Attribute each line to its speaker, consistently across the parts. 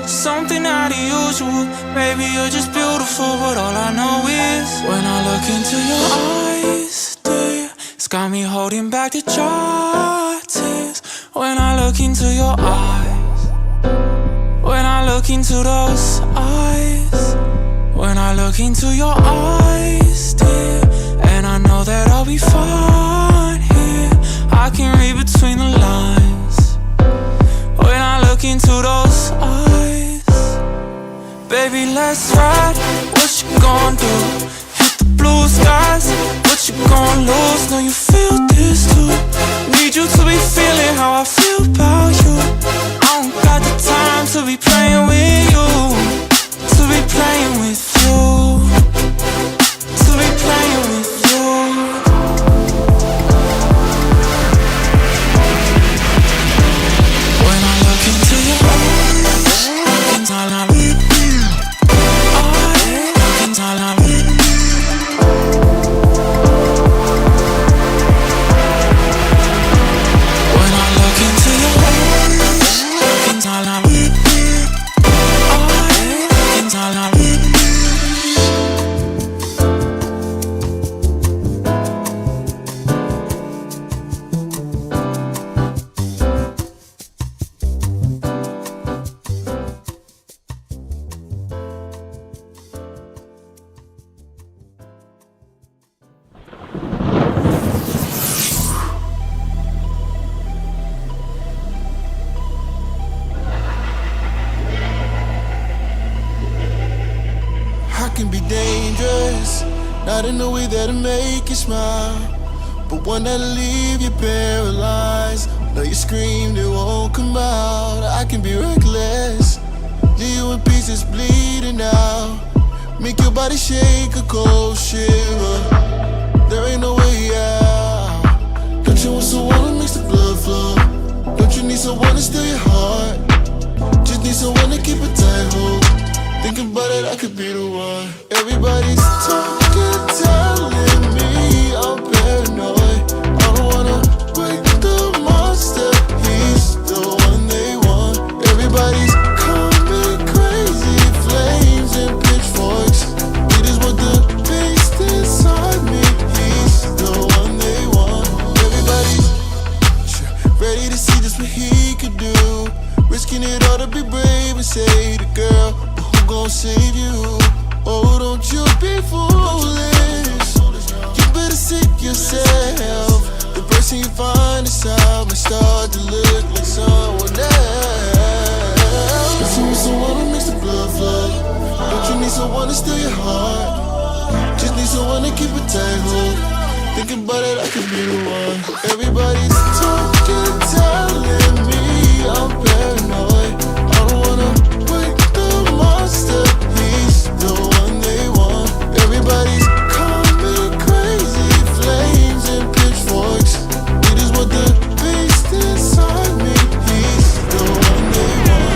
Speaker 1: something out of usual. Maybe you're just beautiful, but all I know is when I look into your eyes, dear, it's got me holding back the dry tears. When I look into your eyes, when I look into those eyes, when I look into your eyes, dear, and I know that I'll be fine here. I can read between the lines when I look into those eyes. Baby, let's ride. What you gon' do? Hit the blue skies. What you gon' lose? Know you feel this too. Need you to be feeling how I feel about you. I don't got the time to be playing with you, to be playing with you, to be playing with you. When I look into your eyes,
Speaker 2: can be dangerous, not in a way that'll make you smile, but one that'll leave you paralyzed. Know you screamed, it won't come out. I can be reckless, leave you in pieces bleeding out, make your body shake a cold shiver. There ain't no way out. Don't you want someone who makes the blood flow? Don't you need someone to steal your heart? Just need someone to keep a tight hold. Thinking about it, I could be the one. Everybody's talking, telling me I'm paranoid. I don't wanna break the monster, he's the one they want. Everybody's coming crazy, flames and pitchforks. They just want the beast inside me, he's the one they want. Everybody's ready to see just what he could do, risking it all to be brave and say the girl gon' save you. Oh, don't you be foolish. You better seek yourself. The person you find inside may start to look like someone else. You need someone who makes the blood flow. Don't you need someone to steal your heart? Just need someone to keep a tight hold. Thinking about it, I could be the one. Everybody's talking, telling me I'm paranoid. I don't wanna break the monster, he's the one they want. Everybody's coming crazy, flames and pitchforks. They just want the beast inside me, he's the one they want.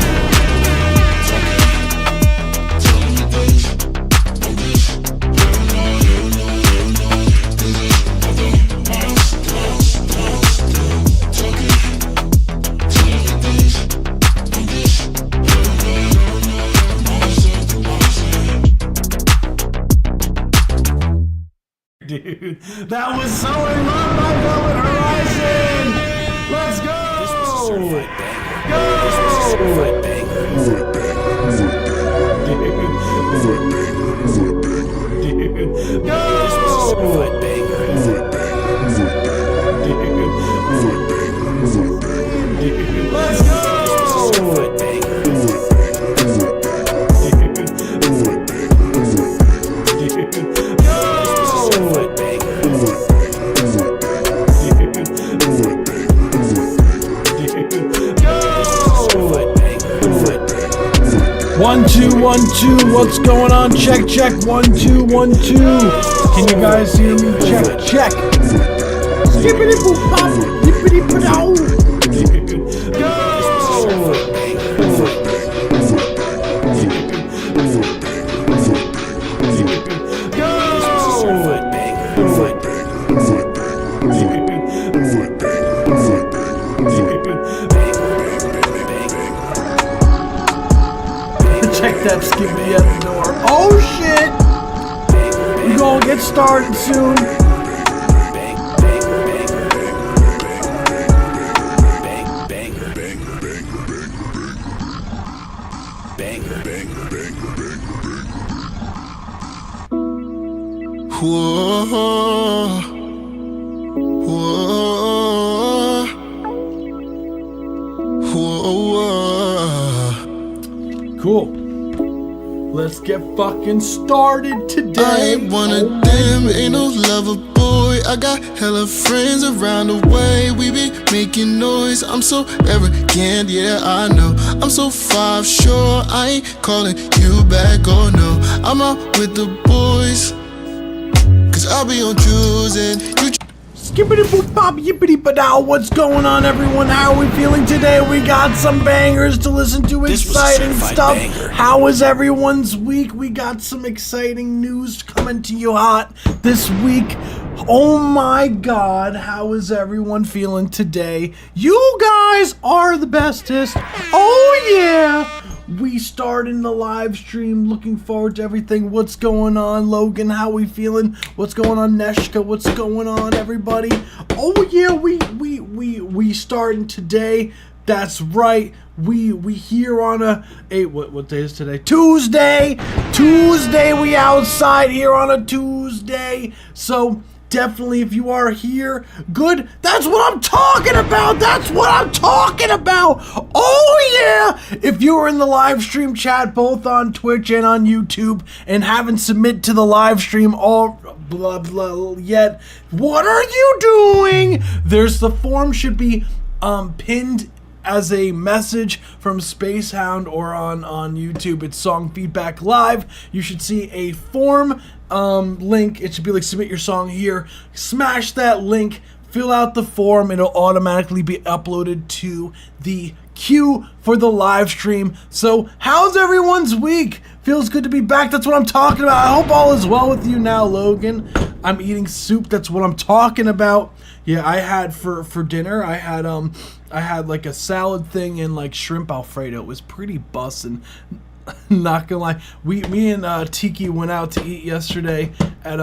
Speaker 3: Dude, that was so in love by Velvet Horizon. Let's go. This was a certified banger. Go. This was a certified banger. Dude. Go. This was a certified banger. Dude. Let's go. This was a certified banger.
Speaker 4: One, two, what's going on? Check, check, 1, 2, 1, 2. Can you guys hear me? Check, check. Skippity boop bop, yippity pow. check that skibbity at the door. Oh shit! We gonna get started soon.
Speaker 2: Whoa, whoa, whoa.
Speaker 4: Cool. Let's get fucking started today.
Speaker 2: I ain't one of them, ain't no lover boy. I got hella friends around the way. We be making noise, I'm so arrogant, yeah I know. I'm so 5 sure, I ain't calling you back, oh no. I'm out with the boys, cause I'll be on choosing.
Speaker 4: Skippity boop pop yippity badow. What's going on, everyone? How are we feeling today? We got some bangers to listen to, exciting stuff. Banger. How is everyone's week? We got some exciting news coming to you hot this week. Oh my god, how is everyone feeling today? You guys are the bestest. Oh yeah! We start in the live stream. Looking forward to everything. What's going on, Logan? How we feeling? What's going on, Neshka? What's going on, everybody? Oh yeah, we starting today. That's right. We here on a what day is today? Tuesday. Tuesday. We outside here on a Tuesday. So definitely, if you are here, good. That's what I'm talking about. That's what I'm talking about. Oh yeah! If you are in the live stream chat, both on Twitch and on YouTube, and haven't submitted to the live stream all blah blah yet, what are you doing? There's the form should be pinned as a message from Spacehound or on YouTube. It's Song Feedback Live. You should see a form link. It should be like submit your song here. Smash that link, fill out the form, it'll automatically be uploaded to the queue for the live stream. So how's everyone's week? Feels good to be back. That's what I'm talking about. I hope all is well with you now, Logan. I'm eating soup. That's what I'm talking about. Yeah, I had for dinner, I had like a salad thing and like shrimp Alfredo. It was pretty bussin'. Not gonna lie, me and Tiki went out to eat yesterday at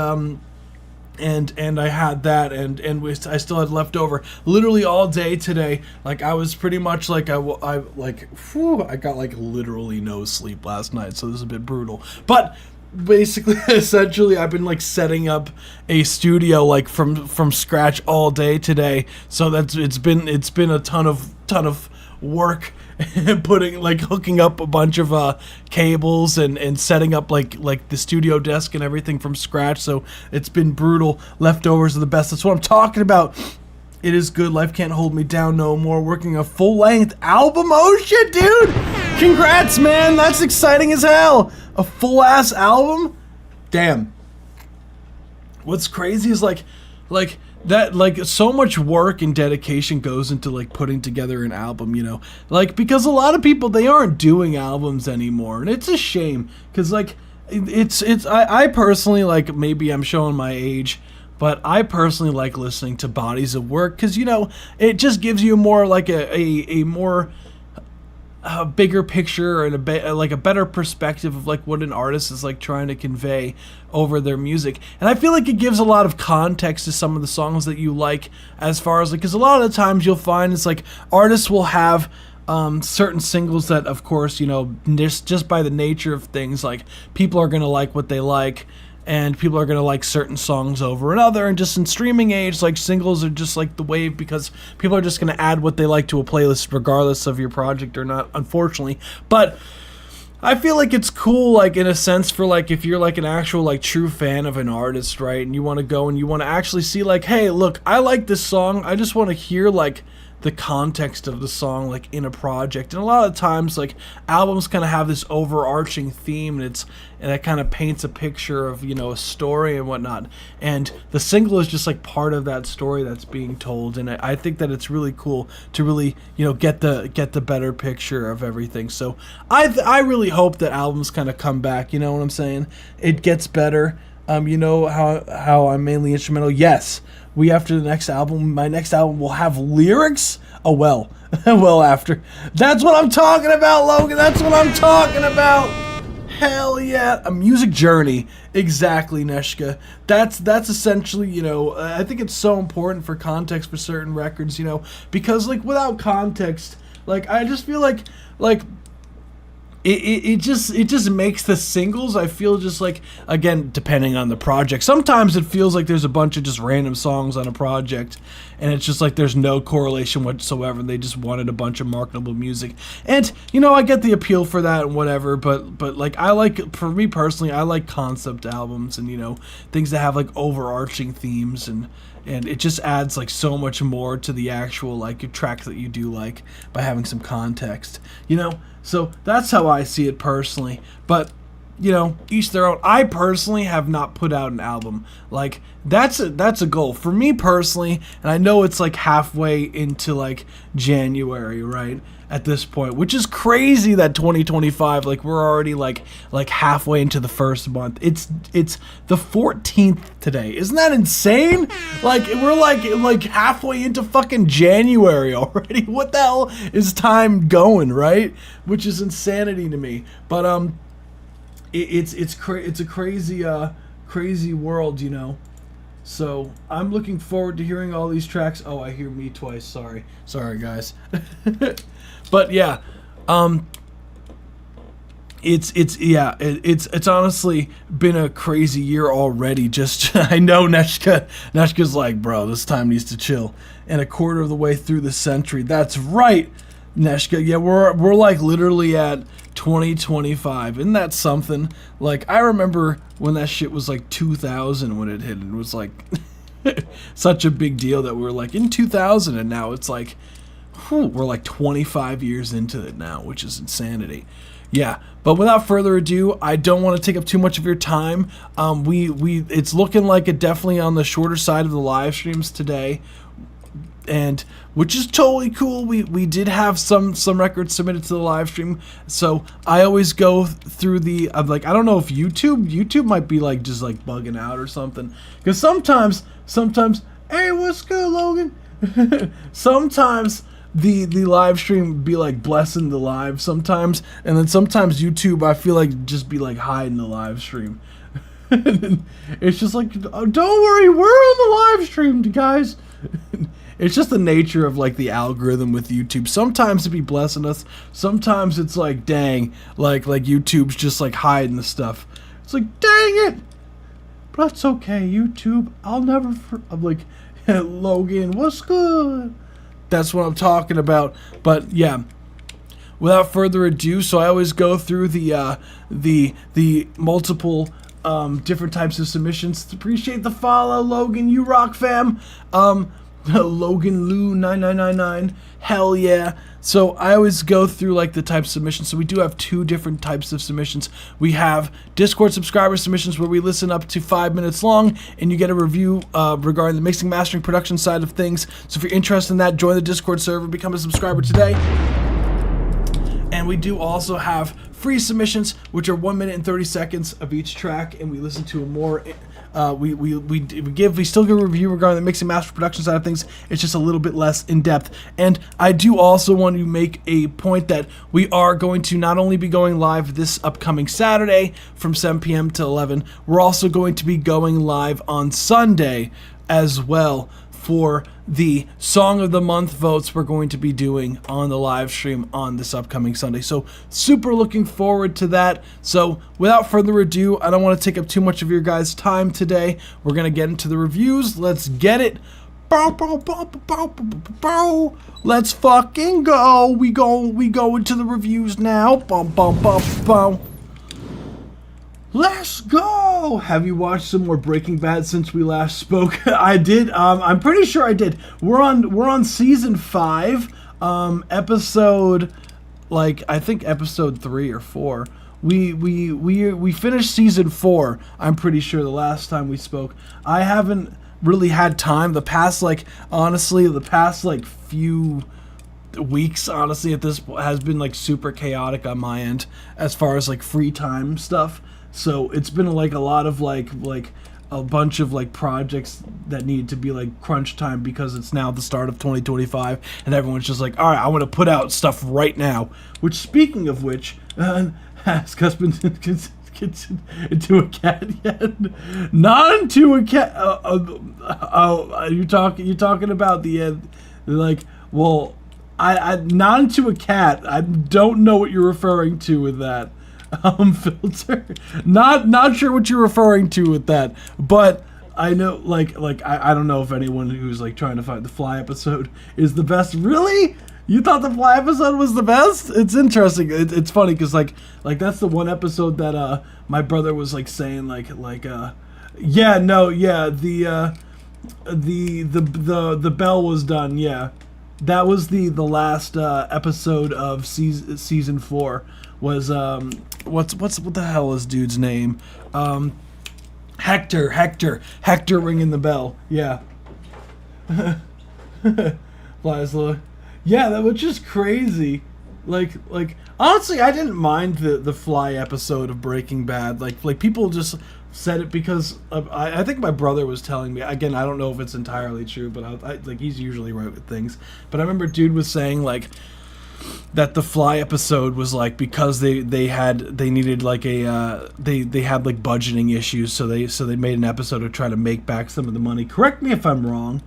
Speaker 4: and I had that and I still had leftover literally all day today. Like I was pretty much like I got like literally no sleep last night, so this is a bit brutal. But basically, essentially, I've been like setting up a studio like from scratch all day today. So it's been a ton of work. Hooking up a bunch of cables and setting up like the studio desk and everything from scratch. So it's been brutal. Leftovers are the best. That's what I'm talking about. It is good. Life can't hold me down no more. Working a full-length album. Oh shit, dude! Congrats, man. That's exciting as hell. A full-ass album? Damn. What's crazy is like that, like so much work and dedication goes into like putting together an album, you know, like because a lot of people, they aren't doing albums anymore, and it's a shame because like I personally, like, maybe I'm showing my age, but I personally like listening to bodies of work because, you know, it just gives you more like a more bigger picture and a better perspective of like what an artist is like trying to convey over their music. And I feel like it gives a lot of context to some of the songs that you like, as far as like, because a lot of the times you'll find it's like artists will have certain singles that, of course, you know, just by the nature of things, like people are going to like what they like, and people are going to like certain songs over another. And just in streaming age, like singles are just like the wave because people are just going to add what they like to a playlist regardless of your project or not, unfortunately. But I feel like it's cool, like in a sense, for like if you're like an actual like true fan of an artist, right? And you want to go and you want to actually see like, hey, look, I like this song. I just want to hear like the context of the song like in a project. And a lot of times like albums kind of have this overarching theme, and that kind of paints a picture of, you know, a story and whatnot, and the single is just like part of that story that's being told. And I think that it's really cool to really, you know, get the better picture of everything. So I really hope that albums kind of come back, you know what I'm saying? It gets better. You know how I'm mainly instrumental. Yes, after the next album, my next album will have lyrics. Oh well, well after. That's what I'm talking about, Logan. That's what I'm talking about. Hell yeah, a music journey. Exactly, Neshka. That's essentially, I think it's so important for context for certain records, because like without context, like I just feel like it just makes the singles, I feel, just like, again, depending on the project. Sometimes it feels like there's a bunch of just random songs on a project, and it's just like there's no correlation whatsoever. They just wanted a bunch of marketable music. And, I get the appeal for that and whatever, but like, for me personally, I like concept albums and, things that have like overarching themes and it just adds like so much more to the actual like track that you do like by having some context, So that's how I see it personally. But each their own. I personally have not put out an album. Like that's a goal for me personally, and I know it's like halfway into like January, right? At this point, which is crazy that 2025, like we're already like halfway into the first month. It's the 14th today. Isn't that insane? Like we're like halfway into fucking January already. What the hell is time going, right? Which is insanity to me. But it's a crazy world, So I'm looking forward to hearing all these tracks. Oh, I hear me twice. Sorry guys. But yeah, it's honestly been a crazy year already. Just I know Neshka's like, bro, this time needs to chill. And a quarter of the way through the century. That's right, Neshka. Yeah, we're like literally at 2025. Isn't that something? Like I remember when that shit was like 2000 when it hit. It was like such a big deal that we were like in 2000, and now it's like we're like 25 years into it now, which is insanity. Yeah, but without further ado, I don't want to take up too much of your time. It's looking like it definitely on the shorter side of the live streams today, and which is totally cool. We did have some records submitted to the live stream, so I always go through the I don't know if YouTube might be like just like bugging out or something, because sometimes hey, what's good, Logan? Sometimes the live stream be like blessing the live sometimes, and then sometimes YouTube I feel like just be like hiding the live stream. It's just like, oh, don't worry, we're on the live stream, guys. It's just the nature of like the algorithm with YouTube. Sometimes it be blessing us, sometimes it's like, dang, like YouTube's just like hiding the stuff. It's like, dang it, but that's okay, YouTube. I'm like, Logan, what's good? That's what I'm talking about. But yeah, without further ado, so I always go through the multiple different types of submissions. Appreciate the follow, Logan. You rock, fam. Logan Lou 9999. Hell yeah. So I always go through like the type of submissions. So we do have two different types of submissions. We have Discord subscriber submissions where we listen up to 5 minutes long and you get a review regarding the mixing, mastering, production side of things. So if you're interested in that, join the Discord server, become a subscriber today. And we do also have free submissions, which are 1 minute and 30 seconds of each track, and we listen to a more. We still give a review regarding the mixing, master, production side of things. It's just a little bit less in depth. And I do also want to make a point that we are going to not only be going live this upcoming Saturday from 7 p.m. to 11. We're also going to be going live on Sunday as well for the Song of the Month votes we're going to be doing on the live stream on this upcoming Sunday. So super looking forward to that. So without further ado, I don't want to take up too much of your guys' time today. We're going to get into the reviews. Let's get it. Let's fucking go. We go into the reviews now. Let's go! Have you watched some more Breaking Bad since we last spoke? I did. I'm pretty sure I did. We're on season 5, episode, like I think episode 3 or 4. We finished season 4. I'm pretty sure the last time we spoke. I haven't really had time. The past few weeks, honestly, at this has been like super chaotic on my end as far as like free time stuff. So it's been like a lot of like a bunch of like projects that need to be like crunch time because it's now the start of 2025 and everyone's just like, all right, I want to put out stuff right now. Which, speaking of which, Has husband gets into a cat yet? Not into a cat. You talking about the like? Well, I not into a cat. I don't know what you're referring to with that. Filter. Not sure what you're referring to with that, but I know like I don't know if anyone who's like trying to find the Fly episode is the best. Really? You thought the Fly episode was the best? It's interesting. It's funny because like that's the one episode that my brother was like saying the bell was done. Yeah, that was the last episode of season 4 was what the hell is dude's name? Hector ringing the bell. Yeah. Fly's yeah, that was just crazy. Like honestly, I didn't mind the Fly episode of Breaking Bad. Like people just said it because I think my brother was telling me. Again, I don't know if it's entirely true, but I like he's usually right with things. But I remember dude was saying like that the Fly episode was like because they needed like they had like budgeting issues, so they made an episode to try to make back some of the money. Correct me if I'm wrong.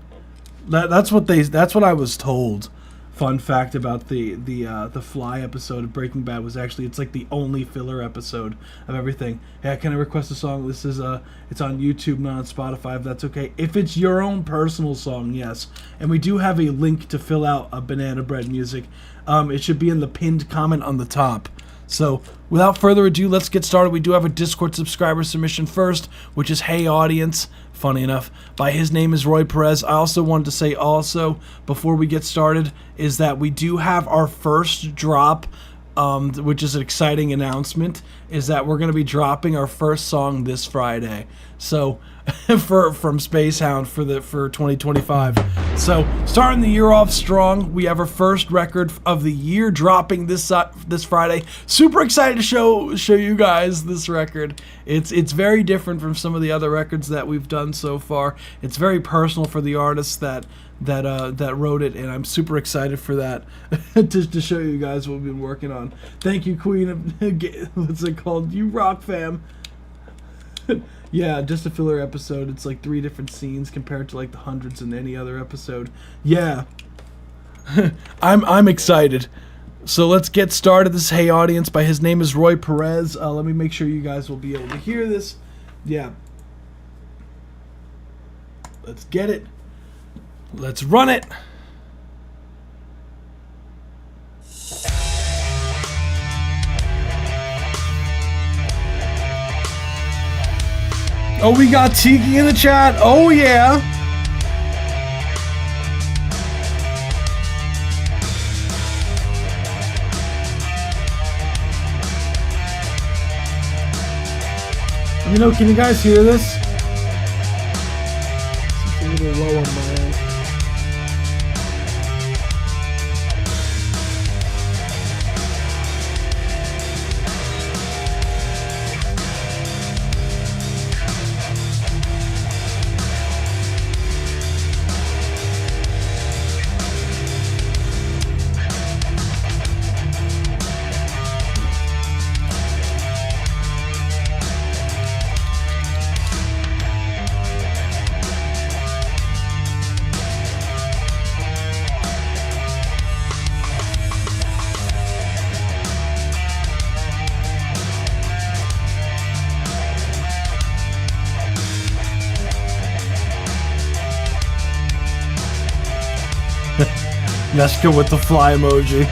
Speaker 4: That's what I was told. Fun fact about the Fly episode of Breaking Bad was actually it's like the only filler episode of everything. Yeah, can I request a song? This is it's on YouTube, not on Spotify, if that's okay. If it's your own personal song, yes. And we do have a link to fill out a Banana Bread music. It should be in the pinned comment on the top. So, without further ado, let's get started. We do have a Discord subscriber submission first, which is Hey Audience, funny enough, by His Name is Roy Perez. I also wanted to say also, before we get started, is that we do have our first drop, which is an exciting announcement, is that we're going to be dropping our first song this Friday. So, from Spacehound for 2025. So, starting the year off strong, we have our first record of the year dropping this Friday. Super excited to show you guys this record. It's very different from some of the other records that we've done so far. It's very personal for the artists that wrote it, and I'm super excited for that to show you guys what we've been working on. Thank you, Queen of what's it called? You rock, fam. Yeah, just a filler episode. It's like 3 different scenes compared to like the hundreds in any other episode. Yeah. I'm excited. So let's get started. This is Hey Audience by His Name is Roy Perez. Let me make sure you guys will be able to hear this. Yeah. Let's get it. Let's run it. Oh, we got Tiki in the chat. Oh, yeah. Let me know, can you guys hear this? It's a little low on my end. Neshka with the fly emoji.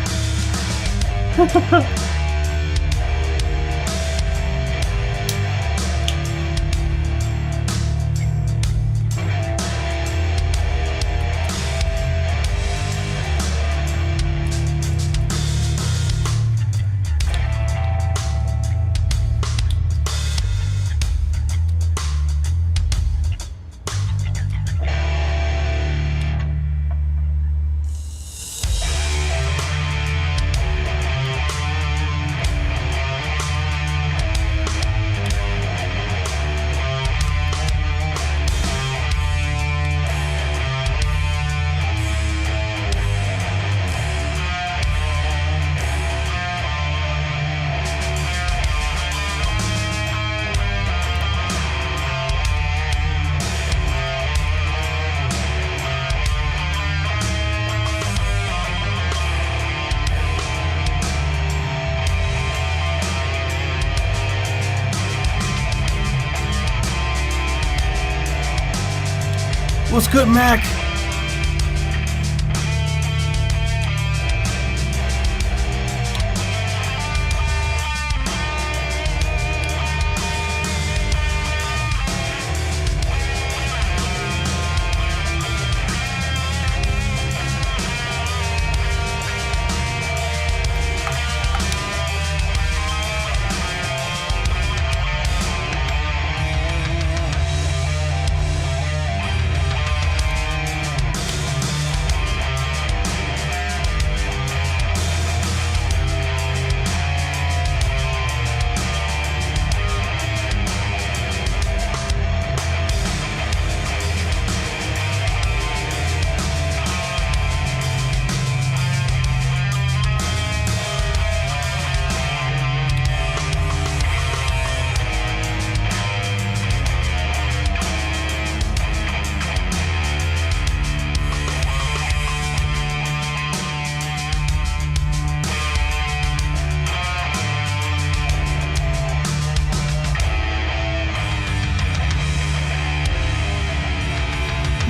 Speaker 4: What's good, Mac?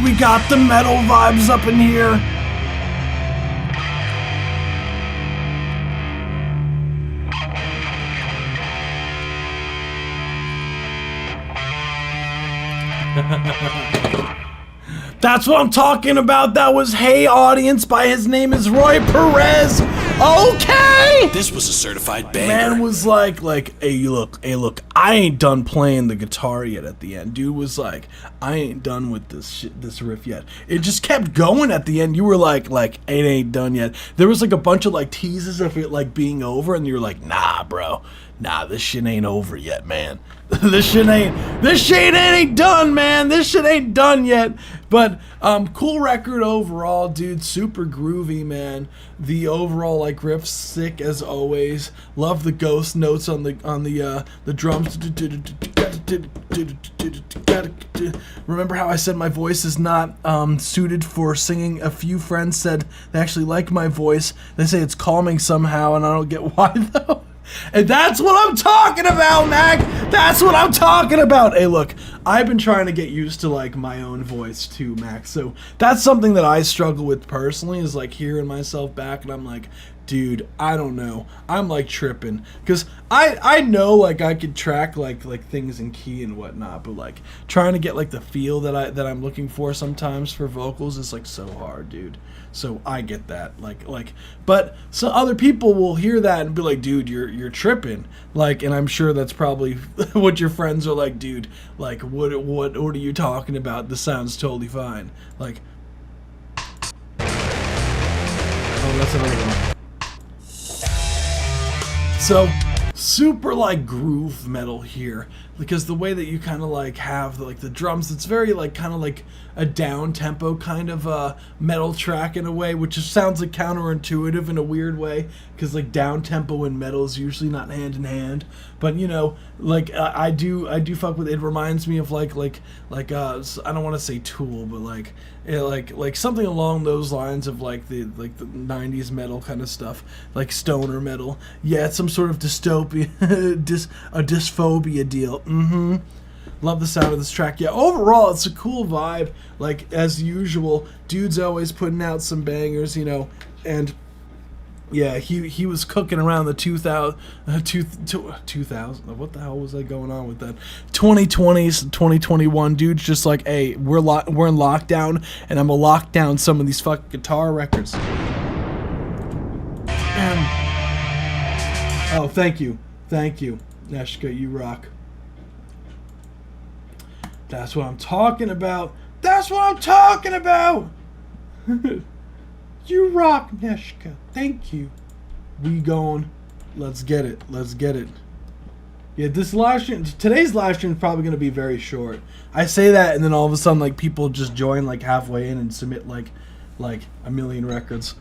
Speaker 4: We got the metal vibes up in here. That's what I'm talking about. That was Hey Audience by His Name is Roy Perez. Okay!
Speaker 5: This was a certified banger.
Speaker 4: Man was like, hey, look, I ain't done playing the guitar yet at the end. Dude was like, I ain't done with this riff yet. It just kept going at the end. You were like, it ain't done yet. There was like a bunch of like teases of it like being over, and you were like, nah, bro. Nah, this shit ain't over yet, man. This shit ain't done, man. This shit ain't done yet. But cool record overall, dude. Super groovy, man. The overall like riff's sick as always. Love the ghost notes on the drums. Remember how I said my voice is not suited for singing? A few friends said they actually like my voice. They say it's calming somehow, and I don't get why though. And that's what I'm talking about, Mac. That's what I'm talking about. Hey, look, I've been trying to get used to like my own voice too, Mac. So that's something that I struggle with personally, is like hearing myself back, and I'm like, dude, I don't know. I'm like tripping because I know like I could track like things in key and whatnot, but like trying to get like the feel that I'm looking for sometimes for vocals is like so hard, dude. So I get that, but so other people will hear that and be like, dude, you're tripping, like, and I'm sure that's probably what your friends are like, dude, like, what are you talking about? This sounds totally fine, like, oh, that's another one. So super like groove metal here, because the way that you kind of like have the drums, it's very like kind of like a down tempo kind of metal track in a way, which just sounds like counterintuitive in a weird way, because like down tempo and metal is usually not hand in hand. But you know, like I do fuck with it. It reminds me of like I don't want to say Tool, but like something along those lines of like the 90s metal kind of stuff, like stoner metal. Yeah, it's some sort of dystopia, a dysphobia deal. Love the sound of this track. Yeah, overall, it's a cool vibe. Like, as usual, dude's always putting out some bangers, you know, and yeah, he was cooking around the 2000, what the hell was I going on with that? 2020s, 2021, dude's just like, hey, we're in lockdown, and I'm gonna lock down some of these fucking guitar records. Oh, thank you, Neshka, you rock. That's what I'm talking about. You rock, Neshka. Thank you. We going. Let's get it. Yeah, today's live stream is probably going to be very short. I say that, and then all of a sudden, like, people just join like halfway in and submit like a million records.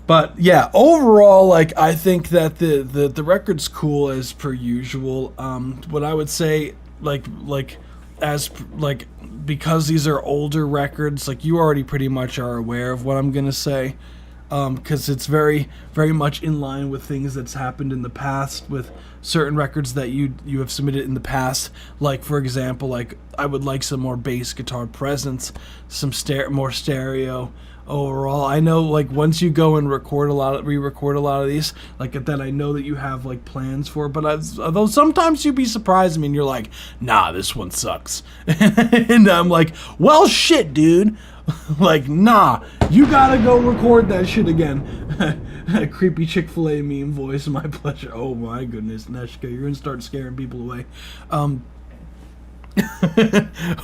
Speaker 4: But yeah, overall, like, I think that the record's cool as per usual. What I would say, because these are older records, like, you already pretty much are aware of what I'm gonna say. because it's very, very much in line with things that's happened in the past with certain records that you have submitted in the past. Like, for example, like I would like some more bass guitar presence, some more stereo overall. I know, like, once you go and re-record a lot of these, like, then I know that you have like plans for it, but although sometimes you'd be surprised, I mean, you're like, nah, this one sucks. And I'm like, well, shit, dude. Like, nah, you gotta go record that shit again. Creepy Chick-fil-A meme voice, my pleasure. Oh my goodness, Neshka, you're gonna start scaring people away.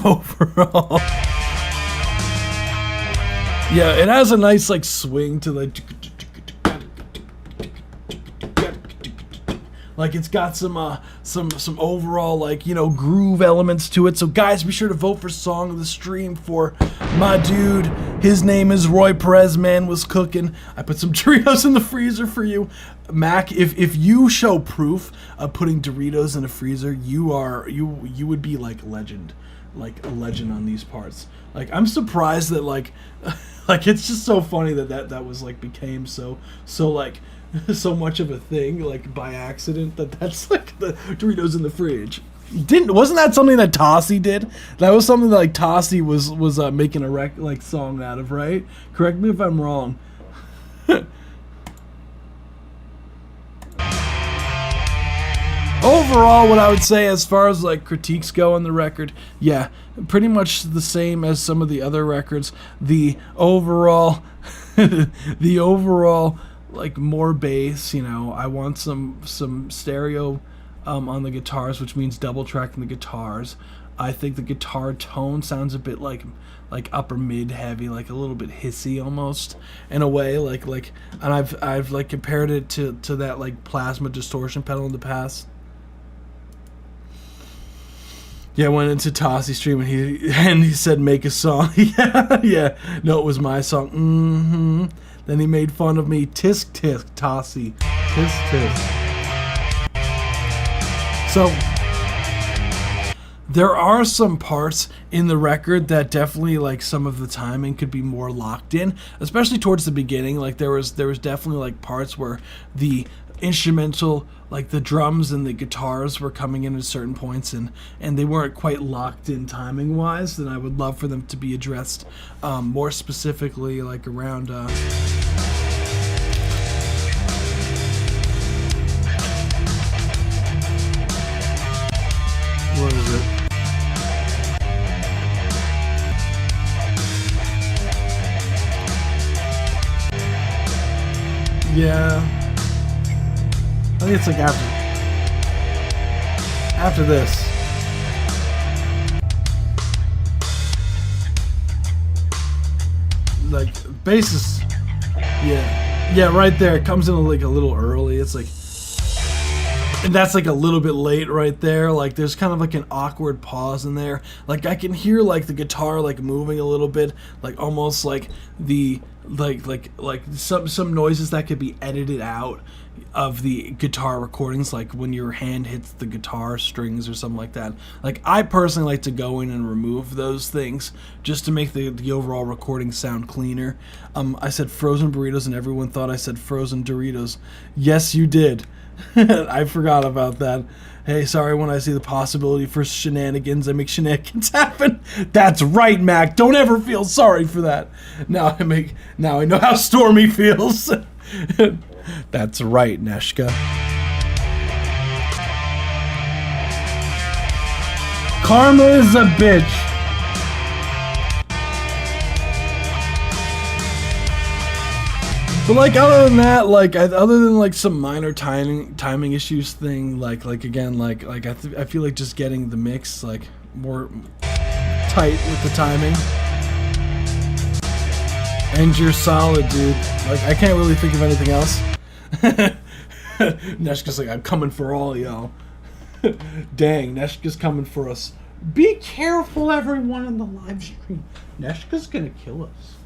Speaker 4: Overall, yeah, it has a nice like swing to like it's got some overall, like, you know, groove elements to it. So guys, be sure to vote for Song of the Stream for my dude. His name is Roy Perez. Man was cooking. I put some Doritos in the freezer for you. Mac, if you show proof of putting Doritos in a freezer, you would be like a legend on these parts. Like, I'm surprised that like like it's just so funny that was like became so like so much of a thing, like by accident, that's like the Doritos in the fridge. Wasn't that something that Tossie did? That was something that like Tossie was making a song out of, right? Correct me if I'm wrong. Overall, what I would say as far as like critiques go on the record, yeah, pretty much the same as some of the other records. The overall like more bass, you know, I want some stereo on the guitars, which means double tracking the guitars. I think the guitar tone sounds a bit like upper mid heavy, like a little bit hissy almost in a way, like and I've like compared it to that like plasma distortion pedal in the past. Yeah, I went into Tossie's stream and he said make a song. yeah, no, it was my song. Then he made fun of me. Tisk tisk, Tossie. Tisk tisk. So there are some parts in the record that definitely, like, some of the timing could be more locked in, especially towards the beginning. Like there was definitely like parts where the instrumental, like the drums and the guitars, were coming in at certain points and they weren't quite locked in timing wise. And I would love for them to be addressed more specifically, like around what is it? Yeah, I think it's like after this. Like bass, yeah, right there. It comes in like a little early. It's like, and that's like a little bit late right there. Like there's kind of like an awkward pause in there. Like I can hear like the guitar like moving a little bit, like almost like the like some noises that could be edited out of the guitar recordings, like when your hand hits the guitar strings or something like that. Like I personally like to go in and remove those things just to make the overall recording sound cleaner. I said frozen burritos and everyone thought I said frozen Doritos. Yes, you did. I forgot about that. Hey, sorry, when I see the possibility for shenanigans, I make shenanigans happen. That's right, Mac. Don't ever feel sorry for that. Now I know how Stormy feels. That's right, Neshka. Karma is a bitch. But like other than that, like other than like some minor timing issues thing, like again, like I feel like just getting the mix like more tight with the timing. And you're solid, dude. Like I can't really think of anything else. Neshka's like, I'm coming for all y'all. Dang, Neshka's coming for us. Be careful, everyone in the live stream. Neshka's gonna kill us.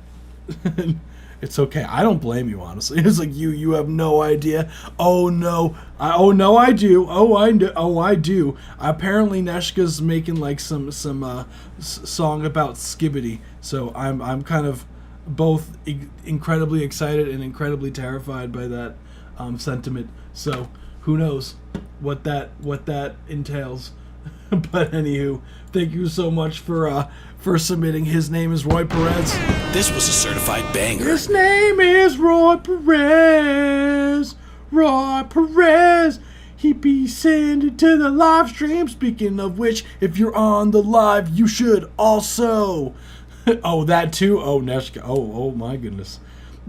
Speaker 4: It's okay. I don't blame you, honestly. It's like you have no idea. Oh no, I do. I do. Apparently, Neshka's making like some song about Skibbity. So I'm kind of both incredibly excited and incredibly terrified by that sentiment. So who knows what that entails. But anywho, thank you so much for submitting. His name is Roy Perez.
Speaker 5: This was a certified banger.
Speaker 4: His name is Roy Perez. Roy Perez. He be sending to the live stream. Speaking of which, if you're on the live, you should also. Oh, that too? Oh, Neshka. Oh my goodness.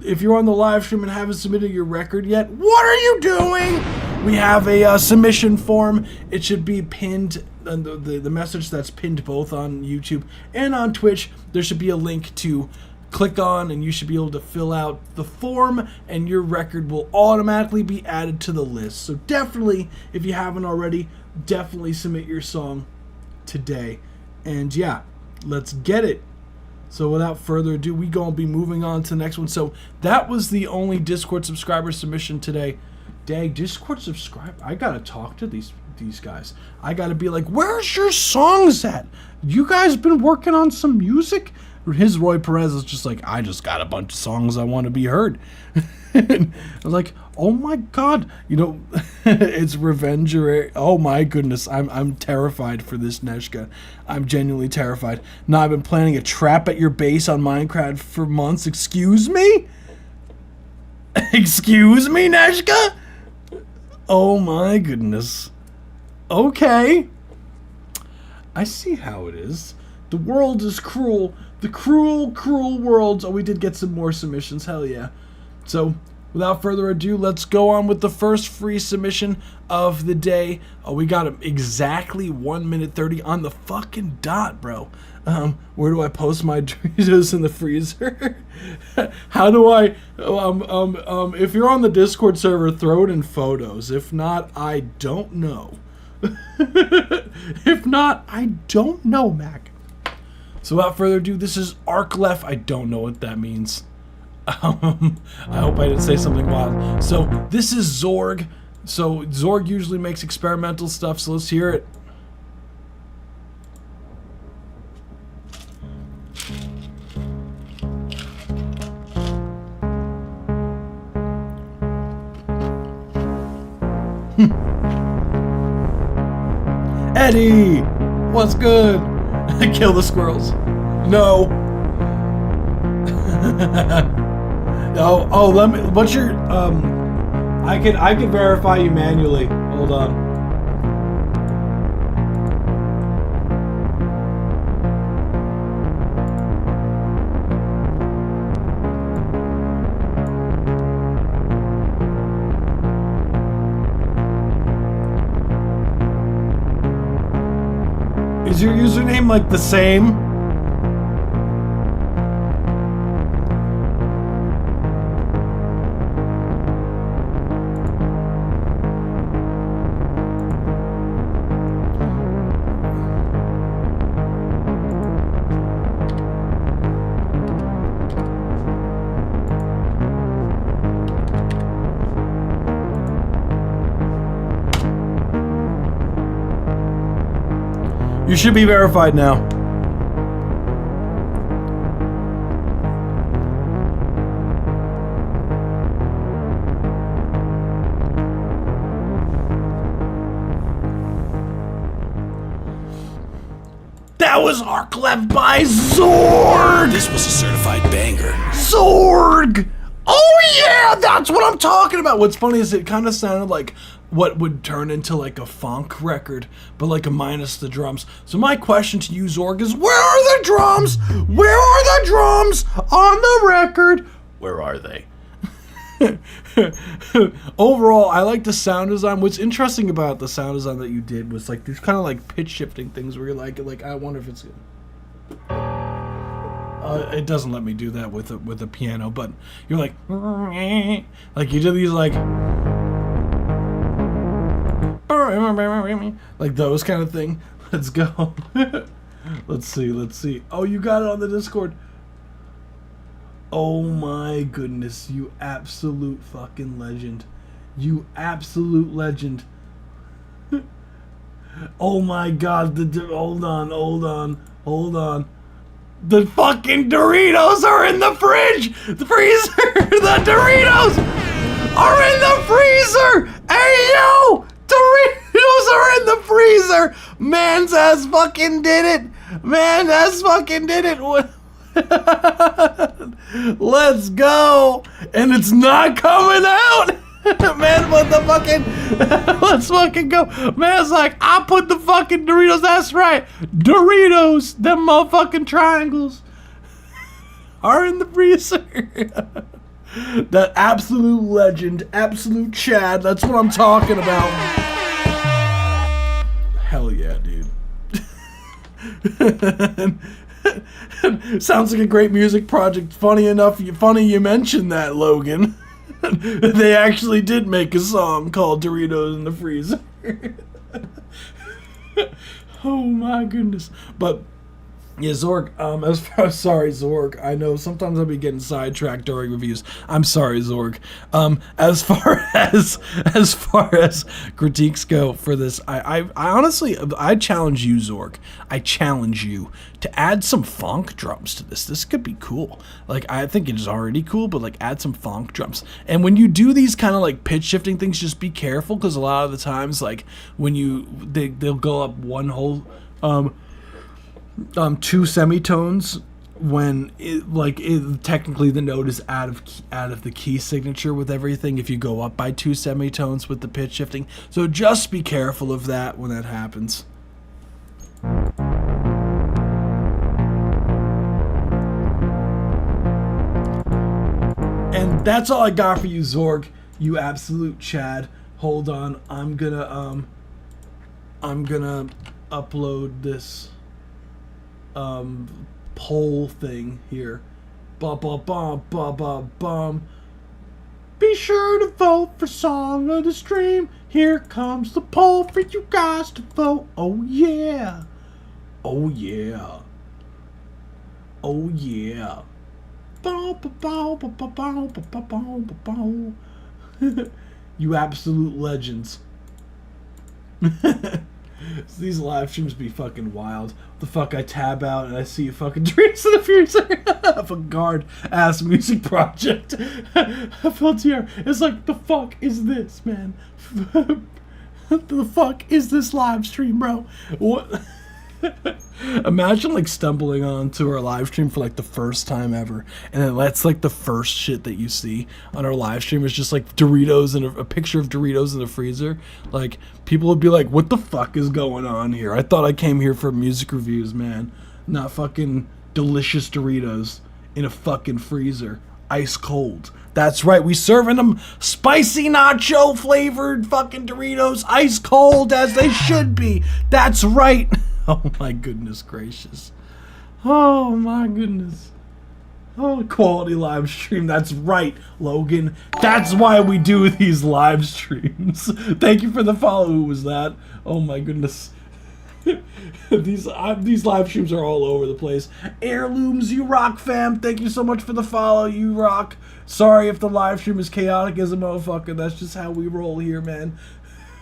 Speaker 4: If you're on the live stream and haven't submitted your record yet, what are you doing? We have a submission form. It should be pinned, the message that's pinned both on YouTube and on Twitch. There should be a link to click on, and you should be able to fill out the form, and your record will automatically be added to the list. So definitely, if you haven't already, definitely submit your song today. And yeah, let's get it. So without further ado, we gonna be moving on to the next one. So that was the only Discord subscriber submission today. Dang, Discord subscribe. I gotta talk to these guys. I gotta be like, where's your songs at? You guys been working on some music? His Roy Perez is just like, I just got a bunch of songs I want to be heard. I was like, oh my god, you know, it's Revenge. Oh my goodness, I'm terrified for this, Neshka. I'm genuinely terrified. Now I've been planning a trap at your base on Minecraft for months. Excuse me? Excuse me, Neshka? Oh my goodness. Okay. I see how it is. The world is cruel. The cruel, cruel world. Oh, we did get some more submissions. Hell yeah. So, without further ado, let's go on with the first free submission of the day. Oh, we got him exactly 1 minute 30 on the fucking dot, bro. Where do I post my Doritos in the freezer? How do I, if you're on the Discord server, throw it in photos. If not, I don't know. If not, I don't know, Mac. So without further ado, this is Arklef. I don't know what that means. I hope I didn't say something wild. So this is Zorg. So Zorg usually makes experimental stuff, so let's hear it. Eddie! What's good? Kill the squirrels. No. Oh, let me. What's your I can verify you manually. Hold on. Is your username like the same? You should be verified now. That was Arklef by Zorg!
Speaker 5: This was a certified banger.
Speaker 4: Zorg! Oh yeah, that's what I'm talking about. What's funny is it kind of sounded like what would turn into like a funk record, but like a minus the drums. So my question to you, Zorg, is where are the drums? Where are the drums on the record? Where are they? Overall, I like the sound design. What's interesting about the sound design that you did was like these kind of like pitch shifting things where you're like I wonder if it's good. It doesn't let me do that with a piano, but you're like you do these like those kind of thing. Let's go. Let's see. Oh, you got it on the Discord. Oh my goodness, you absolute fucking legend. You absolute legend. Oh my god, hold on. The fucking Doritos are in the fridge! The freezer! The Doritos are in the freezer! Hey yo! Doritos are in the freezer! Man's ass fucking did it! Man ass fucking did it! Let's go! And it's not coming out! Man, what the fucking... Let's fucking go. Man's like, I put the fucking Doritos, that's right. Doritos, them motherfucking triangles are in the freezer. That absolute legend, absolute Chad, that's what I'm talking about. Hell yeah, dude. Sounds like a great music project. Funny you mentioned that, Logan. They actually did make a song called Doritos in the Freezer. Oh my goodness. But yeah, Zorg, sorry, Zorg. I know sometimes I'll be getting sidetracked during reviews. I'm sorry, Zorg. As far as critiques go for this, I honestly, I challenge you, Zorg. I challenge you to add some funk drums to this. This could be cool. Like, I think it is already cool, but like add some funk drums. And when you do these kind of like pitch shifting things, just be careful, because a lot of the times, like when they'll go up one whole two semitones when technically the note is out of the key signature with everything if you go up by 2 semitones with the pitch shifting. So just be careful of that when that happens. And that's all I got for you, Zorg. You absolute Chad. Hold on, I'm gonna upload this poll thing here. Bum. Be sure to vote for Song of the Stream. Here comes the poll for you guys to vote. Oh yeah. Oh yeah. Oh yeah. You absolute legends. So these live streams be fucking wild. The fuck, I tab out and I see fucking Doritos in the freezer. Avant-garde ass music project. FLTR. It's like, the fuck is this, man? The fuck is this live stream, bro? What? Imagine like stumbling onto our live stream for like the first time ever, and then that's like the first shit that you see on our live stream is just like Doritos and a picture of Doritos in the freezer. Like, people would be like, what the fuck is going on here? I thought I came here for music reviews, man, not fucking delicious Doritos in a fucking freezer, ice cold. That's right, we serving them spicy nacho flavored fucking Doritos, ice cold as they should be. That's right. Oh my goodness gracious. Oh my goodness. Oh, quality live stream. That's right, Logan. That's why we do these live streams. Thank you for the follow. Who was that? Oh my goodness. These live streams are all over the place. Heirlooms, you rock, fam. Thank you so much for the follow. You rock. Sorry if the live stream is chaotic as a motherfucker. That's just how we roll here, man.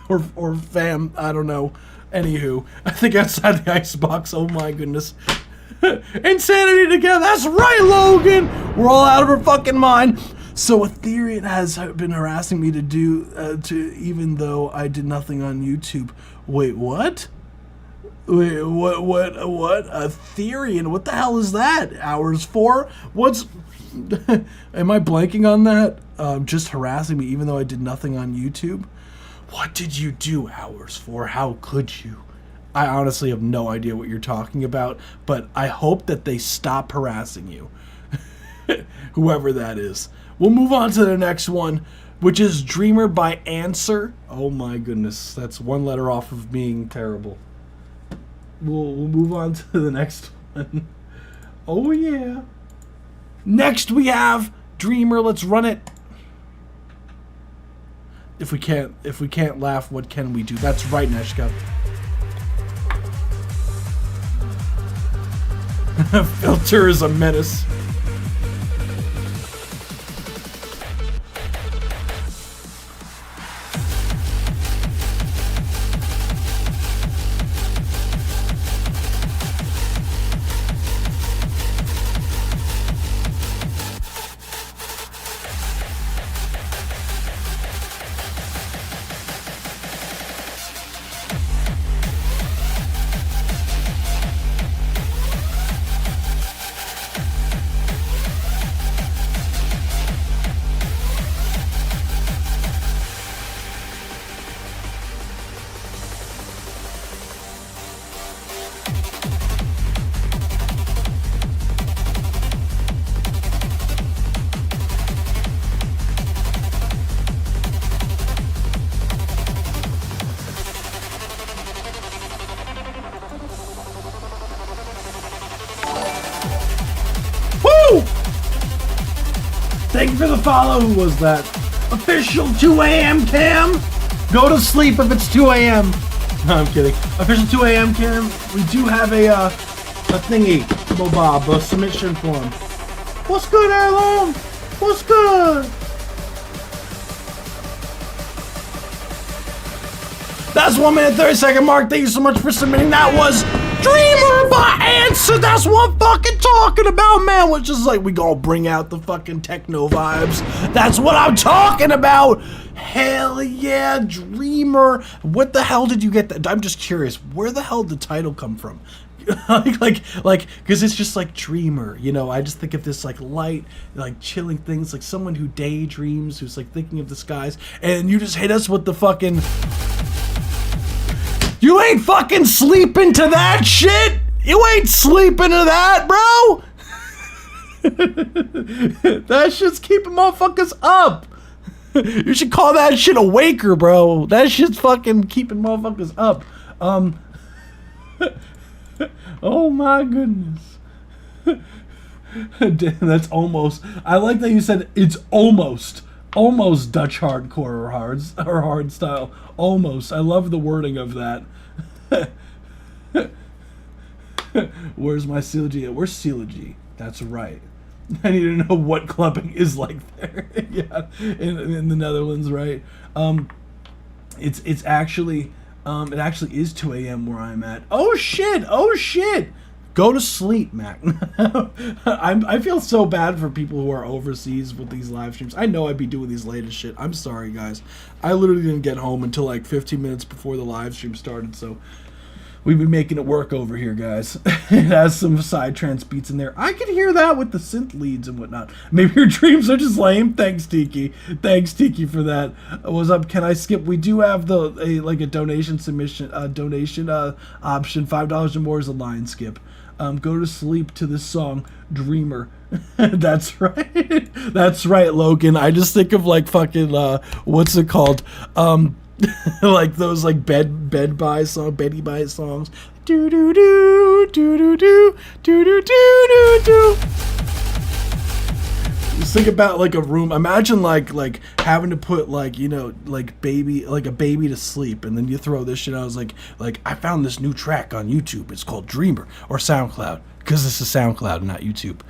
Speaker 4: Or fam. I don't know. Anywho, I think outside the icebox, oh my goodness. Insanity together, that's right, Logan! We're all out of our fucking mind. So Ethereum has been harassing me to even though I did nothing on YouTube. Wait, what? Wait, what? Ethereum, what the hell is that? Hours 4? What's... Am I blanking on that? Just harassing me even though I did nothing on YouTube? What did you do Hours 4? How could you? I honestly have no idea what you're talking about, but I hope that they stop harassing you. Whoever that is. We'll move on to the next one, which is Dreamer by Answer. Oh my goodness, that's one letter off of being terrible. We'll move on to the next one. Oh yeah. Next we have Dreamer, let's run it. If we can't laugh, what can we do? That's right, Neshka. Filter is a menace. you for the follow. Who was that? Official 2 a.m. Cam. Go to sleep if it's 2 a.m. No, I'm kidding. Official 2 a.m. Cam. We do have a thingy, Bob, a submission form. What's good, Heirloom? What's good? That's 1 minute 30-second mark. Thank you so much for submitting. That was Dreamer by Answer. That's what I'm fucking talking about, man. Which is like, we gonna bring out the fucking techno vibes. That's what I'm talking about. Hell yeah, Dreamer. What the hell did you get that? I'm just curious. Where the hell did the title come from? like, because it's just like Dreamer, you know. I just think of this like light, like chilling things, like someone who daydreams, who's like thinking of the skies, and you just hit us with the fucking. You ain't fucking sleeping to that shit. You ain't sleeping to that, bro. That shit's keeping motherfuckers up. You should call that shit a waker, bro. That shit's fucking keeping motherfuckers up. Oh my goodness. Damn, that's almost. I like that you said it's almost Dutch hardcore or hard style. Almost. I love the wording of that. Where's my Sealogy? Where's Sealogy? That's right. I need to know what clubbing is like there. Yeah, in the Netherlands, right? It's actually it actually is 2 a.m. where I'm at. Oh shit! Go to sleep, Mac. I feel so bad for people who are overseas with these live streams. I know I'd be doing these late as shit. I'm sorry, guys. I literally didn't get home until like 15 minutes before the live stream started, so we've been making it work over here, guys. It has some side trance beats in there. I could hear that with the synth leads and whatnot. Maybe your dreams are just lame. Thanks, Tiki. Thanks, Tiki, for that. What's up? Can I skip? We do have a donation submission, donation option. $5 or more is a line skip. Go to sleep to this song, Dreamer. That's right. That's right, Logan. I just think of like fucking what's it called? Like those like Betty Bye songs. Do do do do do do do do do do. Just think about like a room. Imagine like having to put like, you know, like a baby to sleep, and then you throw this shit out. I was like I found this new track on YouTube. It's called Dreamer, or SoundCloud, because this is SoundCloud, not YouTube.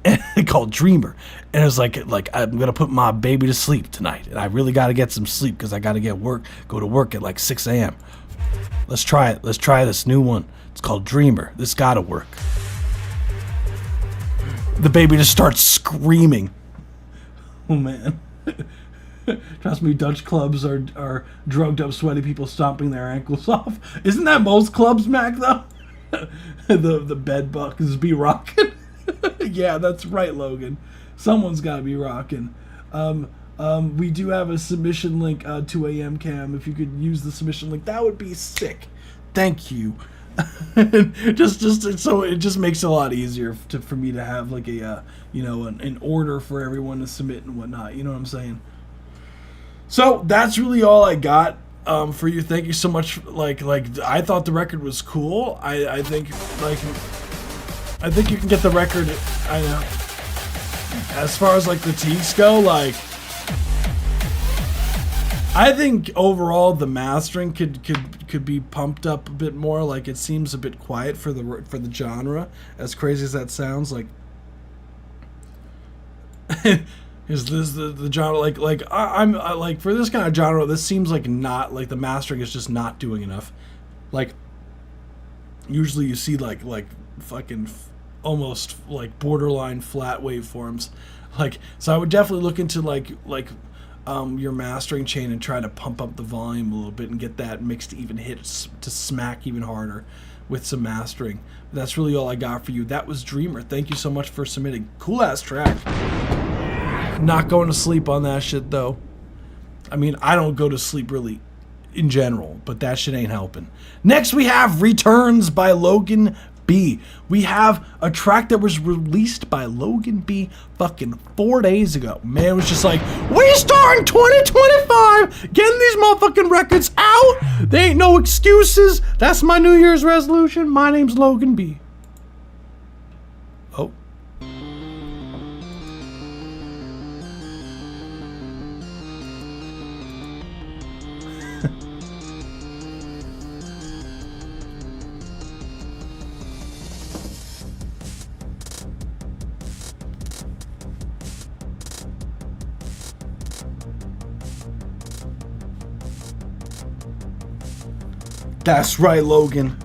Speaker 4: And called Dreamer, and it was like I'm gonna put my baby to sleep tonight, and I really gotta get some sleep because I gotta go to work at like 6 a.m. Let's try it. Let's try this new one. It's called Dreamer. This gotta work. The baby just starts screaming. Oh man. Trust me, Dutch clubs are drugged up, sweaty people stomping their ankles off. Isn't that most clubs, Mac, though? the bed bugs be rocking. Yeah, that's right, Logan. Someone's gotta be rocking. We do have a submission link, 2 a.m. Cam. If you could use the submission link, that would be sick. Thank you. just so it just makes it a lot easier for me to have like a an order for everyone to submit and whatnot. You know what I'm saying? So that's really all I got for you. Thank you so much. Like I thought the record was cool. I think you can get the record. I know. As far as like the teaks go, like I think overall the mastering could be pumped up a bit more. Like it seems a bit quiet for the genre. As crazy as that sounds, like is this the genre? Like I'm like for this kind of genre, this seems like not like the mastering is just not doing enough. Like usually you see like fucking almost like borderline flat waveforms. Like so I would definitely look into like your mastering chain and try to pump up the volume a little bit and get that mix to even hit to smack even harder with some mastering. That's really all I got for you. That was Dreamer. Thank you so much for submitting. Cool ass track. Not going to sleep on that shit though. I mean, I don't go to sleep really in general, but that shit ain't helping. Next we have Returns by Logan B. We have a track that was released by Logan B fucking 4 days ago. Man, it was just like, we starting 2025, getting these motherfucking records out. There ain't no excuses. That's my New Year's resolution. My name's Logan B. Oh. That's right, Logan.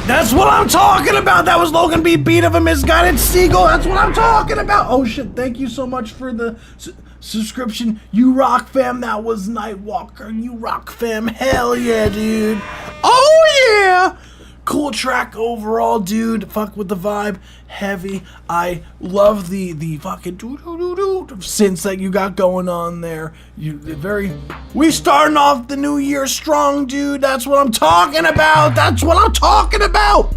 Speaker 4: That's what I'm talking about. That was Logan B. Beat of a Misguided Seagull. That's what I'm talking about. Oh shit, thank you so much for the subscription. You rock, fam. That was Nightwalker. You rock, fam. Hell yeah, dude. Oh yeah. Cool track overall, dude. Fuck with the vibe. Heavy. I love the fucking doo-doo-doo-doo synths that you got going on there. We starting off the new year strong, dude. That's what I'm talking about. That's what I'm talking about.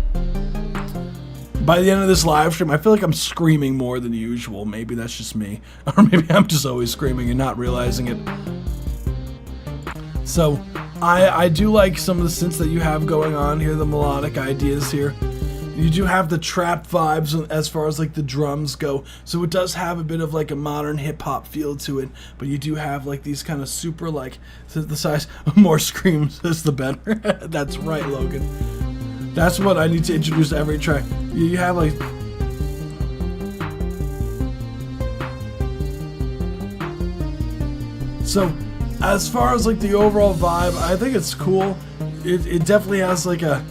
Speaker 4: By the end of this live stream, I feel like I'm screaming more than usual. Maybe that's just me. Or maybe I'm just always screaming and not realizing it. So, I do like some of the synths that you have going on here, the melodic ideas here. You do have the trap vibes as far as like the drums go, so it does have a bit of like a modern hip-hop feel to it, but you do have like these kind of super like synthesized, more screams is the better. That's right, Logan. That's what I need to introduce to every track. You have like... So, as far as like the overall vibe, I think it's cool. It definitely has like a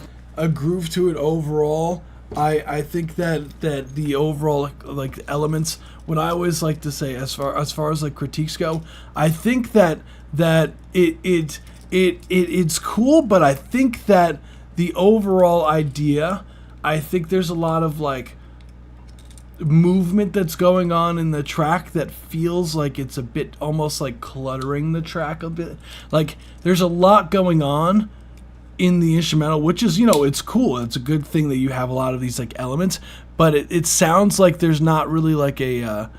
Speaker 4: groove to it overall. I think that the overall like elements, what I always like to say as far as like critiques go, I think that it's cool, but I think that the overall idea, I think there's a lot of like movement that's going on in the track that feels like it's a bit almost like cluttering the track a bit. Like there's a lot going on in the instrumental, which is, you know, it's cool. It's a good thing that you have a lot of these like elements, but it sounds like there's not really like a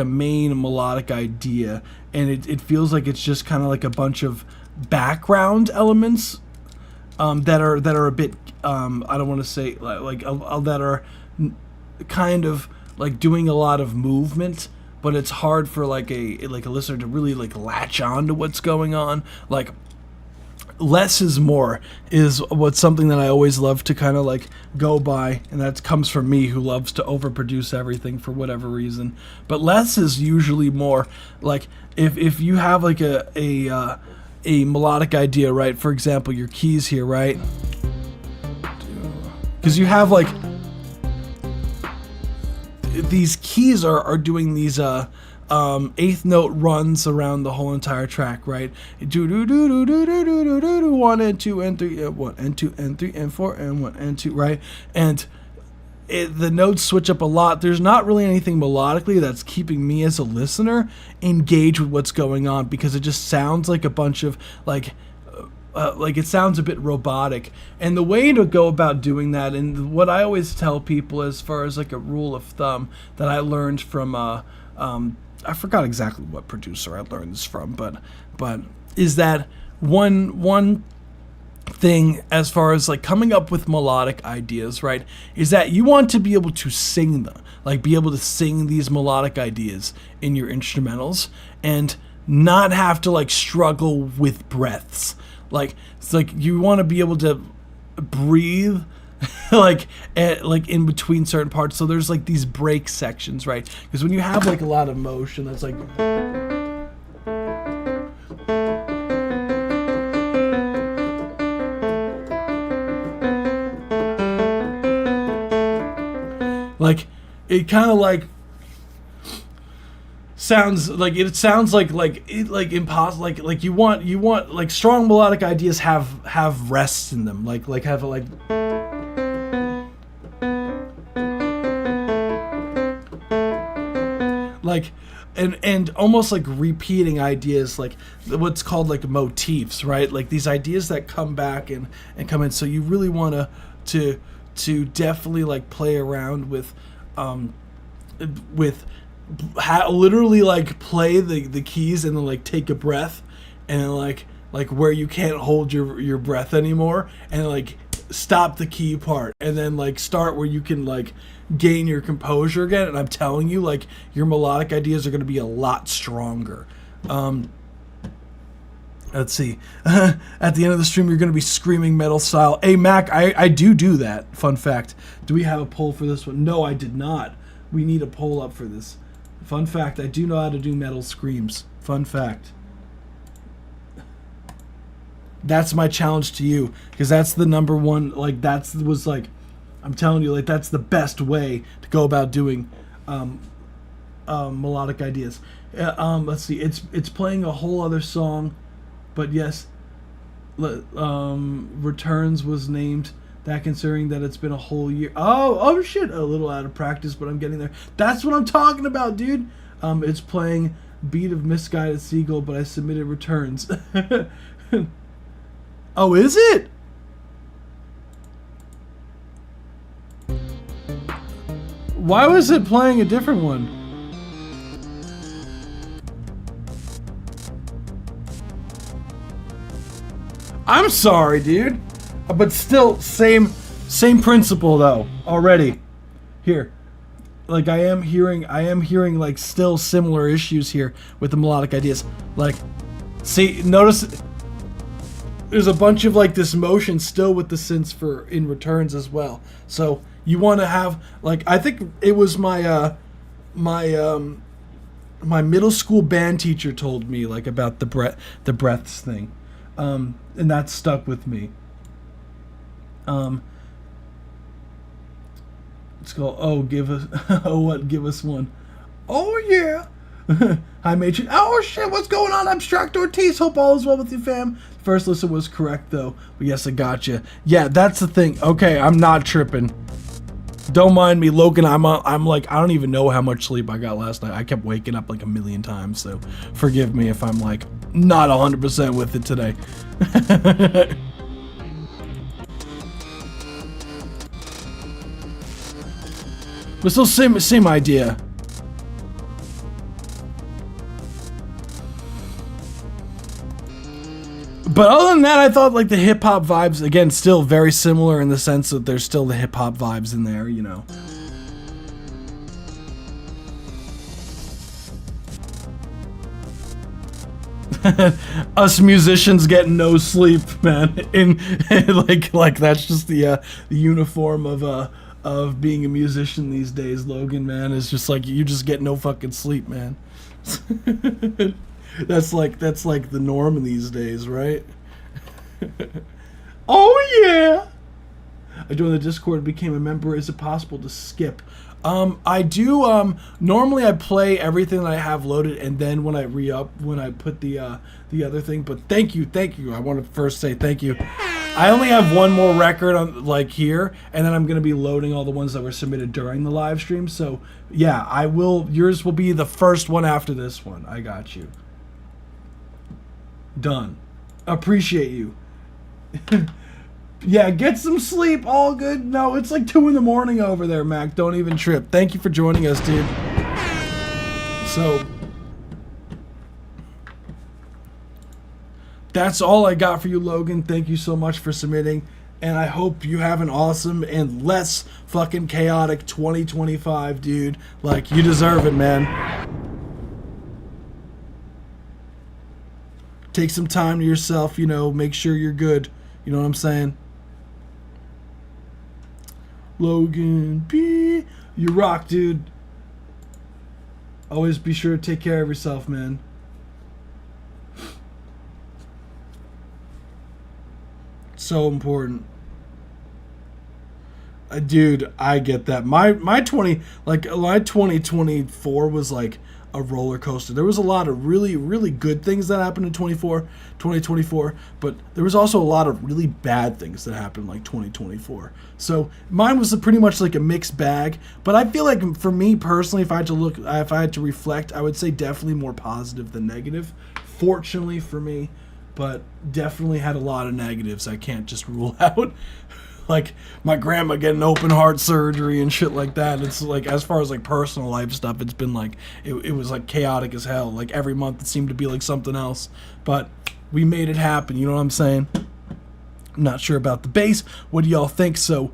Speaker 4: main melodic idea, and it feels like it's just kind of like a bunch of background elements that are a bit I don't want to say that are kind of like doing a lot of movement, but it's hard for like a listener to really like latch on to what's going on. Like less is more is what's something that I always love to kind of like go by, and that comes from me who loves to overproduce everything for whatever reason. But less is usually more. Like if you have like a melodic idea, right? For example, your keys here, right? Because you have like these keys are doing these eighth note runs around the whole entire track, right? Do do do do do do do do do 1 and 2 and 3 and 1 and 2 and 3 and 4 and 1 and 2, right? And the notes switch up a lot. There's not really anything melodically that's keeping me as a listener engaged with what's going on, because it just sounds like a bunch of like it sounds a bit robotic. And the way to go about doing that, and what I always tell people as far as like a rule of thumb that I learned from I forgot exactly what producer I learned this from, but is that one thing as far as like coming up with melodic ideas, right, is that you want to be able to sing them, like be able to sing these melodic ideas in your instrumentals and not have to like struggle with breaths. Like it's like you want to be able to breathe like in between certain parts, so there's like these break sections, right? Because when you have like a lot of motion that's like it kind of like sounds like impossible, like you want like strong melodic ideas have rests in them, like have like and almost like repeating ideas, like what's called like motifs, right? Like these ideas that come back and come in. So you really want to definitely like play around with literally like play the keys and then like take a breath and then like where you can't hold your breath anymore, and like stop the key part and then like start where you can like gain your composure again. And I'm telling you, like, your melodic ideas are going to be a lot stronger. Let's see. At the end of the stream, you're going to be screaming metal style. Hey, Mac, I do that. Fun fact. Do we have a poll for this one? No, I did not. We need a poll up for this. Fun fact, I do know how to do metal screams. Fun fact. That's my challenge to you, because that's the number one, like, I'm telling you, like, that's the best way to go about doing melodic ideas. Let's see, it's playing a whole other song, but yes, Returns was named that, considering that it's been a whole year. Oh shit, a little out of practice, but I'm getting there. That's what I'm talking about, dude. It's playing Beat of Misguided Seagull, but I submitted Returns. Oh, is it? Why was it playing a different one? I'm sorry, dude. But still, same principle though, already. Here. Like I am hearing like still similar issues here with the melodic ideas. Like, see, notice there's a bunch of like this motion still with the synths in Returns as well. So you want to have, like, I think it was my my middle school band teacher told me like about the breaths thing, and that stuck with me. Let's go. Give us one. Oh yeah. Hi, Matron. Oh shit, what's going on? Abstract Ortiz. Hope all is well with you, fam. First listen was correct though, but yes, I gotcha. Yeah, that's the thing. Okay, I'm not tripping. Don't mind me, Logan. I'm like, I don't even know how much sleep I got last night. I kept waking up like a million times, so forgive me if I'm like not 100% with it today. But still, same idea. But other than that, I thought like the hip hop vibes, again, still very similar in the sense that there's still the hip hop vibes in there, you know. Us musicians getting no sleep, man. In like that's just the uniform of being a musician these days, Logan, man. It's just like you just get no fucking sleep, man. That's like the norm these days, right? Oh yeah. I joined the Discord, became a member. Is it possible to skip? I do. Normally I play everything that I have loaded, and then when I put the other thing. But thank you. I want to first say thank you. I only have one more record on like here, and then I'm gonna be loading all the ones that were submitted during the live stream. So yeah, I will. Yours will be the first one after this one. I got you. Done. Appreciate you. Yeah, get some sleep. All good. No, it's like 2 a.m. over there, Mac. Don't even trip. Thank you for joining us, dude. So that's all I got for you, Logan. Thank you so much for submitting, and I hope you have an awesome and less fucking chaotic 2025, dude. Like, you deserve it, man. Take some time to yourself, you know, make sure you're good. You know what I'm saying? Logan P. You rock, dude. Always be sure to take care of yourself, man. So important. Dude, I get that. My 2024 was like a roller coaster. There was a lot of really, really good things that happened in 2024, but there was also a lot of really bad things that happened like 2024. So mine was pretty much like a mixed bag, but I feel like for me personally, if I had to reflect, I would say definitely more positive than negative. Fortunately for me, but definitely had a lot of negatives I can't just rule out. Like my grandma getting open heart surgery and shit like that. It's like, as far as like personal life stuff, it's been like, it was like chaotic as hell. Like every month it seemed to be like something else, but we made it happen. You know what I'm saying? I'm not sure about the bass. What do y'all think? So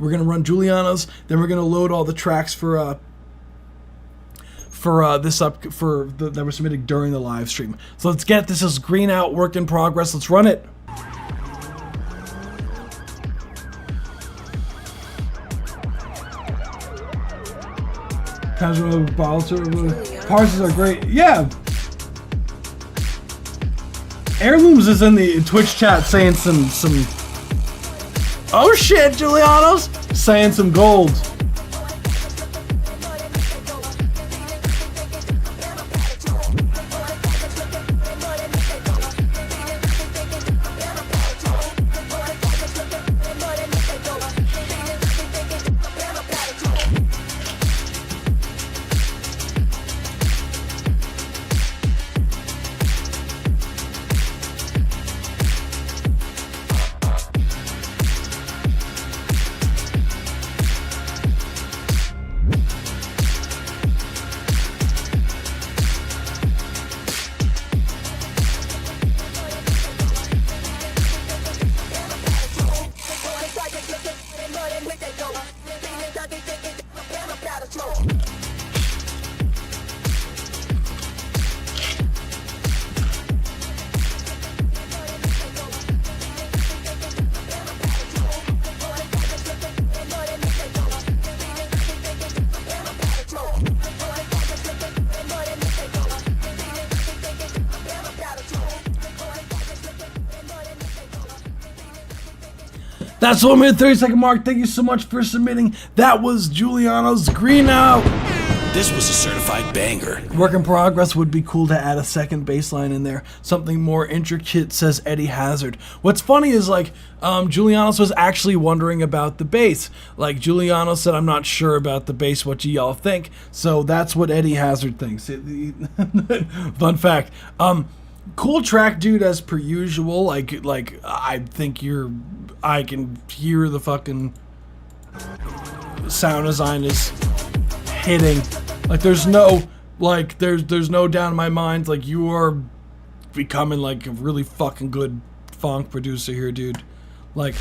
Speaker 4: we're going to run Giuliano's, then we're going to load all the tracks that were submitted during the live stream. So let's get this. Is Green Out, work in progress. Let's run it. Casual parses are great. Yeah. Heirlooms is in the Twitch chat saying some. Oh shit, Giuliano's saying some gold. That's 1 minute 30-second mark. Thank you so much for submitting. That was Giuliano's Green Out.
Speaker 5: This was a certified banger.
Speaker 4: Work in progress. Would be cool to add a second bass line in there. Something more intricate, says Eddie Hazard. What's funny is like Giuliano's was actually wondering about the bass. Like Giuliano said, I'm not sure about the bass. What do y'all think? So that's what Eddie Hazard thinks. Fun fact. Cool track, dude, as per usual. Like I think I can hear the fucking sound design is hitting. Like there's no doubt in my mind. Like you are becoming like a really fucking good funk producer here, dude. Like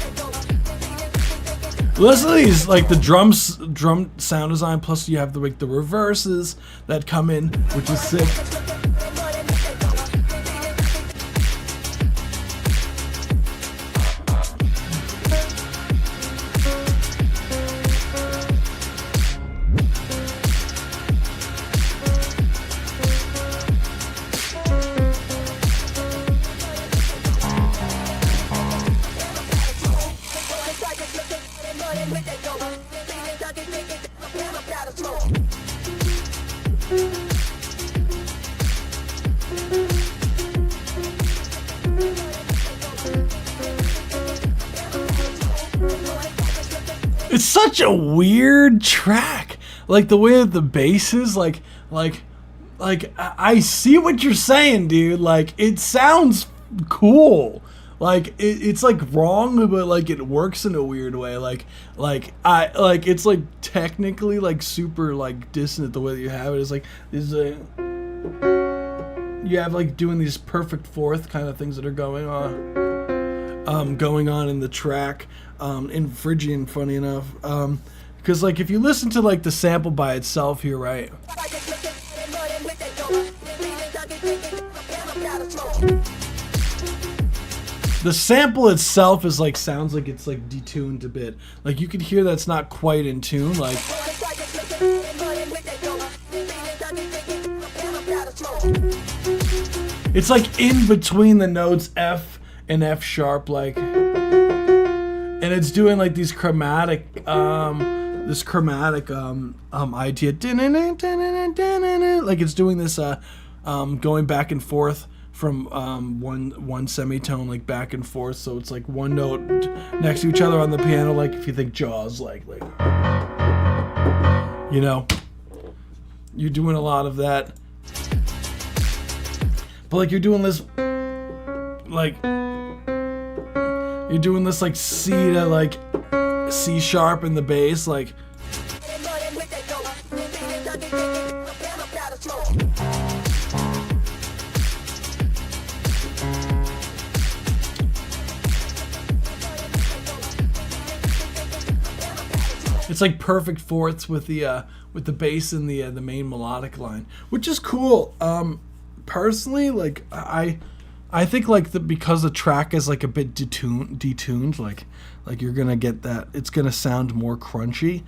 Speaker 4: listen to these, like the drum sound design, plus you have the reverses that come in, which is sick. It's such a weird track. Like the way that the bass is, like I see what you're saying, dude. Like it sounds cool. Like it's like wrong, but like it works in a weird way. Like it's like technically like super like dissonant the way that you have it. It's like you have like doing these perfect fourth kind of things that are going on in the track. In Phrygian, funny enough, because like if you listen to like the sample by itself here, right? The sample itself is like sounds like it's like detuned a bit. Like you can hear that's not quite in tune. Like it's like in between the notes F and F sharp, like. And it's doing like these chromatic this chromatic idea, like it's doing this going back and forth from one semitone, like back and forth, so it's like one note next to each other on the piano, like if you think Jaws, like you know, you're doing a lot of that, but like you're doing this like C to like C sharp in the bass, like it's like perfect fourths with the bass and the main melodic line, which is cool. Personally, like I think like because the track is like a bit detuned, like you're gonna get that it's gonna sound more crunchy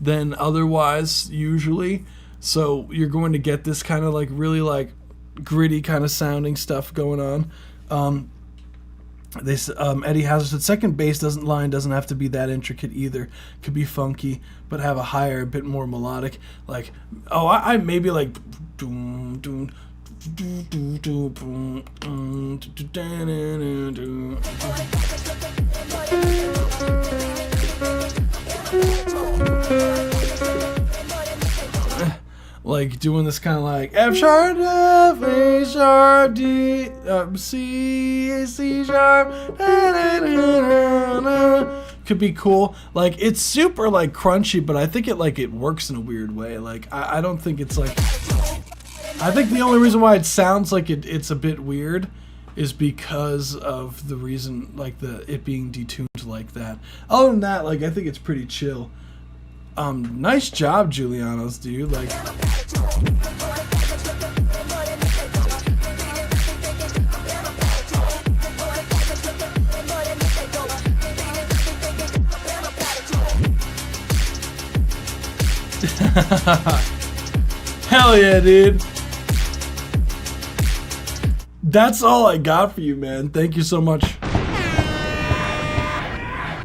Speaker 4: than otherwise usually. So you're going to get this kind of like really like gritty kind of sounding stuff going on. Eddie Hazard said second bass line doesn't have to be that intricate either. Could be funky, but have a higher, a bit more melodic. Like, I maybe like doom doom. Like doing this kind of like F sharp, F, A sharp, D, C, C sharp, could be cool. Like it's super like crunchy, but I think it works in a weird way. Like I don't think it's like, I think the only reason why it sounds like it's a bit weird is because of the reason like it being detuned like that. Other than that, like I think it's pretty chill. Nice job, Julianos, dude. Like, hell yeah, dude. That's all I got for you, man. Thank you so much.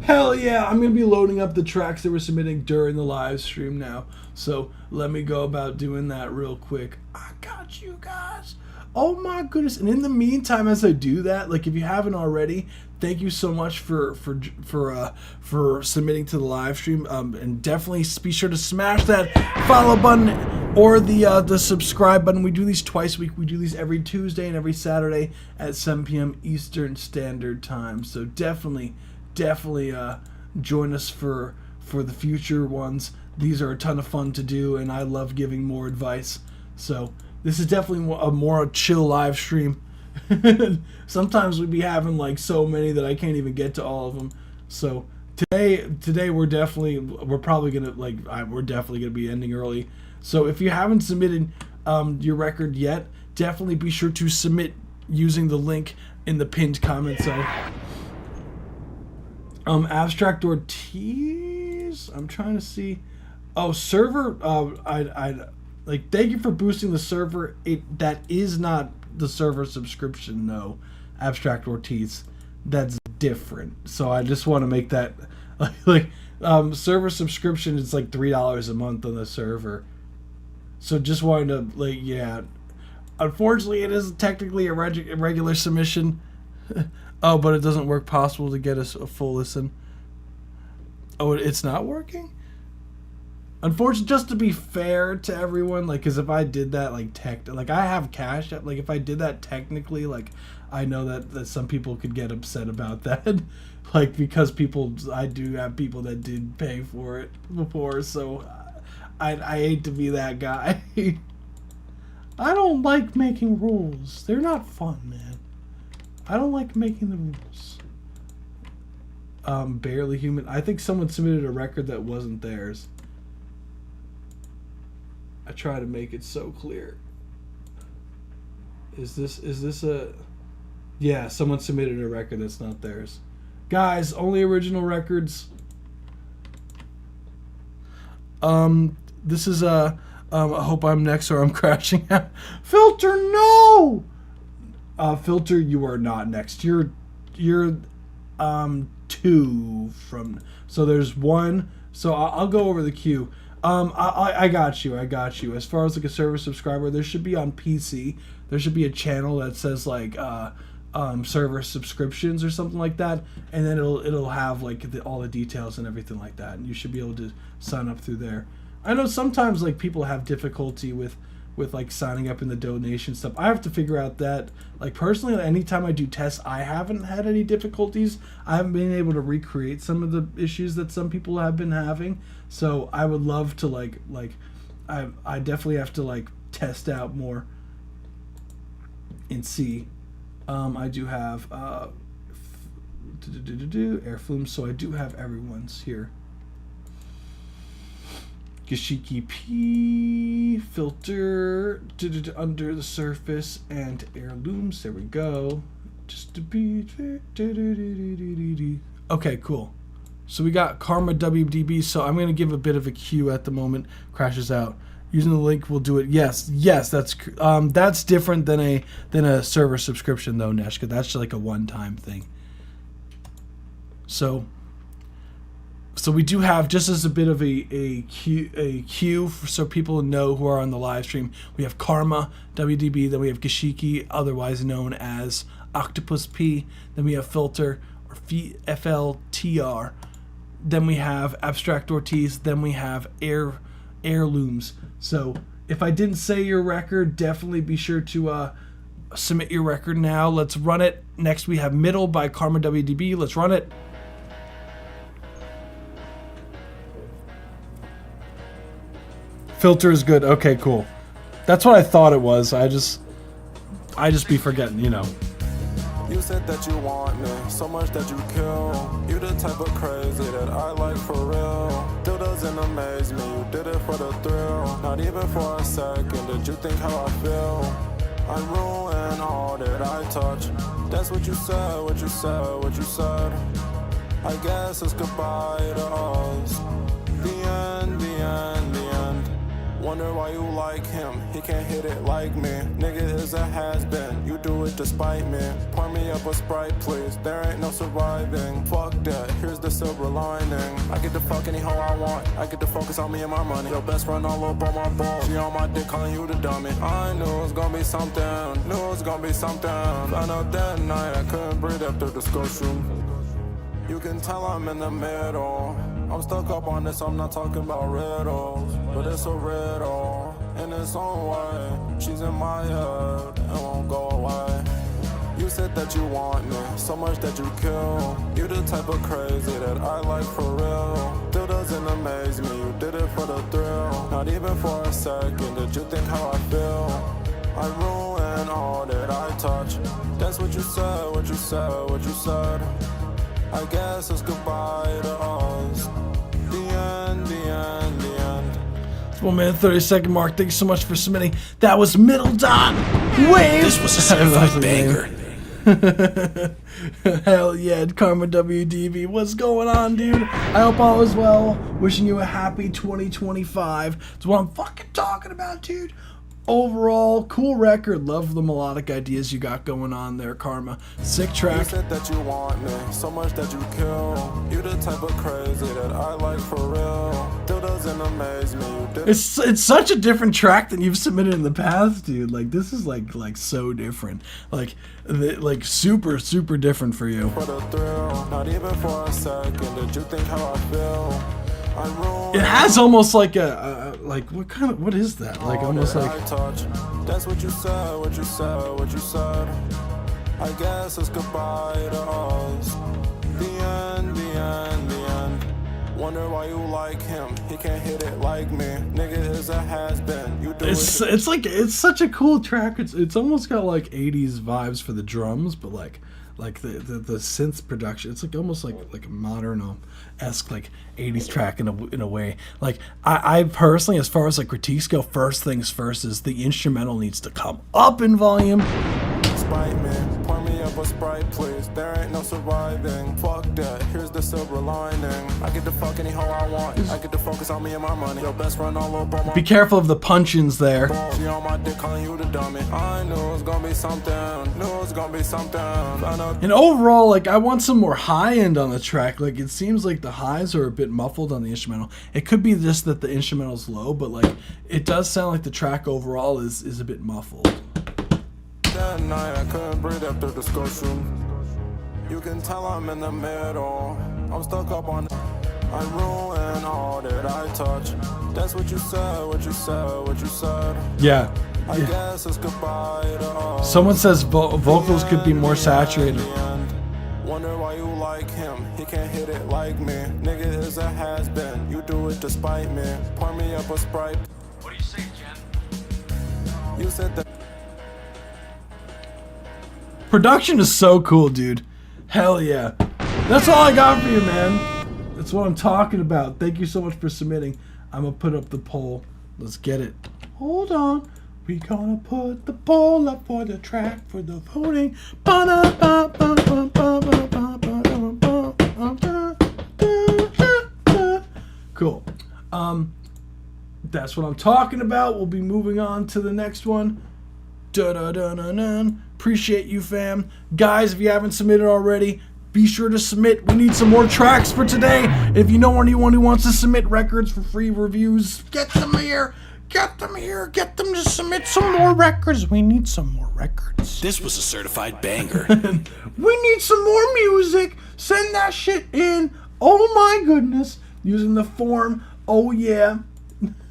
Speaker 4: Hell yeah, I'm going to be loading up the tracks that we're submitting during the live stream now. So let me go about doing that real quick. I got you guys. Oh my goodness. And in the meantime, as I do that, like if you haven't already, thank you so much for submitting to the live stream. And definitely be sure to smash that follow button or the subscribe button. We do these twice a week. We do these every Tuesday and every Saturday at 7 p.m. Eastern Standard Time. So definitely join us for the future ones. These are a ton of fun to do, and I love giving more advice. So this is definitely a more chill live stream. Sometimes we'd be having like so many that I can't even get to all of them. So today we're definitely gonna be ending early. So if you haven't submitted your record yet, definitely be sure to submit using the link in the pinned comment zone. Abstract Ortiz, I'm trying to see. Oh, server. I thank you for boosting the server. That is not the server subscription, no. Abstract Ortiz, that's different. So I just want to make that server subscription is like $3 a month on the server. So just wanted to Unfortunately, it is technically a regular submission. Oh, but it doesn't work possible to get us a full listen. Oh, it's not working? Unfortunately, just to be fair to everyone, like, because if I did that, I have Cash App, like, if I did that technically, like, I know that some people could get upset about that, like, because I do have people that did pay for it before, so I hate to be that guy. I don't like making rules. They're not fun, man. I don't like making the rules. Barely Human. I think someone submitted a record that wasn't theirs. I try to make it so clear. Is this a... Yeah, someone submitted a record that's not theirs. Guys, only original records. This is I hope I'm next or I'm crashing out. Filter, no! Filter, you are not next. You're 2 from... So there's 1, So I'll go over the queue. I got you. As far as like a server subscriber, there should be on PC. There should be a channel that says like server subscriptions or something like that, and then it'll have like all the details and everything like that, and you should be able to sign up through there. I know sometimes like people have difficulty with like signing up in the donation stuff. I have to figure out that, like, personally, anytime I do tests, I haven't had any difficulties. I haven't been able to recreate some of the issues that some people have been having. So I would love to I definitely have to like test out more and see. I do have Airflume, so I do have everyone's here. Gashiki P, filter, under the surface, and heirlooms. There we go. Just to be. Okay, cool. So we got Karma WDB. So I'm going to give a bit of a queue at the moment. Crashes out. Using the link, we'll do it. Yes, that's different than a server subscription though, Neshka. That's just like a one-time thing. So we do have, just as a bit of a queue so people know who are on the live stream, we have Karma WDB, then we have Gashiki, otherwise known as Octopus P, then we have Filter, or FLTR, then we have Abstract Ortiz, then we have Heirlooms. So if I didn't say your record, definitely be sure to submit your record now. Let's run it. Next we have Middle by Karma WDB. Let's run it. Filter is good. Okay, cool. That's what I thought it was. I just be forgetting, you know.
Speaker 6: You said that you want me so much that you kill. You the type of crazy that I like for real. Still doesn't amaze me. You did it for the thrill. Not even for a second did you think how I feel. I ruin all that I touch. That's what you said. What you said. What you said. I guess it's goodbye to us. The end. The end. The end. Wonder why you like him, he can't hit it like me. Nigga is a has-been, you do it despite me. Pour me up a Sprite please, there ain't no surviving. Fuck that, here's the silver lining. I get to fuck any hoe I want, I get to focus on me and my money. Your best friend all up on my balls, she on my dick calling you the dummy. I knew it was gonna be something, knew it was gonna be something. Found out that night I couldn't breathe after discussion. You can tell I'm in the middle. I'm stuck up on this, I'm not talking about riddles, but it's a riddle in its own way. She's in my head and won't go away. You said that you want me so much that you kill. You the type of crazy that I like for real. Still doesn't amaze me, you did it for the thrill. Not even for a second did you think how I feel. I ruin all that I touch. That's what you said, what you said, what you said. I guess it's goodbye to us. The end, the end, the end.
Speaker 4: It's 1 minute 30-second mark. Thank you so much for submitting. That was Middle Dot Wave.
Speaker 5: This was a certified banger.
Speaker 4: Hell yeah, Karma WDB. What's going on, dude? I hope all is well. Wishing you a happy 2025. That's what I'm fucking talking about, dude. Overall, cool record. Love the melodic ideas you got going on there, Karma. Sick track.
Speaker 6: You said that you want me so much that you kill. You the type of crazy that I like for real. Still doesn't amaze me. You did
Speaker 4: it's such a different track than you've submitted in the past, dude. Like this is like so different. Like super different for you.
Speaker 6: For the thrill, not even for a second did you think how I feel.
Speaker 4: It has almost like a like what is that? Like almost like
Speaker 6: that's what you said, what you said, what you said. I guess it's goodbye to us. The end, the end, the end. Wonder why you like him, he can't hit it like me. Nigga is a has-been. You do
Speaker 4: it's like it's such a cool track. It's almost got like 80s vibes for the drums, but like the synth production, it's like almost like a modern-esque like 80s track in a way. Like I personally, as far as like critiques go, first things first is the instrumental needs to come up in volume.
Speaker 6: Spite me, pour me up up a Sprite, please. There ain't no surviving. Fuck that, here's the silver lining. I get to fuck any hoe I want. I get to focus on me and my money. Your best friend all up on my
Speaker 4: Be careful of the punch-ins there.
Speaker 6: She on my dick calling you the dummy. I knew it was gonna be something. Knew it was gonna be something.
Speaker 4: And overall, like, I want some more high end on the track. Like, it seems like the highs are a bit muffled on the instrumental. It could be just that the instrumental's low, but like, it does sound like the track overall is a bit muffled.
Speaker 6: That night I couldn't breathe after the discussion. You can tell I'm in the middle. I'm stuck up on. I ruin all that I touch. That's what you said, what you said, what you said.
Speaker 4: Yeah.
Speaker 6: I guess it's goodbye to us.
Speaker 4: Someone says vocals could be more saturated.
Speaker 6: Wonder why you like him. He can't hit it like me. Nigga is a has-been. You do it despite me. Pour me up a Sprite.
Speaker 3: What do you say, Jen?
Speaker 6: You said that.
Speaker 4: Production is so cool, dude. Hell yeah. That's all I got for you, man. That's what I'm talking about. Thank you so much for submitting. I'm gonna put up the poll. Let's get it. Hold on. We gonna put the poll up for the track for the voting. Cool. That's what I'm talking about. We'll be moving on to the next one. Appreciate you, fam. Guys, if you haven't submitted already, be sure to submit. We need some more tracks for today. If you know anyone who wants to submit records for free reviews, get them here. Get them here. Get them to submit some more records. We need some more records.
Speaker 5: This was a certified banger.
Speaker 4: We need some more music. Send that shit in. Oh my goodness. Using the form. Oh yeah.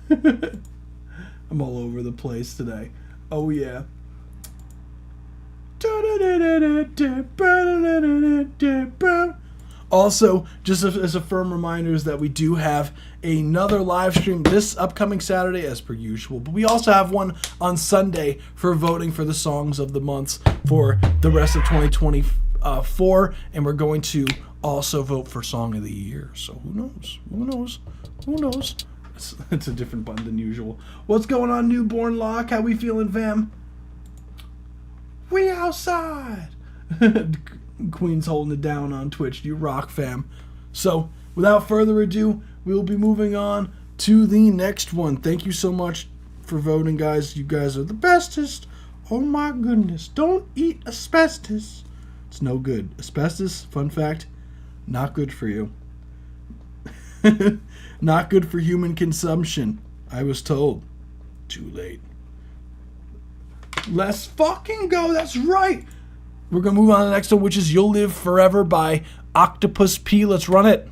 Speaker 4: I'm all over the place today. Oh yeah. Also, just as a firm reminder is that we do have another live stream this upcoming Saturday as per usual, but we also have one on Sunday for voting for the songs of the months for the rest of 2024, and we're going to also vote for Song of the Year. So who knows? Who knows? Who knows? It's a different button than usual. What's going on, Newborn Lock? How we feeling, fam? We outside. Queen's holding it down on Twitch. You rock, fam. So, without further ado, we'll be moving on to the next one. Thank you so much for voting, guys. You guys are the bestest. Oh my goodness. Don't eat asbestos. It's no good. Asbestos, fun fact, not good for you. Not good for human consumption. I was told. Too late. Let's fucking go. That's right. We're going to move on to the next one, which is You'll Live Forever by Octopus P. Let's run it.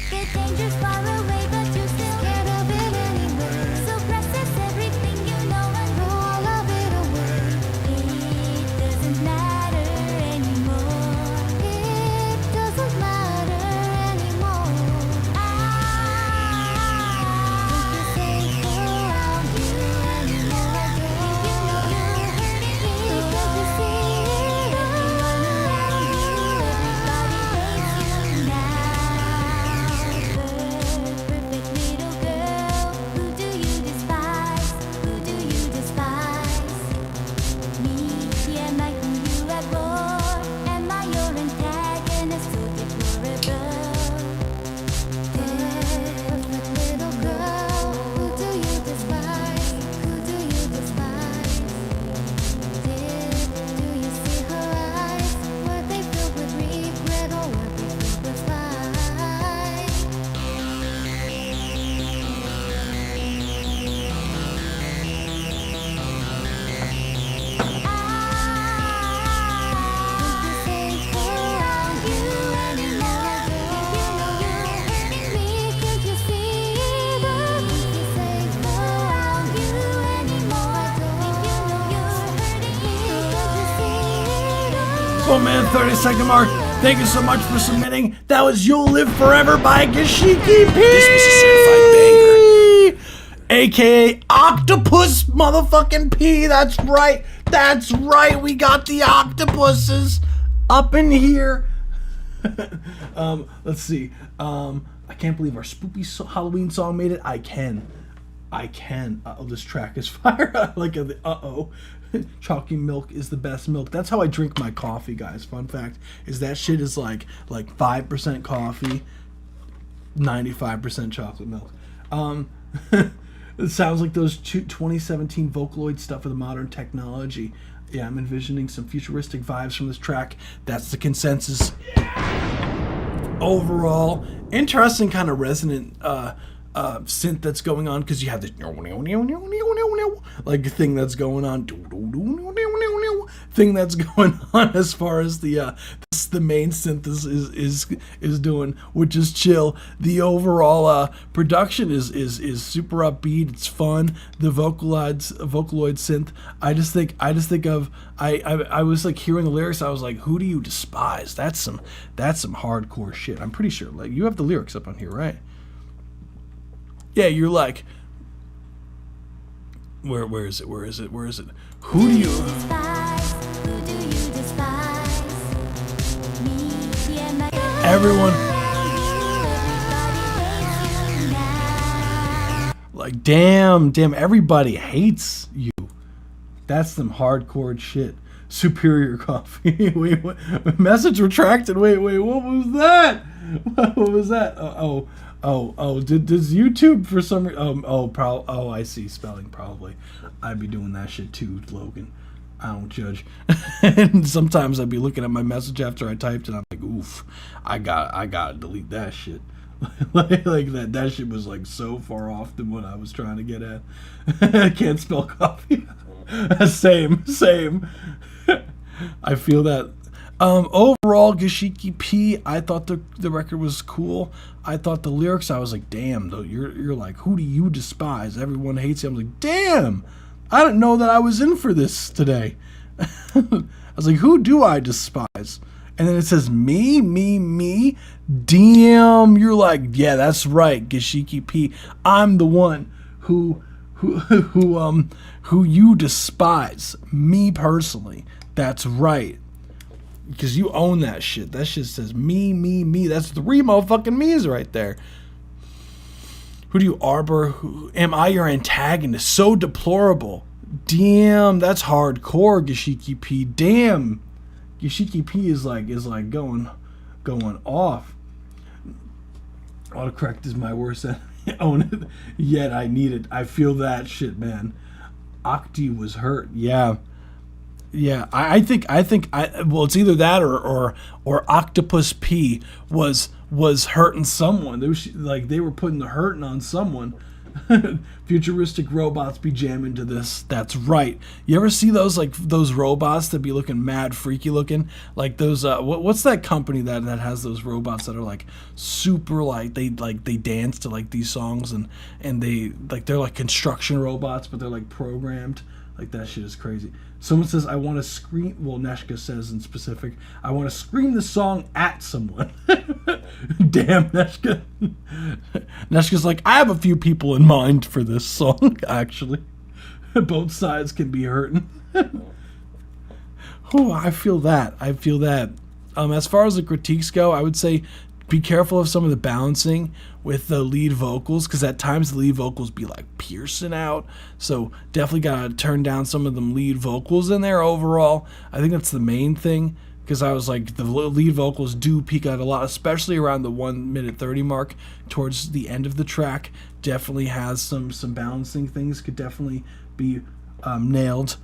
Speaker 7: The danger's far away, but you're still scared of it anyway. So process everything you know and throw all of it away. It doesn't matter anymore. It doesn't matter anymore. I think you're safe around you anymore. You know you're hurting me, can't you see? Everyone around you, everybody hates you now. Perfect little girl, who do you despise? Who do you despise? Me, am I who you adore? Am I your antagonist so deplorable? Perfect little girl, who do you despise? Who do you despise? Do you see her eyes? Were they filled with regret or were they filled with spite?
Speaker 4: Oh man, 30-second mark. Thank you so much for submitting. That was You'll Live Forever by Gashiki P.
Speaker 5: This was a certified banger.
Speaker 4: aka Octopus motherfucking P. That's right. That's right. We got the octopuses up in here. Let's see. I can't believe our spoopy Halloween song made it. I can. Uh-oh, this track is fire. I like the uh-oh. Chalky milk is the best milk. That's how I drink my coffee, guys. Fun fact is that shit is like 5% coffee, 95% chocolate milk. It sounds like those 2017 Vocaloid stuff with the modern technology. Yeah, I'm envisioning some futuristic vibes from this track. That's the consensus. Overall, interesting kind of resonant synth that's going on, because you have this like thing that's going on, as far as the main synth is doing, which is chill. The overall production is super upbeat. It's fun. The Vocaloid synth. I was like hearing the lyrics. I was like, who do you despise? That's some hardcore shit. I'm pretty sure. Like, you have the lyrics up on here, right? Yeah, you're like, where is it? Who do you
Speaker 7: despise? Who do you despise? Me and my
Speaker 4: everyone
Speaker 7: everybody hates you now.
Speaker 4: like, damn, everybody hates you. That's some hardcore shit. Superior coffee. Wait, what? Message retracted. Wait, what was that? What was that? Does YouTube for some reason? I see spelling probably. I'd be doing that shit too, Logan. I don't judge. And sometimes I'd be looking at my message after I typed, and I'm like, oof, I gotta delete that shit. like that shit was like so far off than what I was trying to get at. I can't spell coffee. Same. I feel that. Overall, Gashiki P, I thought the record was cool. I thought the lyrics, I was like, damn, though, you're like, who do you despise? Everyone hates you. I'm like, damn, I didn't know that I was in for this today. I was like, who do I despise? And then it says me. Damn, you're like, yeah, that's right, Gashiki P. I'm the one who you despise. Me personally. That's right. Because you own that shit. That shit says me. That's 3 motherfucking me's right there. Who do you arbor? Am I your antagonist? So deplorable. Damn, that's hardcore, Gashiki P. Damn. Gashiki P is like going off. Autocorrect is my worst enemy. Own it. Yet I need it. I feel that shit, man. Octi was hurt. Yeah. I think it's either that or Octopus P was hurting someone. They were putting the hurting on someone. Futuristic robots be jamming to this. That's right. You ever see those robots that be looking mad freaky looking? Like those what's that company that has those robots that are like super they dance to like these songs and they're like construction robots, but they're like programmed. Like, that shit is crazy. Someone says, I want to scream. Well, Neshka says in specific, I want to scream the song at someone. Damn, Neshka. Neshka's like, I have a few people in mind for this song, actually. Both sides can be hurting. Oh, I feel that. As far as the critiques go, I would say be careful of some of the balancing with the lead vocals, because at times the lead vocals be like piercing out, so definitely gotta turn down some of them lead vocals in there. Overall, I think that's the main thing, because I was like, the lead vocals do peak out a lot, especially around the 1 minute 30 mark towards the end of the track. Definitely has some balancing things, could definitely be nailed.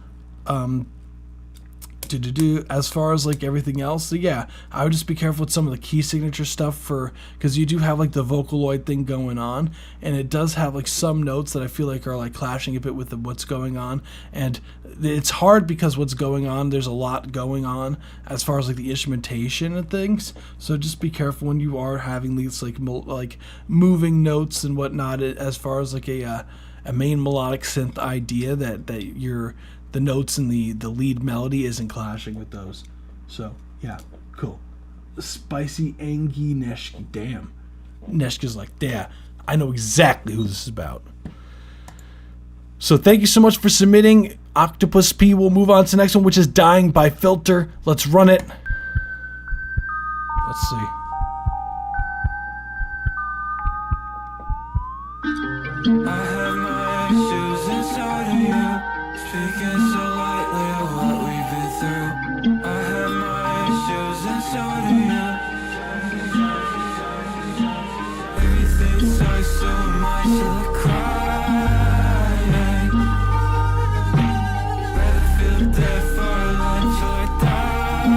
Speaker 4: As far as like everything else, so yeah, I would just be careful with some of the key signature stuff, because you do have like the Vocaloid thing going on, and it does have like some notes that I feel like are like clashing a bit with what's going on, and it's hard because what's going on, there's a lot going on as far as like the instrumentation and things, so just be careful when you are having these like moving notes and whatnot, as far as like a main melodic synth idea that the notes in the lead melody isn't clashing with those. So, yeah, cool. Spicy Angie Neshki. Damn. Neshka's like, yeah, I know exactly who this is about. So thank you so much for submitting. Octopus P. We'll move on to the next one, which is Dying by Filter. Let's run it. Let's see.
Speaker 1: I have my issues inside of you, speaking so lightly of what we've been through. I have my issues inside of you. Everything sighs so much till I cry. Rather feel dead for a long till I dying.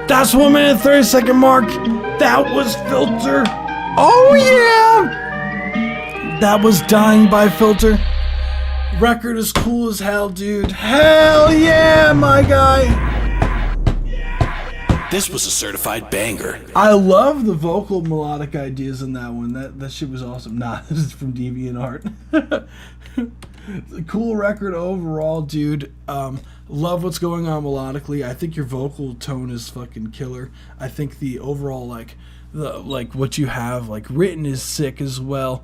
Speaker 4: That's 1 minute 30-second mark. That was Filter. Oh yeah! That was Dying by Filter. Record is cool as hell, dude. Hell yeah, my guy.
Speaker 5: This was a certified banger.
Speaker 4: I love the vocal melodic ideas in that one. That shit was awesome. Nah, this is from DeviantArt. Cool record overall, dude. Love what's going on melodically. I think your vocal tone is fucking killer. I think the overall what you have written is sick as well.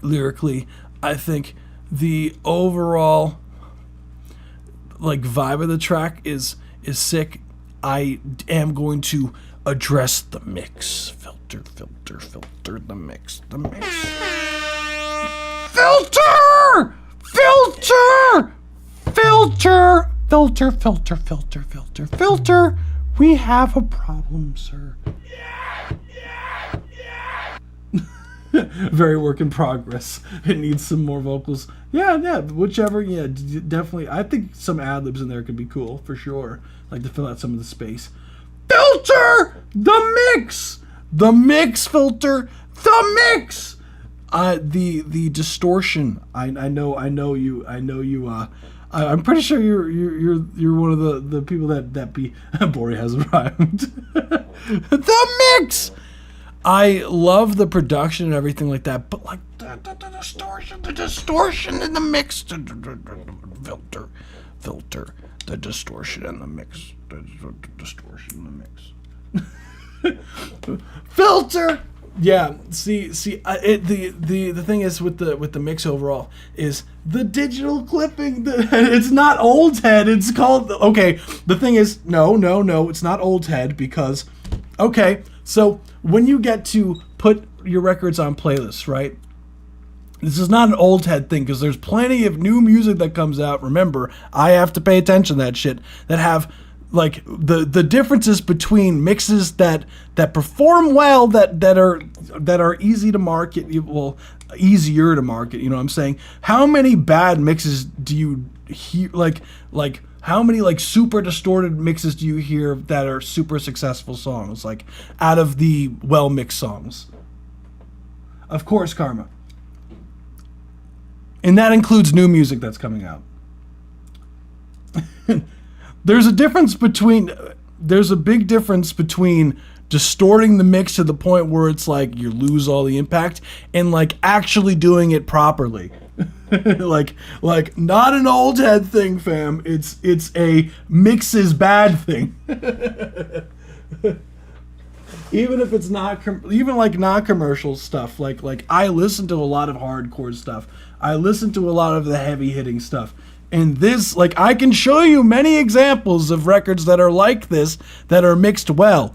Speaker 4: Lyrically, I think the overall vibe of the track is sick. I am going to address the mix. Filter the mix. Filter! We have a problem, sir. Very work in progress. It needs some more vocals. Yeah, whichever. Yeah, definitely. I think some ad-libs in there could be cool, for sure. To fill out some of the space. Filter! The mix! Filter! The mix! The distortion. I know you. I'm pretty sure you're one of the people that be. Bori has arrived. The mix. I love the production and everything like that, but the distortion in the mix. Filter. The distortion in the mix. The distortion in the mix. Filter. Yeah, see, the thing is with the mix overall is the digital clipping. It's not old head. It's called The thing is, no, it's not old head because, so when you get to put your records on playlists, right? This is not an old head thing because there's plenty of new music that comes out. Remember, I have to pay attention to that shit that have. The differences between mixes that perform well, that are easy to market, easier to market, you know what I'm saying? How many bad mixes do you hear, how many super distorted mixes do you hear that are super successful songs, out of the well-mixed songs? Of course, Karma. And that includes new music that's coming out. There's a big difference between distorting the mix to the point where it's you lose all the impact and actually doing it properly. Not an old head thing, fam. It's a mix is bad thing. Even if it's not non-commercial stuff, I listen to a lot of hardcore stuff. I listen to a lot of the heavy hitting stuff. And this, I can show you many examples of records that are like this, that are mixed well.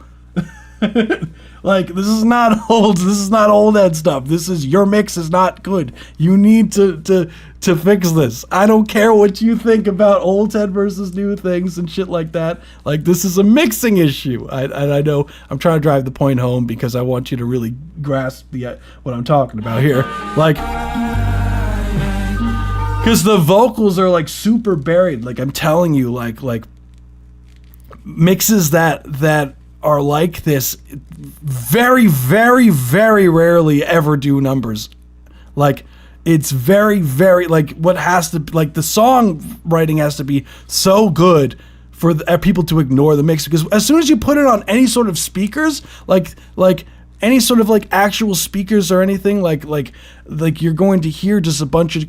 Speaker 4: Like, this is not old head stuff. This is, your mix is not good. You need to fix this. I don't care what you think about old head versus new things and shit like that. Like, this is a mixing issue. I know I'm trying to drive the point home because I want you to really grasp what I'm talking about here. Like, because the vocals are like super buried. Like, I'm telling you, like mixes that are like this very, very, very rarely ever do numbers. Like, it's very, very, like, what has to, like, the song writing has to be so good for people to ignore the mix, because as soon as you put it on any sort of speakers, like any sort of like actual speakers or anything, like you're going to hear just a bunch of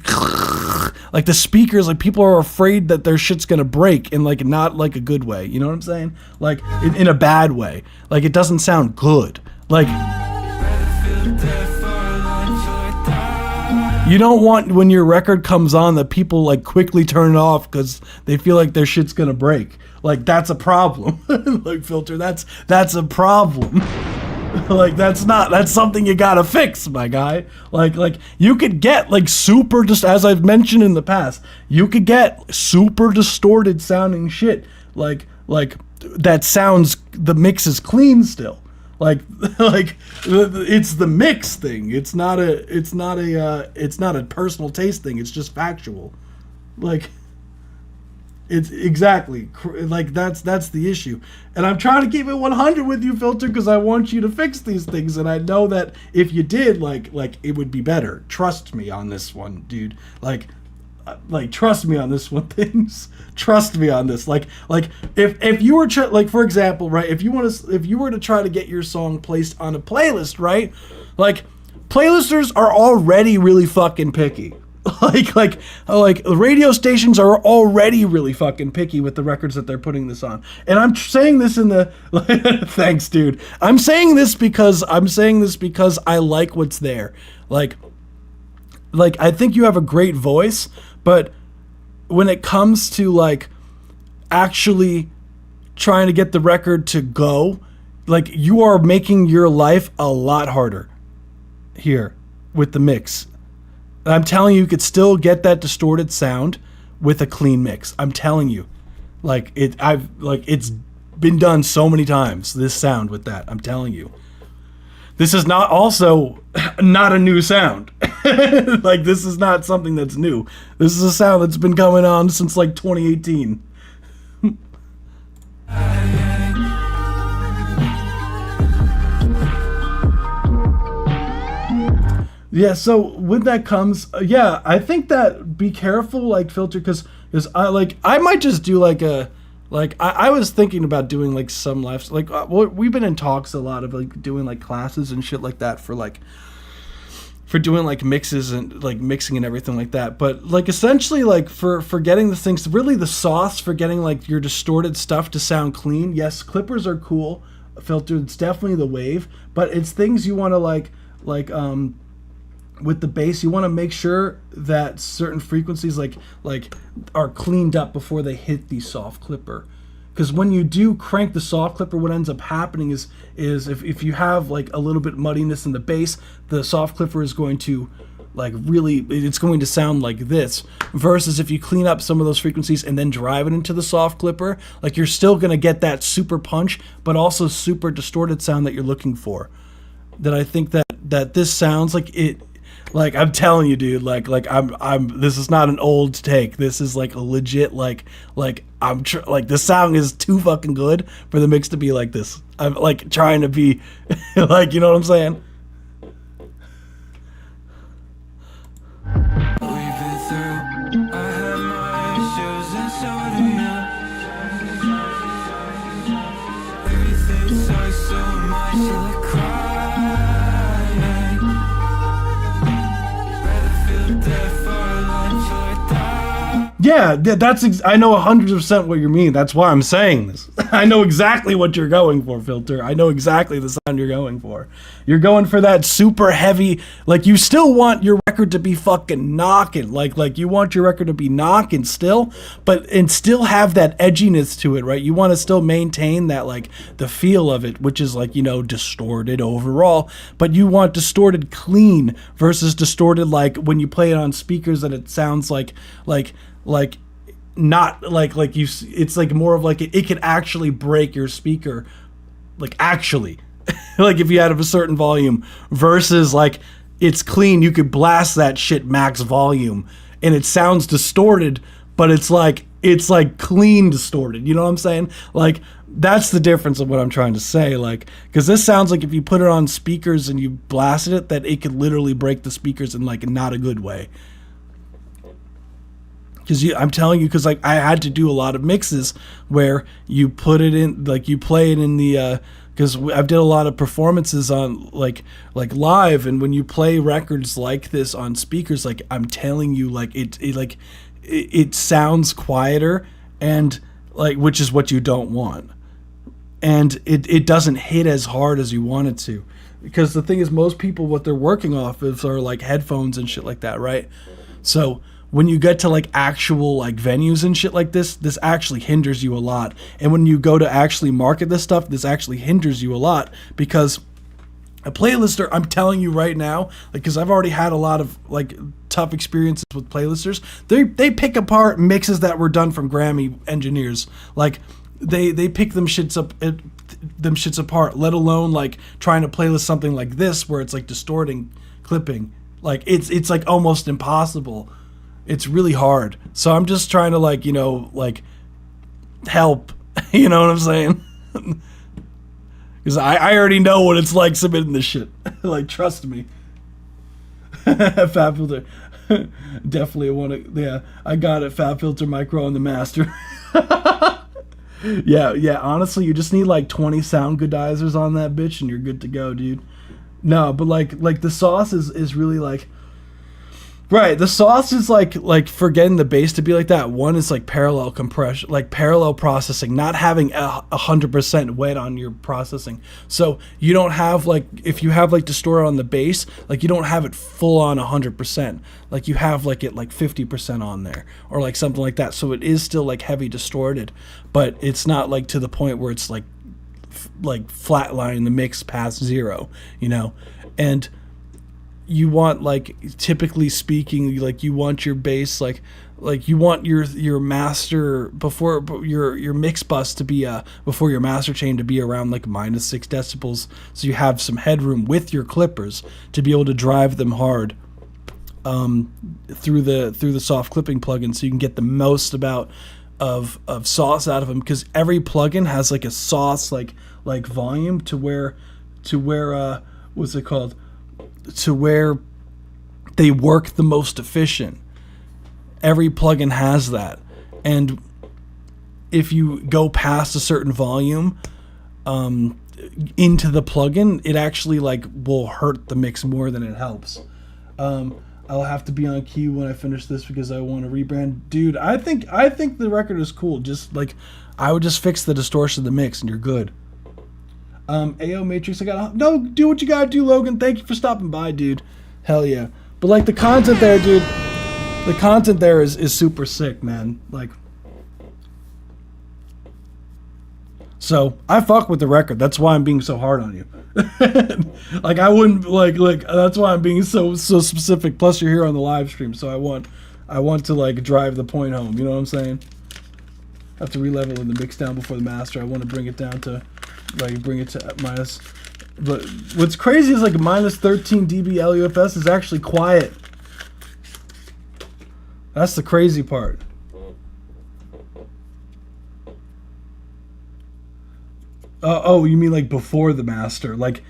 Speaker 4: like the speakers, like people are afraid that their shit's gonna break in like not like a good way. You know what I'm saying? Like in a bad way. Like it doesn't sound good. Like you don't want when your record comes on that people like quickly turn it off because they feel like their shit's gonna break. Like that's a problem. Like Filter, that's a problem. Like that's something you gotta fix, my guy. Like you could get like super, just as I've mentioned in the past, you could get super distorted sounding shit. Like that sounds, the mix is clean still. Like it's the mix thing. It's not a personal taste thing. It's just factual. Like it's exactly like that's the issue. And I'm trying to keep it 100 with you, Filter, because I want you to fix these things. And I know that if you did, like it would be better. Trust me on this one, dude. Like trust me on this one. Things. Trust me on this. Like if you were like, for example, right? If you were to try to get your song placed on a playlist, right? Like playlisters are already really fucking picky. Like radio stations are already really fucking picky with the records that they're putting this on. And I'm saying this in the thanks, dude. I'm saying this because I like what's there. Like I think you have a great voice, but when it comes to like actually trying to get the record to go, like you are making your life a lot harder here with the mix. I'm telling you, you could still get that distorted sound with a clean mix. I'm telling you, it's been done so many times. This sound with that, I'm telling you, this is not a new sound. Like this is not something that's new. This is a sound that's been coming on since like 2018. Yeah, so with that comes, I think that be careful, like Filter, because I might just do I was thinking about doing like some live, like we've been in talks a lot of like doing like classes and shit like that for doing like mixes and like mixing and everything like that. But like essentially like for getting the things, really the sauce for getting like your distorted stuff to sound clean. Yes, clippers are cool, Filter. It's definitely the wave, but it's things you want to like with the bass, you want to make sure that certain frequencies like are cleaned up before they hit the soft clipper. Because when you do crank the soft clipper, what ends up happening is if you have like a little bit muddiness in the bass, the soft clipper is going to like really, it's going to sound like this. Versus if you clean up some of those frequencies and then drive it into the soft clipper, like you're still going to get that super punch, but also super distorted sound that you're looking for. That I think that this sounds like it. Like I'm telling you, dude. Like I'm. This is not an old take. This is like a legit. Like the sound is too fucking good for the mix to be like this. I'm like trying to be, like, you know what I'm saying. Yeah, I know 100% what you mean. That's why I'm saying this. I know exactly what you're going for, Filter. I know exactly the sound you're going for. You're going for that super heavy, like you still want your record to be fucking knocking. Like you want your record to be knocking still, and still have that edginess to it, right? You want to still maintain that, like, the feel of it, which is like, distorted overall, but you want distorted clean versus distorted like when you play it on speakers and it sounds like not like you, it's like more of like it could actually break your speaker, like actually like if you had a certain volume versus like it's clean, you could blast that shit max volume and it sounds distorted, but it's like clean distorted, you know what I'm saying? Like that's the difference of what I'm trying to say, like, because this sounds like if you put it on speakers and you blasted it, that it could literally break the speakers in like not a good way. Because I'm telling you, because like I had to do a lot of mixes where you put it in, like you play it in the, because I've did a lot of performances on like live, and when you play records like this on speakers, like I'm telling you, like it sounds quieter, and like, which is what you don't want, and it doesn't hit as hard as you want it to, because the thing is, most people, what they're working off of are like headphones and shit like that, right? So when you get to like actual like venues and shit like this actually hinders you a lot. And when you go to actually market this stuff, this actually hinders you a lot, because a playlister, I'm telling you right now, like, because I've already had a lot of like tough experiences with playlisters. They pick apart mixes that were done from Grammy engineers. Like they pick them shits apart, let alone like trying to playlist something like this where it's like distorting, clipping. Like it's like almost impossible. It's really hard. So I'm just trying to like, like help, you know what I'm saying? Because I already know what it's like submitting this shit. Like, trust me. Fab Filter. Definitely want to, yeah, I got it. Fab Filter Micro on the master. Yeah, honestly, you just need like 20 sound goodizers on that bitch and you're good to go, dude. No, but like the sauce is really like, right, the sauce is like for getting the bass to be like that. One is like parallel compression, like parallel processing, not having 100% wet on your processing. So you don't have like, if you have like distorted on the bass, like you don't have it full on 100%. Like you have like it like 50% on there or like something like that. So it is still like heavy distorted, but it's not like to the point where it's like flatlining the mix past zero, and you want, like, typically speaking, like you want your bass like you want your master before your mix bus to be before your master chain to be around like -6 decibels, so you have some headroom with your clippers to be able to drive them hard through the soft clipping plugin, so you can get the most amount of sauce out of them, because every plugin has like a sauce like volume to where what's it called, to where they work the most efficient. Every plugin has that, and if you go past a certain volume into the plugin, it actually like will hurt the mix more than it helps. I'll have to be on key when I finish this because I want to rebrand. Dude, I think the record is cool. Just like, I would just fix the distortion of the mix and you're good. AO Matrix, no, do what you gotta do, Logan. Thank you for stopping by, dude. Hell yeah. But like the content there, dude, the content there is super sick, man. Like, so I fuck with the record. That's why I'm being so hard on you. Like, I wouldn't like that's why I'm being so specific. Plus you're here on the live stream, so I want to like drive the point home, you know what I'm saying? I have to re-level in the mix down before the master. I want to bring it down to like bring it to minus. But what's crazy is like -13 dB LUFS is actually quiet. That's the crazy part. Oh, you mean like before the master? Like,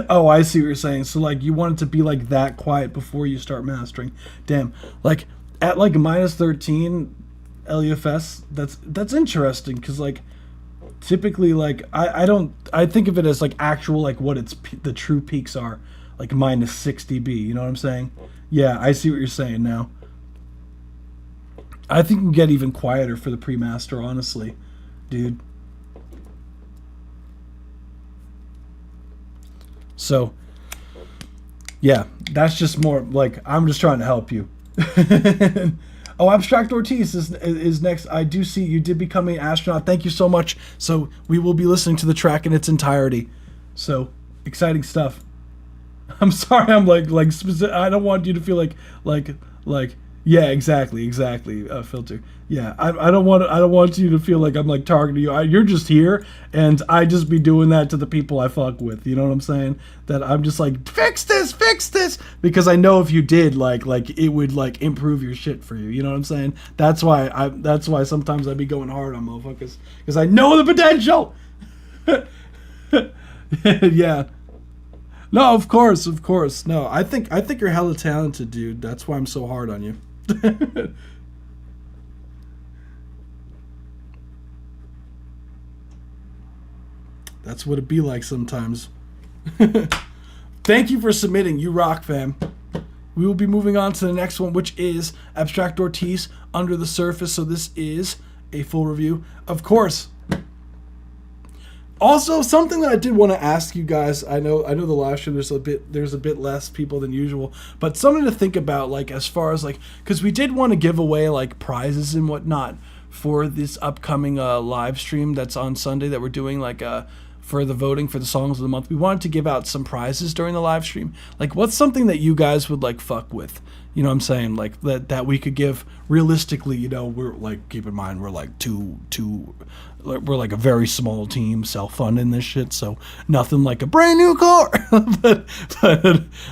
Speaker 4: oh, I see what you're saying. So like you want it to be like that quiet before you start mastering. Damn. Like at like -13 LUFS, that's interesting, because like typically like I think of it as like actual like what its the true peaks are, like -6 dB, you know what I'm saying? Yeah, I see what you're saying now. I think you can get even quieter for the pre-master, honestly, dude. So, yeah, that's just more like I'm just trying to help you. Oh, Abstract Ortiz is next. I do see you did become an astronaut. Thank you so much. So we will be listening to the track in its entirety. So exciting stuff. I'm sorry. I'm like specific. I don't want you to feel like. Yeah, exactly. Filter. Yeah, I don't want you to feel like I'm like targeting you. You're just here, and I just be doing that to the people I fuck with. You know what I'm saying? That I'm just like fix this, because I know if you did, like it would like improve your shit for you. You know what I'm saying? That's why sometimes I be going hard on motherfuckers because I know the potential. Yeah. No, of course. No, I think you're hella talented, dude. That's why I'm so hard on you. That's what it be like sometimes. Thank you for submitting. You rock, fam. We will be moving on to the next one, which is Abstract Ortiz, Under the Surface. So this is a full review. Of course. Also, something that I did want to ask you guys. I know the live stream there's a bit less people than usual, but something to think about, like as far as like, because we did want to give away like prizes and whatnot for this upcoming live stream that's on Sunday that we're doing, like for the voting for the songs of the month. We wanted to give out some prizes during the live stream. Like, what's something that you guys would like fuck with? You know what I'm saying? Like that we could give realistically. You know, we're like, keep in mind we're like we're like a very small team self-funding this shit, so nothing like a brand new car.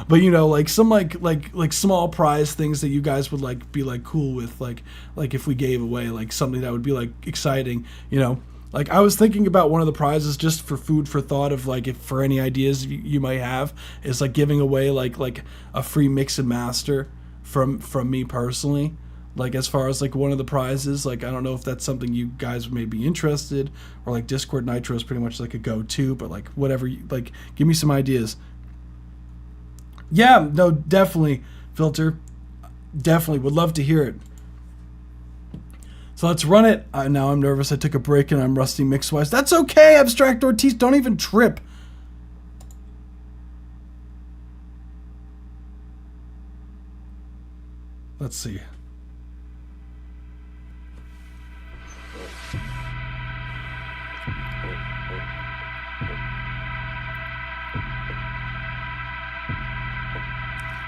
Speaker 4: but you know, like some like small prize things that you guys would like be like cool with, like if we gave away like something that would be like exciting, you know. Like I was thinking about one of the prizes just for food for thought of like if for any ideas you might have is like giving away like a free mix and master from me personally. Like as far as like one of the prizes, like I don't know if that's something you guys may be interested, or like Discord Nitro is pretty much like a go-to, but like whatever, like give me some ideas. Yeah, no, definitely, Filter, definitely would love to hear it. So let's run it. Now I'm nervous. I took a break and I'm rusty mix-wise. That's okay, Abstract Ortiz. Don't even trip. Let's see.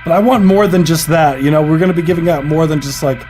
Speaker 4: But I want more than just that. You know, we're going to be giving out more than just like...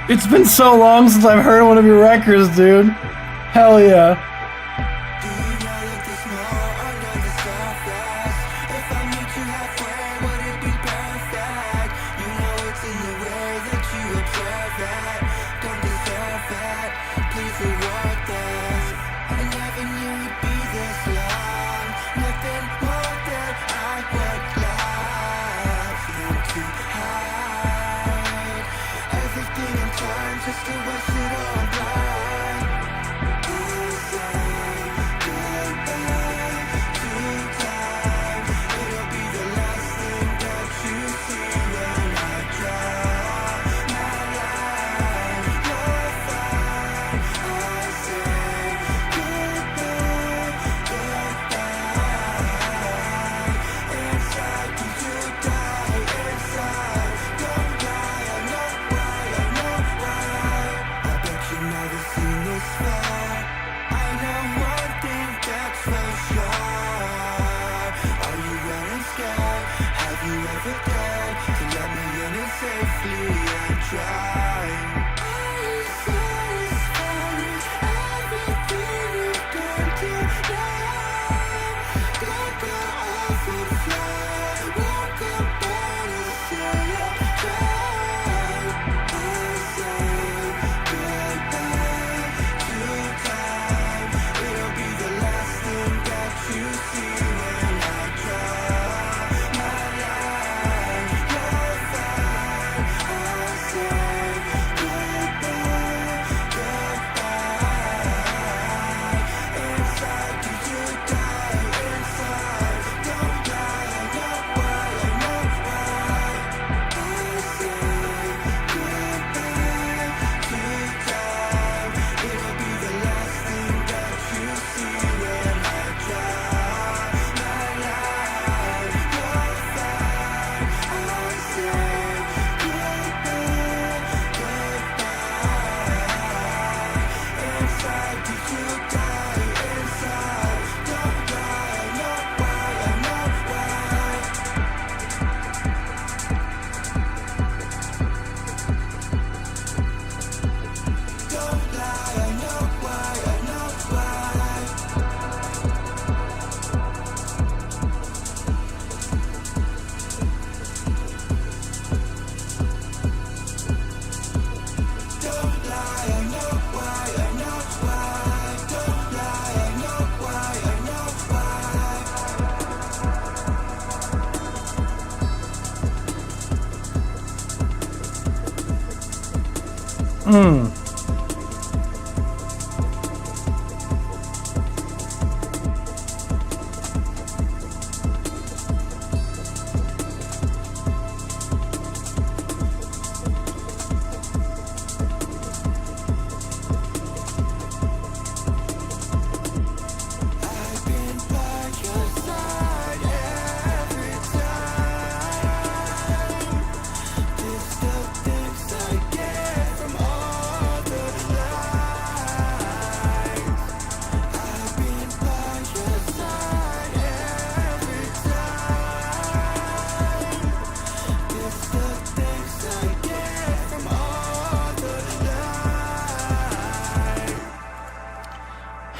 Speaker 4: It's been so long since I've heard one of your records, dude. Hell yeah.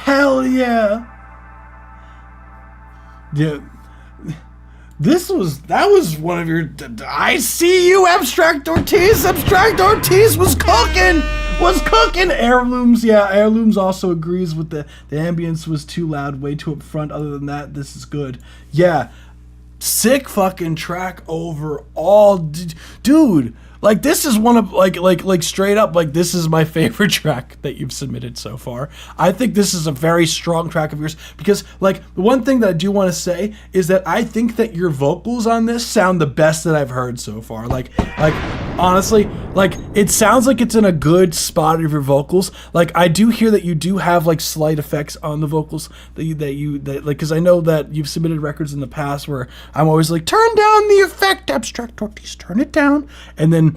Speaker 4: Hell yeah. Yeah. That was one of your, I see you, Abstract Ortiz. Abstract Ortiz was cooking. Heirlooms, yeah, Heirlooms also agrees with the ambience was too loud, way too up front. Other than that, this is good. Yeah, sick fucking track overall, dude. Like, this is one of, like straight up, like, this is my favorite track that you've submitted so far. I think this is a very strong track of yours because, like, the one thing that I do want to say is that I think that your vocals on this sound the best that I've heard so far. Like, honestly, like, it sounds like it's in a good spot of your vocals. Like, I do hear that you do have, like, slight effects on the vocals that because I know that you've submitted records in the past where I'm always like, turn down the effect, Abstract Ortiz, turn it down. And then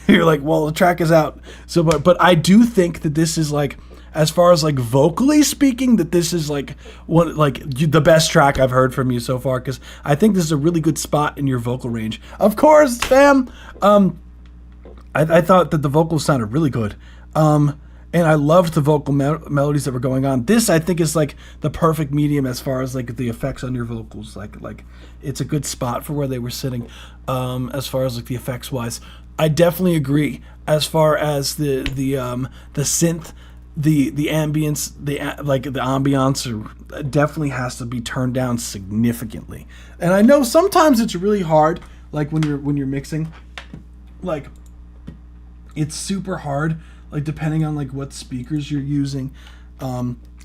Speaker 4: you're like, well, the track is out. So, but I do think that this is, like, as far as, like, vocally speaking, that this is, like, the best track I've heard from you so far, because I think this is a really good spot in your vocal range. Of course, fam. I thought that the vocals sounded really good. And I loved the vocal melodies that were going on. This, I think, is, like, the perfect medium as far as, like, the effects on your vocals. Like it's a good spot for where they were sitting, as far as, like, the effects wise. I definitely agree as far as the synth, the ambience, the ambiance definitely has to be turned down significantly. And I know sometimes it's really hard, like, when you're mixing, like, it's super hard, like, depending on, like, what speakers you're using,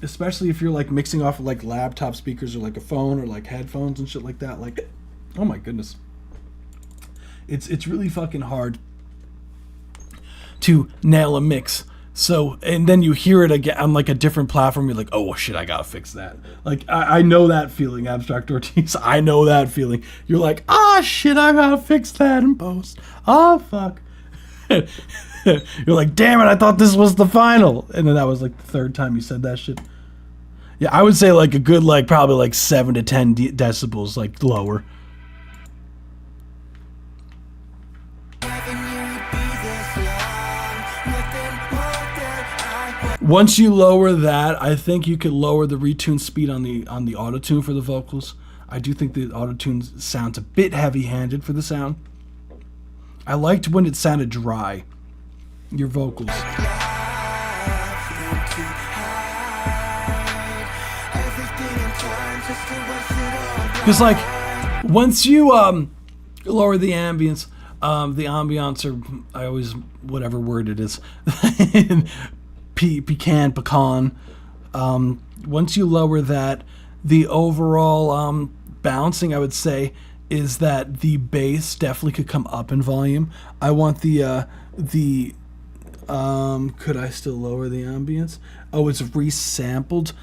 Speaker 4: especially if you're, like, mixing off of, like, laptop speakers or, like, a phone or, like, headphones and shit like that. Like, oh my goodness, it's really fucking hard to nail a mix. So, and then you hear it again on, like, a different platform, you're like, oh shit, I gotta fix that. Like, I know that feeling, Abstract Ortiz. I know that feeling. You're like, shit, I gotta fix that in post. Fuck. You're like, damn it, I thought this was the final. And then that was, like, the third time you said that shit. Yeah, I would say, like, a good, like, probably, like, 7 to 10 decibels, like, lower. Once you lower that, I think you could lower the retune speed on the auto-tune for the vocals. I do think the auto-tune sounds a bit heavy-handed for the sound. I liked when it sounded dry, your vocals. Because, like, once you lower the ambience, or I always, whatever word it is, pecan, once you lower that, the overall bouncing, I would say, is that the bass definitely could come up in volume. I want could I still lower the ambience? Oh, it's resampled.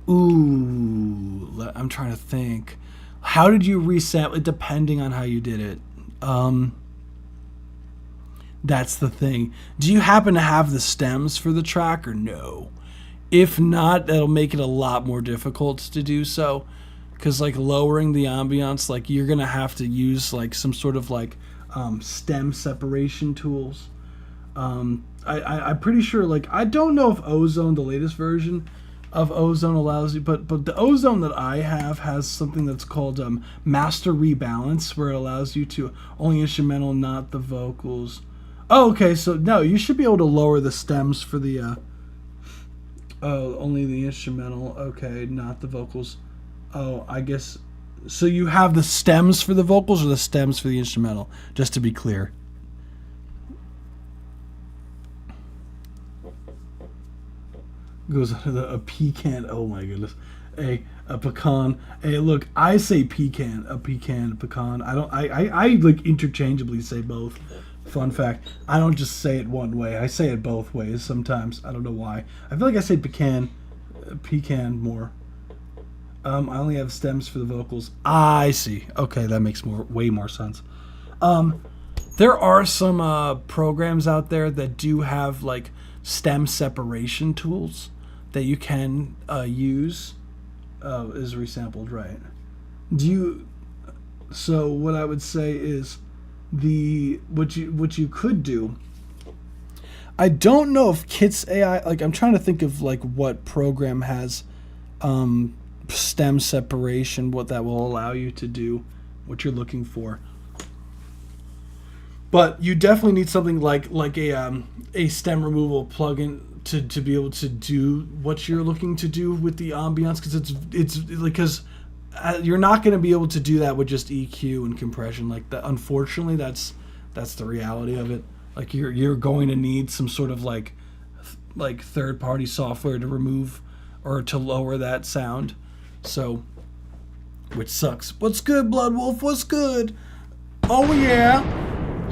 Speaker 4: Ooh, I'm trying to think. How did you resample it? Depending on how you did it. That's the thing. Do you happen to have the stems for the track or no? If not, that'll make it a lot more difficult to do so. Because, like, lowering the ambiance, like, you're going to have to use, like, some sort of, like, stem separation tools. I'm pretty sure, like, I don't know if Ozone, the latest version of Ozone, allows you, but the Ozone that I have has something that's called Master Rebalance, where it allows you to only instrumental, not the vocals. Oh, okay, so no, you should be able to lower the stems for the, only the instrumental, okay, not the vocals. Oh, I guess, so you have the stems for the vocals or the stems for the instrumental, just to be clear. goes under a pecan. Oh my goodness. A pecan. Hey, look, I say pecan, a pecan. I like interchangeably say both. Fun fact, I don't just say it one way. I say it both ways sometimes. I don't know why. I feel like I say pecan more. I only have stems for the vocals. I see. Okay, that makes way more sense. There are some programs out there that do have like stem separation tools that you can use. Is resampled, right? So what I would say is what you could do. I don't know if Kits AI, like I'm trying to think of like what program has stem separation, what that will allow you to do, what you're looking for. But you definitely need something like a stem removal plugin to be able to do what you're looking to do with the ambiance, because you're not going to be able to do that with just EQ and compression like that. Unfortunately, that's the reality of it. Like you're going to need some sort of like third party software to remove or to lower that sound. So, which sucks. What's good, Blood Wolf? What's good? Oh yeah.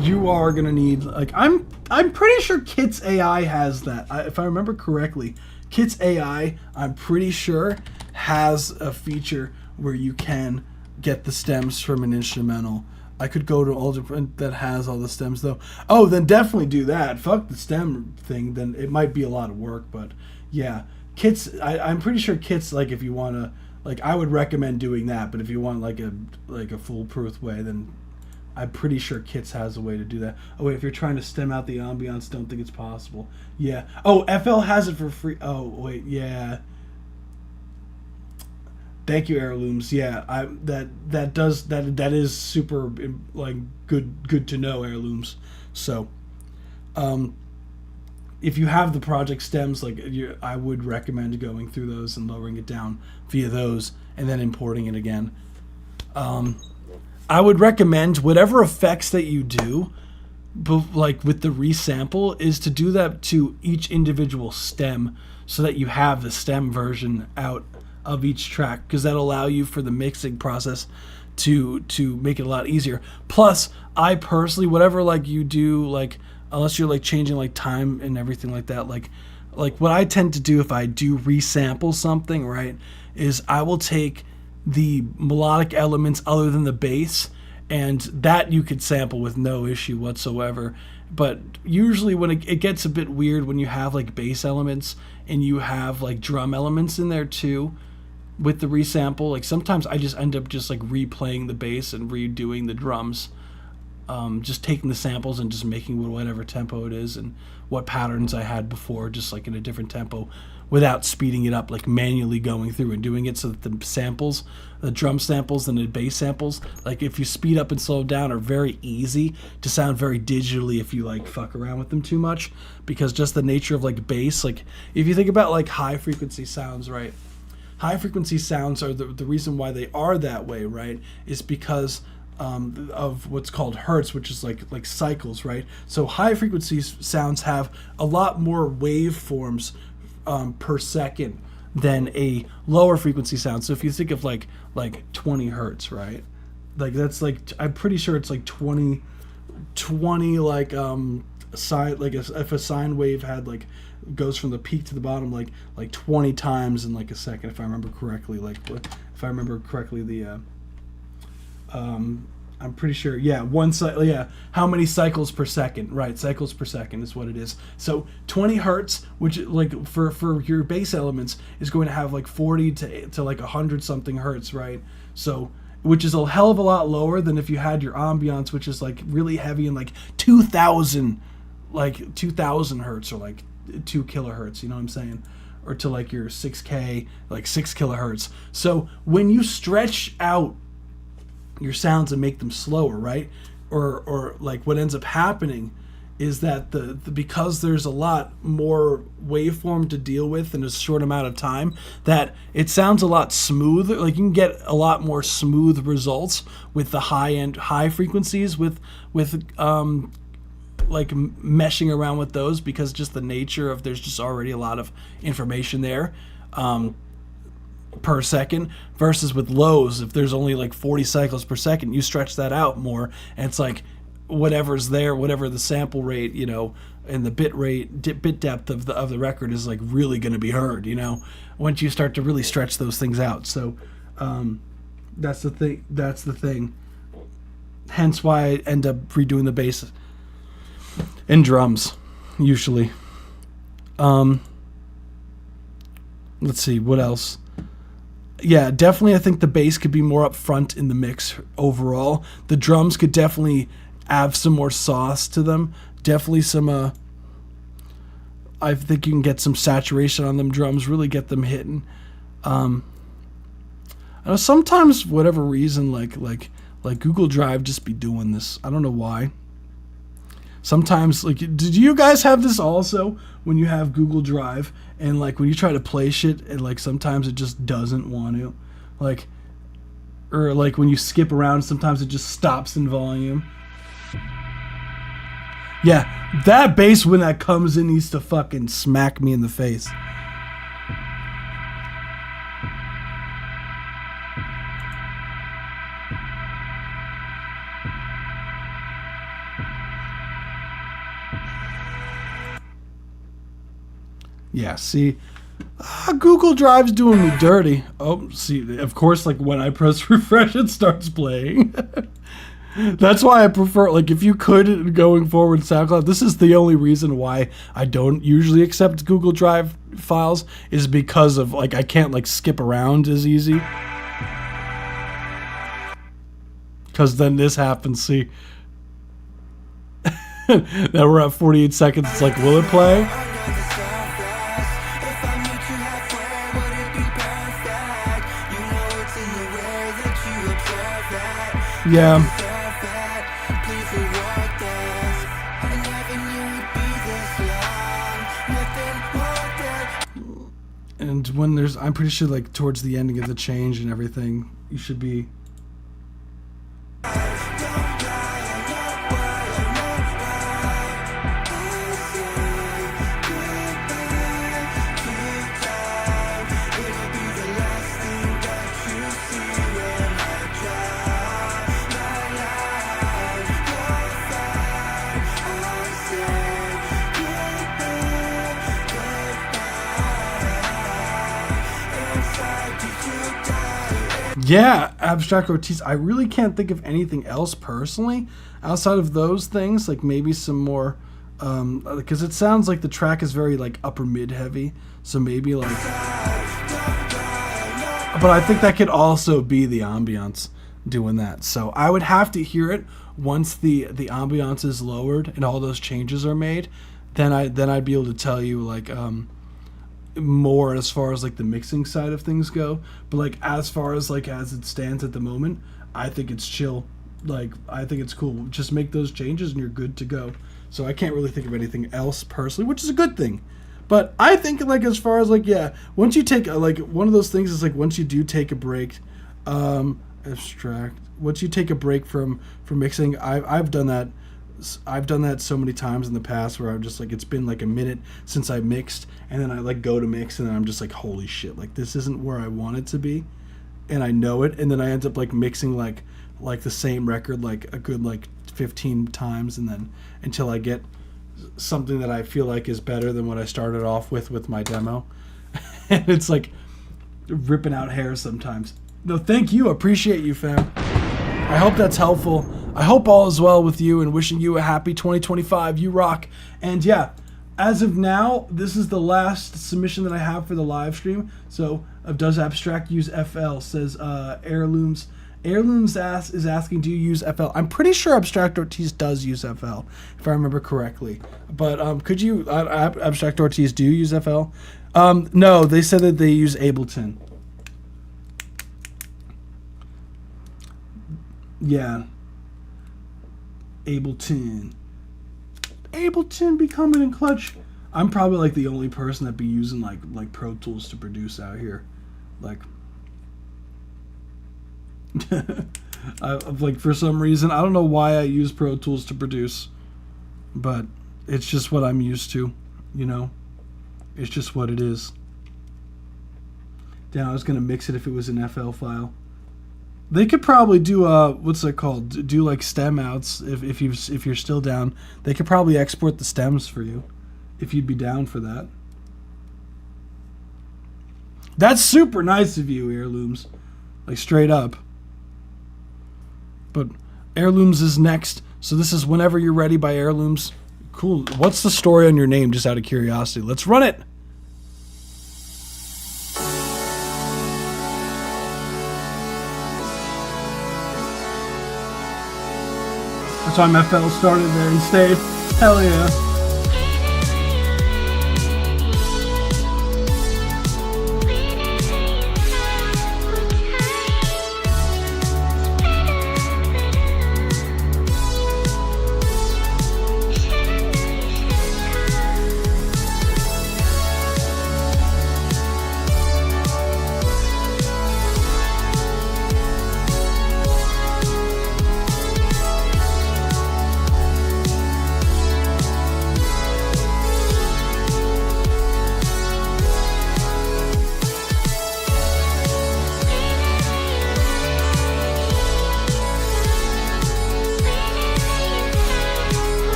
Speaker 4: You are gonna need I'm pretty sure Kits AI has that. If I remember correctly, Kits AI, I'm pretty sure, has a feature where you can get the stems from an instrumental. I could go to all different that has all the stems though. Oh, then definitely do that. Fuck the stem thing. Then it might be a lot of work, but yeah, Kits. I'm pretty sure Kits. Like if you wanna, I would recommend doing that. But if you want like a foolproof way, then I'm pretty sure Kits has a way to do that. Oh wait, if you're trying to stem out the ambiance, don't think it's possible. Yeah. Oh, FL has it for free. Oh wait, yeah. Thank you, Heirlooms. Yeah, that is super good to know, Heirlooms. So, if you have the project stems, I would recommend going through those and lowering it down via those, and then importing it again. I would recommend whatever effects that you do, with the resample, is to do that to each individual stem, so that you have the stem version out of each track, because that'll allow you for the mixing process to make it a lot easier. Plus, I personally, whatever you do, unless you're changing time and everything like that, like what I tend to do if I do resample something, right, is I will take the melodic elements other than the bass, and that you could sample with no issue whatsoever. But usually when it gets a bit weird when you have bass elements and you have drum elements in there too with the resample, sometimes I just end up just replaying the bass and redoing the drums, just taking the samples and just making whatever tempo it is and what patterns I had before, just in a different tempo, without speeding it up, manually going through and doing it so that the samples, the drum samples and the bass samples, if you speed up and slow down, are very easy to sound very digitally if you fuck around with them too much, because just the nature of bass, if you think about high frequency sounds, right? High frequency sounds are the reason why they are that way, right? Is because of what's called hertz, which is like cycles, right? So high frequency sounds have a lot more waveforms per second than a lower frequency sound. So if you think of like 20 hertz, right? That's I'm pretty sure it's 20 sine, if a sine wave had goes from the peak to the bottom like 20 times in a second, if I remember correctly. I'm pretty sure, how many cycles per second, right? Cycles per second is what it is. So 20 hertz, which for your bass elements is going to have 40 to 100 something hertz, right? So, which is a hell of a lot lower than if you had your ambiance, which is really heavy and 2000 hertz or 2 kilohertz, you know what I'm saying? Or to your 6K, 6 kilohertz. So when you stretch out your sounds and make them slower, right? Or what ends up happening is that the because there's a lot more waveform to deal with in a short amount of time, that it sounds a lot smoother. You can get a lot more smooth results with the high frequencies with meshing around with those because just the nature of there's just already a lot of information there per second, versus with lows, if there's only like 40 cycles per second, you stretch that out more, and it's like whatever's there, whatever the sample rate, you know, and the bit depth of the record is like really going to be heard, you know, once you start to really stretch those things out. So that's the thing. Hence why I end up redoing the bass and drums usually. Let's see what else. Yeah, definitely I think the bass could be more up front in the mix overall. The drums could definitely have some more sauce to them. Definitely some I think you can get some saturation on them drums, really get them hitting. I know sometimes for whatever reason like Google Drive just be doing this. I don't know why. Sometimes, like, did you guys have this also when you have Google Drive and like when you try to play shit and like sometimes it just doesn't want to, like, or like when you skip around sometimes it just stops in volume. Yeah, that bass when that comes in needs to fucking smack me in the face. Yeah, see, Google Drive's doing me dirty. Oh, see, of course, like when I press refresh, it starts playing. That's why I prefer, like, if you could going forward SoundCloud, this is the only reason why I don't usually accept Google Drive files, is because of, like, I can't, like, skip around as easy. Because then this happens, see. Now we're at 48 seconds, it's like, will it play? Yeah. And when there's, I'm pretty sure like towards the ending of the change and everything, you should be. Yeah, Abstract Ortiz. I really can't think of anything else personally outside of those things. Like maybe some more, because it sounds like the track is very like upper mid heavy. So maybe like, but I think that could also be the ambiance doing that. So I would have to hear it once the ambiance is lowered and all those changes are made. Then I'd be able to tell you like more as far as like the mixing side of things go, but like as far as like as it stands at the moment, I think it's chill. Like I think it's cool. Just make those changes and you're good to go. So I can't really think of anything else personally, which is a good thing. But I think like as far as like, yeah, once you take like one of those things is like once you do take a break, abstract. Once you take a break from mixing, I've done that. I've done that so many times in the past where I'm just like, it's been like a minute since I mixed, and then I like go to mix and then I'm just like, holy shit, like this isn't where I want it to be, and I know it, and then I end up like mixing like the same record like a good like 15 times, and then until I get something that I feel like is better than what I started off with my demo. And it's like ripping out hair sometimes. No, thank you, appreciate you, fam. I hope that's helpful. I hope all is well with you and wishing you a happy 2025. You rock. And yeah, as of now, this is the last submission that I have for the live stream. So, does Abstract use FL? Says Heirlooms. Heirlooms is asking, do you use FL? I'm pretty sure Abstract Ortiz does use FL, if I remember correctly. But could you, Abstract Ortiz, do you use FL? No, they said that they use Ableton. Yeah. Ableton be coming in clutch. I'm probably like the only person that be using like Pro Tools to produce out here. Like like for some reason, I don't know why I use Pro Tools to produce. but it's just what I'm used to, you know? It's just what it is. Damn, I was going to mix it if it was an FL file. They could probably do what's it called? Do like stem outs if you're still down. They could probably export the stems for you if you'd be down for that. That's super nice of you, Heirlooms. Like straight up. But Heirlooms is next. So this is Whenever You're Ready by Heirlooms. Cool. What's the story on your name, just out of curiosity? Let's run it. That's why my FL started there and stayed. Hell yeah.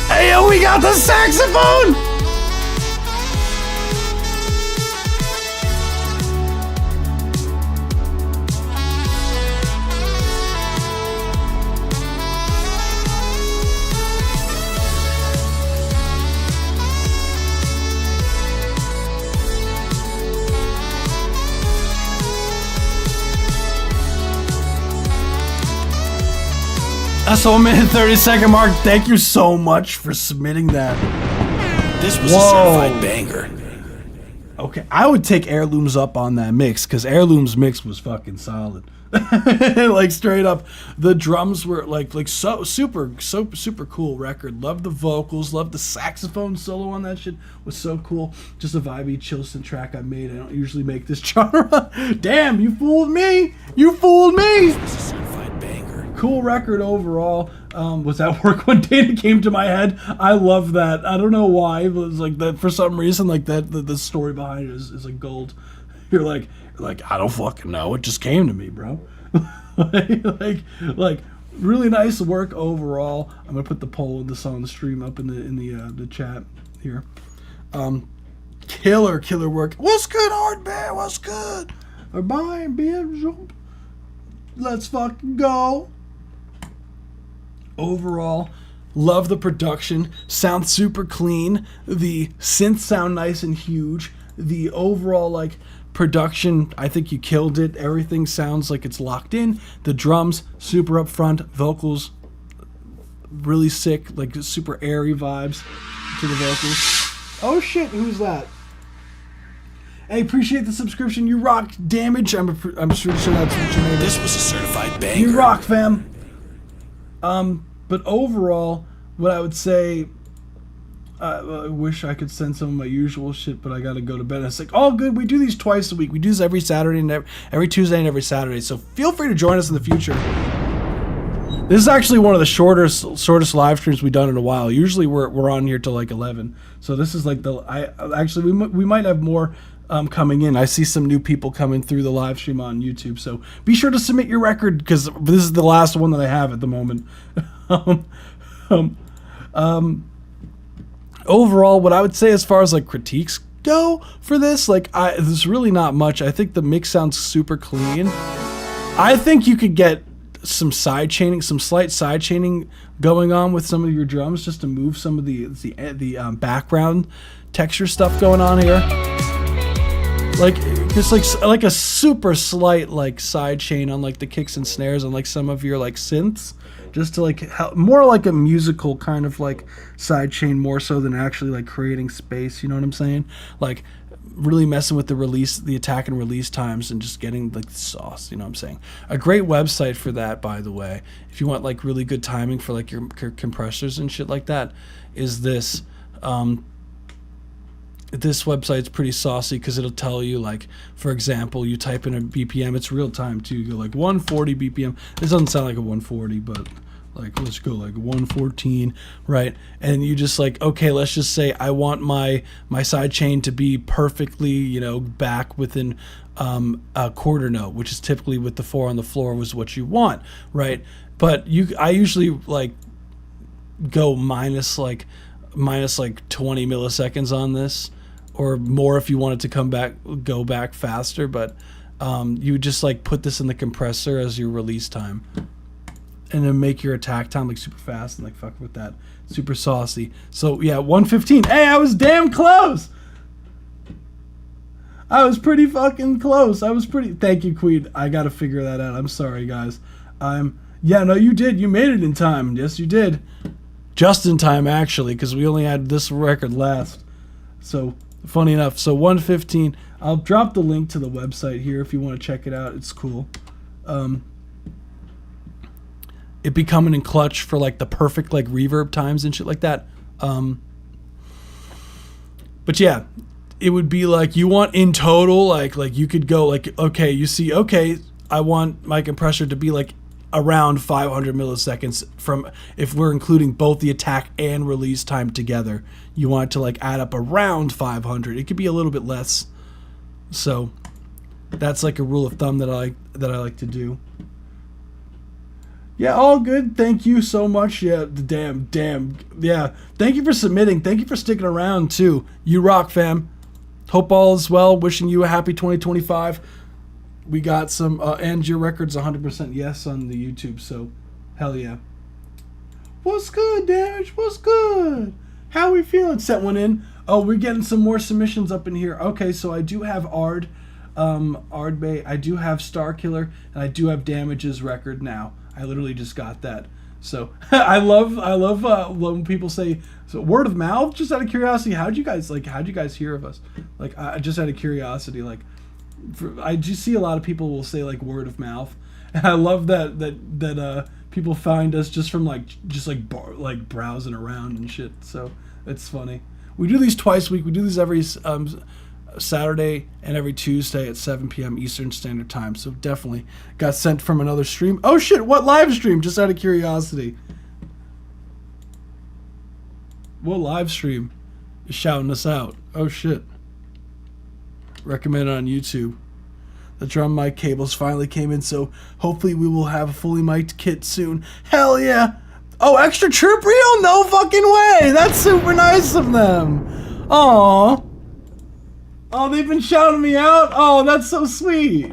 Speaker 4: Hey, yo, we got the saxophone! That's 1 minute 30-second mark. Thank you so much for submitting that.
Speaker 5: This was a certified banger.
Speaker 4: Okay, I would take Heirlooms up on that mix because Heirlooms mix was fucking solid. Like straight up, the drums were like so super cool record. Loved the vocals, loved the saxophone solo on that shit. Was so cool. Just a vibey Chilson track I made. I don't usually make this genre. Damn, you fooled me. You fooled me.
Speaker 5: This was a certified banger.
Speaker 4: Cool record overall. Was that work when Dana came to my head? I love that. I don't know why. It was like that for some reason. Like that, the story behind it is like gold. You're like I don't fucking know. It just came to me, bro. like really nice work overall. I'm gonna put the poll of this on the stream up in the chat here. Killer work. What's good, Hard Bear? What's good? Bye, bitch. Let's fucking go. Overall, love the production. Sounds super clean. The synths sound nice and huge. The overall like production, I think you killed it. Everything sounds like it's locked in. The drums super up front. Vocals really sick, like super airy vibes to the vocals. Oh shit, who's that? Hey, appreciate the subscription. You rock, Damage. I'm sure that's what your name is.
Speaker 5: This was a certified banger.
Speaker 4: You rock, fam. But overall, what I would say, I wish I could send some of my usual shit, but I gotta go to bed. And it's like, all good. We do these twice a week. We do this every Saturday and every Tuesday and every Saturday. So feel free to join us in the future. This is actually one of the shortest live streams we've done in a while. Usually we're on here till like 11. So this is like we might have more coming in. I see some new people coming through the live stream on YouTube. So be sure to submit your record because this is the last one that I have at the moment. Overall, what I would say as far as like critiques go for this, like there's really not much. I think the mix sounds super clean. I think you could get some slight side chaining going on with some of your drums just to move some of the background texture stuff going on here. Like it's like a super slight like side chain on like the kicks and snares on like some of your like synths, just to like help, more like a musical kind of like side chain more so than actually like creating space. You know what I'm saying? Like really messing with the attack and release times and just getting like the sauce. You know what I'm saying? A great website for that, by the way, if you want like really good timing for like your compressors and shit like that, is this This website's pretty saucy because it'll tell you, like, for example, you type in a BPM, it's real time too. You go like 140 BPM. This doesn't sound like a 140, but like, let's go like 114, right? And you just like, okay, let's just say I want my side chain to be perfectly, you know, back within a quarter note, which is typically with the 4 on the floor was what you want, right? But I usually like go minus like 20 milliseconds on this, or more if you want it to go back faster. But you just like put this in the compressor as your release time, and then make your attack time like super fast and like fuck with that. Super saucy. So yeah, 115. Hey, I was damn close. I was pretty fucking close. Thank you, Queen. I gotta figure that out. I'm sorry, guys. Yeah, no, you did. You made it in time. Yes, you did. Just in time, actually, because we only had this record last. So, funny enough. So, 115. I'll drop the link to the website here if you want to check it out. It's cool. It be coming in clutch for, like, the perfect, like, reverb times and shit like that. But, yeah. It would be, like, you want in total, like you could go, like, okay, you see, okay, I want my compressor to be, like, around 500 milliseconds from, if we're including both the attack and release time together, you want it to like add up around 500. It could be a little bit less. So that's like a rule of thumb that I like to do. Yeah, all good. Thank you so much. Yeah, damn. Yeah, thank you for submitting. Thank you for sticking around too. You rock, fam. Hope all is well. Wishing you a happy 2025. We got some, and your record's 100% yes on the YouTube, so hell yeah. What's good, Damage? What's good? How we feeling? Set one in. Oh, we're getting some more submissions up in here. Okay, so I do have Ard Bay, I do have Starkiller, and I do have Damage's record now. I literally just got that. So I love when people say, so word of mouth. Just out of curiosity, how'd you guys hear of us? Like, just out of curiosity, like. I do see a lot of people will say like word of mouth, and I love that people find us just from like browsing around and shit. So it's funny. We do these twice a week. We do these every Saturday and every Tuesday at 7 p.m. Eastern Standard Time. So definitely got sent from another stream. Oh shit! What live stream? Just out of curiosity. What live stream is shouting us out? Oh shit. Recommended on YouTube. The drum mic cables finally came in, so hopefully we will have a fully mic'd kit soon. Hell yeah! Oh, Extra Troop Reel? No fucking way! That's super nice of them! Aww. Oh, they've been shouting me out? Oh, that's so sweet.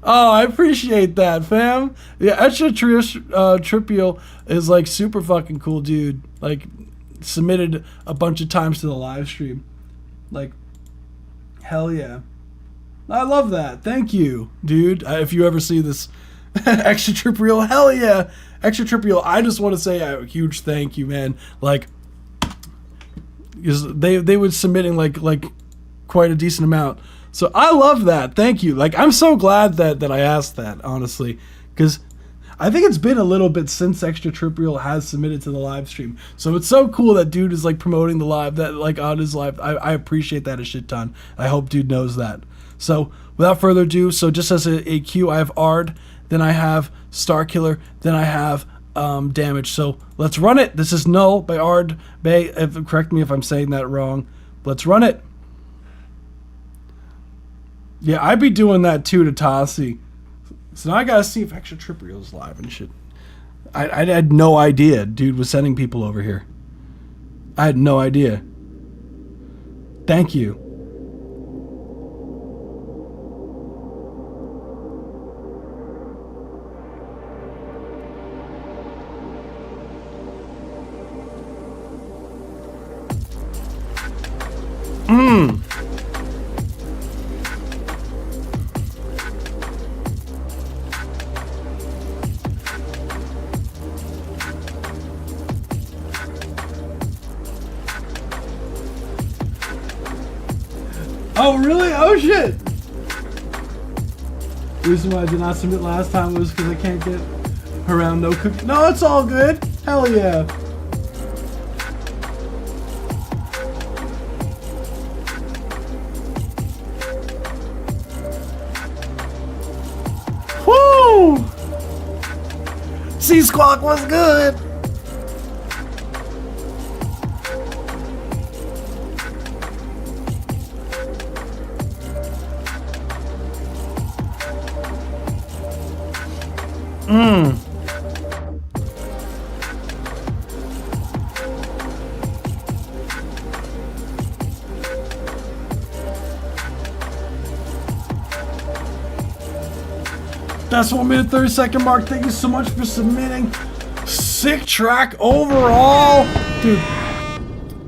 Speaker 4: Oh, I appreciate that, fam. Yeah, Extra Troop Reel is like super fucking cool, dude. Like, submitted a bunch of times to the live stream. Like, hell yeah. I love that. Thank you, dude. If you ever see this Extra Trip Reel, hell yeah. Extra Trip Reel, I just want to say a huge thank you, man. Like, because they were submitting like quite a decent amount. So I love that. Thank you. Like, I'm so glad that I asked that, honestly. Because I think it's been a little bit since Extra Trip Reel has submitted to the live stream. So it's so cool that dude is like promoting the live, that like on his live. I appreciate that a shit ton. I hope dude knows that. So without further ado, so just as a cue, I have Ard, then I have Starkiller, then I have Damage. So let's run it. This is Null by Ard Bay. Correct me if I'm saying that wrong. Let's run it. Yeah, I'd be doing that too to Tassi. So now I gotta see if Extra Trip Reel is live and shit. I had no idea dude was sending people over here. I had no idea. Thank you. Oh, really? Oh, shit! The reason why I did not submit last time was because I can't get around no cook. No, it's all good. Hell yeah. C Squawk was good. That's 1 minute 30-second mark. Thank you so much for submitting. Sick track overall, dude.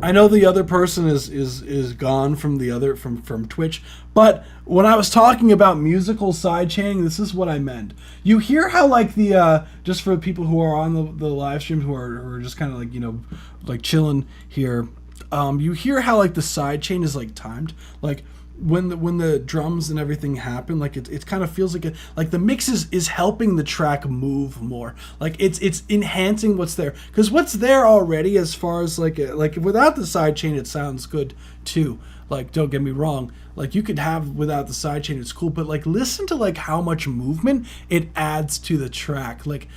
Speaker 4: I know the other person is gone from the other from Twitch, but when I was talking about musical sidechaining, this is what I meant. You hear how like the just for people who are on the live stream who are just kind of like, you know, like chilling here, you hear how like the sidechain is like timed, like when the drums and everything happen, like it kind of feels like the mix is helping the track move more, like it's enhancing what's there, because what's there already, as far as like without the sidechain it sounds good too, like don't get me wrong, like you could have without the sidechain, it's cool, but like listen to like how much movement it adds to the track, like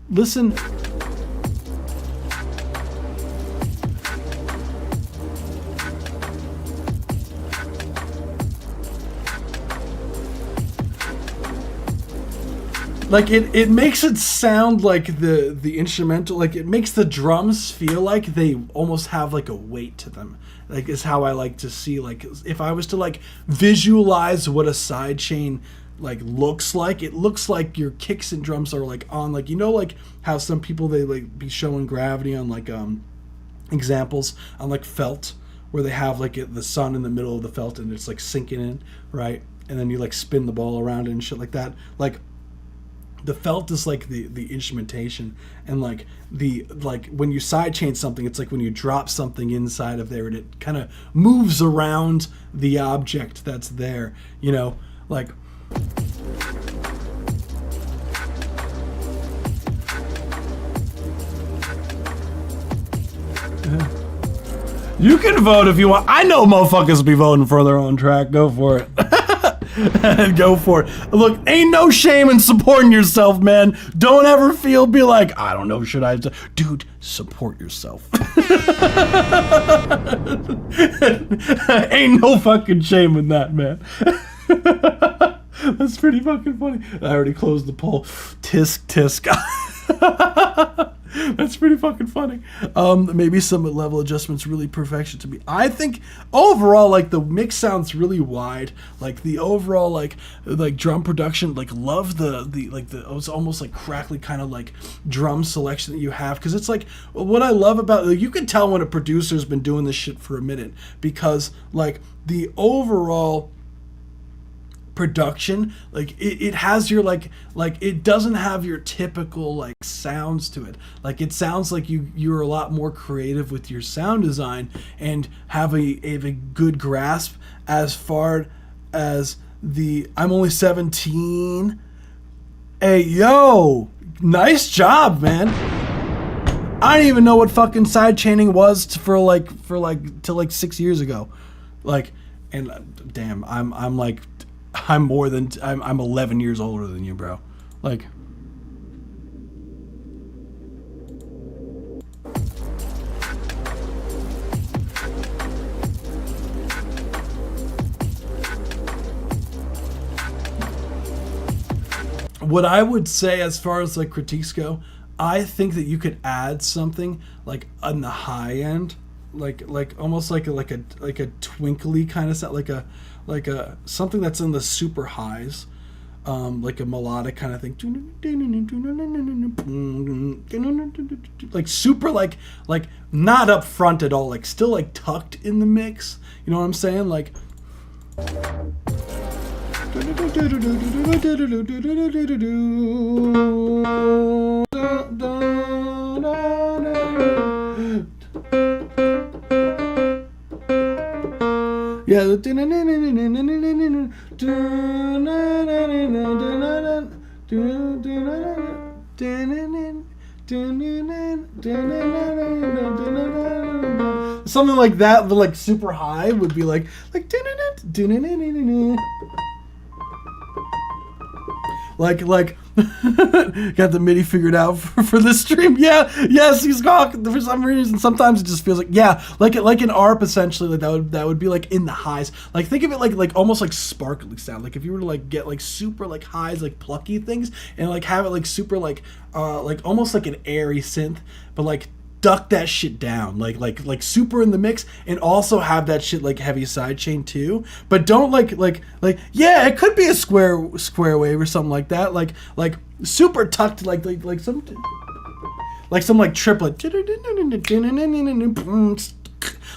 Speaker 4: listen. Like it makes it sound like the instrumental, like it makes the drums feel like they almost have like a weight to them. Like is how I like to see, like if I was to like visualize what a sidechain like looks like, it looks like your kicks and drums are like on, like, you know, like how some people they like be showing gravity on like examples on like felt, where they have like the sun in the middle of the felt and it's like sinking in, right? And then you like spin the ball around it and shit like that. Like the felt is like the instrumentation, and like when you sidechain something, it's like when you drop something inside of there and it kind of moves around the object that's there, you know, like. You can vote if you want. I know motherfuckers will be voting for their own track. Go for it. Go for it. Look, ain't no shame in supporting yourself, man. Don't ever be like, I don't know, should I? Dude, support yourself. Ain't no fucking shame in that, man. That's pretty fucking funny. I already closed the poll. Tisk, tisk. That's pretty fucking funny. Maybe some level adjustments really perfection to me. I think overall, like the mix sounds really wide. Like the overall like drum production, like love the it's almost like crackly kind of like drum selection that you have, because it's like what I love about, like, you can tell when a producer's been doing this shit for a minute, because like the overall production, like it has your like it doesn't have your typical like sounds to it. Like it sounds like you're a lot more creative with your sound design and have a good grasp as far as the I'm only 17. Hey yo, nice job, man. I didn't even know what fucking sidechaining was till like 6 years ago. Like, and damn, I'm 11 years older than you, bro. Like, what I would say as far as like critiques go, I think that you could add something like on the high end, like almost like a twinkly kind of sound, like a something that's in the super highs, like a melodic kind of thing, like super like not up front at all, like still like tucked in the mix. You know what I'm saying? Like. Yeah. Something like that, but like super high would be like Got the MIDI figured out for this stream. Yeah, yes, he's got for some reason. Sometimes it just feels like like an ARP essentially. Like that would be like in the highs. Like think of it like almost like sparkly sound. Like if you were to like get like super like highs, like plucky things, and like have it like super like almost like an airy synth, but like duck that shit down, like super in the mix, and also have that shit like heavy sidechain too. But don't like yeah, it could be a square wave or something like that, like super tucked, like some like triplet,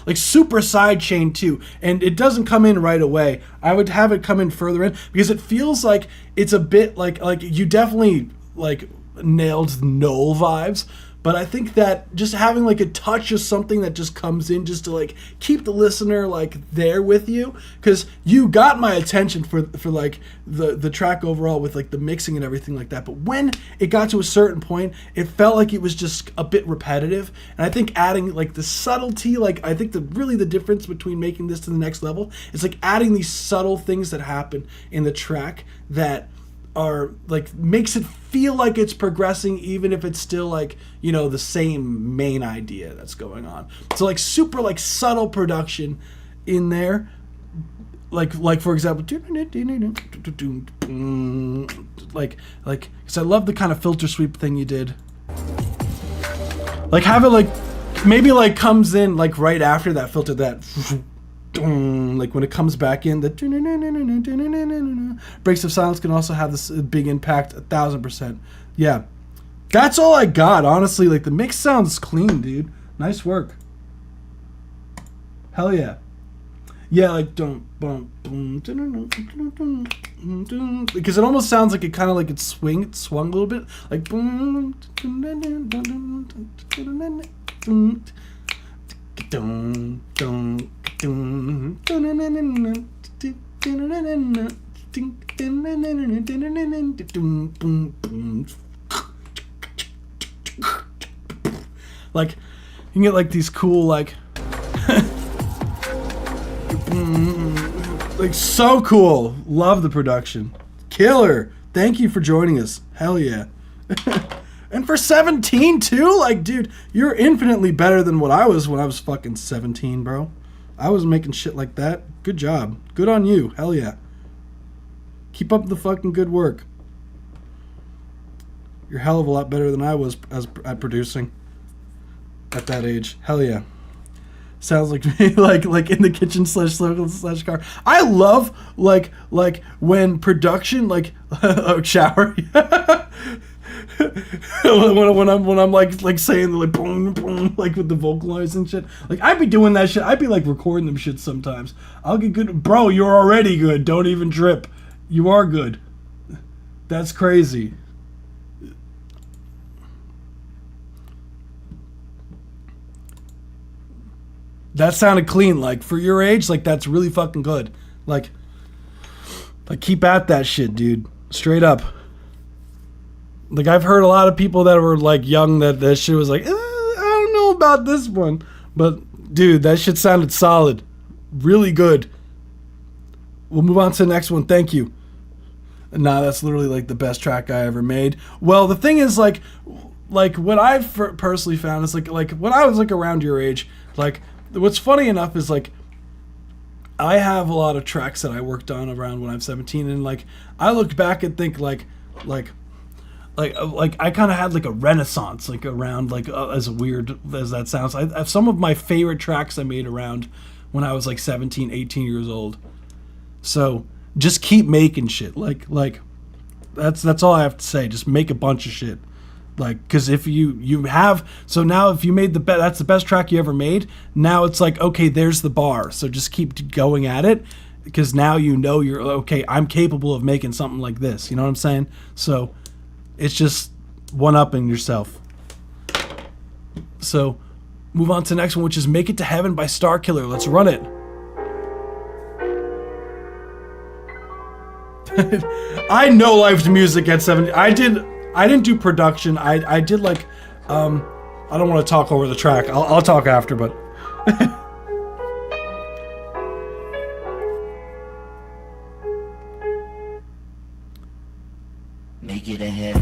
Speaker 4: like super sidechain too, and it doesn't come in right away. I would have it come in further in because it feels like it's a bit like you definitely like nailed null vibes. But I think that just having like a touch of something that just comes in just to like keep the listener like there with you, because you got my attention for like the track overall with like the mixing and everything like that. But when it got to a certain point, it felt like it was just a bit repetitive. And I think adding like the subtlety, like I think the difference between making this to the next level is like adding these subtle things that happen in the track that are like makes it feel like it's progressing, even if it's still like, you know, the same main idea that's going on. So like super like subtle production in there, like for example, like because I love the kind of filter sweep thing you did. Like have it like maybe like comes in like right after that filter, that like when it comes back in, the breaks of silence can also have this big impact. 1000%. Yeah, that's all I got, honestly. Like the mix sounds clean, dude. Nice work. Hell yeah. Yeah, like don't boom because it almost sounds like it kind of like it swung a little bit like boom. Like you can get like these cool like like so cool. Love the production. Killer. Thank you for joining us. Hell yeah. And for 17 too? Like, dude, you're infinitely better than what I was when I was fucking 17, bro. I was making shit like that. Good job. Good on you. Hell yeah. Keep up the fucking good work. You're a hell of a lot better than I was at producing at that age. Hell yeah. Sounds like me, like in the kitchen / car. I love like when production like shower. when I'm like saying like boom boom like with the vocalize and shit. Like I'd be doing that shit. I'd be like recording them shit sometimes. I'll get good, bro. You're already good. Don't even trip. You are good. That's crazy. That sounded clean. Like for your age, like that's really fucking good. Like keep at that shit, dude. Straight up. Like I've heard a lot of people that were like young that shit was like, I don't know about this one, but dude, that shit sounded solid, really good. We'll move on to the next one. Thank you. Nah, that's literally like the best track I ever made. Well, the thing is like what I've personally found is like when I was like around your age, like what's funny enough is like I have a lot of tracks that I worked on around when I'm 17, and like I look back and think like I kind of had like a renaissance like around like as weird as that sounds. I have some of my favorite tracks I made around when I was like 17, 18 years old. So just keep making shit. Like that's all I have to say. Just make a bunch of shit. Like, because if you have, so now if you made that's the best track you ever made, now it's like, okay, there's the bar. So just keep going at it, because now you know you're, okay, I'm capable of making something like this. You know what I'm saying? So it's just one-upping yourself. So move on to the next one, which is Make It to Heaven by Starkiller. Let's run it. I know Life's music at 70. I didn't do production. I did like, I don't want to talk over the track. I'll talk after, but.
Speaker 8: Make it a heaven.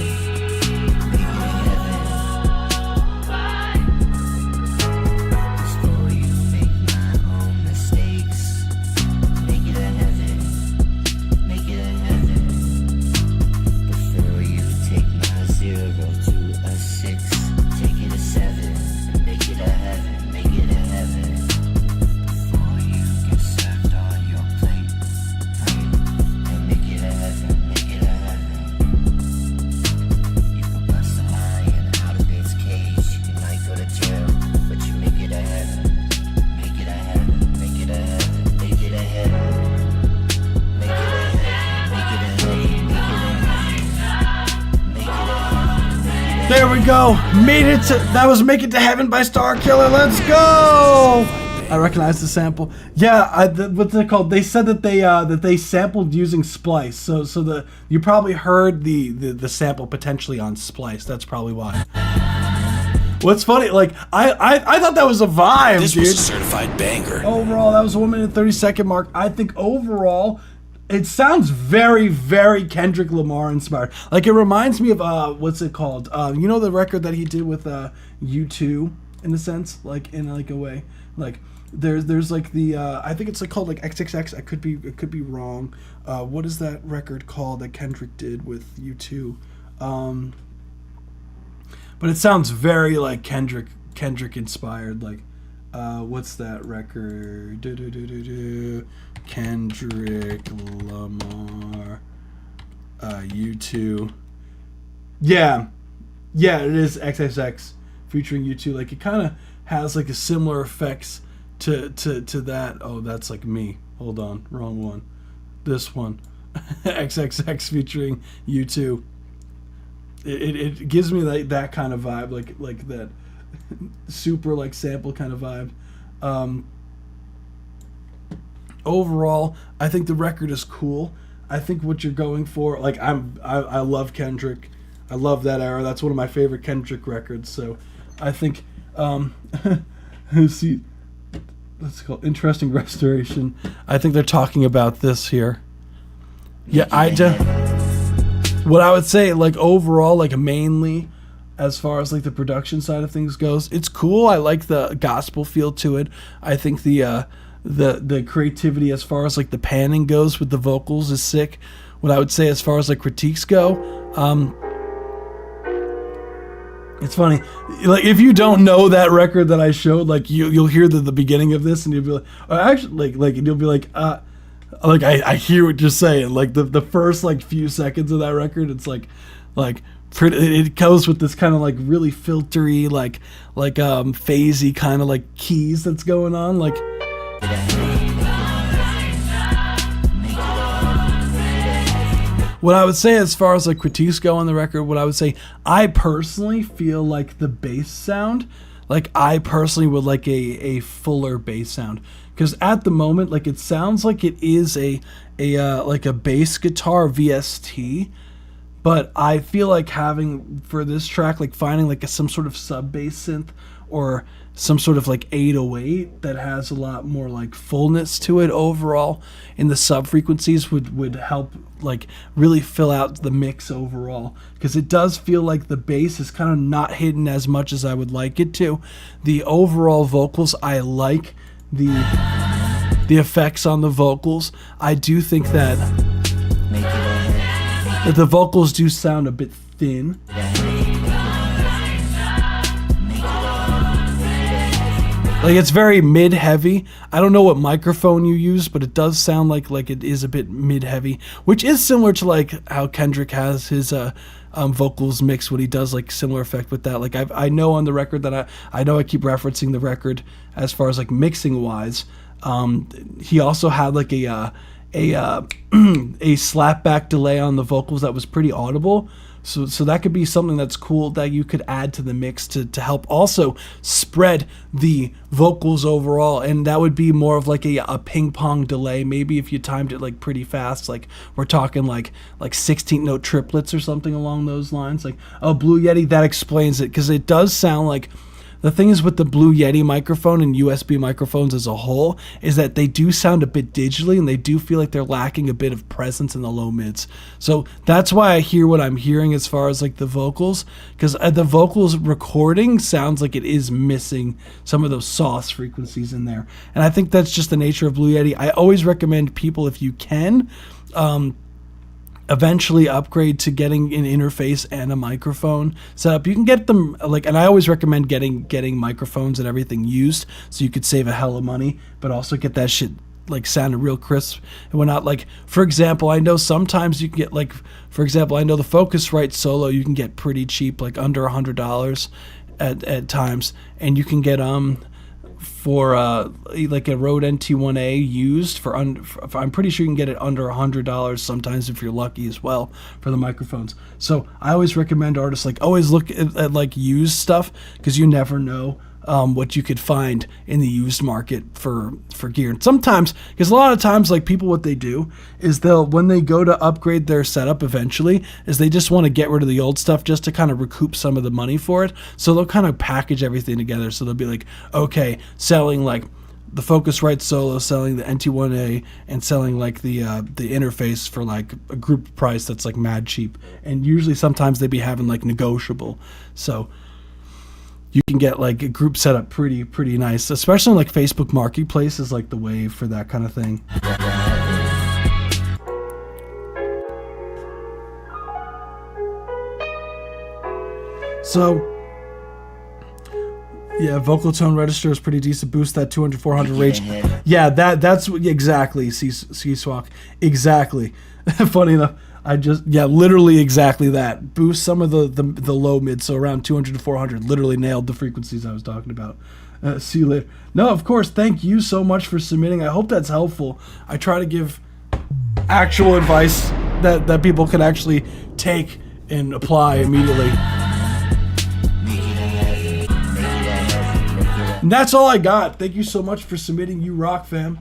Speaker 8: make it a heaven. Before you make my own mistakes, make it a heaven, make it a heaven. Before you take my 0 to a 6, take it a 7, and make it a heaven, make it a heaven. Before you get served on your plate, and make it a heaven, make it a heaven. You can bust a lion out of its cage, you might go to jail, but you make it a heaven, make it a heaven, make it a heaven, make it a heaven, make it a heaven, make it a heaven, make it a heaven.
Speaker 4: There we go. Made it to, that was Make It to Heaven by Starkiller. Let's go. I recognize the sample. Yeah, what's it called? They said that they sampled using Splice. So you probably heard the sample potentially on Splice. That's probably why. What's funny, like I thought that was a vibe,
Speaker 5: This
Speaker 4: dude.
Speaker 5: was a certified banger.
Speaker 4: Overall, that was a 1 minute 30-second mark. I think overall, it sounds very, very Kendrick Lamar inspired. Like it reminds me of what's it called? You know the record that he did with U2 in a sense, like in like a way, like there's like the I think it's like called like XXX. It could be wrong. What is that record called that Kendrick did with U2? But it sounds very like Kendrick inspired. Like what's that record? Kendrick Lamar, U2. Yeah, it is XXX featuring U2. Like it kind of has like a similar effects to that. Oh, that's like me. Hold on, wrong one. This one, XXX featuring U2. It gives me like that kind of vibe, like that super like sample kind of vibe. Overall, I think the record is cool. I think what you're going for, like I love Kendrick. I love that era. That's one of my favorite Kendrick records. So I think see, let's call it interesting restoration. I think they're talking about this here. Yeah, what I would say, like overall, like mainly as far as like the production side of things goes, it's cool. I like the gospel feel to it. I think the creativity as far as like the panning goes with the vocals is sick. What I would say as far as like critiques go, it's funny, like if you don't know that record that I showed, like you'll hear the beginning of this and you'll be like, oh, actually like and you'll be like I hear what you're saying. Like the first like few seconds of that record, it's like it goes with this kind of like really filtery like phasey kind of like keys that's going on. Like what I would say as far as like critiques go on the record, what I would say, I personally feel like the bass sound, like I personally would like a fuller bass sound. Because at the moment, like it sounds like it is a bass guitar VST, but I feel like having for this track, like finding like some sort of sub bass synth or some sort of like 808 that has a lot more like fullness to it overall in the sub frequencies would help like really fill out the mix overall, because it does feel like the bass is kind of not hidden as much as I would like it to. The overall vocals, I like the effects on the vocals. I do think that the vocals do sound a bit thin. Like it's very mid-heavy. I don't know what microphone you use, but it does sound like it is a bit mid-heavy, which is similar to like how Kendrick has his vocals mixed when he does like similar effect with that. Like I know on the record that I know I keep referencing the record as far as like mixing wise. He also had like a slapback delay on the vocals that was pretty audible, So that could be something that's cool that you could add to the mix to help also spread the vocals overall. And that would be more of like a ping pong delay. Maybe if you timed it like pretty fast, like we're talking like 16th note triplets or something along those lines. Like, oh, Blue Yeti, that explains it, because it does sound like, the thing is with the Blue Yeti microphone and USB microphones as a whole is that they do sound a bit digitally, and they do feel like they're lacking a bit of presence in the low mids. So that's why I hear what I'm hearing as far as like the vocals, because the vocals recording sounds like it is missing some of those sauce frequencies in there. And I think that's just the nature of Blue Yeti. I always recommend people, if you can, eventually upgrade to getting an interface and a microphone set up. You can get them like, and I always recommend getting microphones and everything used, so you could save a hell of money, but also get that shit like sounding real crisp and whatnot. Like, for example, I know sometimes you can get like, for example, I know the Focusrite Solo you can get pretty cheap, like under $100 at times, and you can get for like a Rode NT1A used for I'm pretty sure you can get it under $100 sometimes if you're lucky as well for the microphones. So I always recommend artists like always look at like used stuff, because you never know what you could find in the used market for gear. And sometimes, because a lot of times, like people, what they do is when they go to upgrade their setup eventually, is they just want to get rid of the old stuff just to kind of recoup some of the money for it. So they'll kind of package everything together. So they'll be like, okay, selling like the Focusrite Solo, selling the NT1A, and selling like the interface for like a group price that's like mad cheap. And usually sometimes they'd be having like negotiable. So you can get like a group setup pretty nice, especially like Facebook Marketplace is like the way for that kind of thing. So yeah, vocal tone register is pretty decent. Boost that 200-400 range. Yeah, that's exactly C-Swak. Exactly. Funny enough, literally exactly that. Boost some of the low mid, so around 200 to 400. Literally nailed the frequencies I was talking about. See you later. No, of course, thank you so much for submitting. I hope that's helpful. I try to give actual advice that people can actually take and apply immediately. And that's all I got. Thank you so much for submitting. You rock, fam.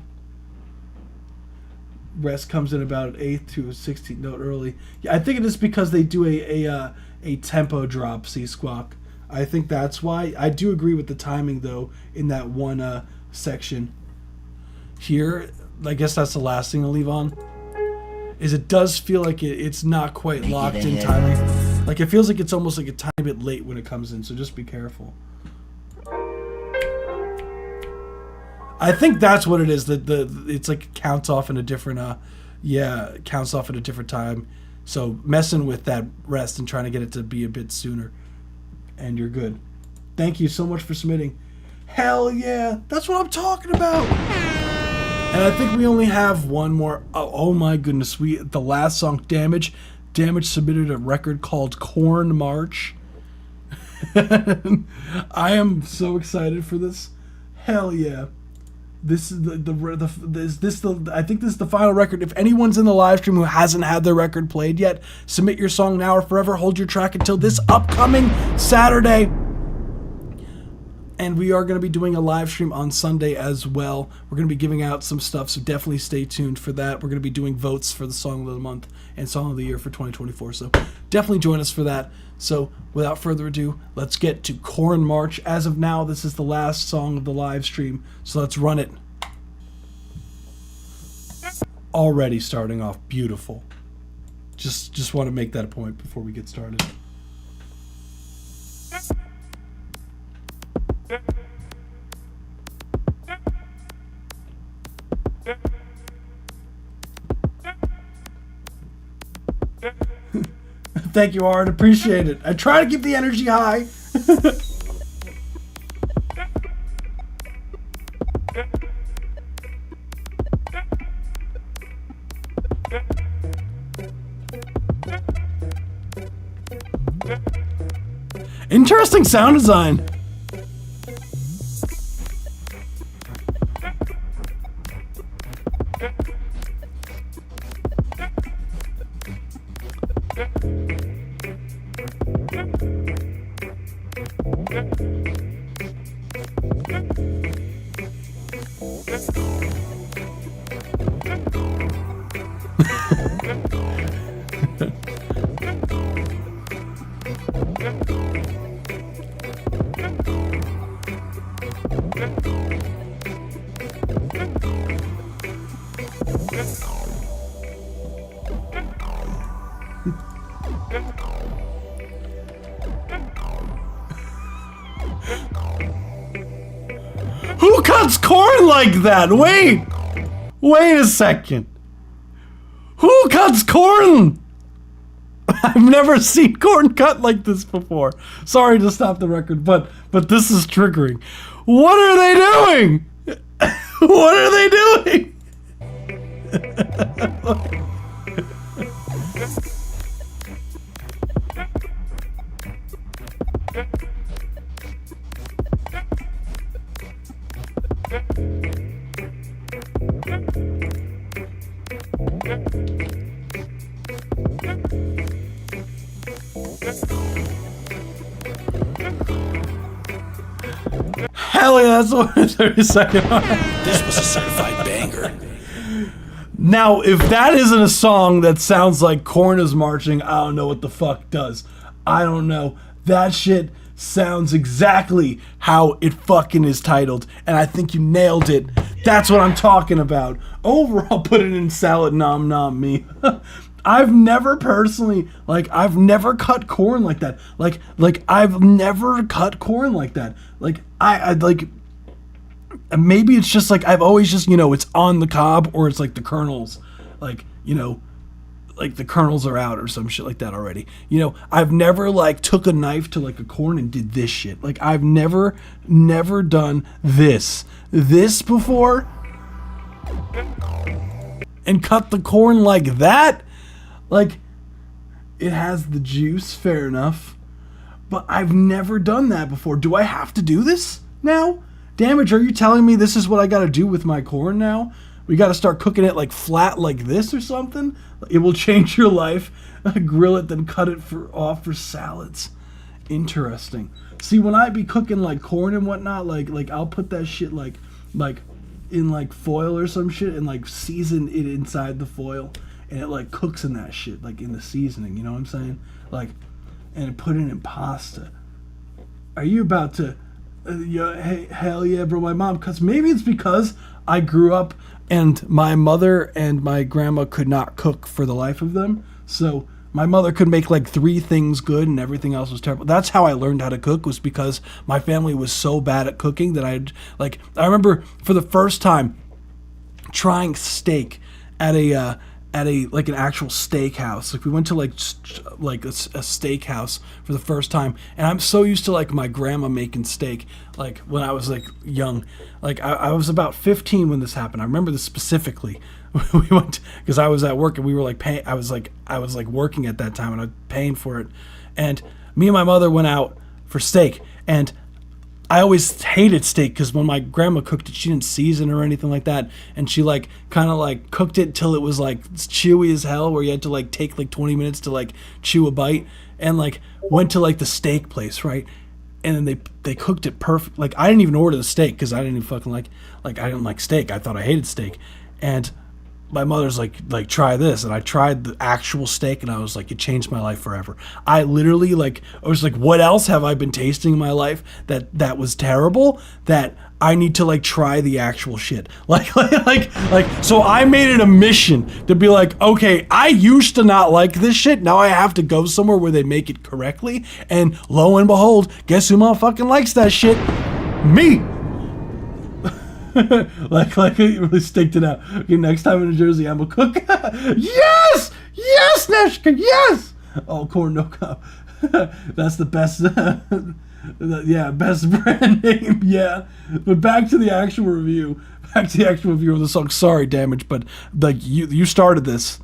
Speaker 4: Rest comes in about an 8th to a 16th note early. Yeah, I think it is because they do a tempo drop, C-Squawk. I think that's why. I do agree with the timing, though, in that one section here. I guess that's the last thing I'll leave on. Is it does feel like it's not quite locked in timing. Like, it feels like it's almost like a tiny bit late when it comes in, so just be careful. I think that's what it is. It's like counts off in a different counts off at a different time. So messing with that rest and trying to get it to be a bit sooner, and you're good. Thank you so much for submitting. Hell yeah, that's what I'm talking about. And I think we only have one more. Oh my goodness, the last song, Damage submitted a record called Corn March. I am so excited for this. Hell yeah. This is I think this is the final record. If anyone's in the live stream who hasn't had their record played yet, submit your song now or forever hold your track until this upcoming Saturday. And we are going to be doing a live stream on Sunday as well. We're going to be giving out some stuff, so definitely stay tuned for that. We're going to be doing votes for the Song of the Month and Song of the Year for 2024, so definitely join us for that. So without further ado, let's get to Corn March. As of now, this is the last song of the live stream, so let's run it. Already starting off beautiful. Just want to make that a point before we get started. Thank you, Art. Appreciate it. I try to keep the energy high. Interesting sound design. Who cuts corn like that? Wait a second. Who cuts corn? I've never seen corn cut like this before. Sorry to stop the record, but this is triggering. What are they doing? What are they doing? Hell yeah, that's what 30-second.
Speaker 5: This was a certified banger.
Speaker 4: Now, if that isn't a song that sounds like Korn is marching, I don't know what the fuck does. I don't know. That shit sounds exactly how it fucking is titled, and I think you nailed it. That's what I'm talking about. Overall, put it in salad nom nom me. I've never personally, I've never cut corn like that. I've never cut corn like that. Maybe it's just I've always just, it's on the cob, or it's the kernels, the kernels are out or some shit like that already. I've never took a knife to a corn and did this shit. I've never done this before and cut the corn like that. It has the juice, fair enough, but I've never done that before. Do I have to do this now? Damage, are you telling me this is what I gotta do with my corn now? We gotta start cooking it flat like this or something? It will change your life. Grill it, then cut it off for salads. Interesting. See, when I be cooking corn and whatnot, I'll put that shit in foil or some shit and season it inside the foil. And it cooks in that shit, in the seasoning, you know what I'm saying? And put it in pasta. Are you about to, hey, hell yeah, bro, my mom, maybe it's because I grew up and my mother and my grandma could not cook for the life of them. So my mother could make 3 things good and everything else was terrible. That's how I learned how to cook, was because my family was so bad at cooking that I remember for the first time trying steak at an actual steakhouse. We went to a steakhouse for the first time, and I'm so used to my grandma making steak when I was young. I was about 15 when this happened. I remember this specifically. We went because I was at work and we were paying. I was working at that time and I was paying for it, and me and my mother went out for steak. And I always hated steak because when my grandma cooked it, she didn't season or anything like that, and she kind of cooked it till it was chewy as hell, where you had to take 20 minutes to chew a bite, and went to the steak place, right? And then they cooked it perfect. I didn't even order the steak because I didn't even fucking I didn't like steak. I thought I hated steak, and my mother's try this, and I tried the actual steak, and I was it changed my life forever. I literally I was what else have I been tasting in my life that was terrible, that I need to try the actual shit. So I made it a mission to be okay, I used to not like this shit, now I have to go somewhere where they make it correctly, and lo and behold, guess who motherfucking likes that shit? Me! You really staked it out. Okay, next time in New Jersey, I'm a cook. Yes! Yes, Neshka, yes! Oh, corn no cob. That's the best, best brand name, yeah. But back to the actual review. Back to the actual review of the song. Sorry, Damage, but you started this.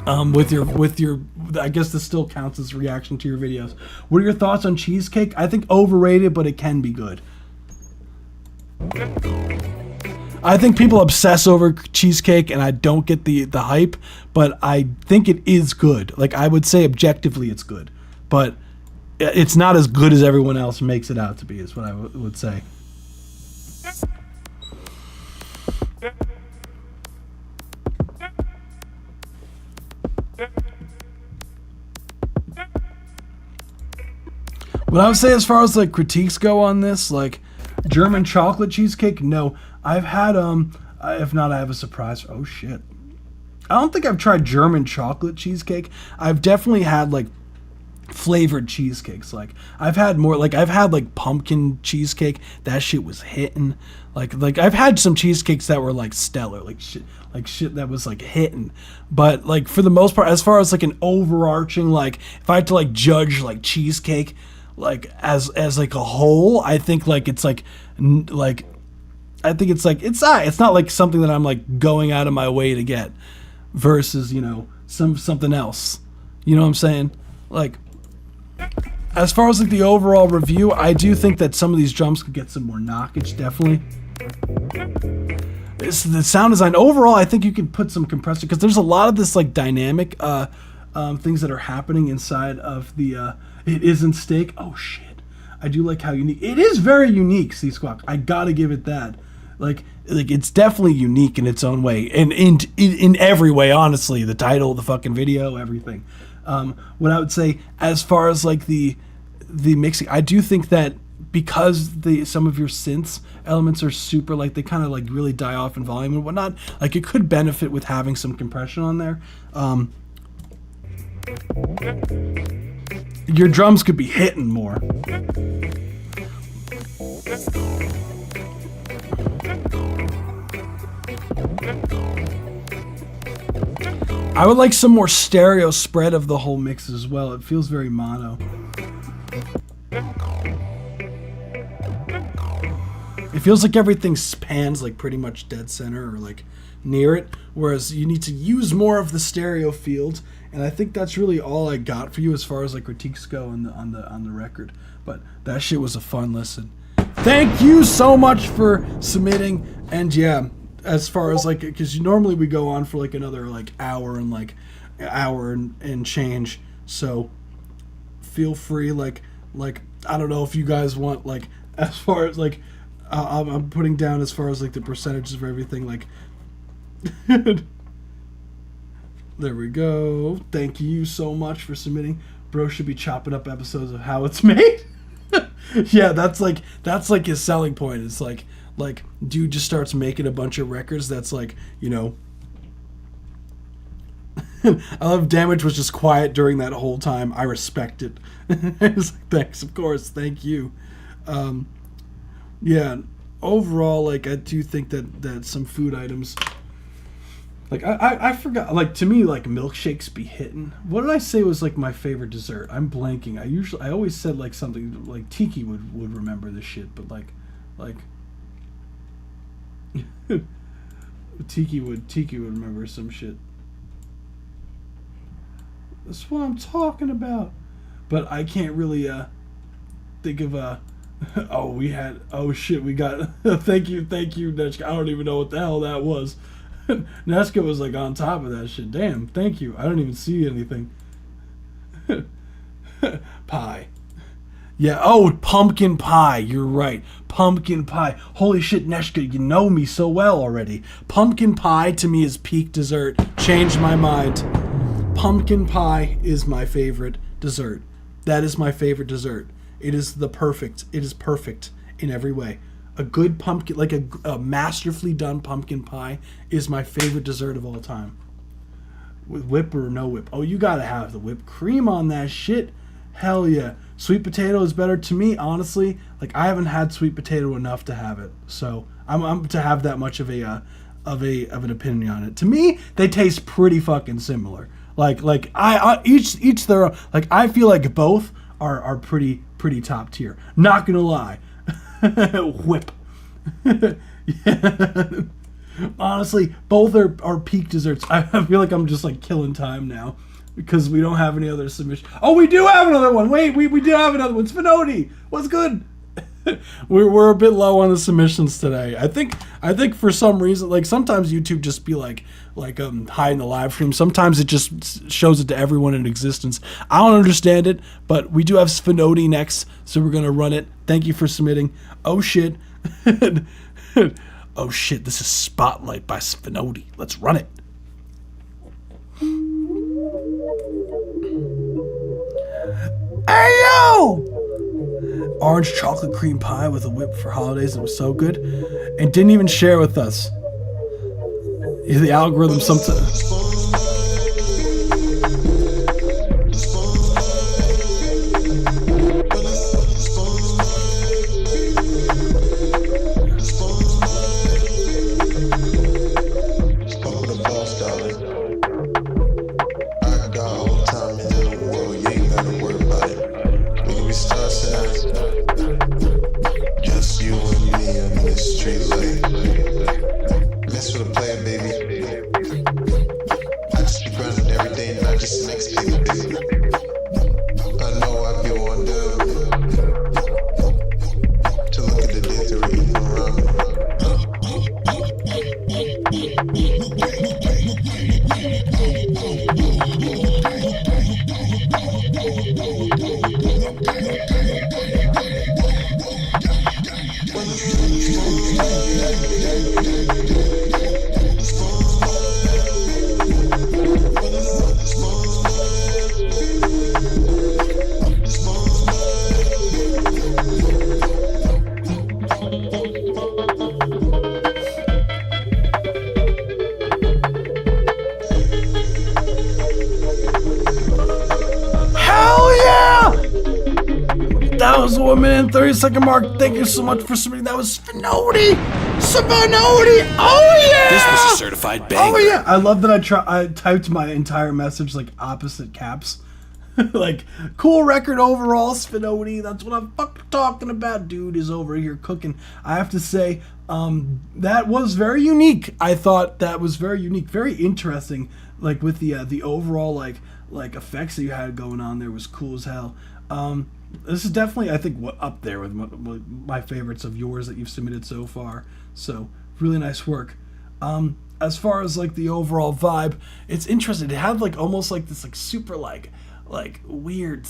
Speaker 4: With your, I guess this still counts as reaction to your videos. What are your thoughts on cheesecake? I think overrated, but it can be good. I think people obsess over cheesecake, and I don't get the hype, but I think it is good. I would say objectively it's good, but it's not as good as everyone else makes it out to be, is what I would say. What I would say as far as like critiques go on this, like German chocolate cheesecake, no. I've had if not, I have a surprise. Oh shit. I don't think I've tried German chocolate cheesecake. I've definitely had like flavored cheesecakes. Like I've had like pumpkin cheesecake. That shit was hitting. Like I've had some cheesecakes that were like stellar, like shit that was like hitting. But like for the most part, as far as like an overarching, like if I had to like judge like cheesecake like as like a whole, I think like it's like I think it's like it's not like something that I'm like going out of my way to get versus, you know, something else. You know what I'm saying? Like as far as like the overall review, I do think that some of these drums could get some more knockage, definitely. It's the sound design overall, I think you could put some compressor, because there's a lot of this like dynamic things that are happening inside of the It Isn't Steak. Oh shit, I do like how unique it is. Very unique, C-Squawk. I gotta give it that. Like it's definitely unique in its own way, and in every way, honestly. The title, the fucking video, everything. What I would say as far as like the mixing, I do think that because some of your synths elements are super, like they kind of like really die off in volume and whatnot, like it could benefit with having some compression on there. Your drums could be hitting more. I would like some more stereo spread of the whole mix as well. It feels very mono. It feels like everything spans like pretty much dead center or like near it, whereas you need to use more of the stereo field. And I think that's really all I got for you as far as like critiques go on the record. But that shit was a fun listen. Thank you so much for submitting. And yeah, as far as like, because normally we go on for like another like hour and change. So feel free, like I don't know if you guys want like as far as like I'm putting down as far as like the percentages of everything, like. There we go. Thank you so much for submitting. Bro should be chopping up episodes of how it's made. Yeah, that's like his selling point. It's like dude just starts making a bunch of records that's like, you know. I love Damage was just quiet during that whole time. I respect it. It's like, thanks, of course, thank you. Yeah, overall, like I do think that some food items. Like, I forgot, like, to me, like, milkshakes be hitting. What did I say was, like, my favorite dessert? I'm blanking. I always said, like, something, like, Tiki would remember this shit, but, like, Tiki would remember some shit. That's what I'm talking about. But I can't really, think of, oh shit, we got, thank you, Nechka. I don't even know what the hell that was. Nesca was like on top of that shit. Damn, thank you. I don't even see anything. Pie. Yeah, oh, pumpkin pie. You're right. Pumpkin pie. Holy shit, Neshka, you know me so well already. Pumpkin pie to me is peak dessert. Changed my mind. Pumpkin pie is my favorite dessert. That is my favorite dessert. It is perfect in every way. A good pumpkin, like a masterfully done pumpkin pie is my favorite dessert of all time. With whip or no whip. Oh, you gotta have the whipped cream on that shit. Hell yeah. Sweet potato is better to me, honestly. Like, I haven't had sweet potato enough to have it. So I'm to have that much of an opinion on it. To me, they taste pretty fucking similar. Like I each their own. Like, I feel like both are pretty top tier. Not gonna lie. Whip. Yeah. Honestly, both are peak desserts. I feel like I'm just like killing time now because we don't have any other submission. Oh, we do have another one. Wait, we do have another one. Spinoti, what's good? we're a bit low on the submissions today. I think for some reason, like sometimes YouTube just be like hiding the live stream. Sometimes it just shows it to everyone in existence. I don't understand it, but we do have Sphinoti next, so we're gonna run it. Thank you for submitting. Oh shit. Oh shit, this is Spotlight by Sphinoti. Let's run it. Hey yo! Orange chocolate cream pie with a whip for holidays. It was so good. And didn't even share with us. The algorithm sometimes. That was 1 minute and 30-second mark. Thank you so much for submitting. That was Sphinoti! Sphinoti! Oh yeah!
Speaker 5: This was a certified banger.
Speaker 4: Oh yeah! I love that I typed my entire message like opposite caps. Like, cool record overall, Sphinoti. That's what I'm fucking talking about. Dude is over here cooking. I have to say, that was very unique. I thought that was very unique, very interesting. Like with the overall like effects that you had going on there was cool as hell. This is definitely, I think, up there with my favorites of yours that you've submitted so far. So really nice work. As far as like the overall vibe, it's interesting. It had like almost like this like super like weird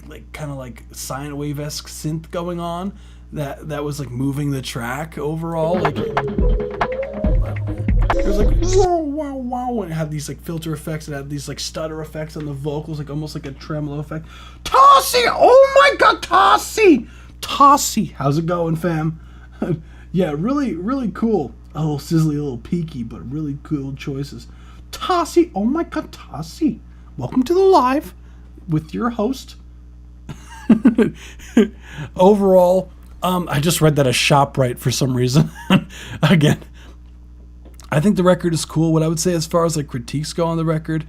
Speaker 4: like kind of like sine wave-esque synth going on that was like moving the track overall. Like it was like wow wow wow, and it had these like filter effects. It had these like stutter effects on the vocals, like almost like a tremolo effect. Tossie, oh my god, Tossie, how's it going, fam? Yeah, really cool. A little sizzly, a little peaky, but really cool choices. Tossie, oh my god, Tossie, welcome to the live with your host. Overall, I just read that as ShopRite for some reason. Again, I think the record is cool. What I would say as far as like critiques go on the record,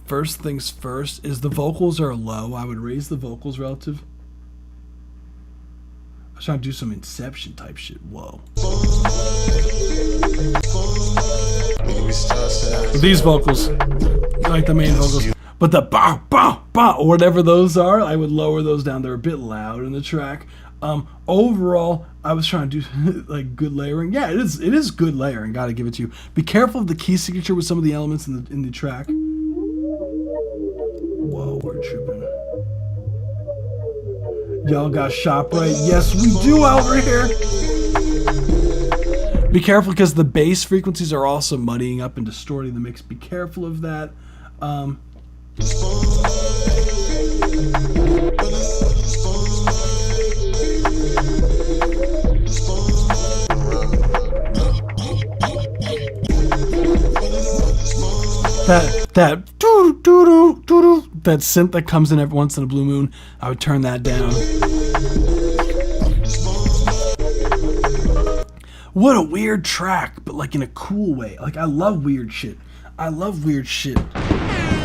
Speaker 4: first things first is the vocals are low. I would raise the vocals relative. I was trying to do some Inception type shit. Whoa. These vocals, like the main vocals. But the ba ba ba or whatever those are, I would lower those down. They're a bit loud in the track. Overall, I was trying to do like good layering. Yeah, it is good layering. Gotta give it to you. Be careful of the key signature with some of the elements in the track. Whoa, we're tripping. Y'all got ShopRite? Yes, we do over here. Be careful because the bass frequencies are also muddying up and distorting the mix. Be careful of that. That that synth that comes in every once in a blue moon, I would turn that down. What a weird track, but like in a cool way. Like I love weird shit.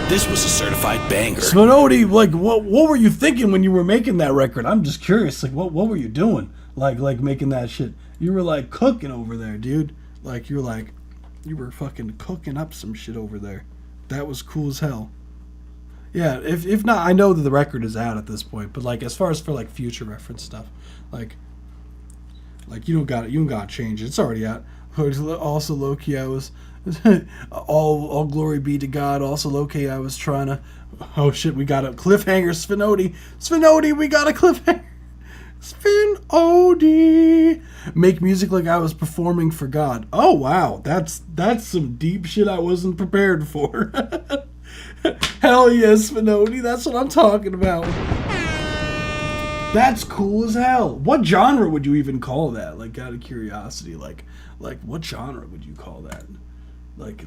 Speaker 5: This was a certified banger.
Speaker 4: Sphinoti, like what were you thinking when you were making that record? I'm just curious. Like what were you doing? Like making that shit. You were like cooking over there, dude. Like you were fucking cooking up some shit over there. That was cool as hell. Yeah, if not, I know that the record is out at this point. But like, as far as for like future reference stuff, like you don't got it. You don't got to change it. It's already out. Also, low key, I was all glory be to God. Also, low key, I was trying to. Oh shit, we got a cliffhanger. Spinodi, we got a cliffhanger. Spinodi, make music like I was performing for God. Oh wow, that's some deep shit I wasn't prepared for. Hell yes, Spinodi, that's what I'm talking about. That's cool as hell. What genre would you even call that? Like, out of curiosity, like what genre would you call that? Like,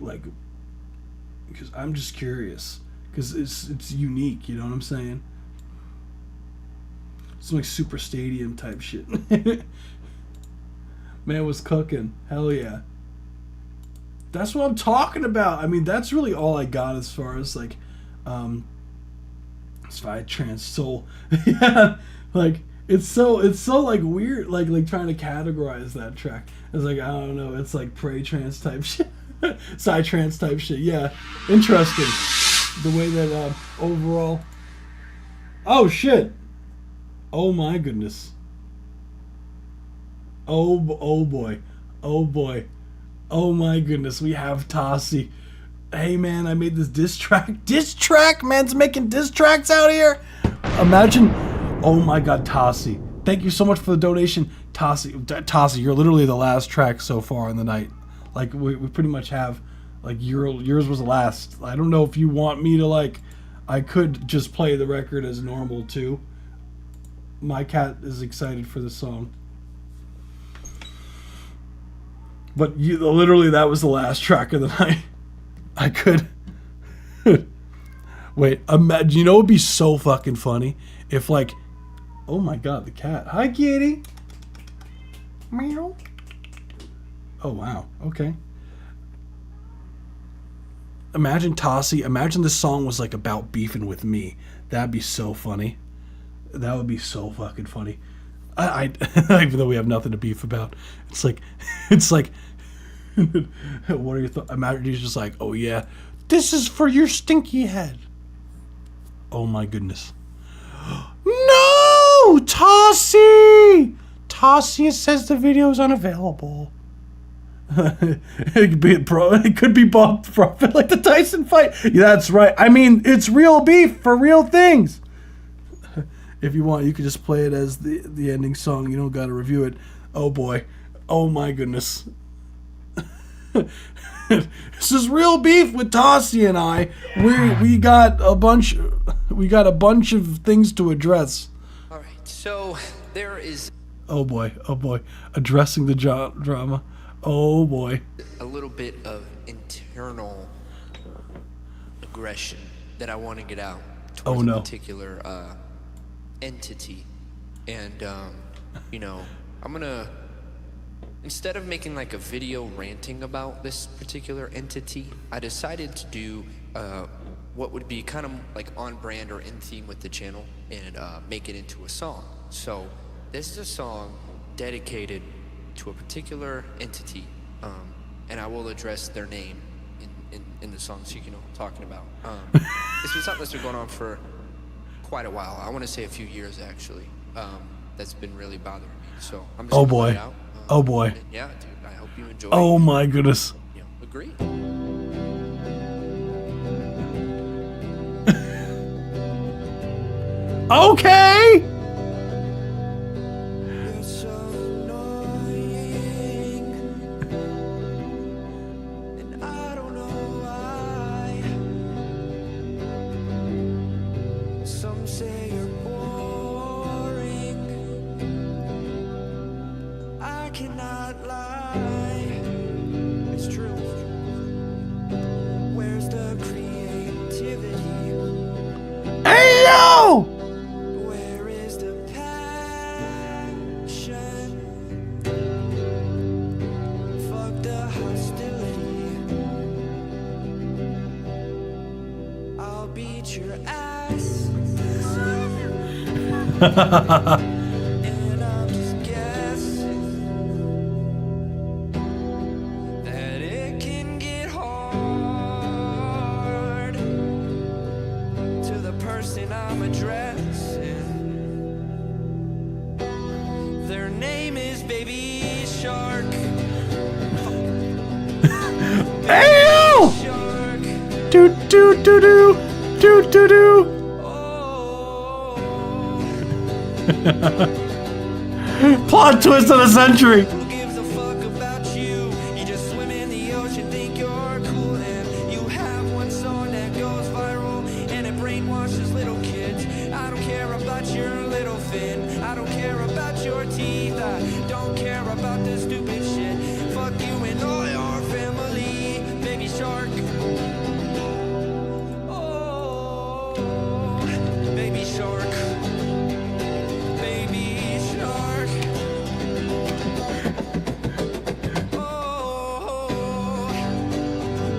Speaker 4: because I'm just curious, because it's unique. You know what I'm saying? It's like Super Stadium type shit. Man was cooking. Hell yeah. That's what I'm talking about. I mean, that's really all I got as far as like, trance soul. Yeah, like it's so like weird, like trying to categorize that track. It's like, I don't know. It's like pray trance type shit, psytrance type shit. Yeah, interesting. The way that overall. Oh shit. Oh my goodness. Oh boy. Oh boy. Oh my goodness. We have Tassi. Hey man, I made this diss track. Diss track? Man's making diss tracks out here? Imagine. Oh my god, Tassi. Thank you so much for the donation. Tassi, you're literally the last track so far in the night. Like, we pretty much have, like, yours was the last. I don't know if you want me to, like, I could just play the record as normal too. My cat is excited for the song. But literally, that was the last track of the night. I could. Wait, imagine, you know, it'd be so fucking funny if, like, oh my god, the cat. Hi, kitty. Meow. Oh wow. Okay. Imagine Tassi. Imagine this song was like about beefing with me. That'd be so funny. That would be so fucking funny. I even though we have nothing to beef about, it's like, what are your thoughts? Imagine he's just like, oh yeah, this is for your stinky head. Oh my goodness. No, Tassi. Tassi says the video is unavailable. It could be bought for profit like the Tyson fight. Yeah, that's right. I mean, it's real beef for real things. If you want, you could just play it as the ending song. You don't got to review it. Oh boy. Oh my goodness. This is real beef with Tassi and I. We got a bunch of things to address.
Speaker 9: All right. So there is.
Speaker 4: Oh boy. Addressing the drama. Oh boy.
Speaker 9: A little bit of internal aggression that I want to get out towards a particular entity, and you know, I'm gonna, instead of making like a video ranting about this particular entity, I decided to do what would be kind of like on brand or in theme with the channel, and make it into a song. So this is a song dedicated to a particular entity, and I will address their name in the song, so you know what I'm talking about. This was something that's been going on for quite a while. I want to say a few years actually. That's been really bothering me. So I'm just gonna let it out.
Speaker 4: Oh boy.
Speaker 9: Yeah, dude. I hope you enjoy.
Speaker 4: Oh my goodness.
Speaker 9: Yeah, agree.
Speaker 4: Okay.
Speaker 9: And I'm just guessing that it can get hard to
Speaker 4: doo doo doo doo doo. Plot twist of the century.
Speaker 9: Who gives a fuck about you? You just swim in the ocean, think you're cool, and you have one song that goes viral, and it brainwashes little kids. I don't care about your little fin. I don't care about your teeth. I don't care about this stupid shit. Fuck you and all your family, baby shark. Oh, baby shark. Baby shark. Oh,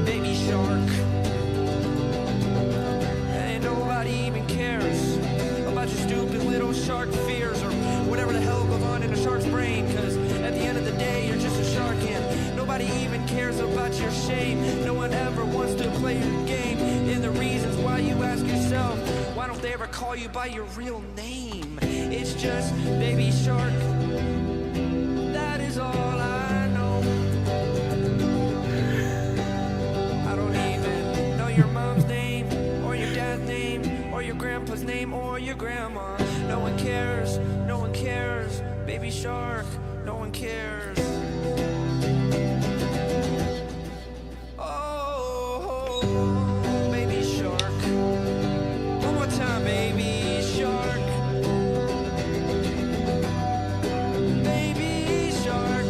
Speaker 9: baby shark. And nobody even cares about your stupid little shark fears or whatever the hell goes on in a shark's brain, cause at the end of the day you're just a shark and nobody even cares about your shame. No one ever wants to play your game, and the reasons why you ask yourself, why don't they ever call you by your real name? It's just baby shark. That is all I know. I don't even know your mom's name or your dad's name or your grandpa's name or your grandma. No one cares, no one cares, baby shark, no one cares. Oh, baby shark. One more time, baby shark. Baby shark.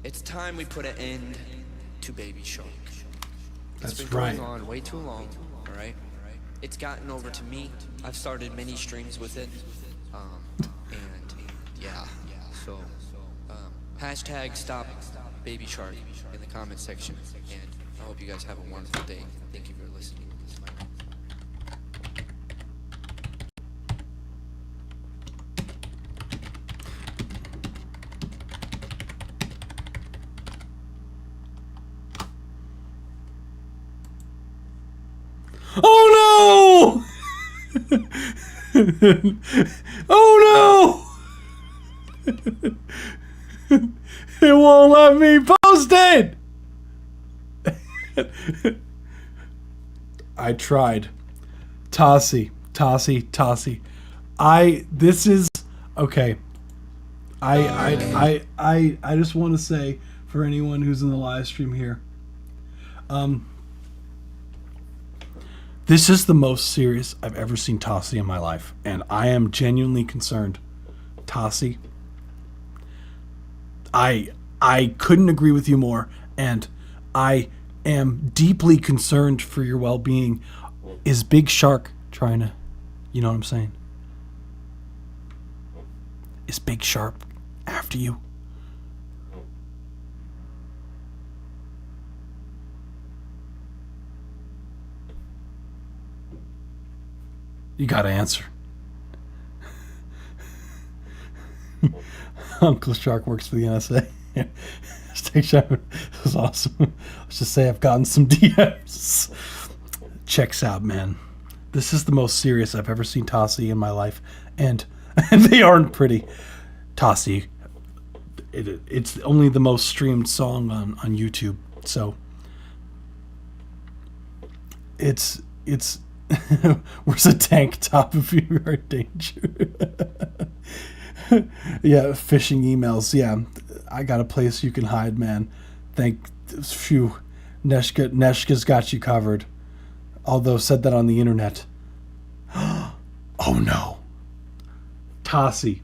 Speaker 9: It's time we put an end to Baby Shark.
Speaker 4: That's
Speaker 9: It's been
Speaker 4: right.
Speaker 9: going on way too long, alright? It's gotten over to me. I've started many streams with it. And yeah, so hashtag stop Baby Shark in the comment section. And I hope you guys have a wonderful day. Thank you for listening. This is my
Speaker 4: Oh no! Oh no! It won't let me post it! I tried. Tossie. This is okay. I just want to say for anyone who's in the live stream here, this is the most serious I've ever seen Tossie in my life, and I am genuinely concerned. Tossie, I couldn't agree with you more, and I am deeply concerned for your well-being. Is Big Shark trying to, you know what I'm saying? Is Big Shark after you? You gotta answer. Uncle Shark works for the NSA. Stay sharp. It was awesome. Let's just say I've gotten some DMs. Checks out, man. This is the most serious I've ever seen Tossie in my life, and they aren't pretty. Tossie, it's only the most streamed song on YouTube, so it's where's a tank top if you are in danger? Yeah, phishing emails. Yeah, I got a place you can hide, man. Neshka's got you covered. Although said that on the internet. Oh no. Tossie.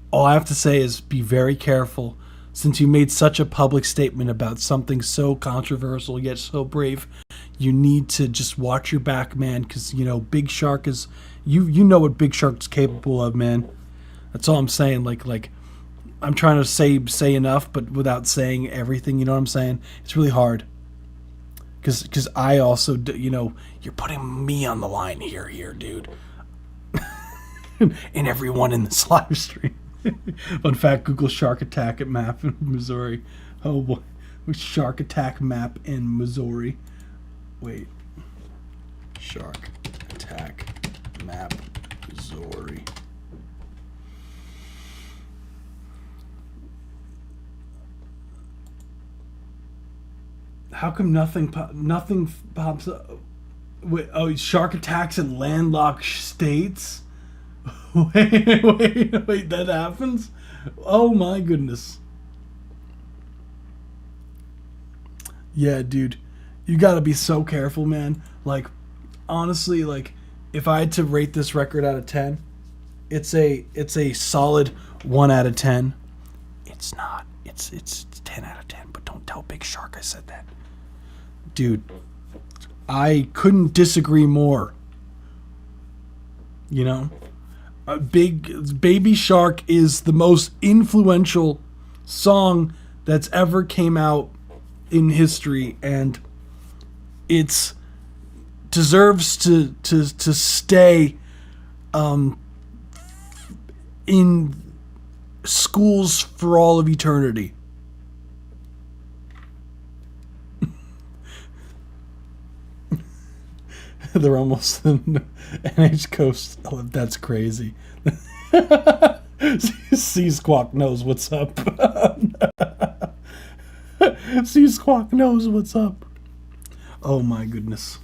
Speaker 4: All I have to say is be very careful, since you made such a public statement about something so controversial yet so brave. You need to just watch your back, man, because, you know, Big Shark is... You know what Big Shark's capable of, man. That's all I'm saying. Like I'm trying to say enough, but without saying everything, you know what I'm saying? It's really hard. Because I also, you know, you're putting me on the line here, dude. And everyone in this live stream. Fun fact, Google shark attack at map in Missouri. Oh boy. Shark attack map in Missouri. Wait. Shark attack map story. How come nothing pops up? Wait, oh, shark attacks in landlocked states? Wait, that happens? Oh my goodness. Yeah, dude. You gotta be so careful, man. Like, honestly, like, if I had to rate this record out of 10, it's a solid 1 out of 10. It's not. It's 10 out of 10, but don't tell Big Shark I said that. Dude, I couldn't disagree more. You know? Baby Shark is the most influential song that's ever came out in history, and it's deserves to stay in schools for all of eternity. They're almost in NH Coast. Oh, that's crazy. Sea Squawk knows what's up. Sea Squawk knows what's up. Oh my goodness.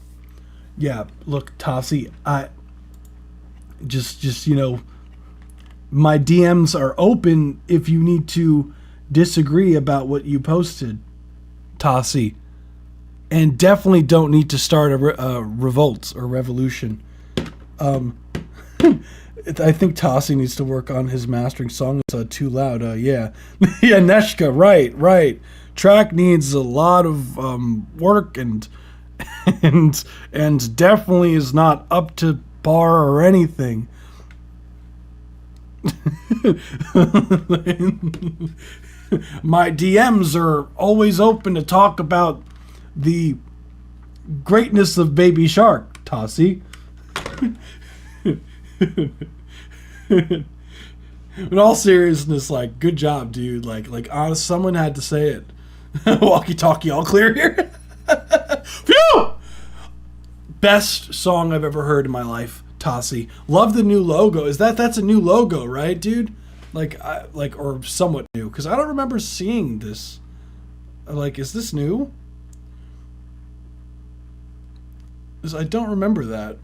Speaker 4: Yeah, look, Tossie, I just you know, my DMs are open if you need to disagree about what you posted, Tossie. And definitely don't need to start a revolt or revolution. I think Tossie needs to work on his mastering song. It's too loud. Yeah. Yeah, Neshka, right. Track needs a lot of work and definitely is not up to par or anything. My DMs are always open to talk about the greatness of Baby Shark, Tossie. In all seriousness, like, good job, dude. Like, honest, someone had to say it. Walkie-talkie, all clear here. Phew! Best song I've ever heard in my life, Tossie. Love the new logo. That's a new logo, right, dude? Or somewhat new, because I don't remember seeing this. Like, is this new? I don't remember that.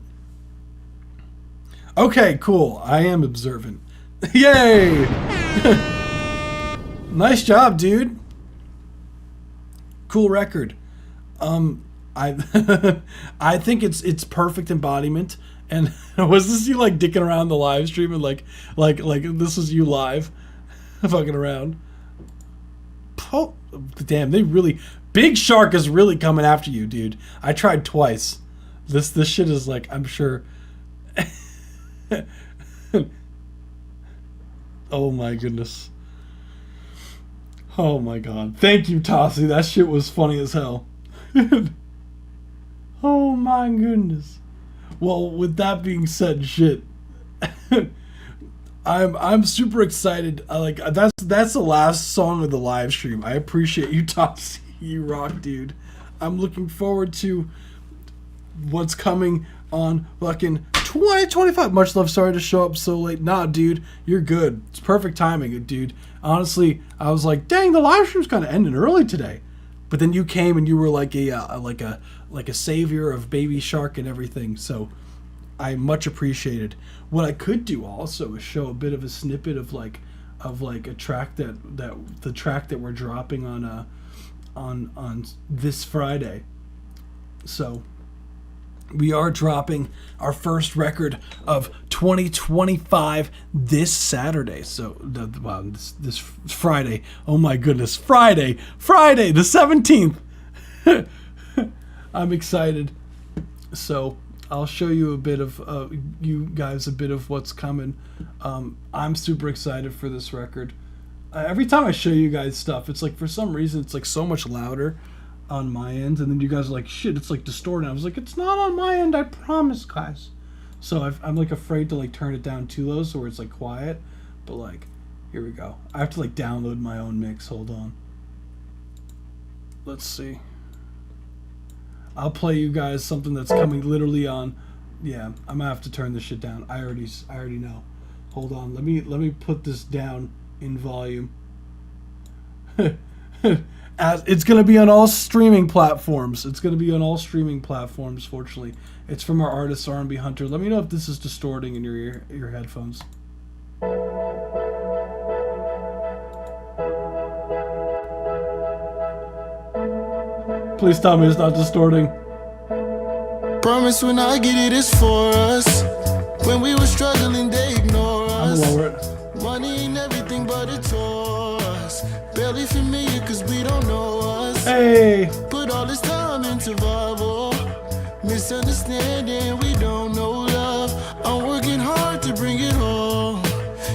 Speaker 4: Okay, cool. I am observant. Yay! Nice job, dude. Cool record. I think it's perfect embodiment. And was this you like dicking around the live stream and like this was you live fucking around? Oh, damn, Big Shark is really coming after you, dude. I tried twice. This shit is like, I'm sure. Oh my goodness. Oh my god. Thank you, Tossie. That shit was funny as hell. Oh my goodness. Well, with that being said, shit. I'm super excited. That's the last song of the live stream. I appreciate you, Tossie. You rock, dude. I'm looking forward to what's coming on fucking 2025. Much love. Sorry to show up so late. Nah, dude, you're good. It's perfect timing, dude. Honestly, I was like, dang, the live stream's kind of ending early today. But then you came and you were like a savior of Baby Shark and everything. So I much appreciated. What I could do also is show a bit of a snippet of a track the track that we're dropping on this Friday. So we are dropping our first record of 2025 this Saturday. So, this Friday. Oh my goodness, Friday the 17th. I'm excited. So I'll show you a bit of you guys a bit of what's coming. I'm super excited for this record. Every time I show you guys stuff, it's like for some reason it's like so much louder on my end, and then you guys are like, shit, it's like distorted. I was like, it's not on my end, I promise, guys. So I'm like afraid to like turn it down too low so where it's like quiet, but like, here we go. I have to like download my own mix. Hold on. Let's see. I'll play you guys something that's coming literally on Yeah, I'm gonna have to turn this shit down. I already know. Hold on, let me put this down in volume. As it's gonna be on all streaming platforms. It's gonna be on all streaming platforms. Fortunately, it's from our artist R&B Hunter. Let me know if this is distorting in your headphones. Please tell me it's not distorting.
Speaker 2: Promise when I get it, it's for us. When we were struggling, they ignore
Speaker 4: I'm
Speaker 2: us.
Speaker 4: gonna lower it.
Speaker 2: Money ain't everything, but it's us. Barely familiar, cause we don't know us.
Speaker 4: Hey!
Speaker 2: Put all this time into survival. Misunderstanding, we don't know love. I'm working hard to bring it home.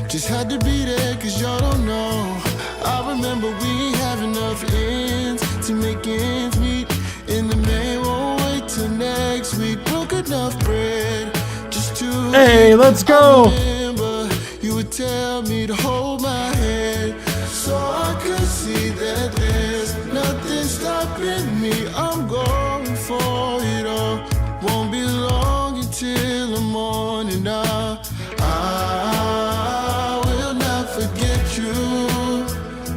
Speaker 2: Just had to be there, cause y'all don't know. I remember we ain't have enough ends to make ends meet. And the man won't wait till next week. Broke enough bread just to
Speaker 4: Hey, let's go!
Speaker 2: remember you would tell me to hold my head, so I could see that there's nothing stopping me. I'm going for it all. Won't be long until the morning now. I will not forget you.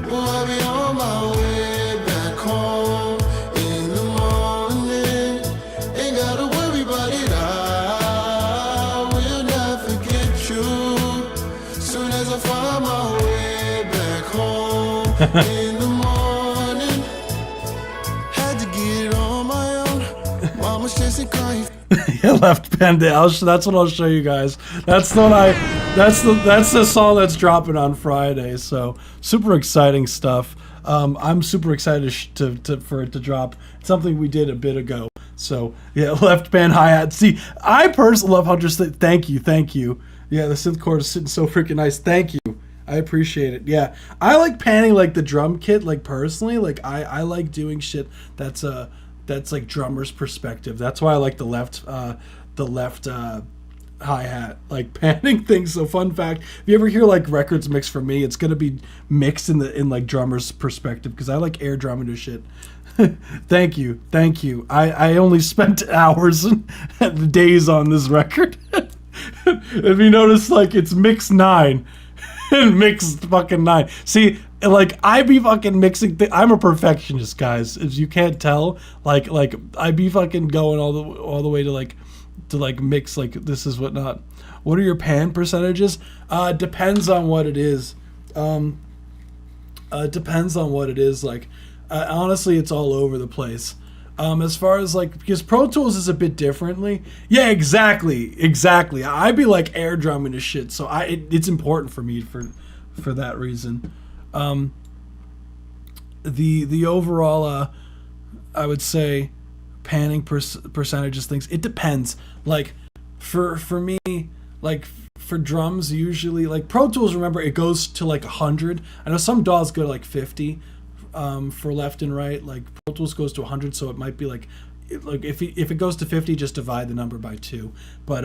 Speaker 2: Well, I'll be on my way back home in the morning. Ain't gotta worry about it. I will not forget you. Soon as I find my way back home in the morning. Had to get it on my own. Mama's stressing, crying.
Speaker 4: Yeah, Left Band. That's what I'll show you guys. That's the song that's dropping on Friday. So super exciting stuff. I'm super excited for it to drop. It's something we did a bit ago. So yeah, Left Band hi-hat. See, I personally love Hunter's. Thank you. Yeah, the synth chord is sitting so freaking nice. Thank you. I appreciate it. Yeah, I like panning like the drum kit. Like personally, like I like doing shit that's like drummer's perspective. That's why I like the left hi-hat, like panning things. So fun fact, if you ever hear like records mixed from me, it's gonna be mixed in like drummer's perspective because I like air drumming to shit. Thank you. I only spent hours and days on this record. If you notice, like it's mix 9 and mix fucking 9. See, like I be fucking mixing. I'm a perfectionist, guys. If you can't tell, like I be fucking going all the way to mix. Like this is whatnot. What are your pan percentages? Depends on what it is. Depends on what it is. Like honestly, it's all over the place. As far as like, because Pro Tools is a bit differently. Yeah, exactly. I be like air drumming to shit, so it's important for me for that reason. The overall, I would say, panning percentages things. It depends. Like for me, like for drums, usually like Pro Tools. Remember, it goes to like 100. I know some DAWs go to like 50. For left and right, like Pro Tools goes to 100, so it might be like if it goes to 50, just divide the number by 2. But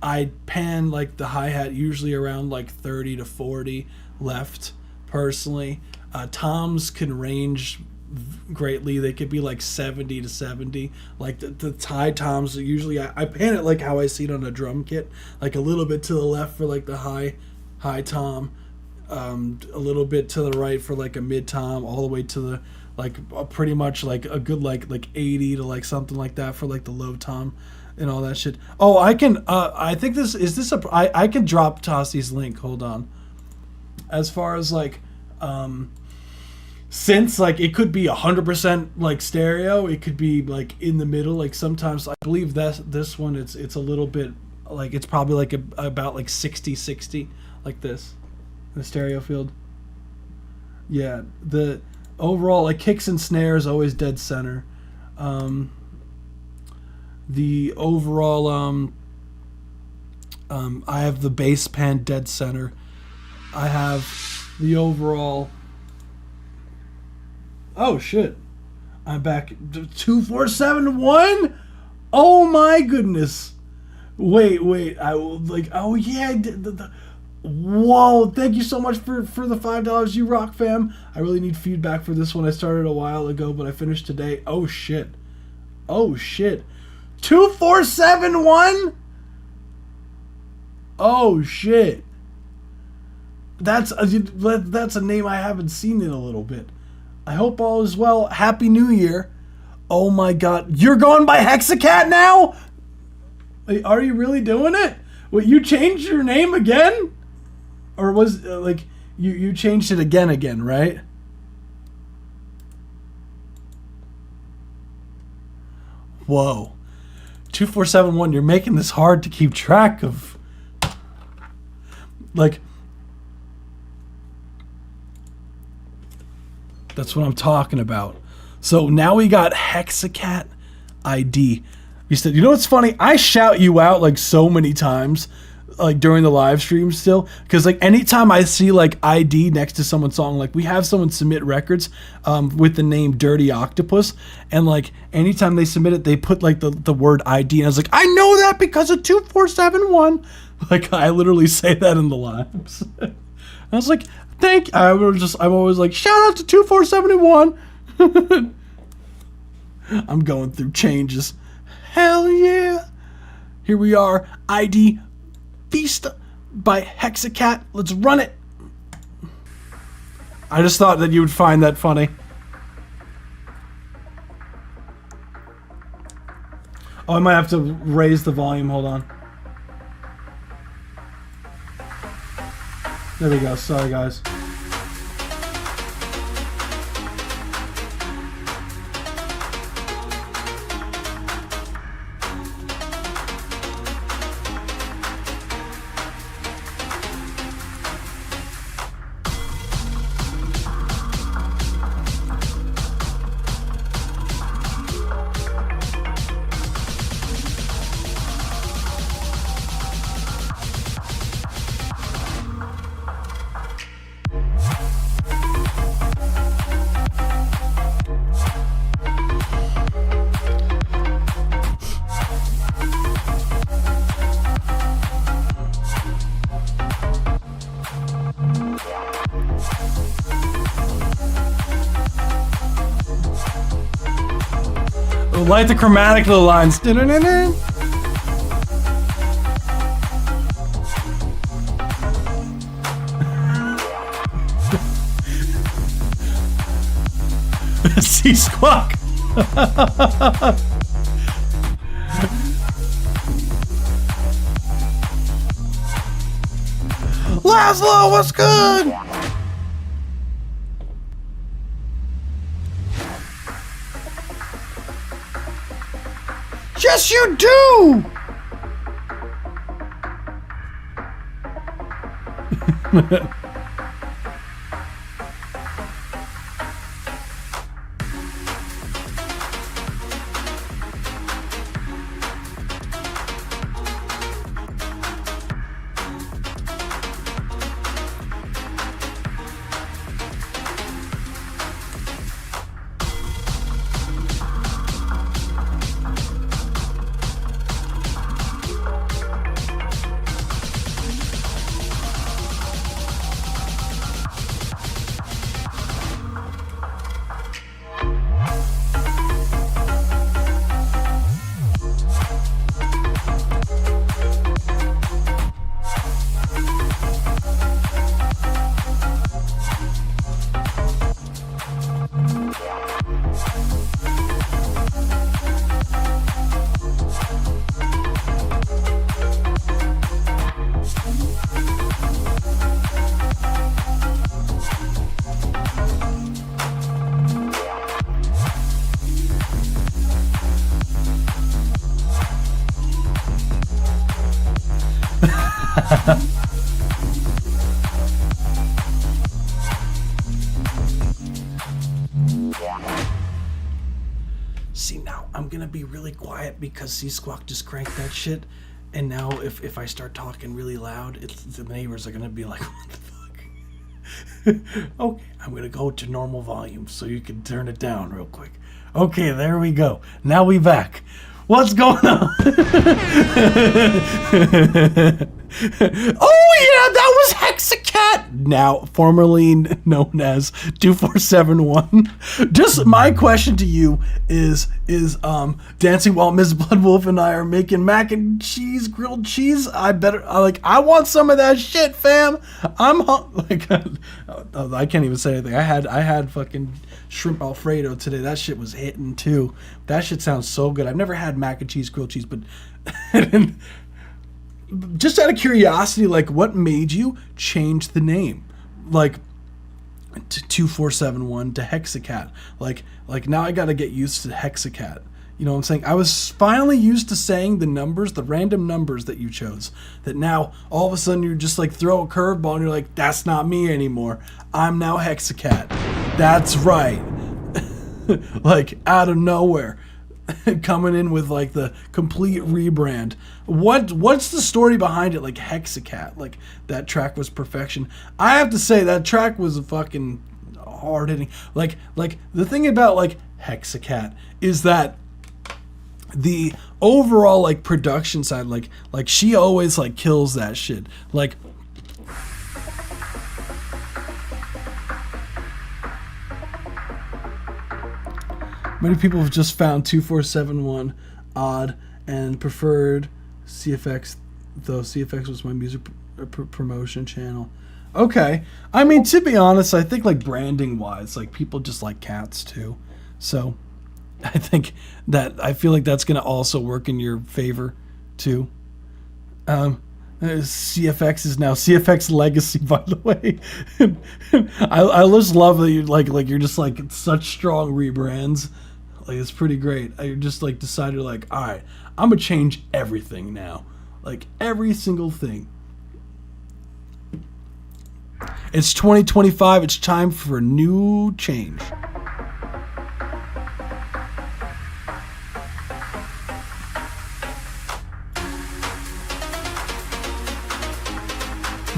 Speaker 4: I pan like the hi-hat usually around like 30 to 40 left personally. Toms can range greatly. They could be like 70 to 70. Like the high toms, usually I pan it like how I see it on a drum kit, like a little bit to the left for like the high tom, a little bit to the right for like a mid tom, all the way to the like pretty much like a good like 80 to like something like that for like the low tom and all that shit. Oh, I can I think I can drop Tossi's link. Hold on. As far as like synths, like it could be 100% like stereo, it could be like in the middle. Like sometimes I believe this one it's a little bit like it's probably like about like 60 like this. The stereo field. Yeah, the overall like kicks and snares always dead center. The overall I have the bass pan dead center. I have the overall. Oh shit! I'm back. 2471. Oh my goodness! Wait. I will like. Oh yeah. Whoa, thank you so much for the $5, you rock, fam. I really need feedback for this one. I started a while ago, but I finished today. Oh shit. 2471? Oh shit. That's a name I haven't seen in a little bit. I hope all is well. Happy New Year. Oh my god. You're going by Hexacat now? Are you really doing it? Wait, you changed your name again? Or was like you changed it again, right? Whoa. 2471, you're making this hard to keep track of. Like, that's what I'm talking about. So now we got Hexacat ID. You said, you know what's funny? I shout you out like so many times, like during the live stream still, because like anytime I see like ID next to someone's song, like we have someone submit records with the name Dirty Octopus, and like anytime they submit it, they put like the word ID, and I was like, I know that because of 2471. Like I literally say that in the lives. I was like, thank. I'm always like, shout out to 2471. I'm going through changes. Hell yeah. Here we are. ID Vista by Hexacat. Let's run it. I just thought that you would find that funny. Oh, I might have to raise the volume. Hold on. There we go. Sorry, guys. Light the chromatic of the lines. Sea Squawk. Laszlo, what's good? Yes, you do! See, now I'm gonna be really quiet because C-Squawk just cranked that shit, and now if I start talking really loud, the neighbors are gonna be like, what the fuck? Okay, I'm gonna go to normal volume so you can turn it down real quick. Okay, there we go. Now we back. What's going on? Oh yeah, that was Hexacat, now formerly known as 2471. Just my question to you is dancing while Ms. Bloodwolf and I are making mac and cheese, grilled cheese. I want some of that shit, fam. I can't even say anything. I had fucking shrimp Alfredo today. That shit was hitting too. That shit sounds so good. I've never had mac and cheese, grilled cheese, but just out of curiosity, like, what made you change the name, like, to 2471 to Hexacat? Like now I gotta get used to Hexacat. You know what I'm saying? I was finally used to saying the numbers, the random numbers that you chose. That now all of a sudden you just like throw a curveball and you're like, that's not me anymore. I'm now Hexacat. That's right. Like out of nowhere. Coming in with like the complete rebrand. What's the story behind it? Like Hexacat, like that track was perfection. I have to say that track was fucking hard hitting. Like the thing about like Hexacat is that the overall like production side, like she always like kills that shit. Like many people have just found 2471 odd and preferred CFX, though CFX was my music promotion channel. Okay. I mean, to be honest, I think like branding wise, like people just like cats too. So I feel like that's going to also work in your favor too. CFX is now CFX Legacy, by the way. I just love that you like you're just like such strong rebrands. Like it's pretty great. I just like decided like, all right, I'm gonna change everything now, like every single thing. It's 2025. It's time for a new change.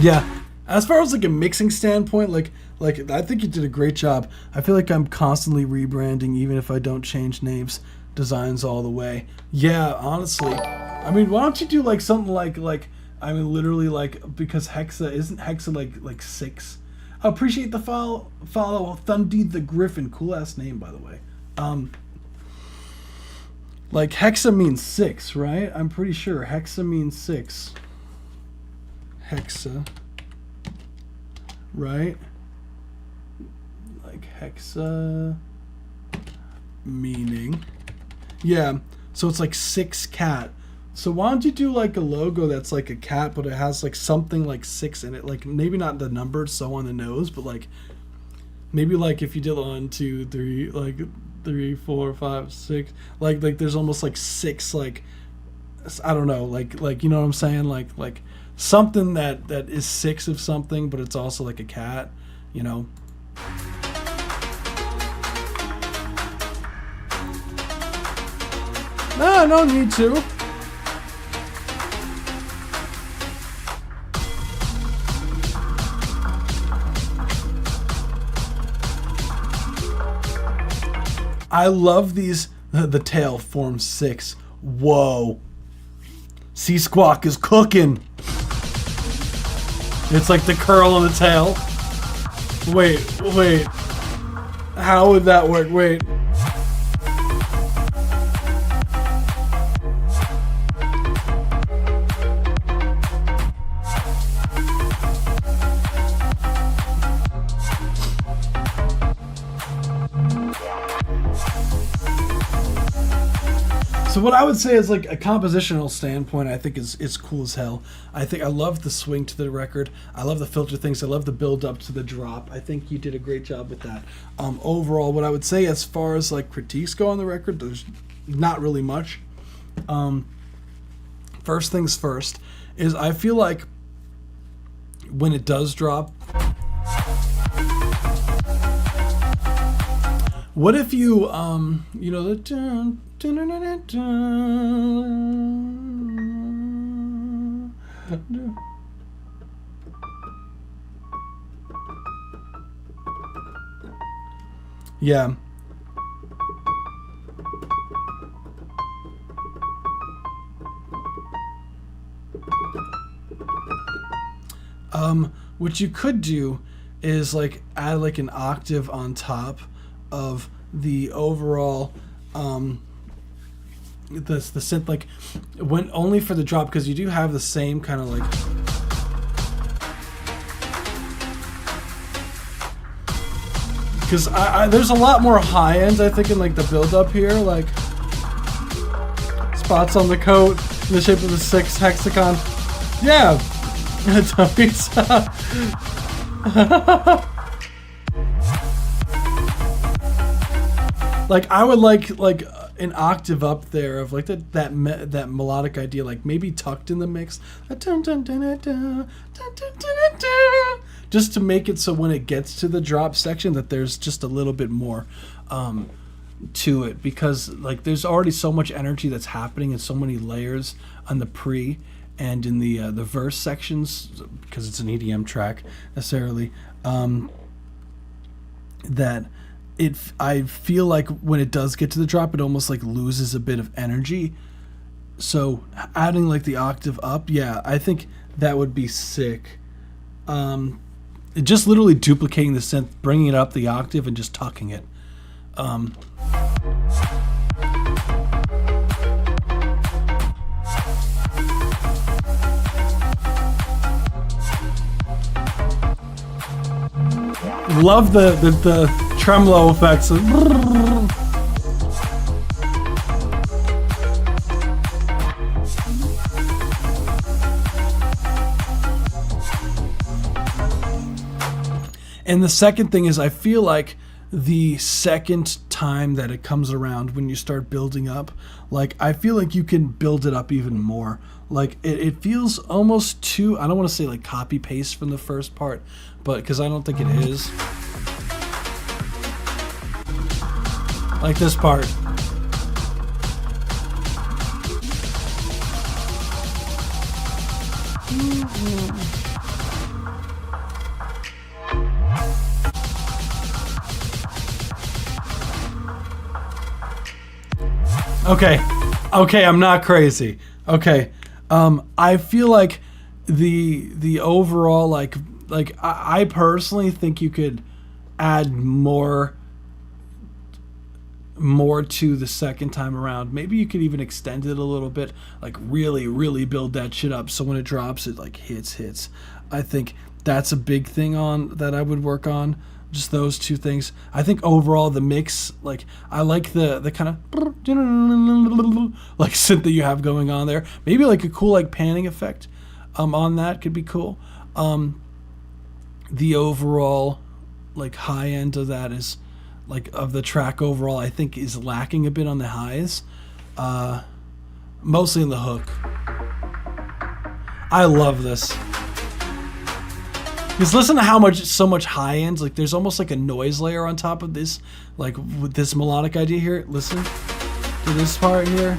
Speaker 4: Yeah, as far as like a mixing standpoint, like I think you did a great job. I feel like I'm constantly rebranding, even if I don't change names, designs all the way. Yeah, honestly, I mean, why don't you do like something like I mean, literally like, because isn't Hexa like 6? I appreciate the follow Thundy the Griffin, cool ass name by the way. Like Hexa means 6, right? I'm pretty sure Hexa means 6. Hexa, right? Like Hexa meaning, yeah, so it's like 6 cat. So why don't you do like a logo that's like a cat, but it has like something like 6 in it, like maybe not the number so on the nose, but like maybe like if you did 1, 2, 3, like 3, 4, 5, 6, like there's almost like 6, like I don't know, like you know what I'm saying, like something that is 6 of something, but it's also like a cat, you know. No need to. I love these. The tail forms 6. Whoa. C-Squawk is cooking. It's like the curl on the tail. Wait. How would that work? Wait. So what I would say is like a compositional standpoint, I think is cool as hell. I love the swing to the record. I love the filter things. I love the build up to the drop. I think you did a great job with that. Overall, what I would say as far as like critiques go on the record, there's not really much. First things first is I feel like when it does drop, what if you you know the yeah. What you could do is like add like an octave on top of the overall the synth, like when only for the drop, because you do have the same kind of like because I there's a lot more high ends I think in like the build up here, like spots on the coat in the shape of the 6 hexagon. Yeah. Like I would like an octave up there of like that melodic idea, like maybe tucked in the mix, just to make it so when it gets to the drop section that there's just a little bit more to it, because like there's already so much energy that's happening and so many layers on the pre and in the verse sections, because it's an EDM track necessarily, that I feel like when it does get to the drop, it almost like loses a bit of energy. So adding like the octave up, yeah, I think that would be sick. Just literally duplicating the synth, bringing it up the octave and just tucking it. Love the tremolo effects. And the second thing is, I feel like the second time that it comes around, when you start building up, like I feel like you can build it up even more. Like it feels almost too, I don't want to say like copy paste from the first part, but because I don't think it is. Like this part. Okay, I'm not crazy. Okay, I feel like the overall like I personally think you could add more to the second time around. Maybe you could even extend it a little bit, like really build that shit up so when it drops it like hits. I think that's a big thing on that I would work on. Just those two things. I think overall the mix, like I like the kind of like synth that you have going on there. Maybe like a cool like panning effect on that could be cool. The overall like high end of that is like of the track overall, I think is lacking a bit on the highs, mostly in the hook. I love this. Because listen to so much high ends, like there's almost like a noise layer on top of this, like with this melodic idea here. Listen to this part here.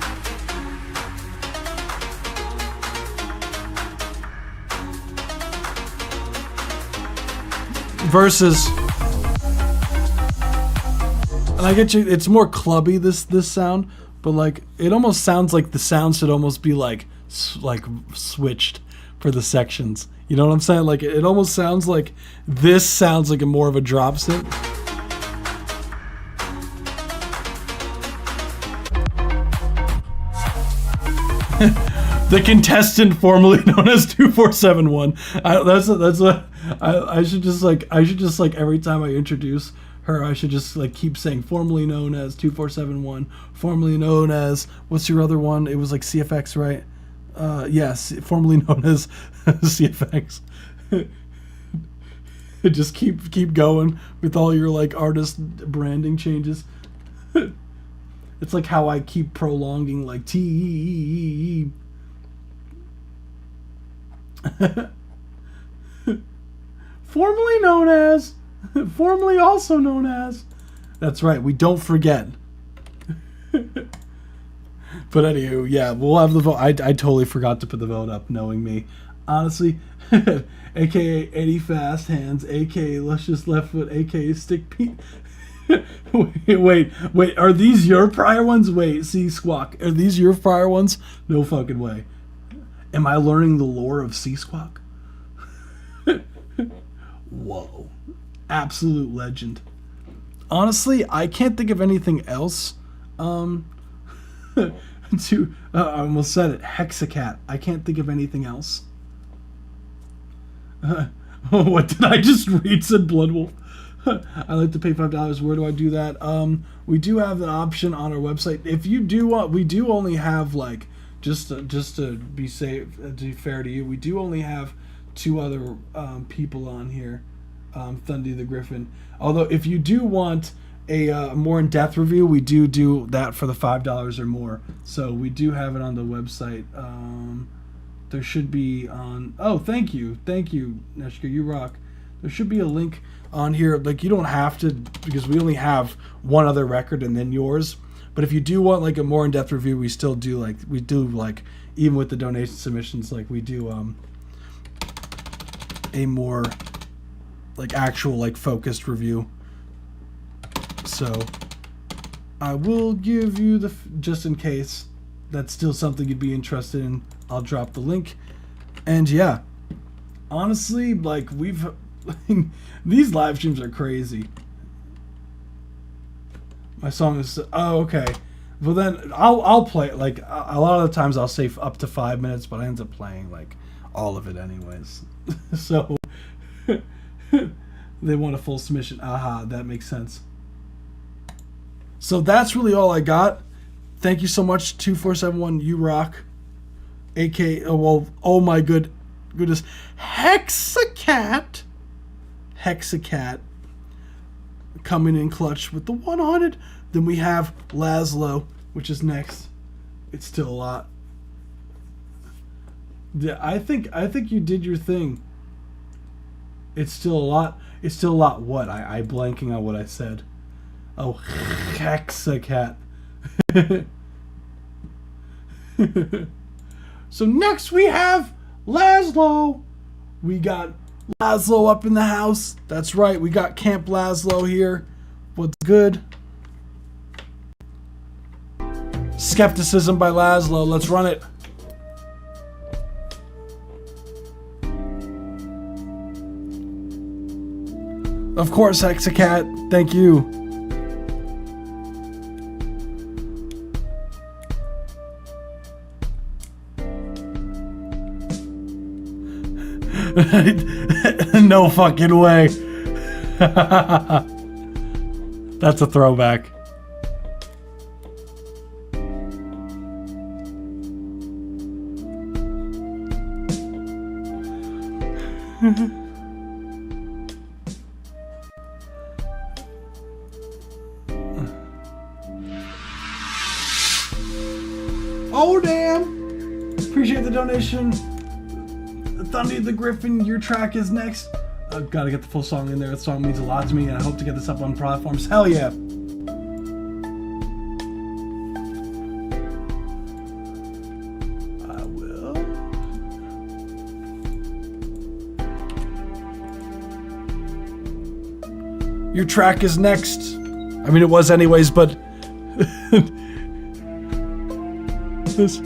Speaker 4: Versus, and I get you, it's more clubby this sound, but like it almost sounds like the sound should almost be like switched for the sections. You know what I'm saying? Like it almost sounds like this sounds like a more of a drop synth. The contestant formerly known as 2471. I should just like every time I introduce her, I should just like keep saying formerly known as 2471, formerly known as, what's your other one? It was like CFX, right? Yes, formerly known as CFX. Just keep going with all your like artist branding changes. It's like how I keep prolonging like T. Formerly known as, formerly also known as. That's right, we don't forget. But anywho, yeah, we'll have the vote. I totally forgot to put the vote up, knowing me. Honestly, aka Eddie Fast Hands, aka Luscious Left Foot, aka Stick Pete. Wait, are these your prior ones? Wait, see, Squawk, are these your prior ones? No fucking way. Am I learning the lore of C Squawk? Whoa. Absolute legend. Honestly, I can't think of anything else. I almost said it. Hexacat. I can't think of anything else. What did I just read? Said Bloodwolf. I like to pay $5. Where do I do that? We do have an option on our website. If you do want, we do only have like just to be safe, to be fair to you, we do only have 2 other people on here, Thundy the Griffin. Although if you do want a more in-depth review, we do that for the $5 or more. So we do have it on the website. There should be on. Oh, thank you, Neshka, you rock. There should be a link on here. Like, you don't have to, because we only have one other record and then yours. But if you do want like a more in-depth review, we still do like even with the donation submissions, like we do a more like actual like focused review. So I will give you the, just in case that's still something you'd be interested in, I'll drop the link. And yeah, honestly, like these live streams are crazy. My song is, oh, okay. Well then I'll play it. Like a lot of the times I'll say up to 5 minutes, but I end up playing like all of it anyways. So they want a full submission. Aha, that makes sense. So that's really all I got. Thank you so much, 2471 You Rock, AK. Oh my goodness, Hexacat, coming in clutch with the 100. Then we have Laszlo, which is next. It's still a lot. Yeah, I think you did your thing. It's still a lot. It's still a lot. What? I blanking on what I said. Oh, Hexacat. So next we have Laszlo. We got Laszlo up in the house. That's right. We got Camp Laszlo here. What's good? Skepticism by Laszlo. Let's run it. Of course, Hexacat. Thank you. No fucking way. That's a throwback. Oh damn! Appreciate the donation. Thundy the Griffin, your track is next. I've got to get the full song in there. That song means a lot to me, and I hope to get this up on platforms. Hell yeah! I will. Your track is next. I mean, it was anyways, but this.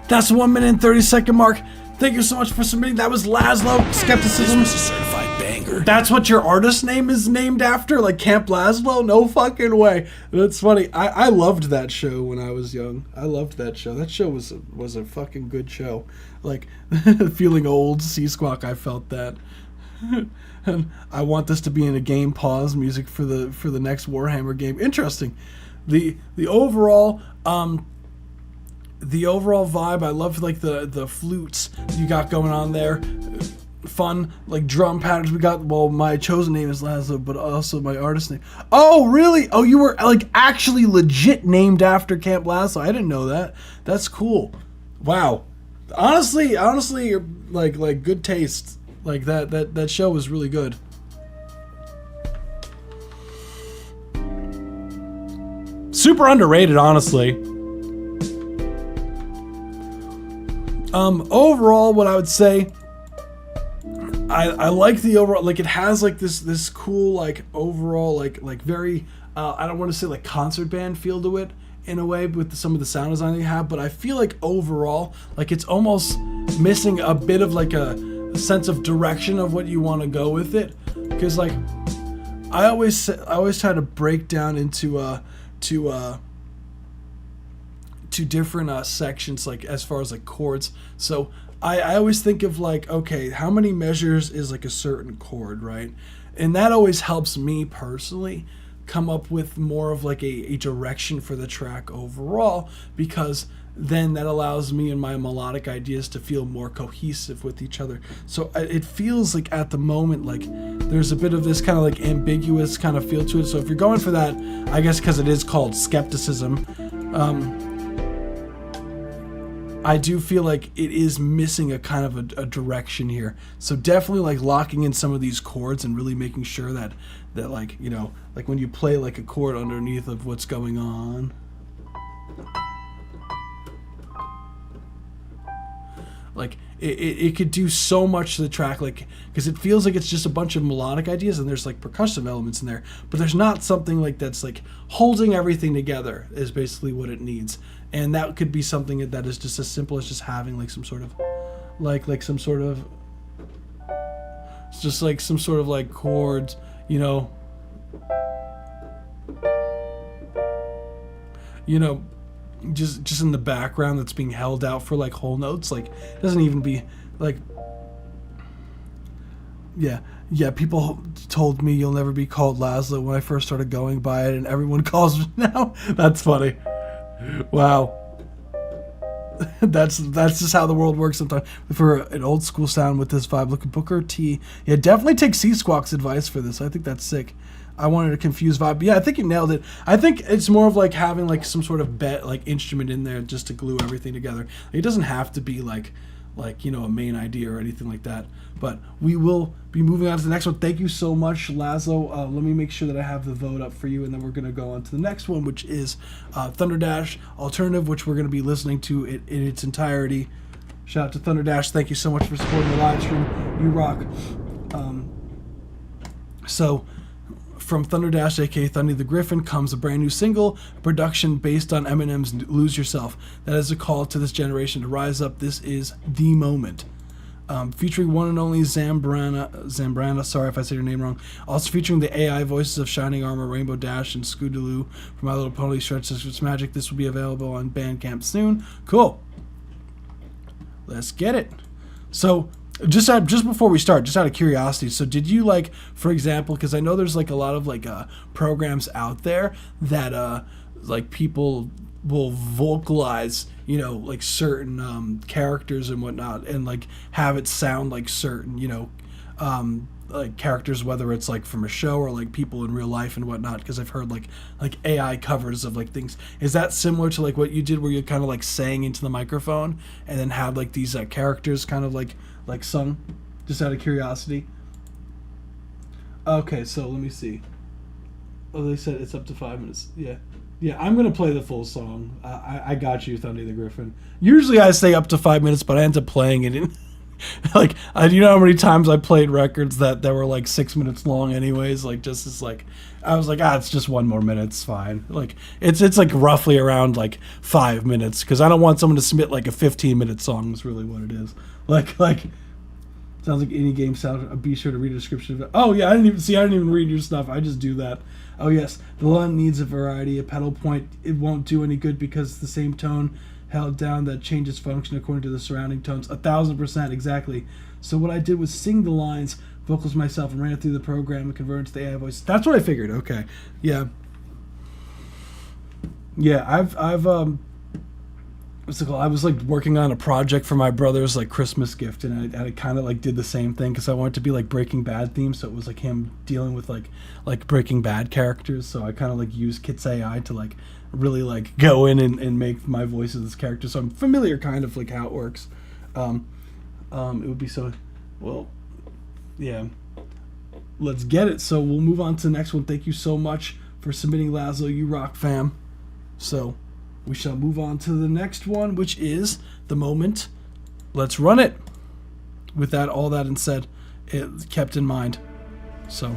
Speaker 4: That's the 1 minute and 30-second mark. Thank you so much for submitting. That was Laszlo. Skepticism.
Speaker 5: This was a certified banger.
Speaker 4: That's what your artist name is named after? Like Camp Laszlo? No fucking way. That's funny. I loved that show when I was young. I loved that show. That show was a fucking good show. Like, feeling old, C-Squawk, I felt that. And I want this to be in a game pause music for the next Warhammer game. Interesting. The overall vibe, I love like the flutes you got going on there. Fun, like drum patterns we got. Well, my chosen name is Laszlo, but also my artist name. Oh, really? Oh, you were like actually legit named after Camp Laszlo. I didn't know that. That's cool. Wow. Honestly, you're like good taste. Like that show was really good. Super underrated, honestly. Overall, what I would say, I like the overall, like it has like this cool like overall like very I don't want to say like concert band feel to it in a way with some of the sound design they have, but I feel like overall like it's almost missing a bit of like a sense of direction of what you want to go with it, because like I always try to break down into two different sections, like as far as like chords. So I always think of like, okay, how many measures is like a certain chord, right? And that always helps me personally come up with more of like a direction for the track overall, because then that allows me and my melodic ideas to feel more cohesive with each other. So it feels like at the moment like there's a bit of this kind of like ambiguous kind of feel to it. So if you're going for that, I guess because it is called skepticism, I do feel like it is missing a kind of a direction here. So definitely like locking in some of these chords and really making sure that like, you know, like when you play like a chord underneath of what's going on. Like it could do so much to the track, like, because it feels like it's just a bunch of melodic ideas and there's like percussive elements in there, but there's not something like that's like holding everything together is basically what it needs. And that could be something that is just as simple as just having like some sort of like some sort of it's just like some sort of like chords, you know, just in the background that's being held out for like whole notes. Like it doesn't even be like, yeah, people told me you'll never be called Laszlo when I first started going by it, and everyone calls me now. That's funny. Wow. That's just how the world works sometimes. For an old school sound with this vibe, look at Booker T. Yeah, definitely take C-Squawk's advice for this. I think that's sick. I wanted a confused vibe. But yeah, I think you nailed it. I think it's more of like having like some sort of like instrument in there just to glue everything together. It doesn't have to be like you know, a main idea or anything like that. But we will be moving on to the next one. Thank you so much, Laszlo. Let me make sure that I have the vote up for you, and then we're going to go on to the next one, which is Thunderdash Alternative, which we're going to be listening to it in its entirety. Shout out to Thunderdash. Thank you so much for supporting the live stream. You rock. So from Thunderdash, aka Thundy the Griffin, comes a brand new single, a production based on Eminem's Lose Yourself. That is a call to this generation to rise up. This is The Moment. Featuring one and only Zambrana, sorry if I said your name wrong. Also featuring the AI voices of Shining Armor, Rainbow Dash, and Scootaloo from My Little Pony, Stretch This Magic. This will be available on Bandcamp soon. Cool. Let's get it. So, just before we start, just out of curiosity, so did you like, for example, because I know there's like a lot of like programs out there that like people will vocalize, you know, like certain characters and whatnot, and like have it sound like certain, you know, like characters, whether it's like from a show or like people in real life and whatnot, because I've heard like AI covers of like things. Is that similar to like what you did, where you kind of like sang into the microphone and then had like these characters kind of like sung, just out of curiosity? Okay, so let me see. Oh, they said it's up to 5 minutes. Yeah, I'm gonna play the full song. I got you, Thundy the Griffin. Usually I say up to 5 minutes, but I end up playing it in like, you know how many times I played records that were like 6 minutes long anyways, like just as like, I was like, it's just 1 more minute, it's fine. Like it's like roughly around like 5 minutes, because I don't want someone to submit like a 15-minute song is really what it is. Like sounds like any game sound. Be sure to read a description of it. Oh yeah, I didn't even read your stuff. I just do that. Oh yes, the Lund needs a variety. A pedal point, it won't do any good because it's the same tone held down that changes function according to the surrounding tones. 1,000% exactly. So what I did was sing the lines, vocals myself, and ran it through the program and converted to the AI voice. That's what I figured. Okay, yeah. I've what's it called? I was like working on a project for my brother's like Christmas gift, and I kind of like did the same thing because I wanted to be like Breaking Bad theme, so it was like him dealing with like Breaking Bad characters. So I kind of like used Kits AI to like really like go in and make my voice of this character. So I'm familiar kind of like how it works. It would be so, well, yeah. Let's get it. So we'll move on to the next one. Thank you so much for submitting, Laszlo. You rock, fam. So we shall move on to the next one, which is The Moment. Let's run it. With that, all that and said, kept in mind. So.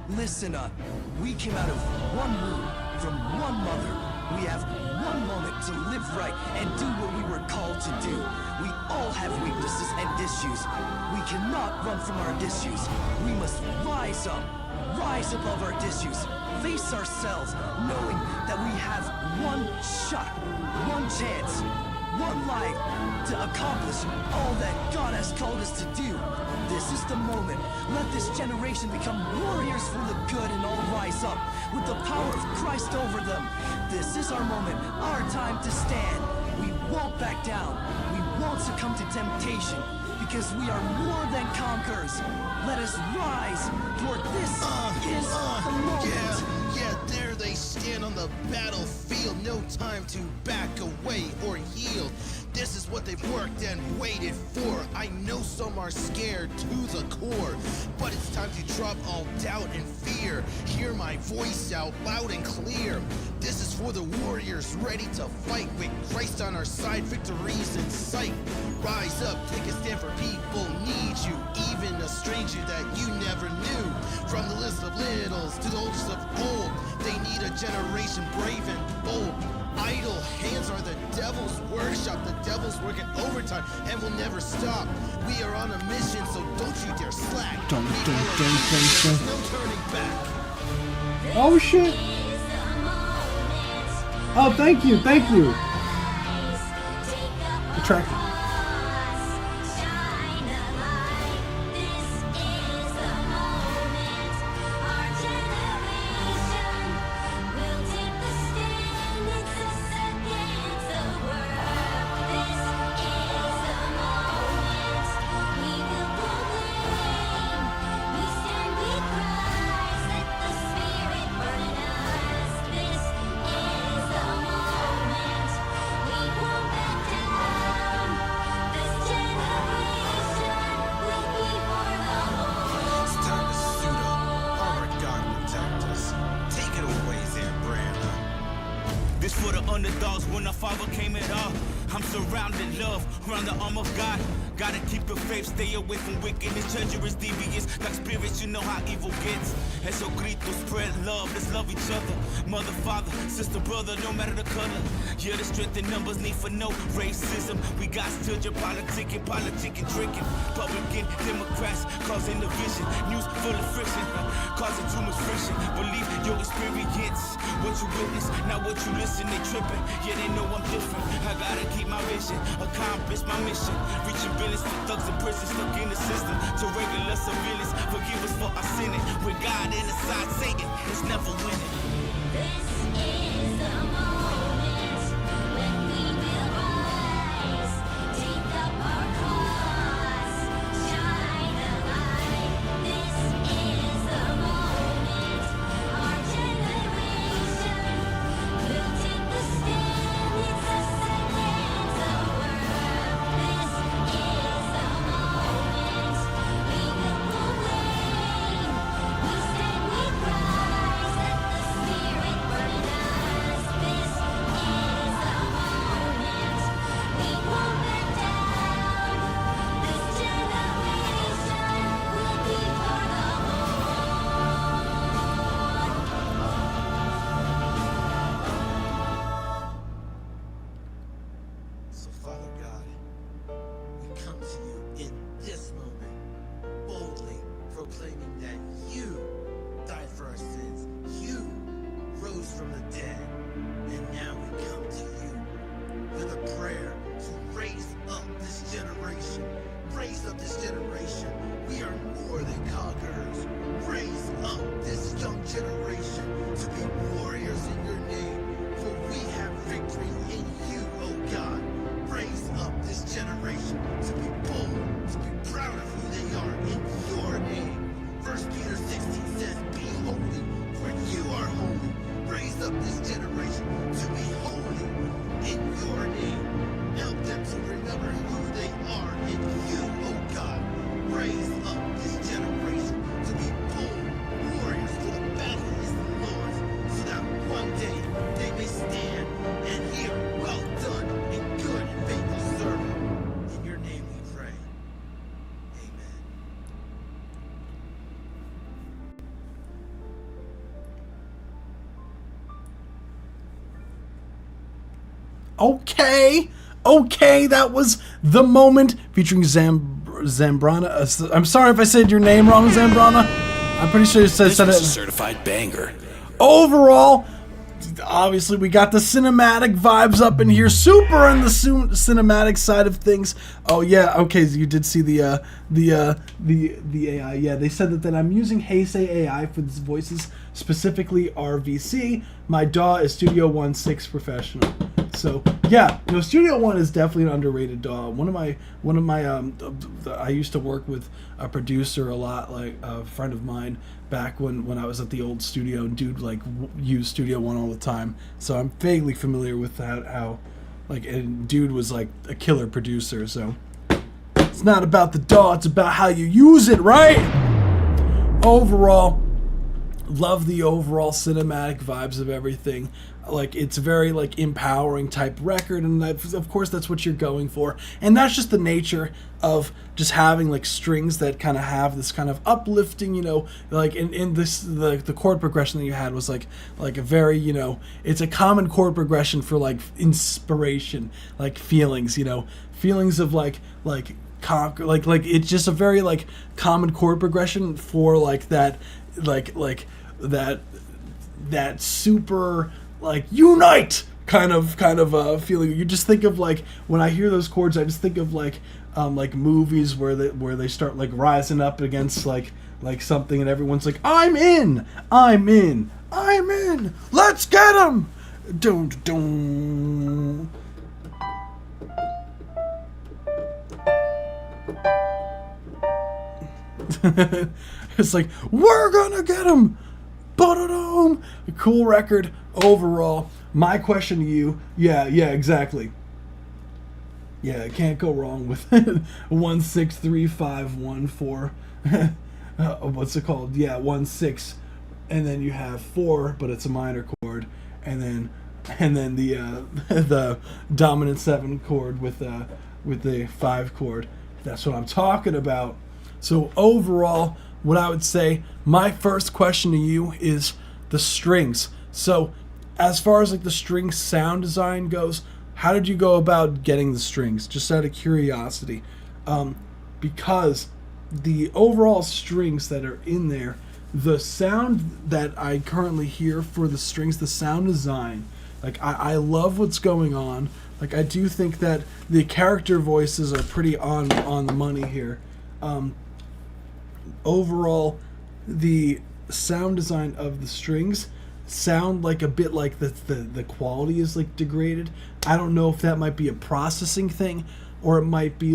Speaker 10: Listen up. We came out of one womb, from one mother. We have one moment to live right and do what we were called to do. We all have weaknesses and issues. We cannot run from our issues. We must rise above our issues. Face ourselves, knowing that we have one shot, one chance, one life to accomplish all that God has called us to do. This is the moment. Let this generation become warriors for the good and all rise up with the power of Christ over them. This is our moment, our time to stand. We won't back down. We won't succumb to temptation because we are more than conquerors. Let us rise, for this is the moment.
Speaker 2: Yeah, there they stand on the battlefield. No time to back away or yield. This is what they've worked and waited for. I know some are scared to the core, but it's time to drop all doubt and fear. Hear my voice out loud and clear. This is for the warriors ready to fight. With Christ on our side, victory's in sight. Rise up, take a stand for people need you. Even a stranger that you never knew. From the list of littles to the oldest of old, they need a generation brave and bold. Idle hands are the devil's workshop. The devil's working overtime and will never stop. We are on a mission, so don't you dare slack.
Speaker 4: Don't.
Speaker 2: No turning back.
Speaker 4: Oh shit! Oh, thank you. The track.
Speaker 11: Underdogs when our father came at all. I'm surrounded, love, around the arm of God. Gotta keep your faith, stay away from wickedness, treacherous, devious. Like spirits, you know how evil gets. Eso grito, spread love, let's love each other. Mother, father, sister, brother, no matter the color. Yeah, the strength in numbers, need for no racism. We got children politicking, drinking. Republican, Democrats, causing division. News full of friction, causing too much friction. Believe your experience, what you witness, not what you listen, they tripping. Yeah, they know I'm different. I gotta keep my vision, accomplish my mission. Reaching billions to thugs in prison, stuck in the system. To regular civilians, forgive us for our sinning. With God in the side, Satan is never winning.
Speaker 7: This is the moment when we will rise, take up our cause, shine a light. This is the moment, our generation will take the stand. It's us against the world. This is the moment we will proclaim. We stand, we rise, let the spirit burn in us. This
Speaker 4: Okay, that was The Moment featuring Zambrana. I'm sorry if I said your name wrong, Zambrana. I'm pretty sure you said
Speaker 5: This was
Speaker 4: it.
Speaker 5: a certified banger.
Speaker 4: Overall, obviously we got the cinematic vibes up in here, super in the cinematic side of things. Oh yeah, okay, so you did see the AI. Yeah, they said that I'm using Heisei AI for these voices, specifically RVC. My DAW is Studio One 6 Professional. So yeah, Studio One is definitely an underrated DAW. One of my I used to work with a producer a lot, like a friend of mine back when I was at the old studio, and dude used Studio One all the time. So I'm vaguely familiar with how and dude was like a killer producer. So it's not about the DAW, it's about how you use it, right? Overall, love the overall cinematic vibes of everything. It's very empowering type record, and of course that's what you're going for, and that's just the nature of just having strings that kind of have this kind of uplifting, in this the chord progression that you had was like a very, it's a common chord progression for inspiration, feelings, feelings of it's just a very common chord progression for that super unite kind of feeling. You just think of when I hear those chords, I just think of movies where they start rising up against something, and everyone's like, I'm in, let's get 'em. Don't. It's we're gonna get 'em. Ba-da-dum. A cool record overall. My question to you, yeah, exactly. Yeah, can't go wrong with 1-6-3-5-1-4. What's it called? Yeah, 1-6, and then you have 4, but it's a minor chord, and then the dominant 7 chord with the 5 chord. That's what I'm talking about. So overall, what I would say, my first question to you is the strings. So as far as the string sound design goes, how did you go about getting the strings? Just out of curiosity. Because the overall strings that are in there, the sound that I currently hear for the strings, the sound design, I love what's going on. I do think that the character voices are pretty on the money here. Overall, the sound design of the strings sound a bit the quality is degraded. I don't know if that might be a processing thing, or it might be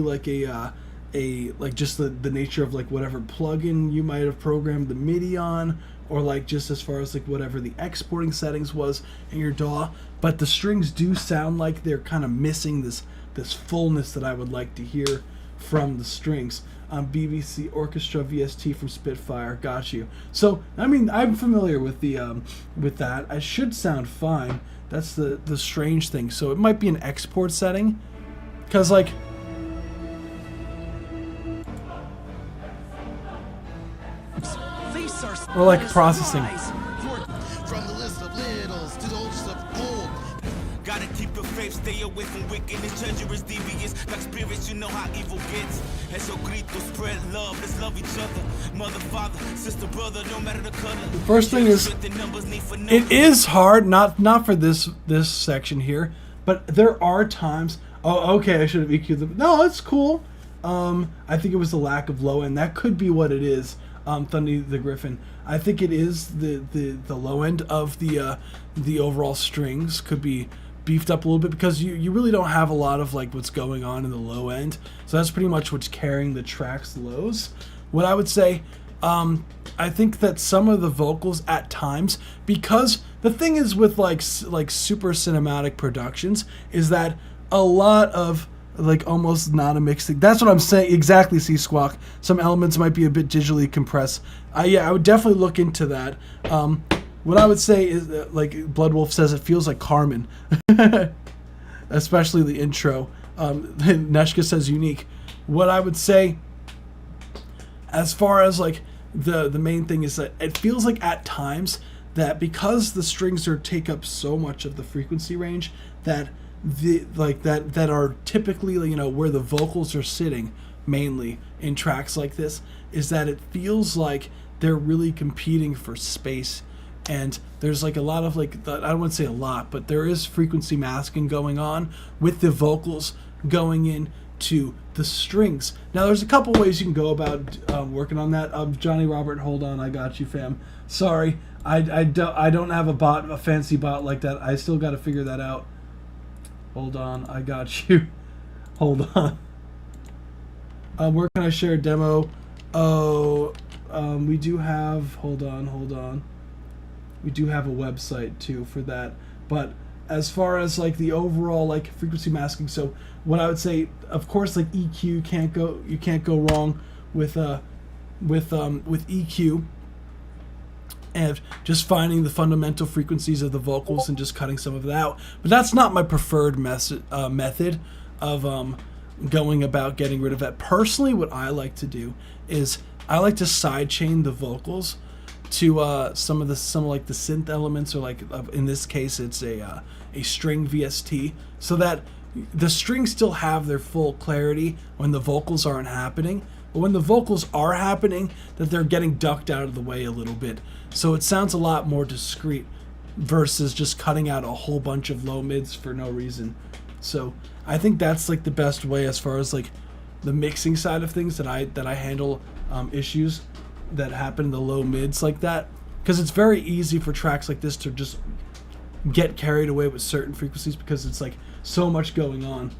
Speaker 4: just the nature of whatever plugin you might have programmed the MIDI on, or just as far as whatever the exporting settings was in your DAW. But the strings do sound like they're kind of missing this fullness that I would like to hear from the strings. BBC Orchestra VST from Spitfire, got you. So I mean, I'm familiar with with that. I should sound fine. That's the strange thing. So it might be an export setting, because or processing.
Speaker 2: From the list of littles to the oldest of old.
Speaker 11: Gotta keep your faith, stay away from wickedness, treacherous, devious, like spirits, you know how evil gets. Eso grito, spread love, let's love each other. Mother, father, sister, brother, no matter the color.
Speaker 4: The first thing is, it is hard, not for this section here, but there are times. Oh, okay, I should have EQ'd them. No, it's cool. I think it was the lack of low end. That could be what it is. Thundy the Griffin. I think it is the low end of the overall strings could be beefed up a little bit, because you really don't have a lot of what's going on in the low end. So that's pretty much what's carrying the track's lows. What I would say, I think that some of the vocals at times, because the thing is with super cinematic productions, is that a lot of almost not a mixing. That's what I'm saying. Exactly, C-Squawk. Some elements might be a bit digitally compressed. Yeah, I would definitely look into that. What I would say is, Bloodwolf says, it feels like Carmen. Especially the intro. Neshka says unique. What I would say, as far as the main thing, is that it feels at times that because the strings take up so much of the frequency range, that that are typically, you know, where the vocals are sitting mainly in tracks like this, is that it feels like they're really competing for space. And there's like a lot of like, I don't want to say a lot, but there is frequency masking going on with the vocals going in to the strings. Now there's a couple ways you can go about working on that. Johnny Robert, hold on, I got you, fam. Sorry, I don't have a fancy bot like that. I still got to figure that out. Hold on, I got you. Hold on. Where can I share a demo? Oh, we do have, hold on. We do have a website too for that. But as far as like the overall like frequency masking, so what I would say, of course, like EQ you can't go wrong with EQ, and just finding the fundamental frequencies of the vocals and just cutting some of it out. But that's not my preferred method of going about getting rid of that. Personally, what I like to do is I like to sidechain the vocals to some like the synth elements, or like in this case it's a string VST, so that the strings still have their full clarity when the vocals aren't happening. But when the vocals are happening, that they're getting ducked out of the way a little bit, so it sounds a lot more discreet versus just cutting out a whole bunch of low mids for no reason. So I think that's like the best way as far as like the mixing side of things that I handle issues that happen in the low mids like that, because it's very easy for tracks like this to just get carried away with certain frequencies because it's like so much going on.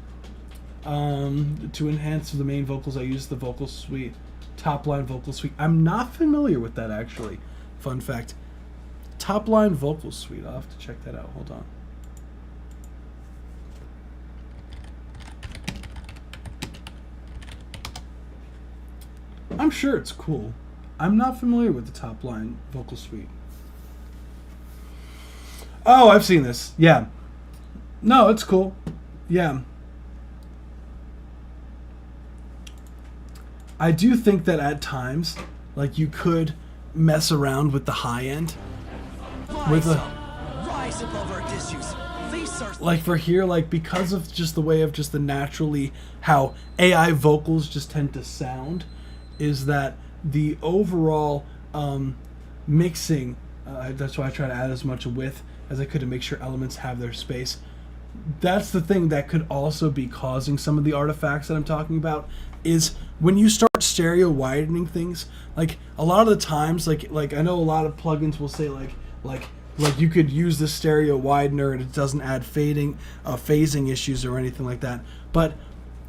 Speaker 4: To enhance the main vocals, I use the vocal suite, Top Line Vocal Suite. I'm not familiar with that actually. Fun fact. Top Line Vocal Suite. I'll have to check that out. Hold on. I'm sure it's cool. I'm not familiar with the Top Line Vocal Suite. Oh, I've seen this. Yeah. No, it's cool. Yeah. I do think that at times, like, you could mess around with the high end. With a,
Speaker 10: Rise above our issues. Face our
Speaker 4: like for here, like because of just the way of just the naturally how AI vocals just tend to sound, is that the overall mixing, that's why I try to add as much width as I could to make sure elements have their space. That's the thing that could also be causing some of the artifacts that I'm talking about, is when you start stereo widening things, like a lot of the times, like I know a lot of plugins will say like you could use the stereo widener and it doesn't add phasing issues or anything like that. But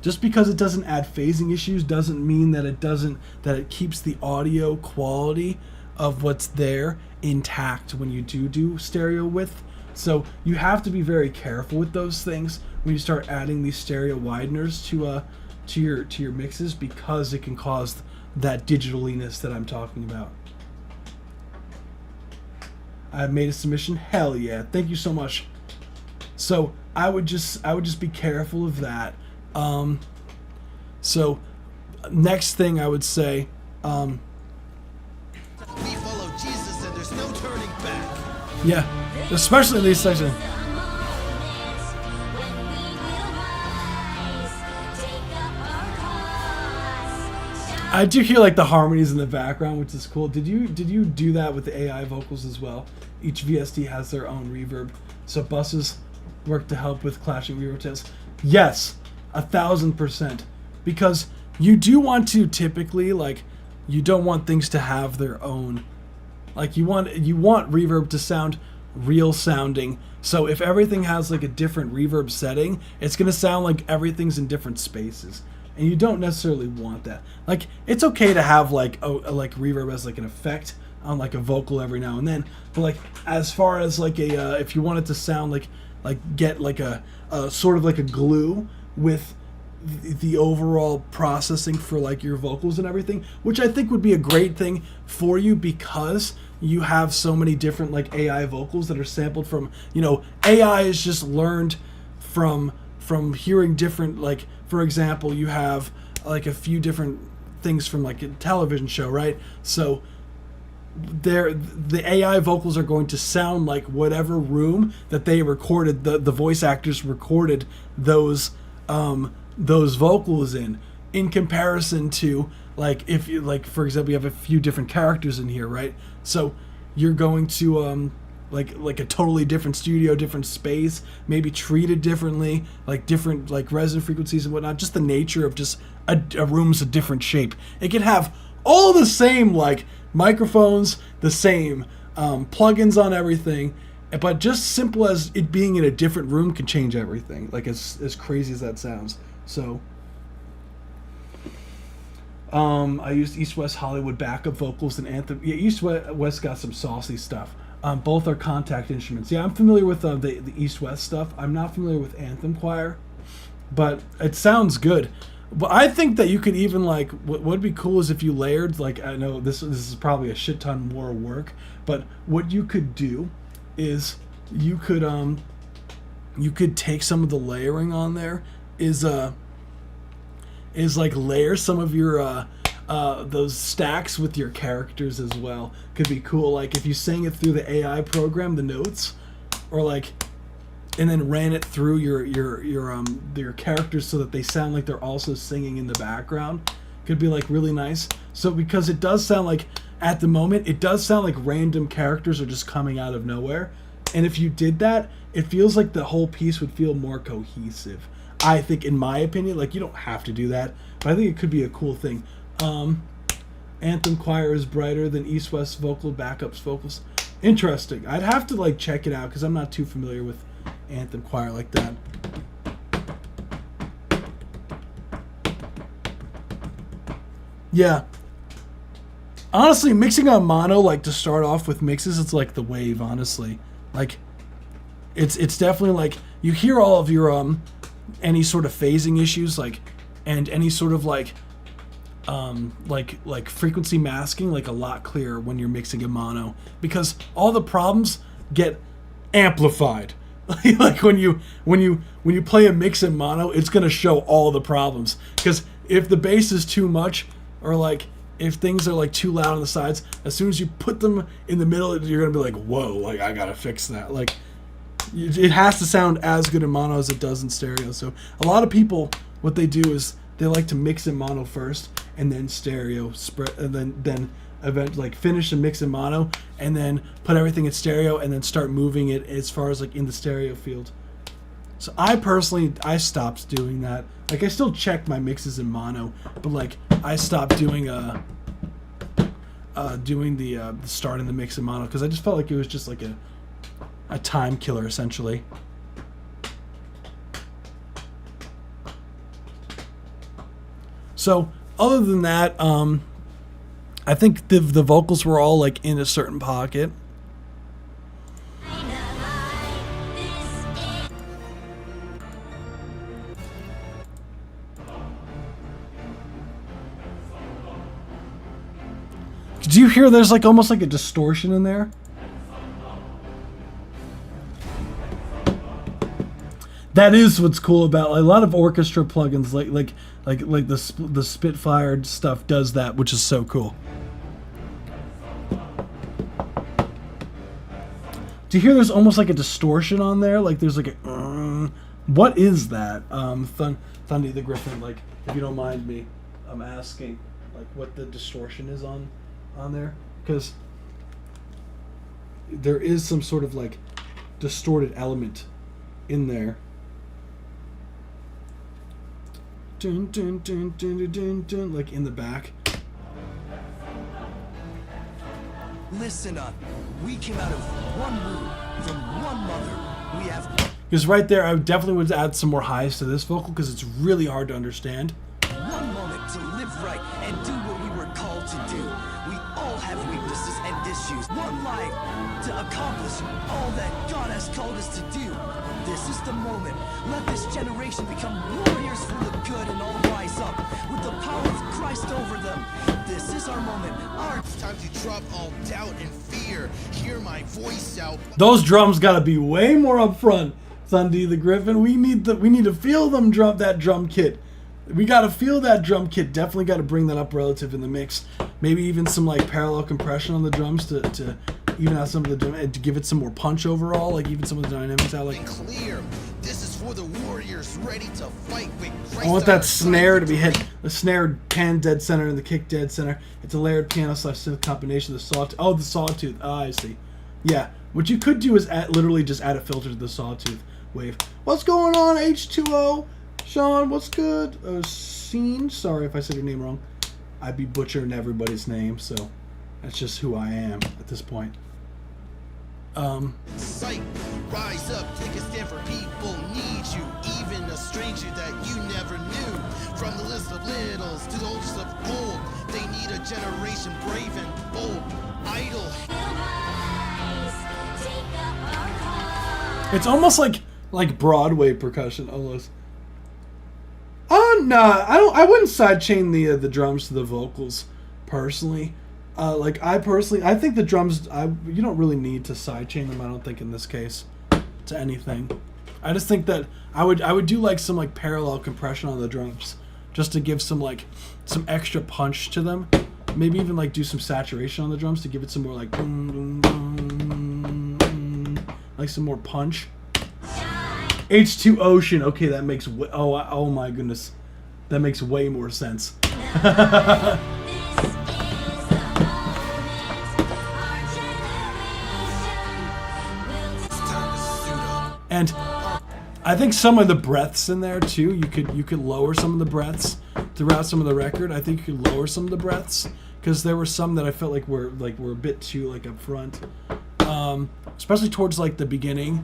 Speaker 4: just because it doesn't add phasing issues doesn't mean that it keeps the audio quality of what's there intact when you do stereo width. So you have to be very careful with those things when you start adding these stereo wideners to your mixes, because it can cause that digitaliness that I'm talking about. I've made a submission. Hell yeah! Thank you so much. So I would just be careful of that. So next thing I would say,
Speaker 10: We follow Jesus and there's no turning back.
Speaker 4: yeah, especially in these sections. I do hear like the harmonies in the background, which is cool. Did you do that with the AI vocals as well? Each VST has their own reverb, so buses work to help with clashing reverb tails. Yes, 1000%, because you do want to typically, like, you don't want things to have their own, like you want reverb to sound real sounding. So if everything has like a different reverb setting, it's gonna sound like everything's in different spaces. And you don't necessarily want that. Like, it's okay to have like like reverb as like an effect on like a vocal every now and then, but like as far as like a if you want it to sound like get like a sort of like a glue with the overall processing for like your vocals and everything, which I think would be a great thing for you, because you have so many different like AI vocals that are sampled from, AI is just learned from hearing different, like, for example, you have like a few different things from like a television show, right? So the AI vocals are going to sound like whatever room that they recorded, the voice actors recorded those vocals in comparison to, like, if you, like, for example, you have a few different characters in here, right? So you're going to like a totally different studio, different space, maybe treated differently, like different like resonant frequencies and whatnot. Just the nature of just a room's a different shape. It can have all the same like microphones, the same plugins on everything, but just simple as it being in a different room can change everything. Like as crazy as that sounds. So I used East West Hollywood backup vocals and Anthem. Yeah, East West got some saucy stuff. Both are contact instruments. Yeah, I'm familiar with the East West stuff. I'm not familiar with Anthem Choir, but it sounds good. But I think that you could even, like, what would be cool is if you layered, like, I know this is probably a shit ton more work, but what you could do is you could take some of the layering on there is like layer some of your those stacks with your characters as well. Could be cool, like if you sang it through the AI program, the notes, or like, and then ran it through your characters so that they sound like they're also singing in the background. Could be like really nice. So because it does sound like, at the moment, it does sound like random characters are just coming out of nowhere. And if you did that, it feels like the whole piece would feel more cohesive. I think, in my opinion, like, you don't have to do that, but I think it could be a cool thing. Anthem Choir is brighter than East West vocal backups vocals. Interesting. I'd have to like check it out because I'm not too familiar with Anthem Choir like that. Yeah. Honestly, mixing on mono, like to start off with mixes, it's like the wave, honestly. Like, it's definitely like, you hear all of your any sort of phasing issues, like, and any sort of like frequency masking, like, a lot clearer when you're mixing in mono, because all the problems get amplified. Like when you play a mix in mono, it's gonna show all the problems, because if the bass is too much, or like if things are like too loud on the sides, as soon as you put them in the middle, you're gonna be like, whoa, like I gotta fix that. Like, it has to sound as good in mono as it does in stereo. So a lot of people, what they do is they like to mix in mono first and then stereo spread, and then eventually like finish the mix in mono and then put everything in stereo and then start moving it as far as like in the stereo field. So I personally, I stopped doing that. Like, I still check my mixes in mono, but like I stopped doing the starting the mix in mono because I just felt like it was just like a time killer essentially. So other than that, I think the vocals were all like in a certain pocket. Do you hear there's like almost like a distortion in there? That is what's cool about a lot of orchestra plugins, like the Spitfire stuff does that, which is so cool. Do you hear there's almost like a distortion on there? Like there's like a what is that? Thundy the Griffin, like, if you don't mind me, I'm asking like what the distortion is on there, because there is some sort of like distorted element in there. Dun, dun, dun, dun, dun, dun, dun, like in the back.
Speaker 10: Listen up. We came out of one womb, from one mother. We have...
Speaker 4: Because right there, I definitely would add some more highs to this vocal because it's really hard to understand.
Speaker 10: One moment to live right and do what we were called to do. We all have weaknesses and issues. One life to accomplish all that God has called us to do. This is the moment. Let this generation become warriors for the good and all rise up with the power of Christ over them. This is our moment.
Speaker 12: It's time to drop all doubt and fear. Hear my voice out.
Speaker 4: Those drums gotta be way more up front, Thundy the Griffin. We need to feel them that drum kit. We gotta feel that drum kit. Definitely gotta bring that up relative in the mix. maybe even some like parallel compression on the drums to even out some of the drum and to give it some more punch overall, like even some of the dynamics out. Like
Speaker 12: clear. This is for the warriors ready to fight with Christ.
Speaker 4: I want that snare to be hit. The snare pan dead center and the kick dead center. It's a layered piano / synth combination of the sawtooth. Oh, the sawtooth. Ah, I see. Yeah. What you could do is literally just add a filter to the sawtooth wave. What's going on, H2O? Sean, what's good? Scene. Sorry if I said your name wrong. I'd be butchering everybody's name, so that's just who I am at this point.
Speaker 12: Sight, rise up, take a stand for people need you. Even a stranger that you never knew. From the list of littles to the oldest of old, they need a generation brave and bold. Idle.
Speaker 4: It's almost like Broadway percussion almost. Nah, I wouldn't sidechain the drums to the vocals personally. I think the drums, you don't really need to sidechain them. I don't think in this case to anything. I just think that I would do like some like parallel compression on the drums just to give some extra punch to them. Maybe even like do some saturation on the drums to give it some more like boom, boom, boom, boom, like some more punch. H2 Ocean. Okay, that makes oh my goodness, that makes way more sense. And I think some of the breaths in there too. You could lower some of the breaths throughout some of the record. I think you could lower some of the breaths because there were some that I felt like were a bit too like up front, especially towards like the beginning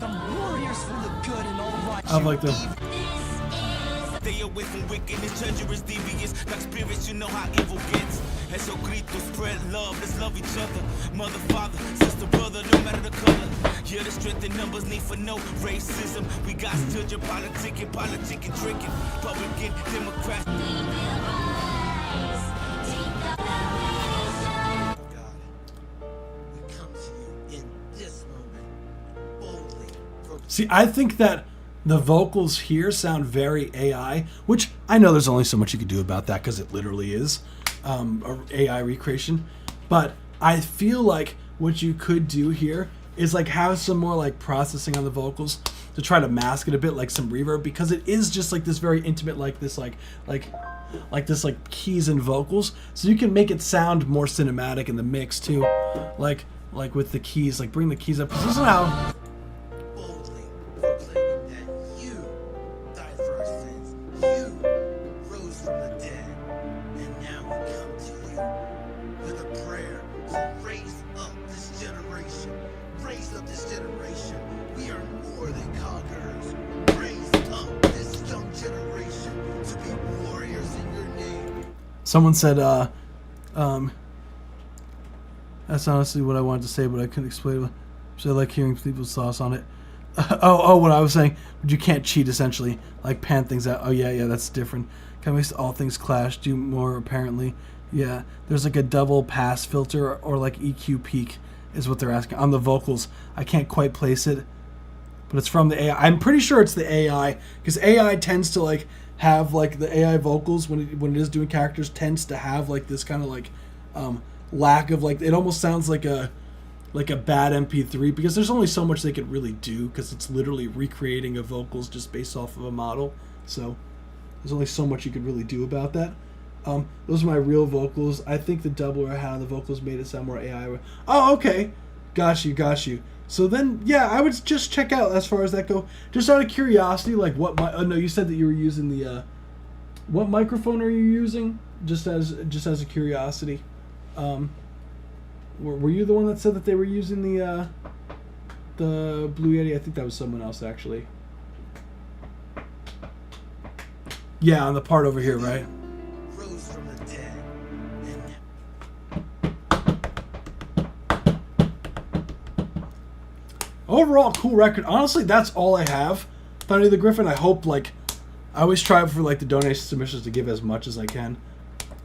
Speaker 4: of like the.
Speaker 11: Stay away from wickedness, treacherous, devious, like spirits, you know how evil gets. And so Grito, spread love, let's love each other. Mother, father, sister, brother, no matter the color. Yeah, the strength in numbers, need for no racism. We got children politicking, tricking. Republican, Democrat.
Speaker 10: God, we come to you in this moment, boldly.
Speaker 4: See, I think that the vocals here sound very AI, which I know there's only so much you could do about that because it literally is AI recreation. But I feel like what you could do here is like have some more like processing on the vocals to try to mask it a bit, like some reverb, because it is just like this very intimate, like this like this like keys and vocals. So you can make it sound more cinematic in the mix too, like with the keys, like bring the keys up. 'Cause this is how. Someone said, that's honestly what I wanted to say, but I couldn't explain it. So I like hearing people's thoughts on it. What I was saying, but you can't cheat essentially, like pan things out. Oh yeah, that's different. Kind of makes all things clash, do more apparently. Yeah, there's like a double pass filter or like EQ peak is what they're asking. On the vocals, I can't quite place it, but it's from the AI. I'm pretty sure it's the AI, because AI tends to like have like the AI vocals when it is doing characters tends to have like this kind of like lack of like, it almost sounds like a bad MP3 because there's only so much they could really do because it's literally recreating a vocals just based off of a model. So there's only so much you could really do about that. Those are my real vocals. I think the doubler I had on the vocals made it sound more AI. Oh, okay. Got you. So then, yeah, I would just check out as far as that go. Just out of curiosity, like what no, you said that you were using the what microphone are you using? Just as a curiosity. Were you the one that said that they were using the Blue Yeti? I think that was someone else actually. Yeah, on the part over here, right?
Speaker 10: Rose from the dead.
Speaker 4: Overall, cool record. Honestly, that's all I have. Thunder the Griffin, I hope, like, I always try for, like, the donation submissions to give as much as I can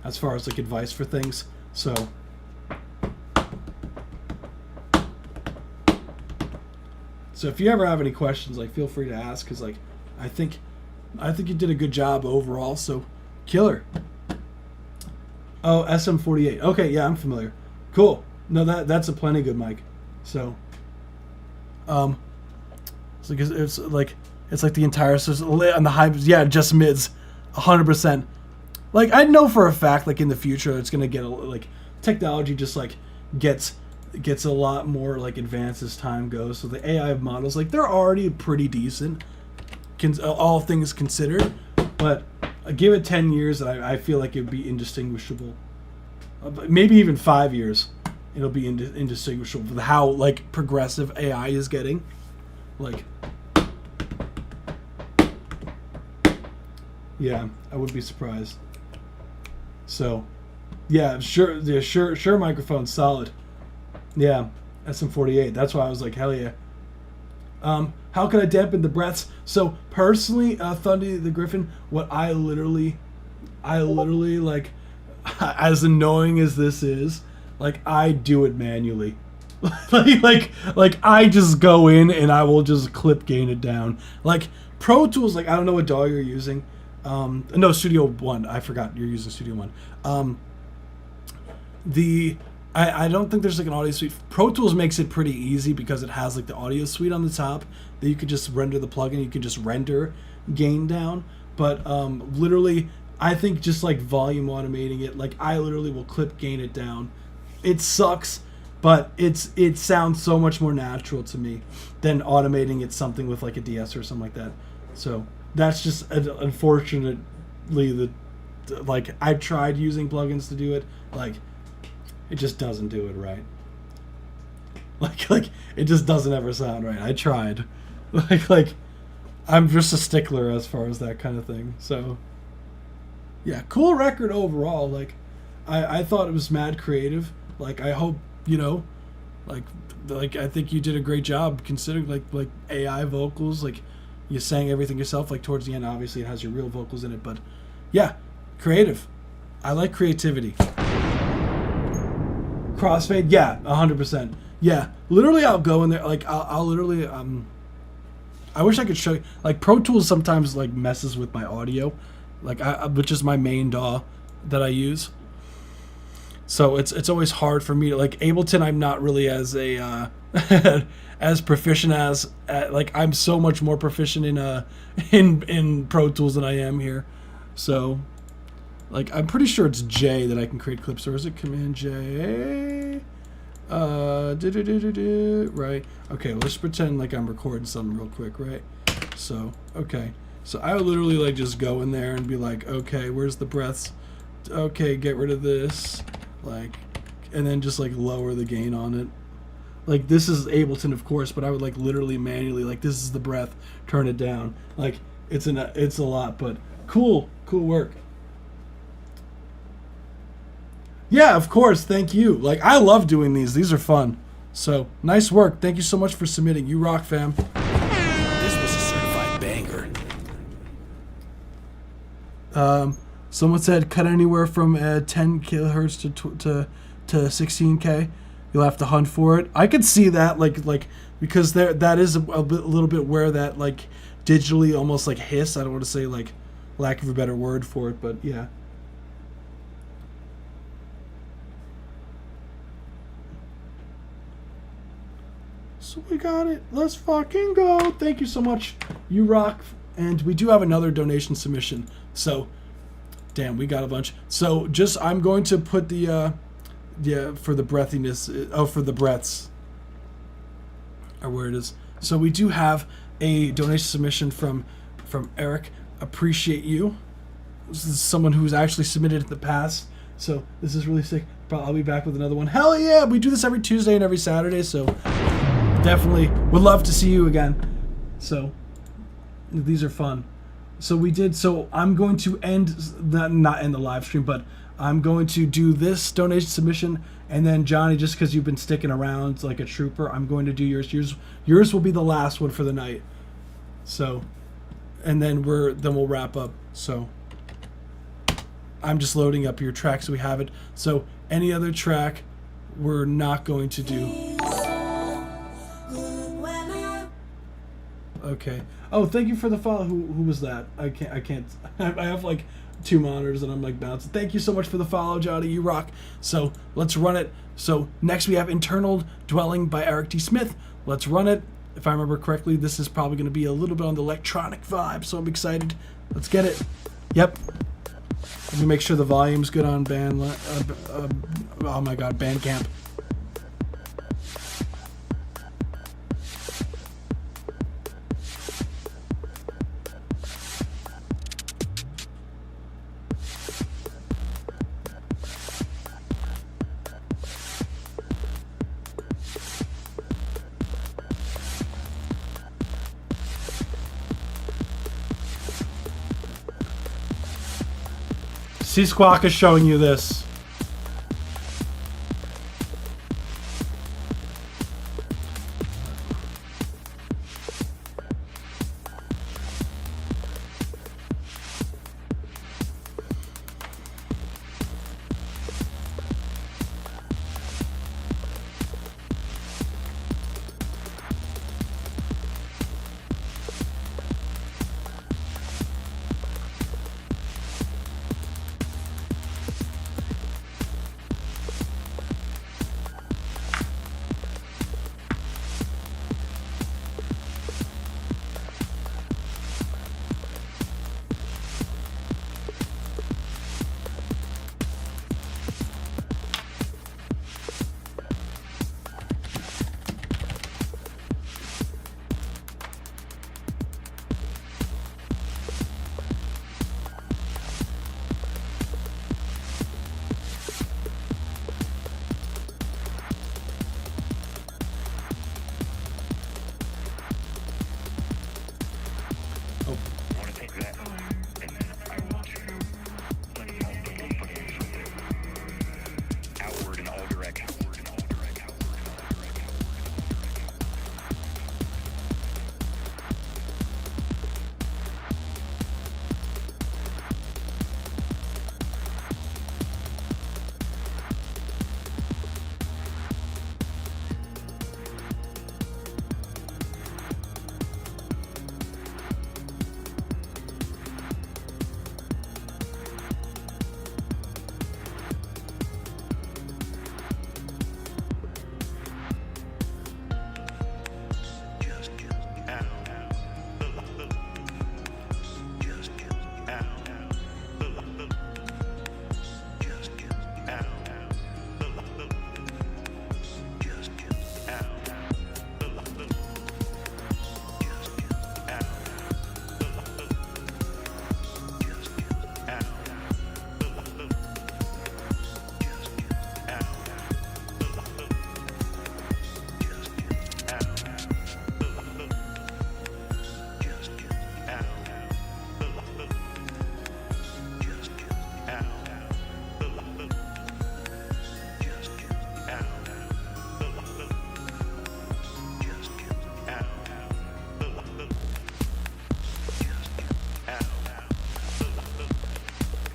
Speaker 4: as far as, like, advice for things. So if you ever have any questions, like, feel free to ask, because, like, I think you did a good job overall, so killer. Oh, SM48. Okay, yeah, I'm familiar. Cool. No, that's a plenty good mic. So, it's like the entire system and the high. Yeah, just mids, 100%. Like I know for a fact, like in the future, it's gonna get like technology just like gets a lot more like advanced as time goes. So the AI models, like they're already pretty decent, all things considered. But give it 10 years, and I feel like it'd be indistinguishable. Maybe even 5 years, it'll be indistinguishable with how like progressive AI is getting. Like, yeah, I would be surprised. So, yeah, sure microphone's solid. Yeah, SM48. That's why I was like, hell yeah. How can I dampen the breaths? So personally, Thundy the Griffin, what I literally like, as annoying as this is, like I do it manually. like I just go in and I will just clip gain it down. Like Pro Tools, like I don't know what DAW you're using. No, Studio One. I forgot you're using Studio One. I don't think there's like an audio suite. Pro Tools makes it pretty easy because it has like the audio suite on the top that you could just render the plugin. You could just render gain down. But literally, I think just like volume automating it, like I literally will clip gain it down. It sucks, but it sounds so much more natural to me than automating it something with like a DS or something like that. So that's just unfortunately like I tried using plugins to do it, like it just doesn't do it right. Like it just doesn't ever sound right. I tried. Like I'm just a stickler as far as that kind of thing. So yeah, cool record overall. Like I thought it was mad creative. Like I hope, you know, like I think you did a great job considering like AI vocals, like you sang everything yourself. Like towards the end, obviously it has your real vocals in it, but yeah, creative. I like creativity. Crossfade, yeah, 100%. Yeah, literally, I'll go in there. Like I'll literally I wish I could show you. Like Pro Tools sometimes like messes with my audio, like which is my main DAW that I use. So it's always hard for me to like Ableton. I'm not really as a as proficient as like I'm so much more proficient in Pro Tools than I am here. So like I'm pretty sure it's J that I can create clips, or is it Command J? Right. Okay, let's pretend like I'm recording something real quick, right? So okay, so I would literally like just go in there and be like, okay, where's the breaths? Okay, get rid of this. Like, and then just like lower the gain on it. Like this is Ableton, of course, but I would like literally manually, like this is the breath, turn it down. Like it's a lot, but cool work. Yeah, of course, thank you. Like I love doing these. These are fun. So nice work. Thank you so much for submitting. You rock, fam.
Speaker 5: This was a certified banger.
Speaker 4: Someone said cut anywhere from 10 kilohertz to 16K. You'll have to hunt for it. I could see that, like because that is a little bit where that like digitally almost like hiss. I don't want to say like lack of a better word for it, but yeah. So we got it. Let's fucking go. Thank you so much. You rock. And we do have another donation submission. So. Damn, we got a bunch. So just I'm going to put the for the breathiness. For the breaths. Or where it is. So we do have a donation submission from Eric. Appreciate you. This is someone who's actually submitted in the past. So this is really sick. I'll be back with another one. Hell yeah! We do this every Tuesday and every Saturday. So definitely would love to see you again. So these are fun. So we did. So I'm going to not end the live stream, but I'm going to do this donation submission, and then Johnny, just because you've been sticking around like a trooper, I'm going to do yours. Yours will be the last one for the night. So, and then we'll wrap up. So I'm just loading up your track so we have it. So any other track, we're not going to do. Okay. Oh, thank you for the follow. Who was that? I can't. I have like 2 monitors and I'm like bouncing. Thank you so much for the follow, Johnny. You rock. So let's run it. So next we have Internal Dwelling by Eric T. Smith. Let's run it. If I remember correctly, this is probably going to be a little bit on the electronic vibe, so I'm excited. Let's get it. Yep. Let me make sure the volume's good on oh my god, Bandcamp. C-Squawk is showing you this.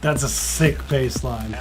Speaker 4: That's a sick bass line.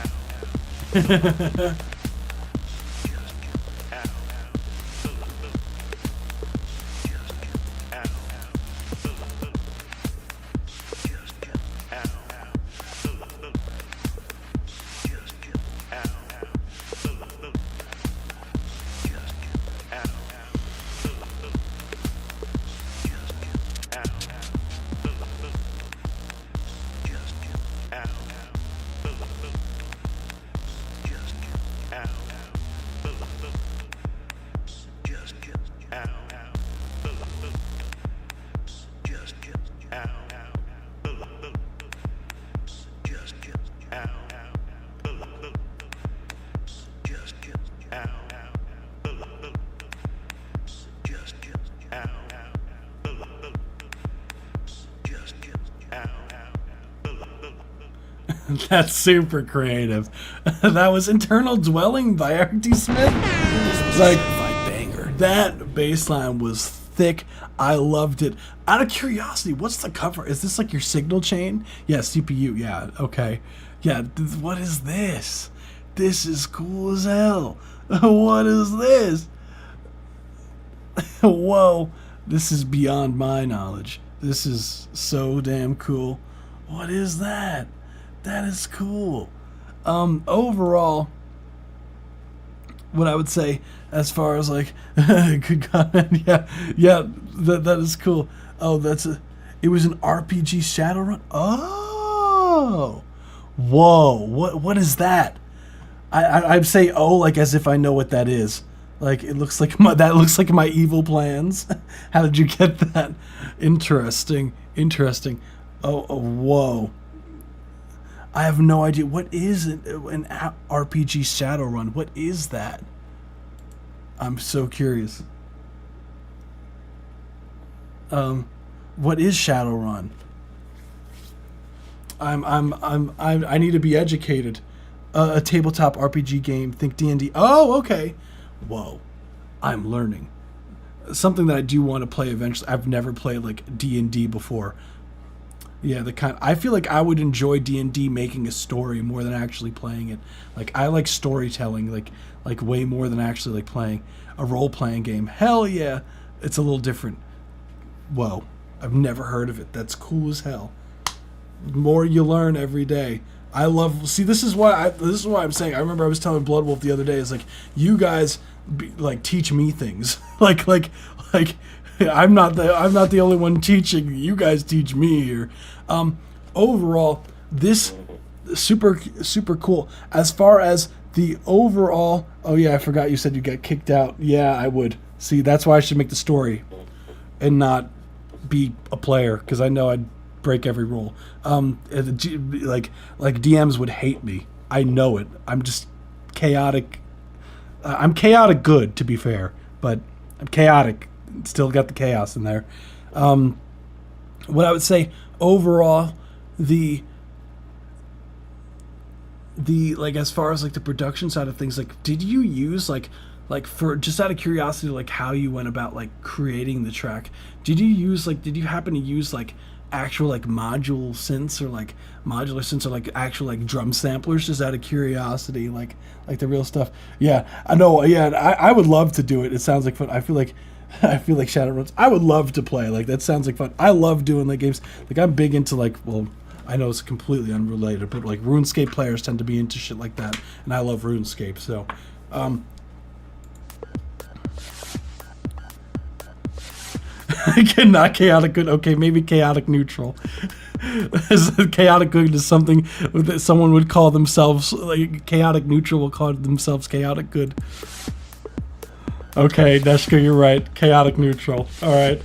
Speaker 4: That's super creative. That was Internal Dwelling by Eric T. Smith. Like, that bass line was thick. I loved it. Out of curiosity, what's the cover? Is this like your signal chain? Yeah, CPU. Yeah, okay. Yeah, what is this? This is cool as hell. What is this? Whoa, this is beyond my knowledge. This is so damn cool. What is that? That is cool. Overall, what I would say as far as like good comment, yeah, that is cool. Oh, it was an RPG Shadowrun. Oh, whoa, what is that? I'd say like as if I know what that is. Like it looks like that looks like my evil plans. How did you get that? Interesting. Oh, whoa. I have no idea. What is an RPG Shadowrun? What is that? I'm so curious. What is Shadowrun? I need to be educated. A tabletop RPG game. Think D&D. Oh, okay. Whoa. I'm learning. Something that I do want to play eventually. I've never played like D&D before. Yeah, I feel like I would enjoy D&D making a story more than actually playing it. Like I like storytelling like way more than actually like playing a role-playing game. Hell yeah. It's a little different. Whoa. I've never heard of it. That's cool as hell. The more you learn every day. I love. See, this is why I'm saying. I remember I was telling Bloodwolf the other day. Is like you guys teach me things. like I'm not the only one teaching. You guys teach me here. Overall, this super cool. As far as the overall. Oh yeah, I forgot you said you got kicked out. Yeah, I would. See, that's why I should make the story, and not be a player because I know I'd break every rule. Like DMs would hate me. I know it. I'm just chaotic. I'm chaotic good, to be fair, but I'm chaotic. Still got the chaos in there. What I would say overall, the like as far as like the production side of things, like did you use like for just out of curiosity, like how you went about like creating the track? Did you happen to use like actual like modular synths or like actual like drum samplers, just out of curiosity, like the real stuff? Yeah, I know. Yeah, I would love to do it. It sounds like fun. I feel like Shadowruns. I would love to play. Like that sounds like fun. I love doing like games. Like I'm big into like, well, I know it's completely unrelated, but like RuneScape players tend to be into shit like that, and I love RuneScape. So, not chaotic good. Okay, maybe chaotic neutral. Chaotic good is something that someone would call themselves, like chaotic neutral will call themselves chaotic good. Okay, Neshka, you're right. Chaotic neutral. All right.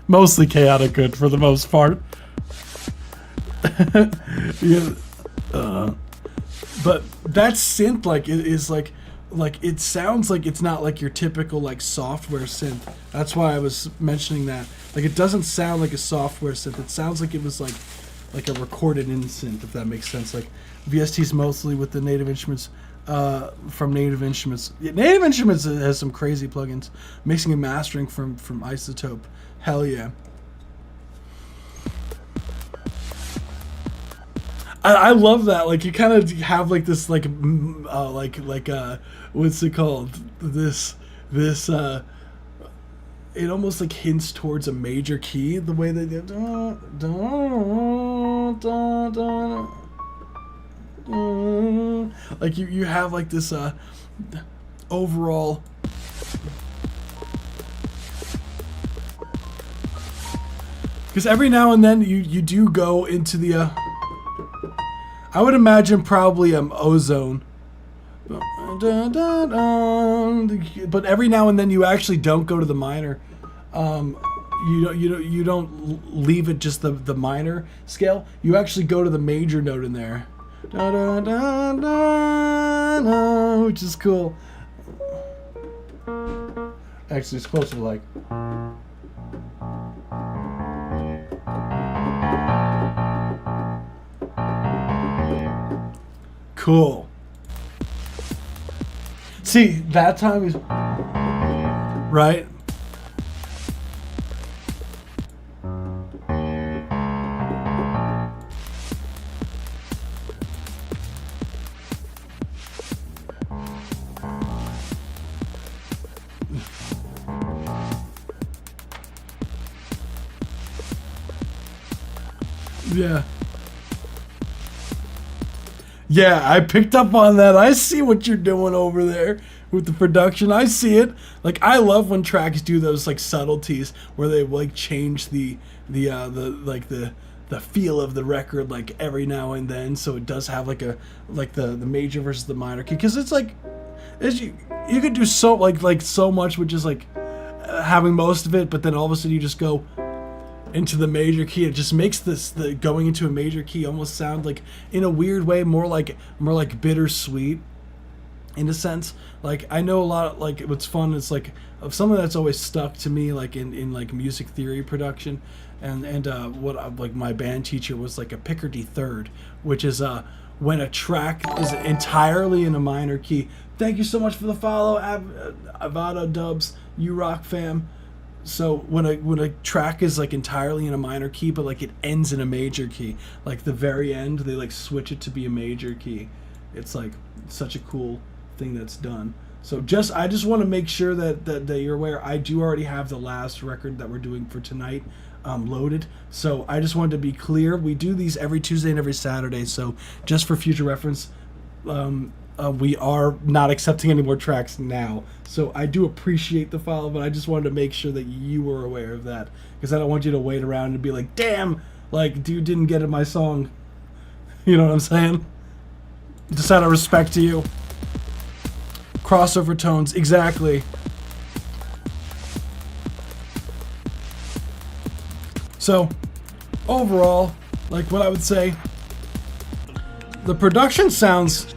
Speaker 4: Mostly chaotic good for the most part. Yeah. But that synth like it is like it sounds like it's not like your typical like software synth. That's why I was mentioning that. Like it doesn't sound like a software synth. It sounds like it was like a recorded in synth, if that makes sense. Like VST's mostly with the Native Instruments from Native Instruments. Yeah, Native Instruments has some crazy plugins. Mixing and mastering from Isotope. Hell yeah. I love that. Like you kind of have like this like what's it called? This it almost like hints towards a major key, the way they do. Like you have like this overall. Because every now and then you do go into the I would imagine probably Ozone. But every now and then you actually don't go to the minor. You don't leave it just the minor scale. You actually go to the major note in there. Which is cool. Actually, it's closer to like. Cool. See, that time is right. Yeah. Yeah, I picked up on that. I see what you're doing over there with the production. I see it. Like, I love when tracks do those like subtleties where they like change the feel of the record like every now and then, so it does have like the major versus the minor key, because it's like you could do so much with just like having most of it, but then all of a sudden you just go into the major key. It just makes the going into a major key almost sound like, in a weird way, more like bittersweet in a sense. Like, I know a lot, like, what's fun is like something that's always stuck to me, like in like music theory production, and what like my band teacher was like a Picardy third, which is when a track is entirely in a minor key. Thank you so much for the follow, Avada Dubs, you rock fam. So when a track is like entirely in a minor key, but like it ends in a major key, like the very end, they like switch it to be a major key. It's like such a cool thing that's done. So I just want to make sure that you're aware. I do already have the last record that we're doing for tonight loaded. So I just wanted to be clear. We do these every Tuesday and every Saturday. So just for future reference, we are not accepting any more tracks now. So I do appreciate the follow, but I just wanted to make sure that you were aware of that, because I don't want you to wait around and be like, damn, like, dude didn't get in my song. You know what I'm saying? Just out of respect to you. Crossover tones, exactly. So, overall, like what I would say, the production sounds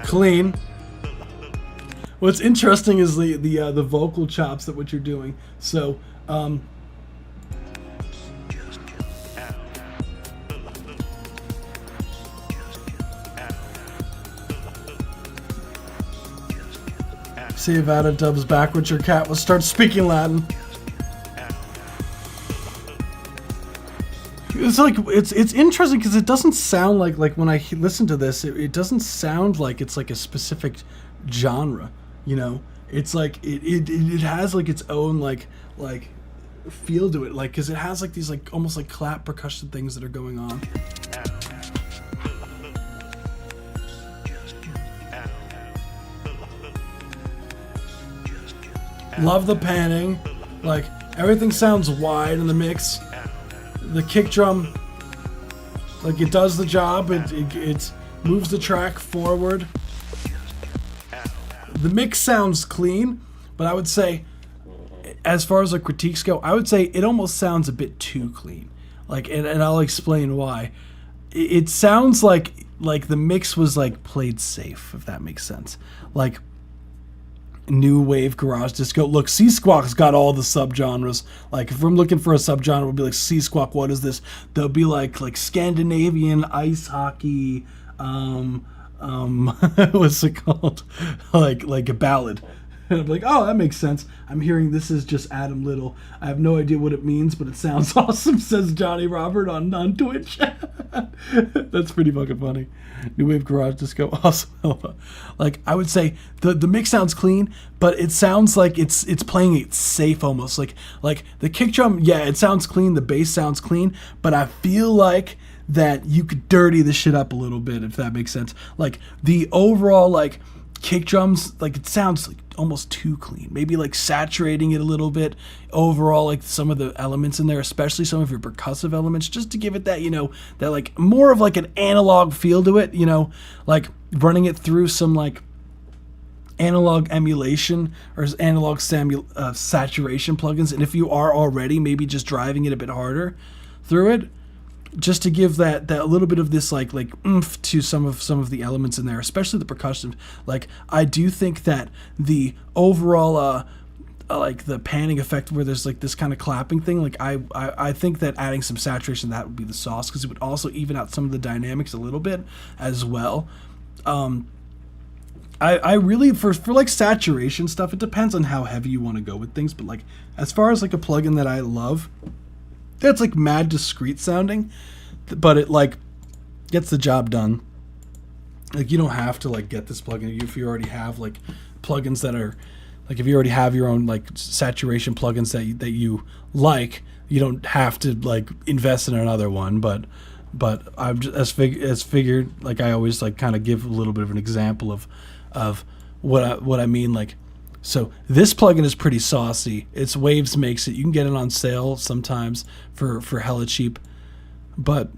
Speaker 4: clean. What's interesting is the vocal chops that what you're doing. So, see if Ada dubs backwards, your cat will start speaking Latin. It's like it's interesting because it doesn't sound like when I listen to this, it doesn't sound like it's like a specific genre, you know. It's like it has like its own like feel to it, like, because it has like these like almost like clap percussion things that are going on. Love the panning, like everything sounds wide in the mix. The kick drum, like, it does the job. It moves the track forward. The mix sounds clean, but I would say, as far as the critiques go, I would say it almost sounds a bit too clean. Like, and I'll explain why. It sounds like the mix was like played safe, if that makes sense. Like new wave garage disco. Look, C-Squawk's got all the subgenres. Like, if I'm looking for a subgenre, we'll be like, C-Squawk, what is this? They'll be like Scandinavian ice hockey. What's it called? like a ballad. And I'm like, oh, that makes sense. I'm hearing this is just Adam Little. I have no idea what it means, but it sounds awesome, says Johnny Robert on Twitch. That's pretty fucking funny. New Wave Garage Disco, awesome. Like, I would say the mix sounds clean, but it sounds like it's playing it safe almost. Like the kick drum, yeah, it sounds clean, the bass sounds clean, but I feel like that you could dirty the shit up a little bit, if that makes sense. Like, the overall, like, kick drums, like, it sounds like almost too clean. Maybe like saturating it a little bit overall, like some of the elements in there, especially some of your percussive elements, just to give it that, you know, that like more of like an analog feel to it, you know, like running it through some like analog emulation or analog saturation plugins. And if you are already, maybe just driving it a bit harder through it, just to give that little bit of this like oomph to some of the elements in there, especially the percussion. Like, I do think that the overall like the panning effect where there's like this kind of clapping thing, like I think that adding some saturation, that would be the sauce, because it would also even out some of the dynamics a little bit as well. I really, for like saturation stuff, it depends on how heavy you want to go with things, but like as far as like a plugin that I love, that's like mad discreet sounding, but it like gets the job done. Like, you don't have to like get this plugin if you already have like plugins that are like, if you already have your own like saturation plugins that you like, you don't have to like invest in another one. But but I've just as figured, like I always like kind of give a little bit of an example of what I mean. Like, so this plugin is pretty saucy. It's Waves makes it. You can get it on sale sometimes for hella cheap. But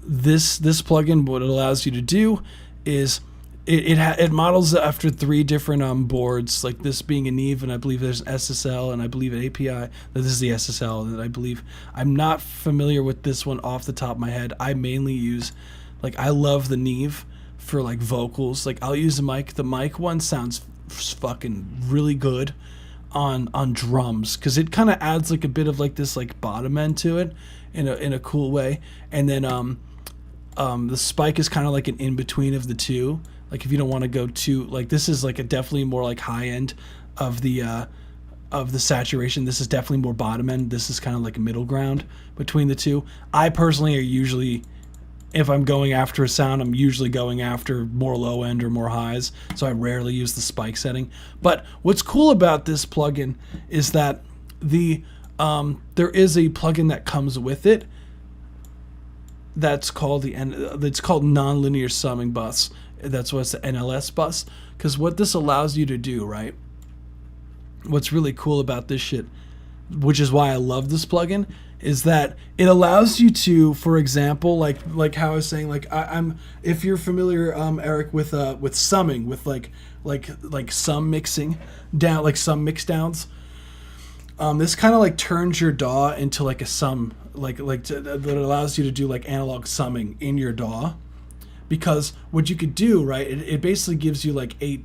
Speaker 4: this plugin, what it allows you to do is it models after 3 different boards, like this being a Neve, and I believe there's an SSL, and I believe an API. This is the SSL that I believe. I'm not familiar with this one off the top of my head. I mainly use, like, I love the Neve for like vocals. Like, I'll use the mic. The mic one sounds fucking really good on drums, because it kind of adds like a bit of like this like bottom end to it in a cool way. And then the spike is kind of like an in between of the two. Like, if you don't want to go too, like, this is like a definitely more like high end of the saturation. This is definitely more bottom end. This is kind of like a middle ground between the two. I personally are usually, if I'm going after a sound, I'm usually going after more low end or more highs. So I rarely use the spike setting. But what's cool about this plugin is that there is a plugin that comes with it that's called nonlinear summing bus. That's what's the NLS bus. Because what this allows you to do, right? What's really cool about this shit, which is why I love this plugin, is that it allows you to, for example, like how I was saying, like I'm if you're familiar, Eric, with summing, with like sum mixing down, like some mix downs. This kind of like turns your DAW into like a sum, that allows you to do like analog summing in your DAW. Because what you could do, right, it basically gives you like eight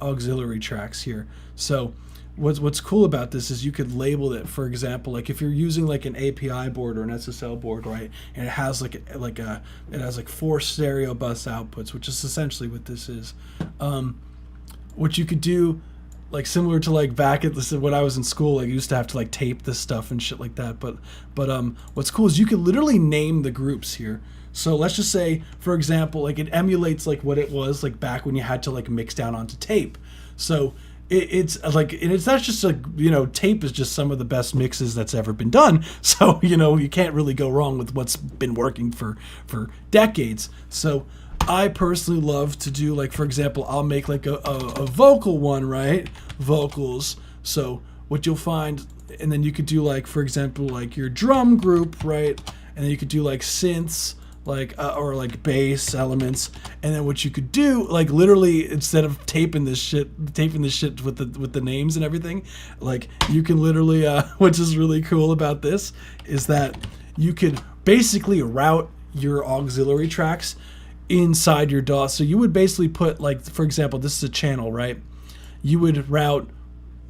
Speaker 4: auxiliary tracks here. So what's cool about this is you could label it, for example, like if you're using like an API board or an SSL board, right, and it has it has 4 stereo bus outputs, which is essentially what this is. What you could do, like similar to like back at when I was in school, like I used to have to like tape this stuff and shit like that. But what's cool is you could literally name the groups here. So let's just say, for example, like it emulates like what it was like back when you had to like mix down onto tape. So it's like, and it's not just like, tape is just some of the best mixes that's ever been done. So, you can't really go wrong with what's been working for decades. So I personally love to do, like, for example, I'll make like a vocal one, right? Vocals. So what you'll find, and then you could do like, for example, like your drum group, right? And then you could do like synths, like or like bass elements. And then what you could do, like literally, instead of taping this shit with the names and everything, like you can literally which is really cool about this is that you could basically route your auxiliary tracks inside your DAW. So you would basically put, like, for example, this is a channel, right? You would route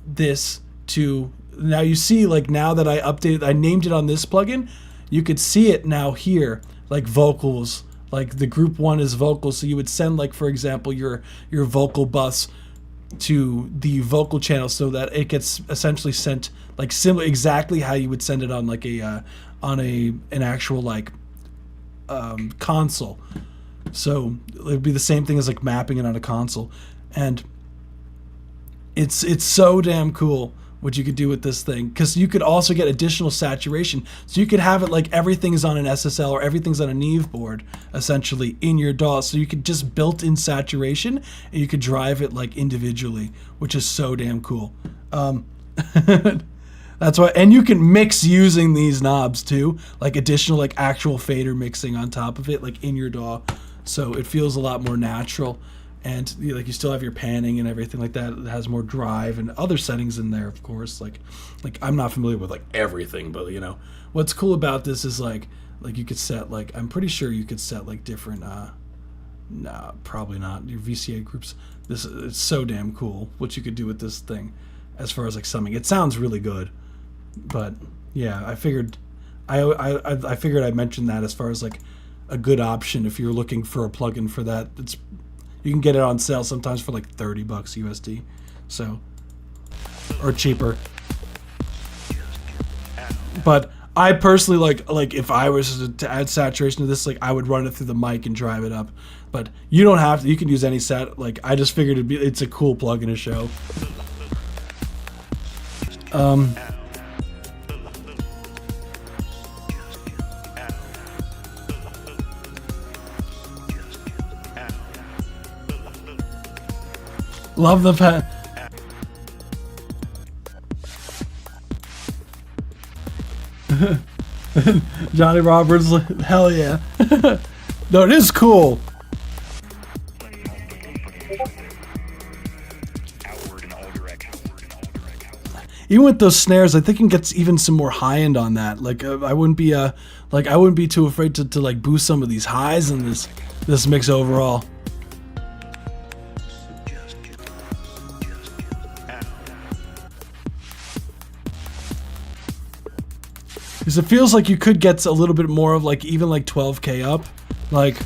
Speaker 4: this to, now you see, like, now that I named it on this plugin, you could see it now here, like vocals, like the group 1 is vocals. So you would send, like, for example, your vocal bus to the vocal channel so that it gets essentially sent like similar, exactly how you would send it on like an actual like console. So it would be the same thing as like mapping it on a console. And it's so damn cool what you could do with this thing, because you could also get additional saturation. So you could have it like everything's on an SSL or everything's on a Neve board essentially in your DAW. So you could just built-in saturation and you could drive it like individually, which is so damn cool. That's why, and you can mix using these knobs too, like additional like actual fader mixing on top of it, like in your DAW. So it feels a lot more natural. And like you still have your panning and everything like that. It has more drive and other settings in there, of course. Like I'm not familiar with like everything, but what's cool about this is like you could set like, I'm pretty sure you could set like different nah, probably not, your VCA groups. It's so damn cool what you could do with this thing as far as like summing. It sounds really good, but yeah, I figured I'd mention that as far as like a good option if you're looking for a plugin for that. You can get it on sale sometimes for like $30 USD, so, or cheaper. But I personally like if I was to add saturation to this, like I would run it through the mic and drive it up. But you don't have to. You can use any set. Like I just figured it's a cool plugin to show. Love the pen. Johnny Roberts, hell yeah. No, it is cool. Even with those snares, I think it gets even some more high end on that. Like I wouldn't be too afraid to like boost some of these highs in this mix overall. Because it feels like you could get a little bit more of like even like 12K up, like.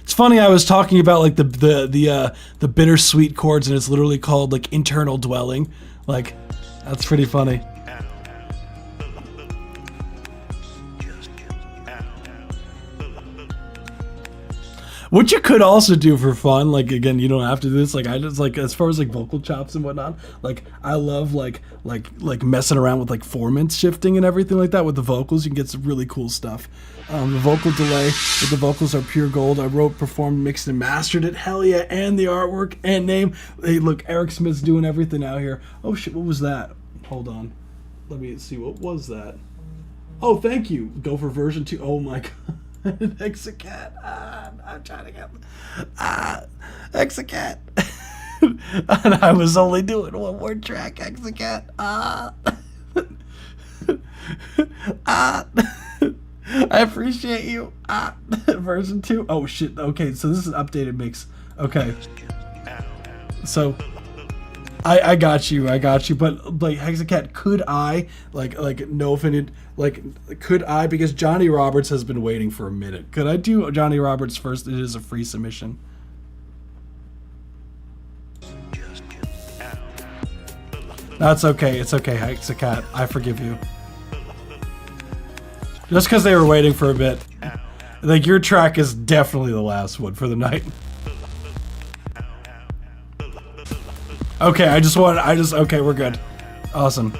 Speaker 4: It's funny, I was talking about like the bittersweet chords, and it's literally called like internal dwelling. Like, that's pretty funny. What you could also do for fun, like again, you don't have to do this. Like I just like as far as like vocal chops and whatnot. Like I love like messing around with like formants shifting and everything like that with the vocals. You can get some really cool stuff. The vocal delay with the vocals are pure gold. I wrote, performed, mixed, and mastered it. Hell yeah! And the artwork and name. Hey, look, Eric Smith's doing everything out here. Oh shit! What was that? Hold on. Let me see. What was that? Oh, thank you. Go for version 2. Oh my god. Hexacat. I'm trying to get Hexacat. And I was only doing one more track, Hexacat. I appreciate you. Version 2. Oh shit. Okay, so this is an updated mix. Okay. So I got you, but like Hexacat, could I like no offended, like could I, because Johnny Roberts has been waiting for a minute, could I do Johnny Roberts first? It is a free submission. That's okay, it's okay, Hexacat, I forgive you. Just because they were waiting for a bit. Like your track is definitely the last one for the night. Okay, okay, we're good. Awesome.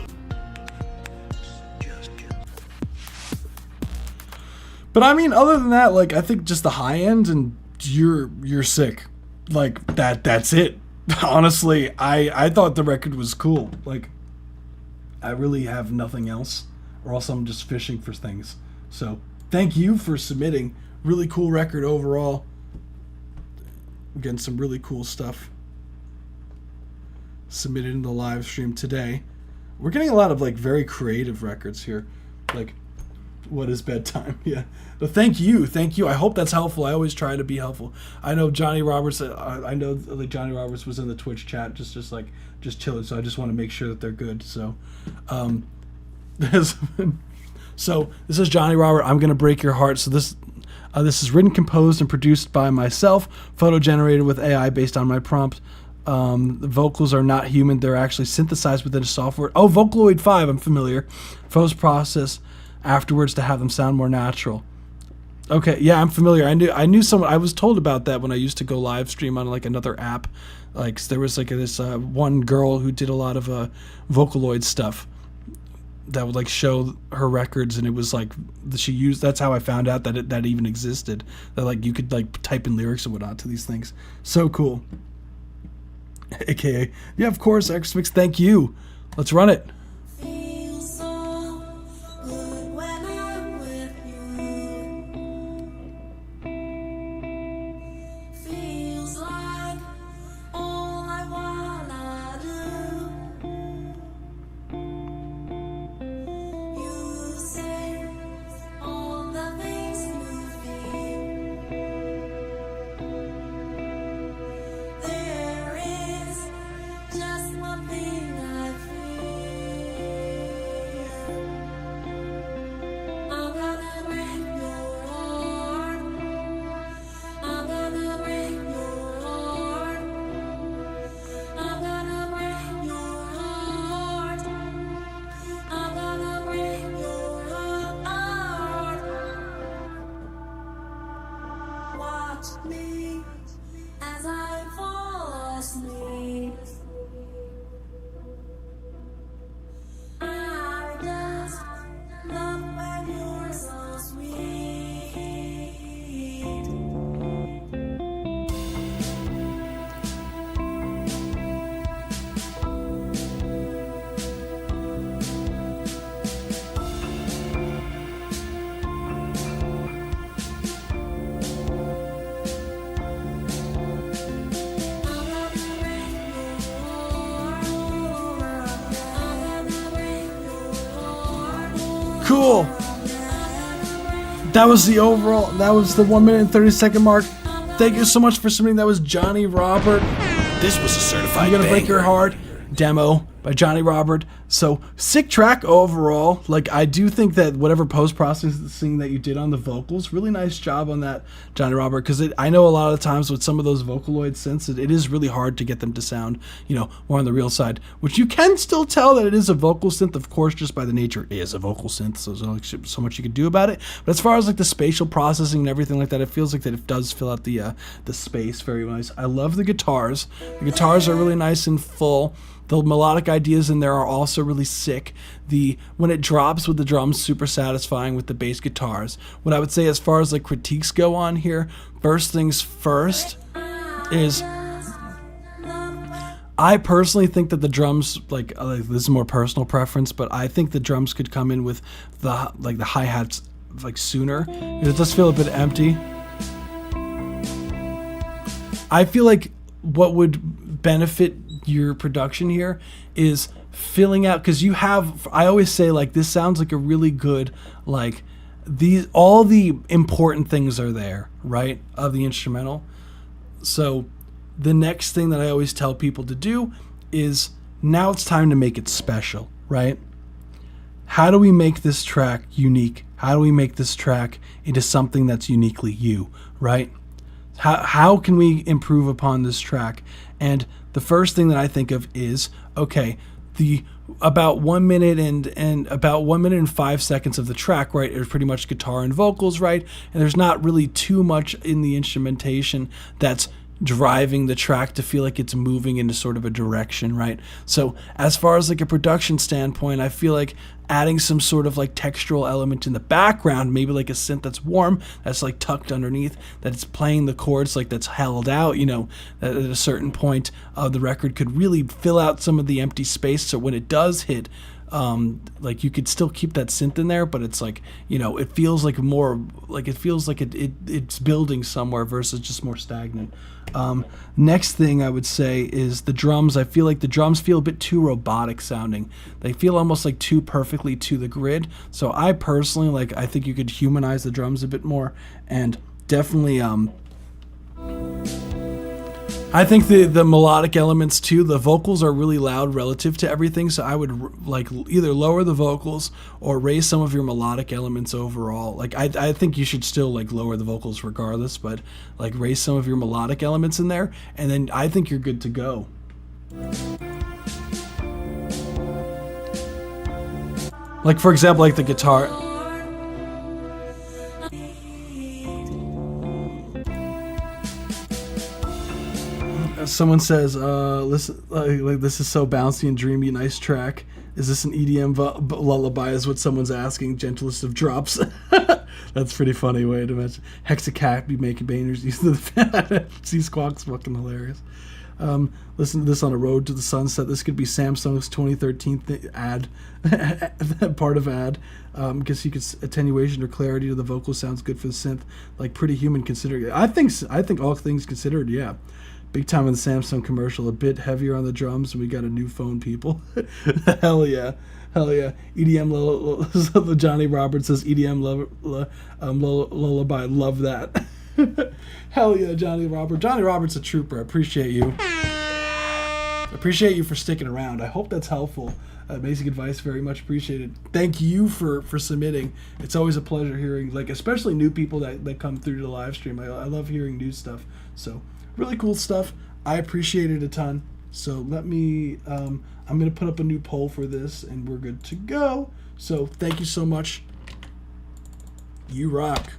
Speaker 4: But I mean, other than that, like, I think just the high end and you're sick. Like, that's it. Honestly, I thought the record was cool. Like, I really have nothing else, or else I'm just fishing for things. So, thank you for submitting. Really cool record overall. Again, some really cool stuff submitted in the live stream today. We're getting a lot of like very creative records here, like What is Bedtime. Yeah, but thank you. I hope that's helpful. I always try to be helpful. I know Johnny Roberts, I know like Johnny Roberts was in the Twitch chat just chilling, so I just want to make sure that they're good. So so this is Johnny Robert, I'm Gonna Break Your Heart. So this is written, composed, and produced by myself, photo generated with AI based on my prompt. The vocals are not human, they're actually synthesized within a software. Oh, Vocaloid 5, I'm familiar. Post process afterwards to have them sound more natural. Okay, yeah, I'm familiar. I knew someone, I was told about that when I used to go live stream on like another app. Like there was like this one girl who did a lot of Vocaloid stuff that would like show her records, and it was like she used, that's how I found out that that even existed, that like you could like type in lyrics and whatnot to these things. So cool. AKA, yeah, of course, X-Mix, thank you. Let's run it.
Speaker 7: There is just one thing I feel.
Speaker 4: cool. That was the overall. That was the 1 minute and 30-second mark. Thank you so much for submitting. That was Johnny Robert.
Speaker 5: This was a certified
Speaker 4: I'm Gonna
Speaker 5: banger.
Speaker 4: Break Your Heart demo by Johnny Robert. So sick track overall. Like, I do think that whatever post-processing that you did on the vocals, really nice job on that, Johnny Robert, because I know a lot of times with some of those Vocaloid synths, it is really hard to get them to sound, you know, more on the real side, which you can still tell that it is a vocal synth, of course, just by the nature it is a vocal synth, so there's only so much you can do about it. But as far as like the spatial processing and everything like that, it feels like that it does fill out the space very nice. I love the guitars. The guitars are really nice and full. The melodic ideas in there are also really sick. When it drops with the drums, super satisfying with the bass guitars. What I would say as far as like critiques go on here, first things first is I personally think that the drums, like this is more personal preference, but I think the drums could come in with the hi-hats like sooner. It does feel a bit empty. I feel like what would benefit your production here is filling out, because you have, I always say, like, this sounds like a really good, like, all the important things are there, right, of the instrumental. So the next thing that I always tell people to do is, now it's time to make it special, right? How do we make this track unique? How do we make this track into something that's uniquely you, right? How can we improve upon this track? And the first thing that I think of is, okay, the about 1 minute and about 1 minute and 5 seconds of the track, right, is pretty much guitar and vocals, right? And there's not really too much in the instrumentation that's driving the track to feel like it's moving into sort of a direction, right? So as far as like a production standpoint, I feel like adding some sort of like textural element in the background, maybe like a synth that's warm, that's like tucked underneath, that's playing the chords, like that's held out, you know, at a certain point of the record could really fill out some of the empty space. So when it does hit, like you could still keep that synth in there, but it's like, you know, it feels like more, like it feels like it's building somewhere versus just more stagnant. Next thing I would say is the drums. I feel like the drums feel a bit too robotic sounding. They feel almost like too perfectly to the grid. So I personally, like, I think you could humanize the drums a bit more, and definitely, I think the melodic elements too, the vocals are really loud relative to everything, so I would like either lower the vocals or raise some of your melodic elements overall. Like I think you should still like lower the vocals regardless, but like raise some of your melodic elements in there, and then I think you're good to go. Like for example, like the guitar. Someone says, listen, like this is so bouncy and dreamy, nice track. Is this an EDM lullaby is what someone's asking, gentlest of drops. That's pretty funny way to mention. Hexacat be making bangers using the C-Squawk's fucking hilarious. Listen to this on a road to the sunset. This could be Samsung's 2013 ad, part of ad. Because you could attenuation or clarity to the vocal sounds good for the synth, like Pretty Human considering. I think all things considered, yeah. Big time in the Samsung commercial, a bit heavier on the drums, and we got a new phone, people. Hell yeah. EDM Johnny Roberts says EDM lullaby. Love that. Hell yeah, Johnny Roberts. Johnny Roberts a trooper. I appreciate you. Appreciate you for sticking around. I hope that's helpful. Basic advice, very much appreciated. Thank you for submitting. It's always a pleasure hearing, like, especially new people that come through to the live stream. I love hearing new stuff. So really cool stuff. I appreciate it a ton. So let me, I'm going to put up a new poll for this and we're good to go. So thank you so much. You rock.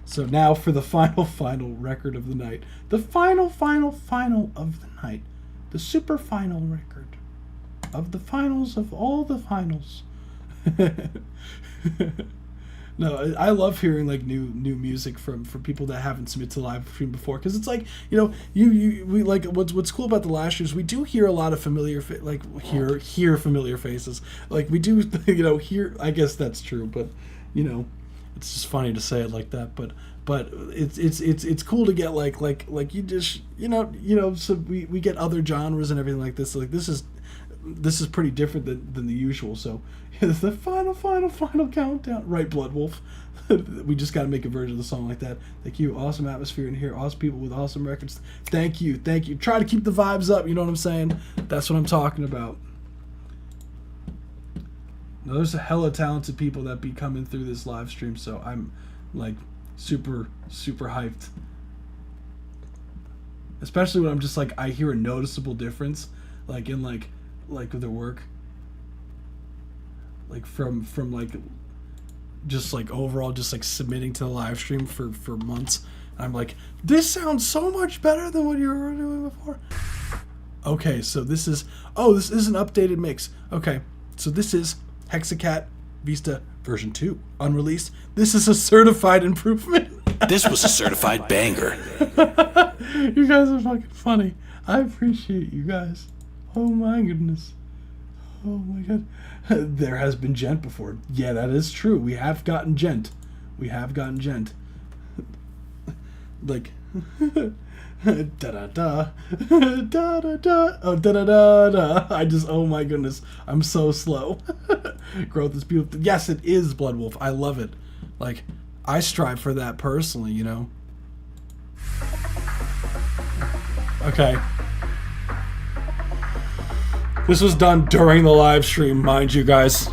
Speaker 4: So now for the final record of the night. The final of the night. The super final record of the finals of all the finals. No, I love hearing like new music from people that haven't submitted to live stream before, because it's like, you know, we like what's cool about the last years, we do hear a lot of familiar hear familiar faces, like we do, you know, hear. I guess that's true, but you know, it's just funny to say it like that, but it's cool to get like you just you know so we get other genres and everything like this. Like this is this is pretty different than the usual. So it's the final countdown. Right, Bloodwolf. We just got to make a version of the song like that. Thank you. Awesome atmosphere in here. Awesome people with awesome records. Thank you. Try to keep the vibes up. You know what I'm saying? That's what I'm talking about. Now, there's a hella talented people that be coming through this live stream, so I'm like super hyped. Especially when I'm just like, I hear a noticeable difference, like in like their work, like from like just like overall just like submitting to the live stream for months. I'm like, this sounds so much better than what you were doing before. Okay, so this is an updated mix. Okay, so this is Hexacat Vista version 2, unreleased. This is a certified improvement.
Speaker 5: This was a certified banger.
Speaker 4: You guys are fucking funny. I appreciate you guys. Oh my goodness. Oh my god. There has been gent before. Yeah, that is true. We have gotten gent. Like da-da-da. Da-da-da. Oh, da-da-da-da. Oh my goodness. I'm so slow. Growth is beautiful. Yes, it is, Bloodwolf. I love it. Like, I strive for that personally, you know? Okay. This was done during the live stream, mind you guys.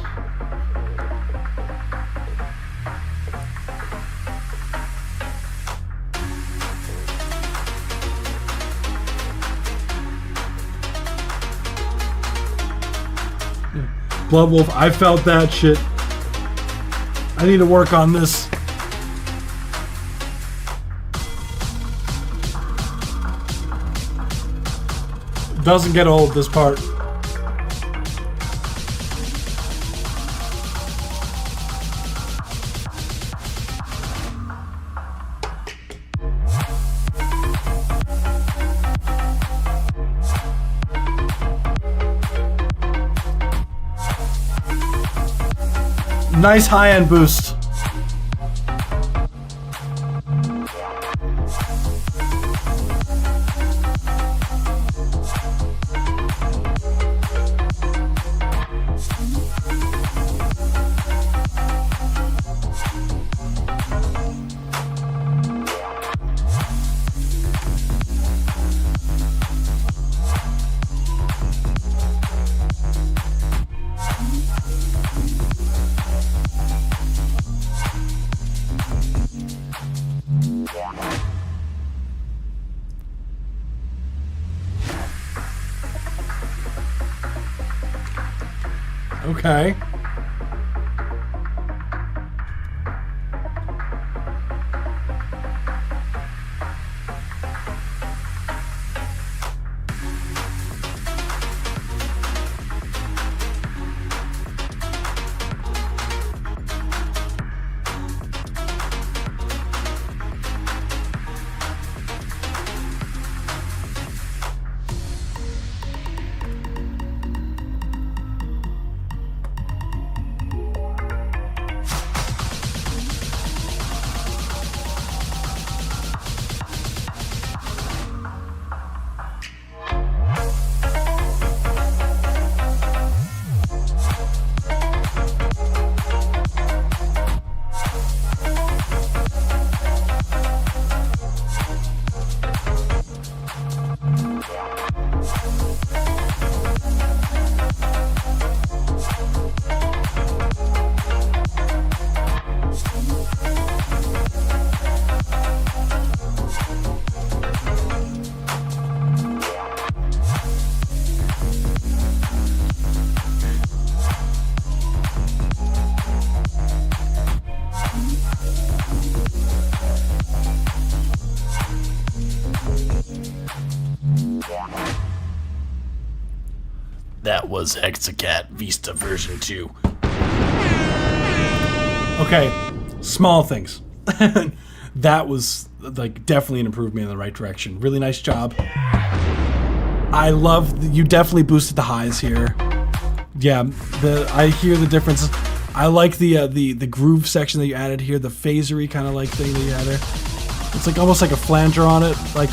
Speaker 4: Bloodwolf, I felt that shit. I need to work on this. Doesn't get old, this part. Nice high-end boost. Okay. That was Hexacat Vista version 2. Okay, small things. That was like definitely an improvement in the right direction. Really nice job. I love you definitely boosted the highs here. Yeah, I hear the difference. I like the groove section that you added here, the phasery kind of like thing that you added. It's like almost like a flanger on it. Like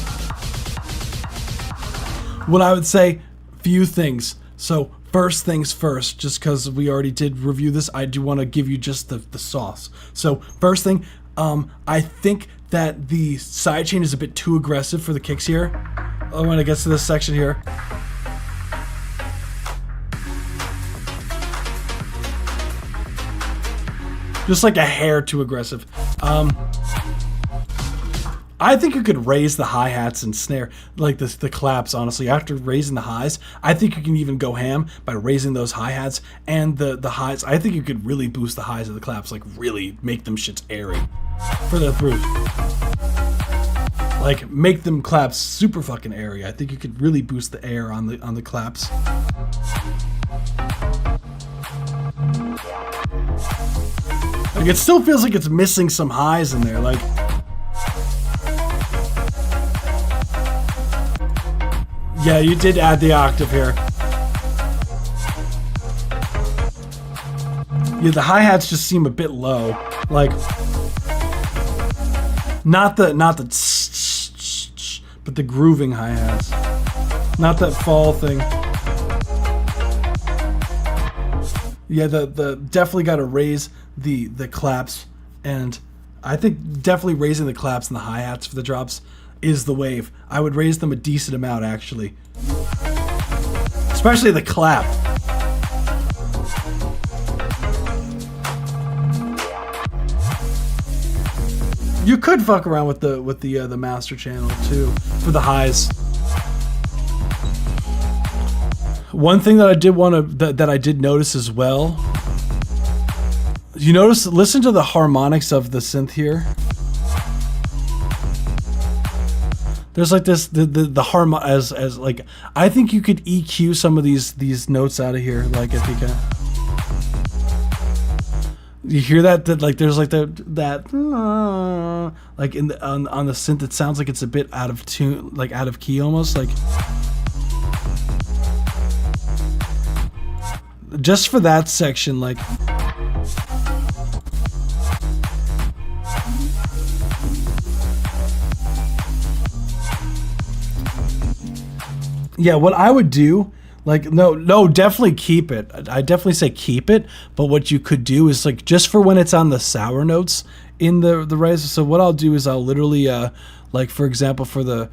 Speaker 4: what I would say, few things. So first things first, just because we already did review this, I do want to give you just the sauce. So first thing, I think that the sidechain is a bit too aggressive for the kicks here. When it gets to this section here. Just like a hair too aggressive. I think you could raise the hi-hats and snare, like the claps, honestly. After raising the highs, I think you can even go ham by raising those hi-hats and the highs. I think you could really boost the highs of the claps, like really make them shits airy for the roof. Like make them claps super fucking airy. I think you could really boost the air on the claps. Like it still feels like it's missing some highs in there, like. Yeah, you did add the octave here. Yeah, the hi-hats just seem a bit low. Like, not the but the grooving hi-hats. Not that fall thing. Yeah, the definitely got to raise the claps, and I think definitely raising the claps and the hi-hats for the drops is the wave. I would raise them a decent amount, actually. Especially the clap. You could fuck around with the master channel too for the highs. One thing that I did want to that I did notice as well. You notice? Listen to the harmonics of the synth here. There's like this the harm as like I think you could EQ some of these notes out of here, like if you can. You hear that like there's like that like in the on the synth, it sounds like it's a bit out of tune, like out of key almost, like just for that section, like. Yeah, what I would do, like, no, definitely keep it. I definitely say keep it. But what you could do is, like, just for when it's on the sour notes in the riser. So what I'll do is I'll literally, like, for example, for the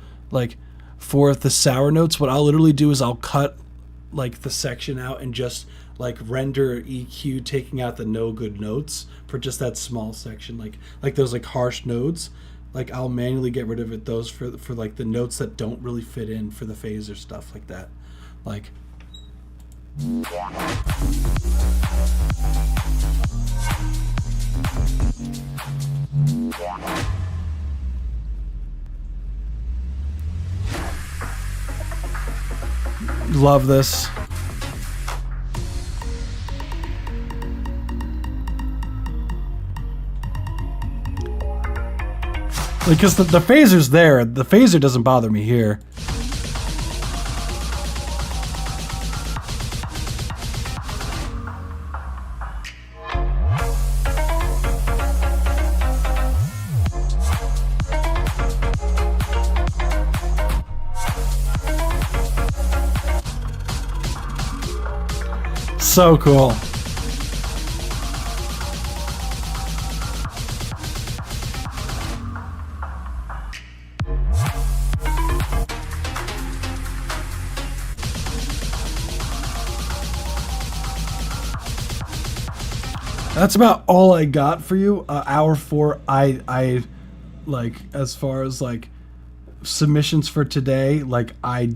Speaker 4: sour notes, what I'll literally do is I'll cut, like, the section out and just, like, render EQ taking out the no good notes for just that small section, like those, like, harsh nodes. Like I'll manually get rid of it, those for like the notes that don't really fit in for the phaser stuff like that. Like love this. Because the phaser's there. The phaser doesn't bother me here. So cool. That's about all I got for you. Hour 4, I like, as far as like submissions for today, like I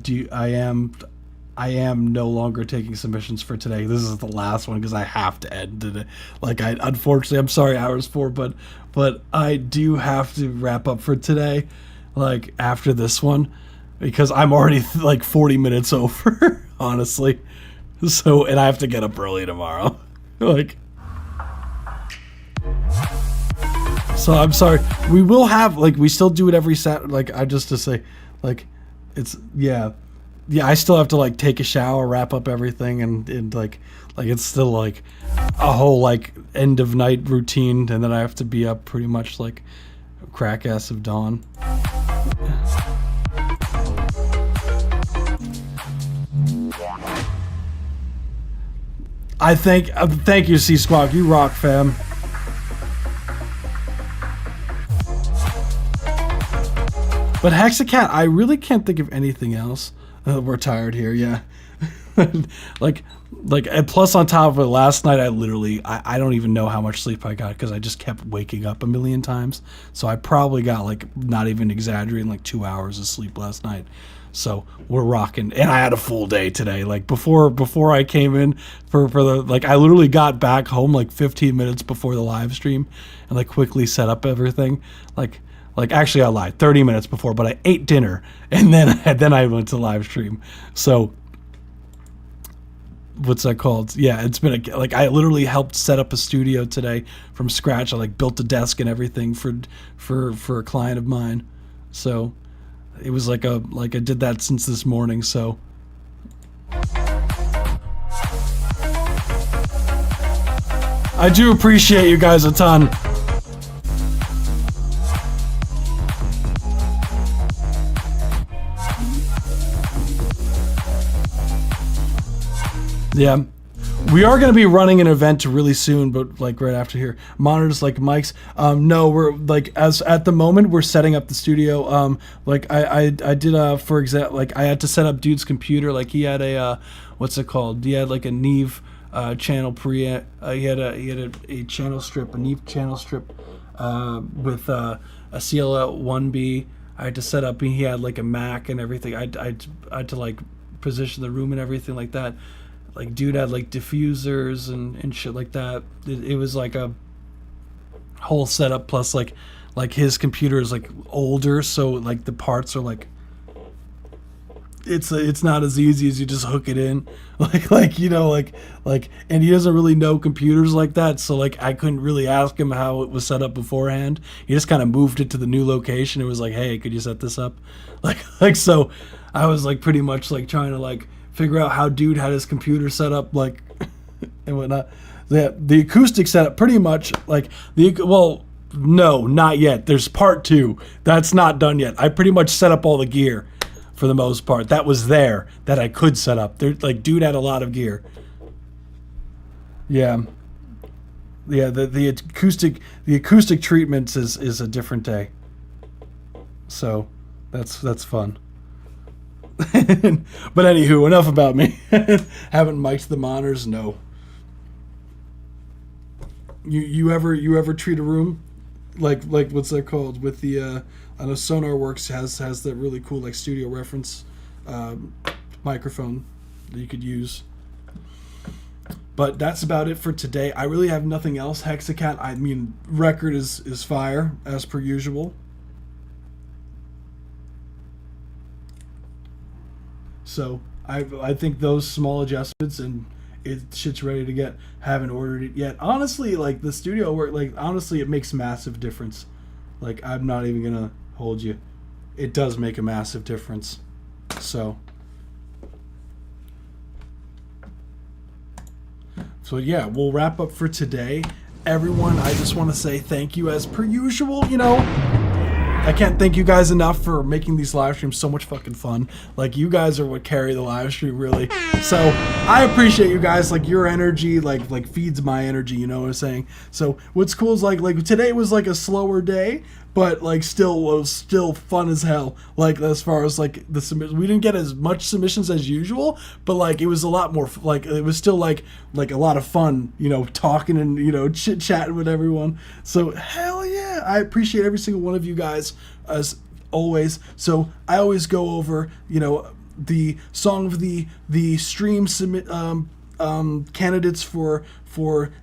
Speaker 4: am no longer taking submissions for today. This is the last one because I have to end it. Like unfortunately, I'm sorry, hours 4, but I do have to wrap up for today, like after this one, because I'm already like 40 minutes over, honestly. So, and I have to get up early tomorrow. Like, so I'm sorry. We will have, like, we still do it every Saturday. Like, I just to say, like, it's, yeah, I still have to, like, take a shower, wrap up everything, and like it's still like a whole like end of night routine, and then I have to be up pretty much like crack ass of dawn. I thank you, C Squawk. You rock, fam. But Hexacat, I really can't think of anything else. We're tired here, yeah. like, and plus on top of it, last night I don't even know how much sleep I got because I just kept waking up a million times. So I probably got, like, not even exaggerating, like 2 hours of sleep last night. So we're rocking, and I had a full day today. Like before I came in for the, like, I literally got back home like 15 minutes before the live stream, and like quickly set up everything. Like actually I lied, 30 minutes before, but I ate dinner and then I went to live stream. So what's that called? Yeah, it's been like I literally helped set up a studio today from scratch. I like built a desk and everything for a client of mine. So it was like I did that since this morning. So I do appreciate you guys a ton. Yeah, we are going to be running an event really soon, but like right after here. Monitors like mics. No, we're like at the moment we're setting up the studio. Like I did for example, like I had to set up dude's computer. Like he had a what's it called? He had like a Neve channel preamp. He had a channel strip, a Neve channel strip with a CL1B. I had to set up. He had like a Mac and everything. I had to like position the room and everything like that. Like dude had like diffusers and shit like that. It was like a whole setup, plus like his computer is like older, so like the parts are like it's not as easy as you just hook it in, like you know, like and he doesn't really know computers like that, so like I couldn't really ask him how it was set up beforehand. He just kind of moved it to the new location. It was like, hey, could you set this up? Like so I was like pretty much like trying to like figure out how dude had his computer set up, like and whatnot. The acoustic setup pretty much like well, no, not yet. There's part 2 that's not done yet. I pretty much set up all the gear for the most part that was there that I could set up. There, like dude had a lot of gear. Yeah. The acoustic treatments is a different day. So that's fun. But anywho, enough about me. Haven't mic'd the monitors? No. You ever treat a room like what's that called with the I know SonarWorks has that really cool like studio reference microphone that you could use. But that's about it for today. I really have nothing else. Hexacat, I mean, record is fire as per usual. So I think those small adjustments and shit's ready to get. Haven't ordered it yet. Honestly, like the studio work, like honestly, it makes massive difference. Like I'm not even gonna hold you. It does make a massive difference. So yeah, we'll wrap up for today. Everyone, I just want to say thank you as per usual, you know. I can't thank you guys enough for making these live streams so much fucking fun. Like, you guys are what carry the live stream, really. So, I appreciate you guys. Like, your energy, like feeds my energy, you know what I'm saying? So, what's cool is, like today was, like, a slower day, but, like, still fun as hell. Like, as far as, like, the submissions. We didn't get as much submissions as usual, but, like, it was a lot more, like, it was still, like a lot of fun, you know, talking and, you know, chit-chatting with everyone. So, hell yeah. I appreciate every single one of you guys, as always. So I always go over, you know, the song of the stream submit candidates for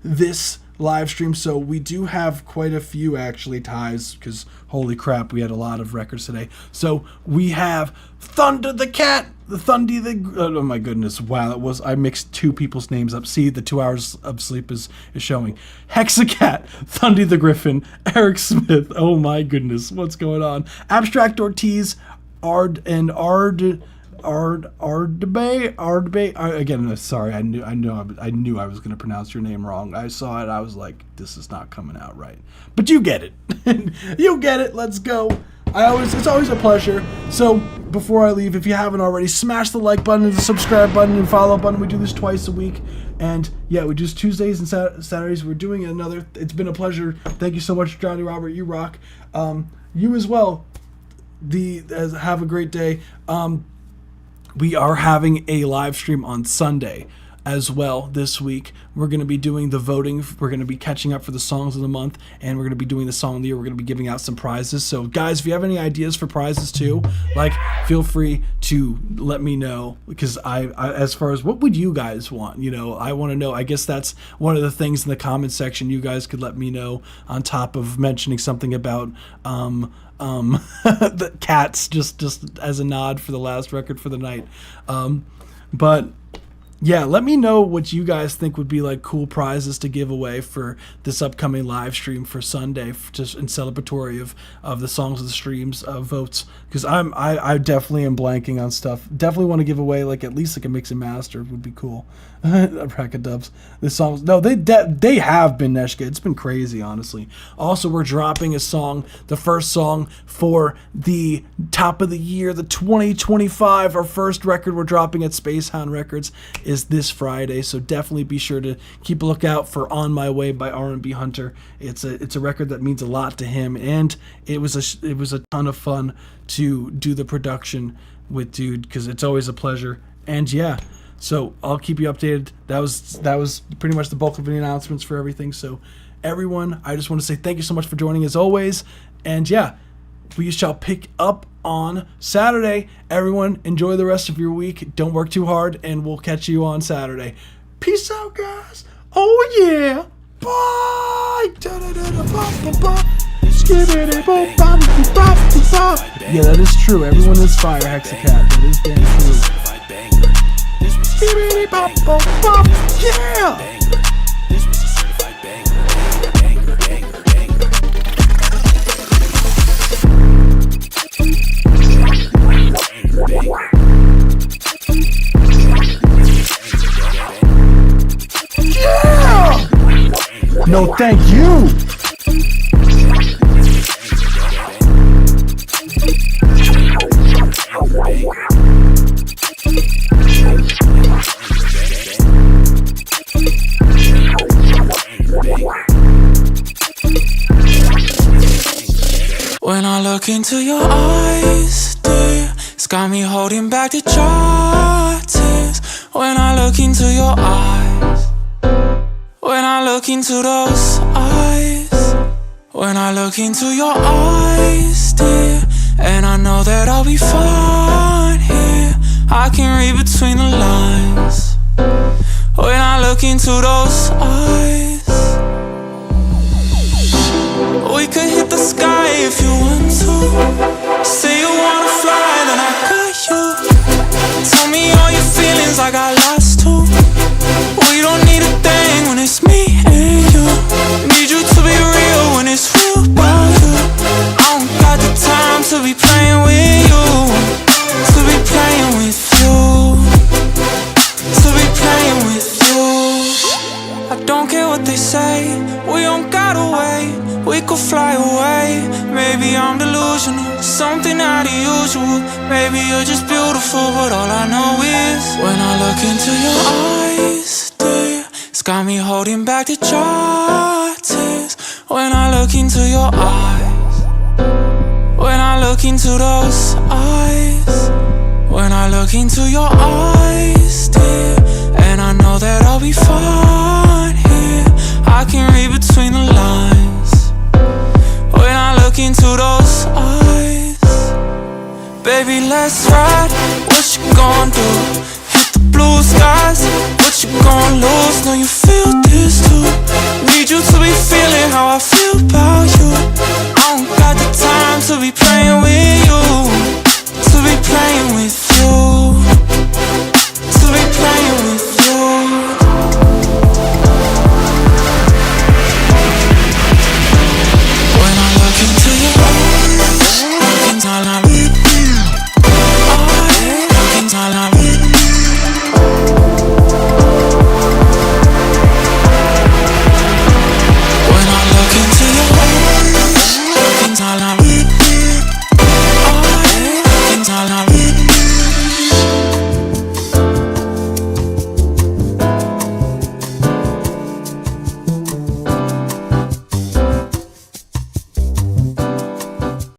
Speaker 4: this live stream. So we do have quite a few actually ties, because holy crap, we had a lot of records today. So we have Thunder the Cat, Thundy the oh my goodness, wow, that was, I mixed two people's names up. See, the 2 hours of sleep is showing. Hexacat, Thundy the Griffin, Eric Smith, oh my goodness, what's going on? Abstract Ortiz, Ardbay. Again, sorry, I knew I was going to pronounce your name wrong. I saw it, I was like, this is not coming out right. But you get it. You get it. Let's go. It's always a pleasure. So before I leave, if you haven't already, smash the like button and the subscribe button and follow button. We do this twice a week. And yeah, we do this Tuesdays and Saturdays. We're doing another. It's been a pleasure. Thank you so much, Johnny Robert. You rock. You as well. Have a great day. We are having a live stream on Sunday as well this week. We're going to be doing the voting. We're going to be catching up for the songs of the month, and we're going to be doing the song of the year. We're going to be giving out some prizes. So guys, if you have any ideas for prizes too, like, feel free to let me know, because I as far as what would you guys want, I want to know. I guess that's one of the things in the comment section you guys could let me know, on top of mentioning something about the Cats, just as a nod for the last record for the night. But yeah, let me know what you guys think would be like cool prizes to give away for this upcoming live stream for Sunday, just in celebratory of the songs of the streams votes. Because I definitely am blanking on stuff. Definitely want to give away like at least like a mix and master would be cool. Rackadubs. The songs, no, they have been Neshka. It's been crazy, honestly. Also, we're dropping a song, the first song for the top of the year, the 2025. Our first record we're dropping at Spacehound Records is this Friday, so definitely be sure to keep a lookout for On My Way by R&B Hunter. It's a record that means a lot to him, and it was a ton of fun to do the production with dude, because it's always a pleasure. And yeah, so I'll keep you updated. That was pretty much the bulk of the announcements for everything. So everyone, I just want to say thank you so much for joining as always. And yeah, we shall pick up on Saturday. Everyone, enjoy the rest of your week. Don't work too hard, and we'll catch you on Saturday. Peace out, guys. Oh yeah. Bye. Yeah, that is true. Everyone is fire, Hexacat. That is damn true. Yeah! Yeah! No, thank you!
Speaker 1: When I look into your eyes, dear, it's got me holding back the dry tears. When I look into your eyes, when I look into those eyes, when I look into your eyes, dear, and I know that I'll be fine here. I can read between the lines. When I look into those eyes, we could hit the sky if you want to. Say you wanna fly, then I got you. Tell me all your feelings, I got lots too. We don't need a thing when it's me and you. Need you to be real when it's real about you. I don't got the time to be playing with you. To be playing with you. To be playing with you. I don't care what they say, we don't gotta wait. We could fly away. Maybe I'm delusional, something out of usual. Maybe you're just beautiful, but all I know is when I look into your eyes, dear, it's got me holding back the dry tears. When I look into your eyes, when I look into those eyes, when I look into your eyes, dear, and I know that I'll be fine here. I can read between the lines. When I look into those eyes, baby, let's ride. What you gonna do? Hit the blue skies. What you gonna lose? No, you feel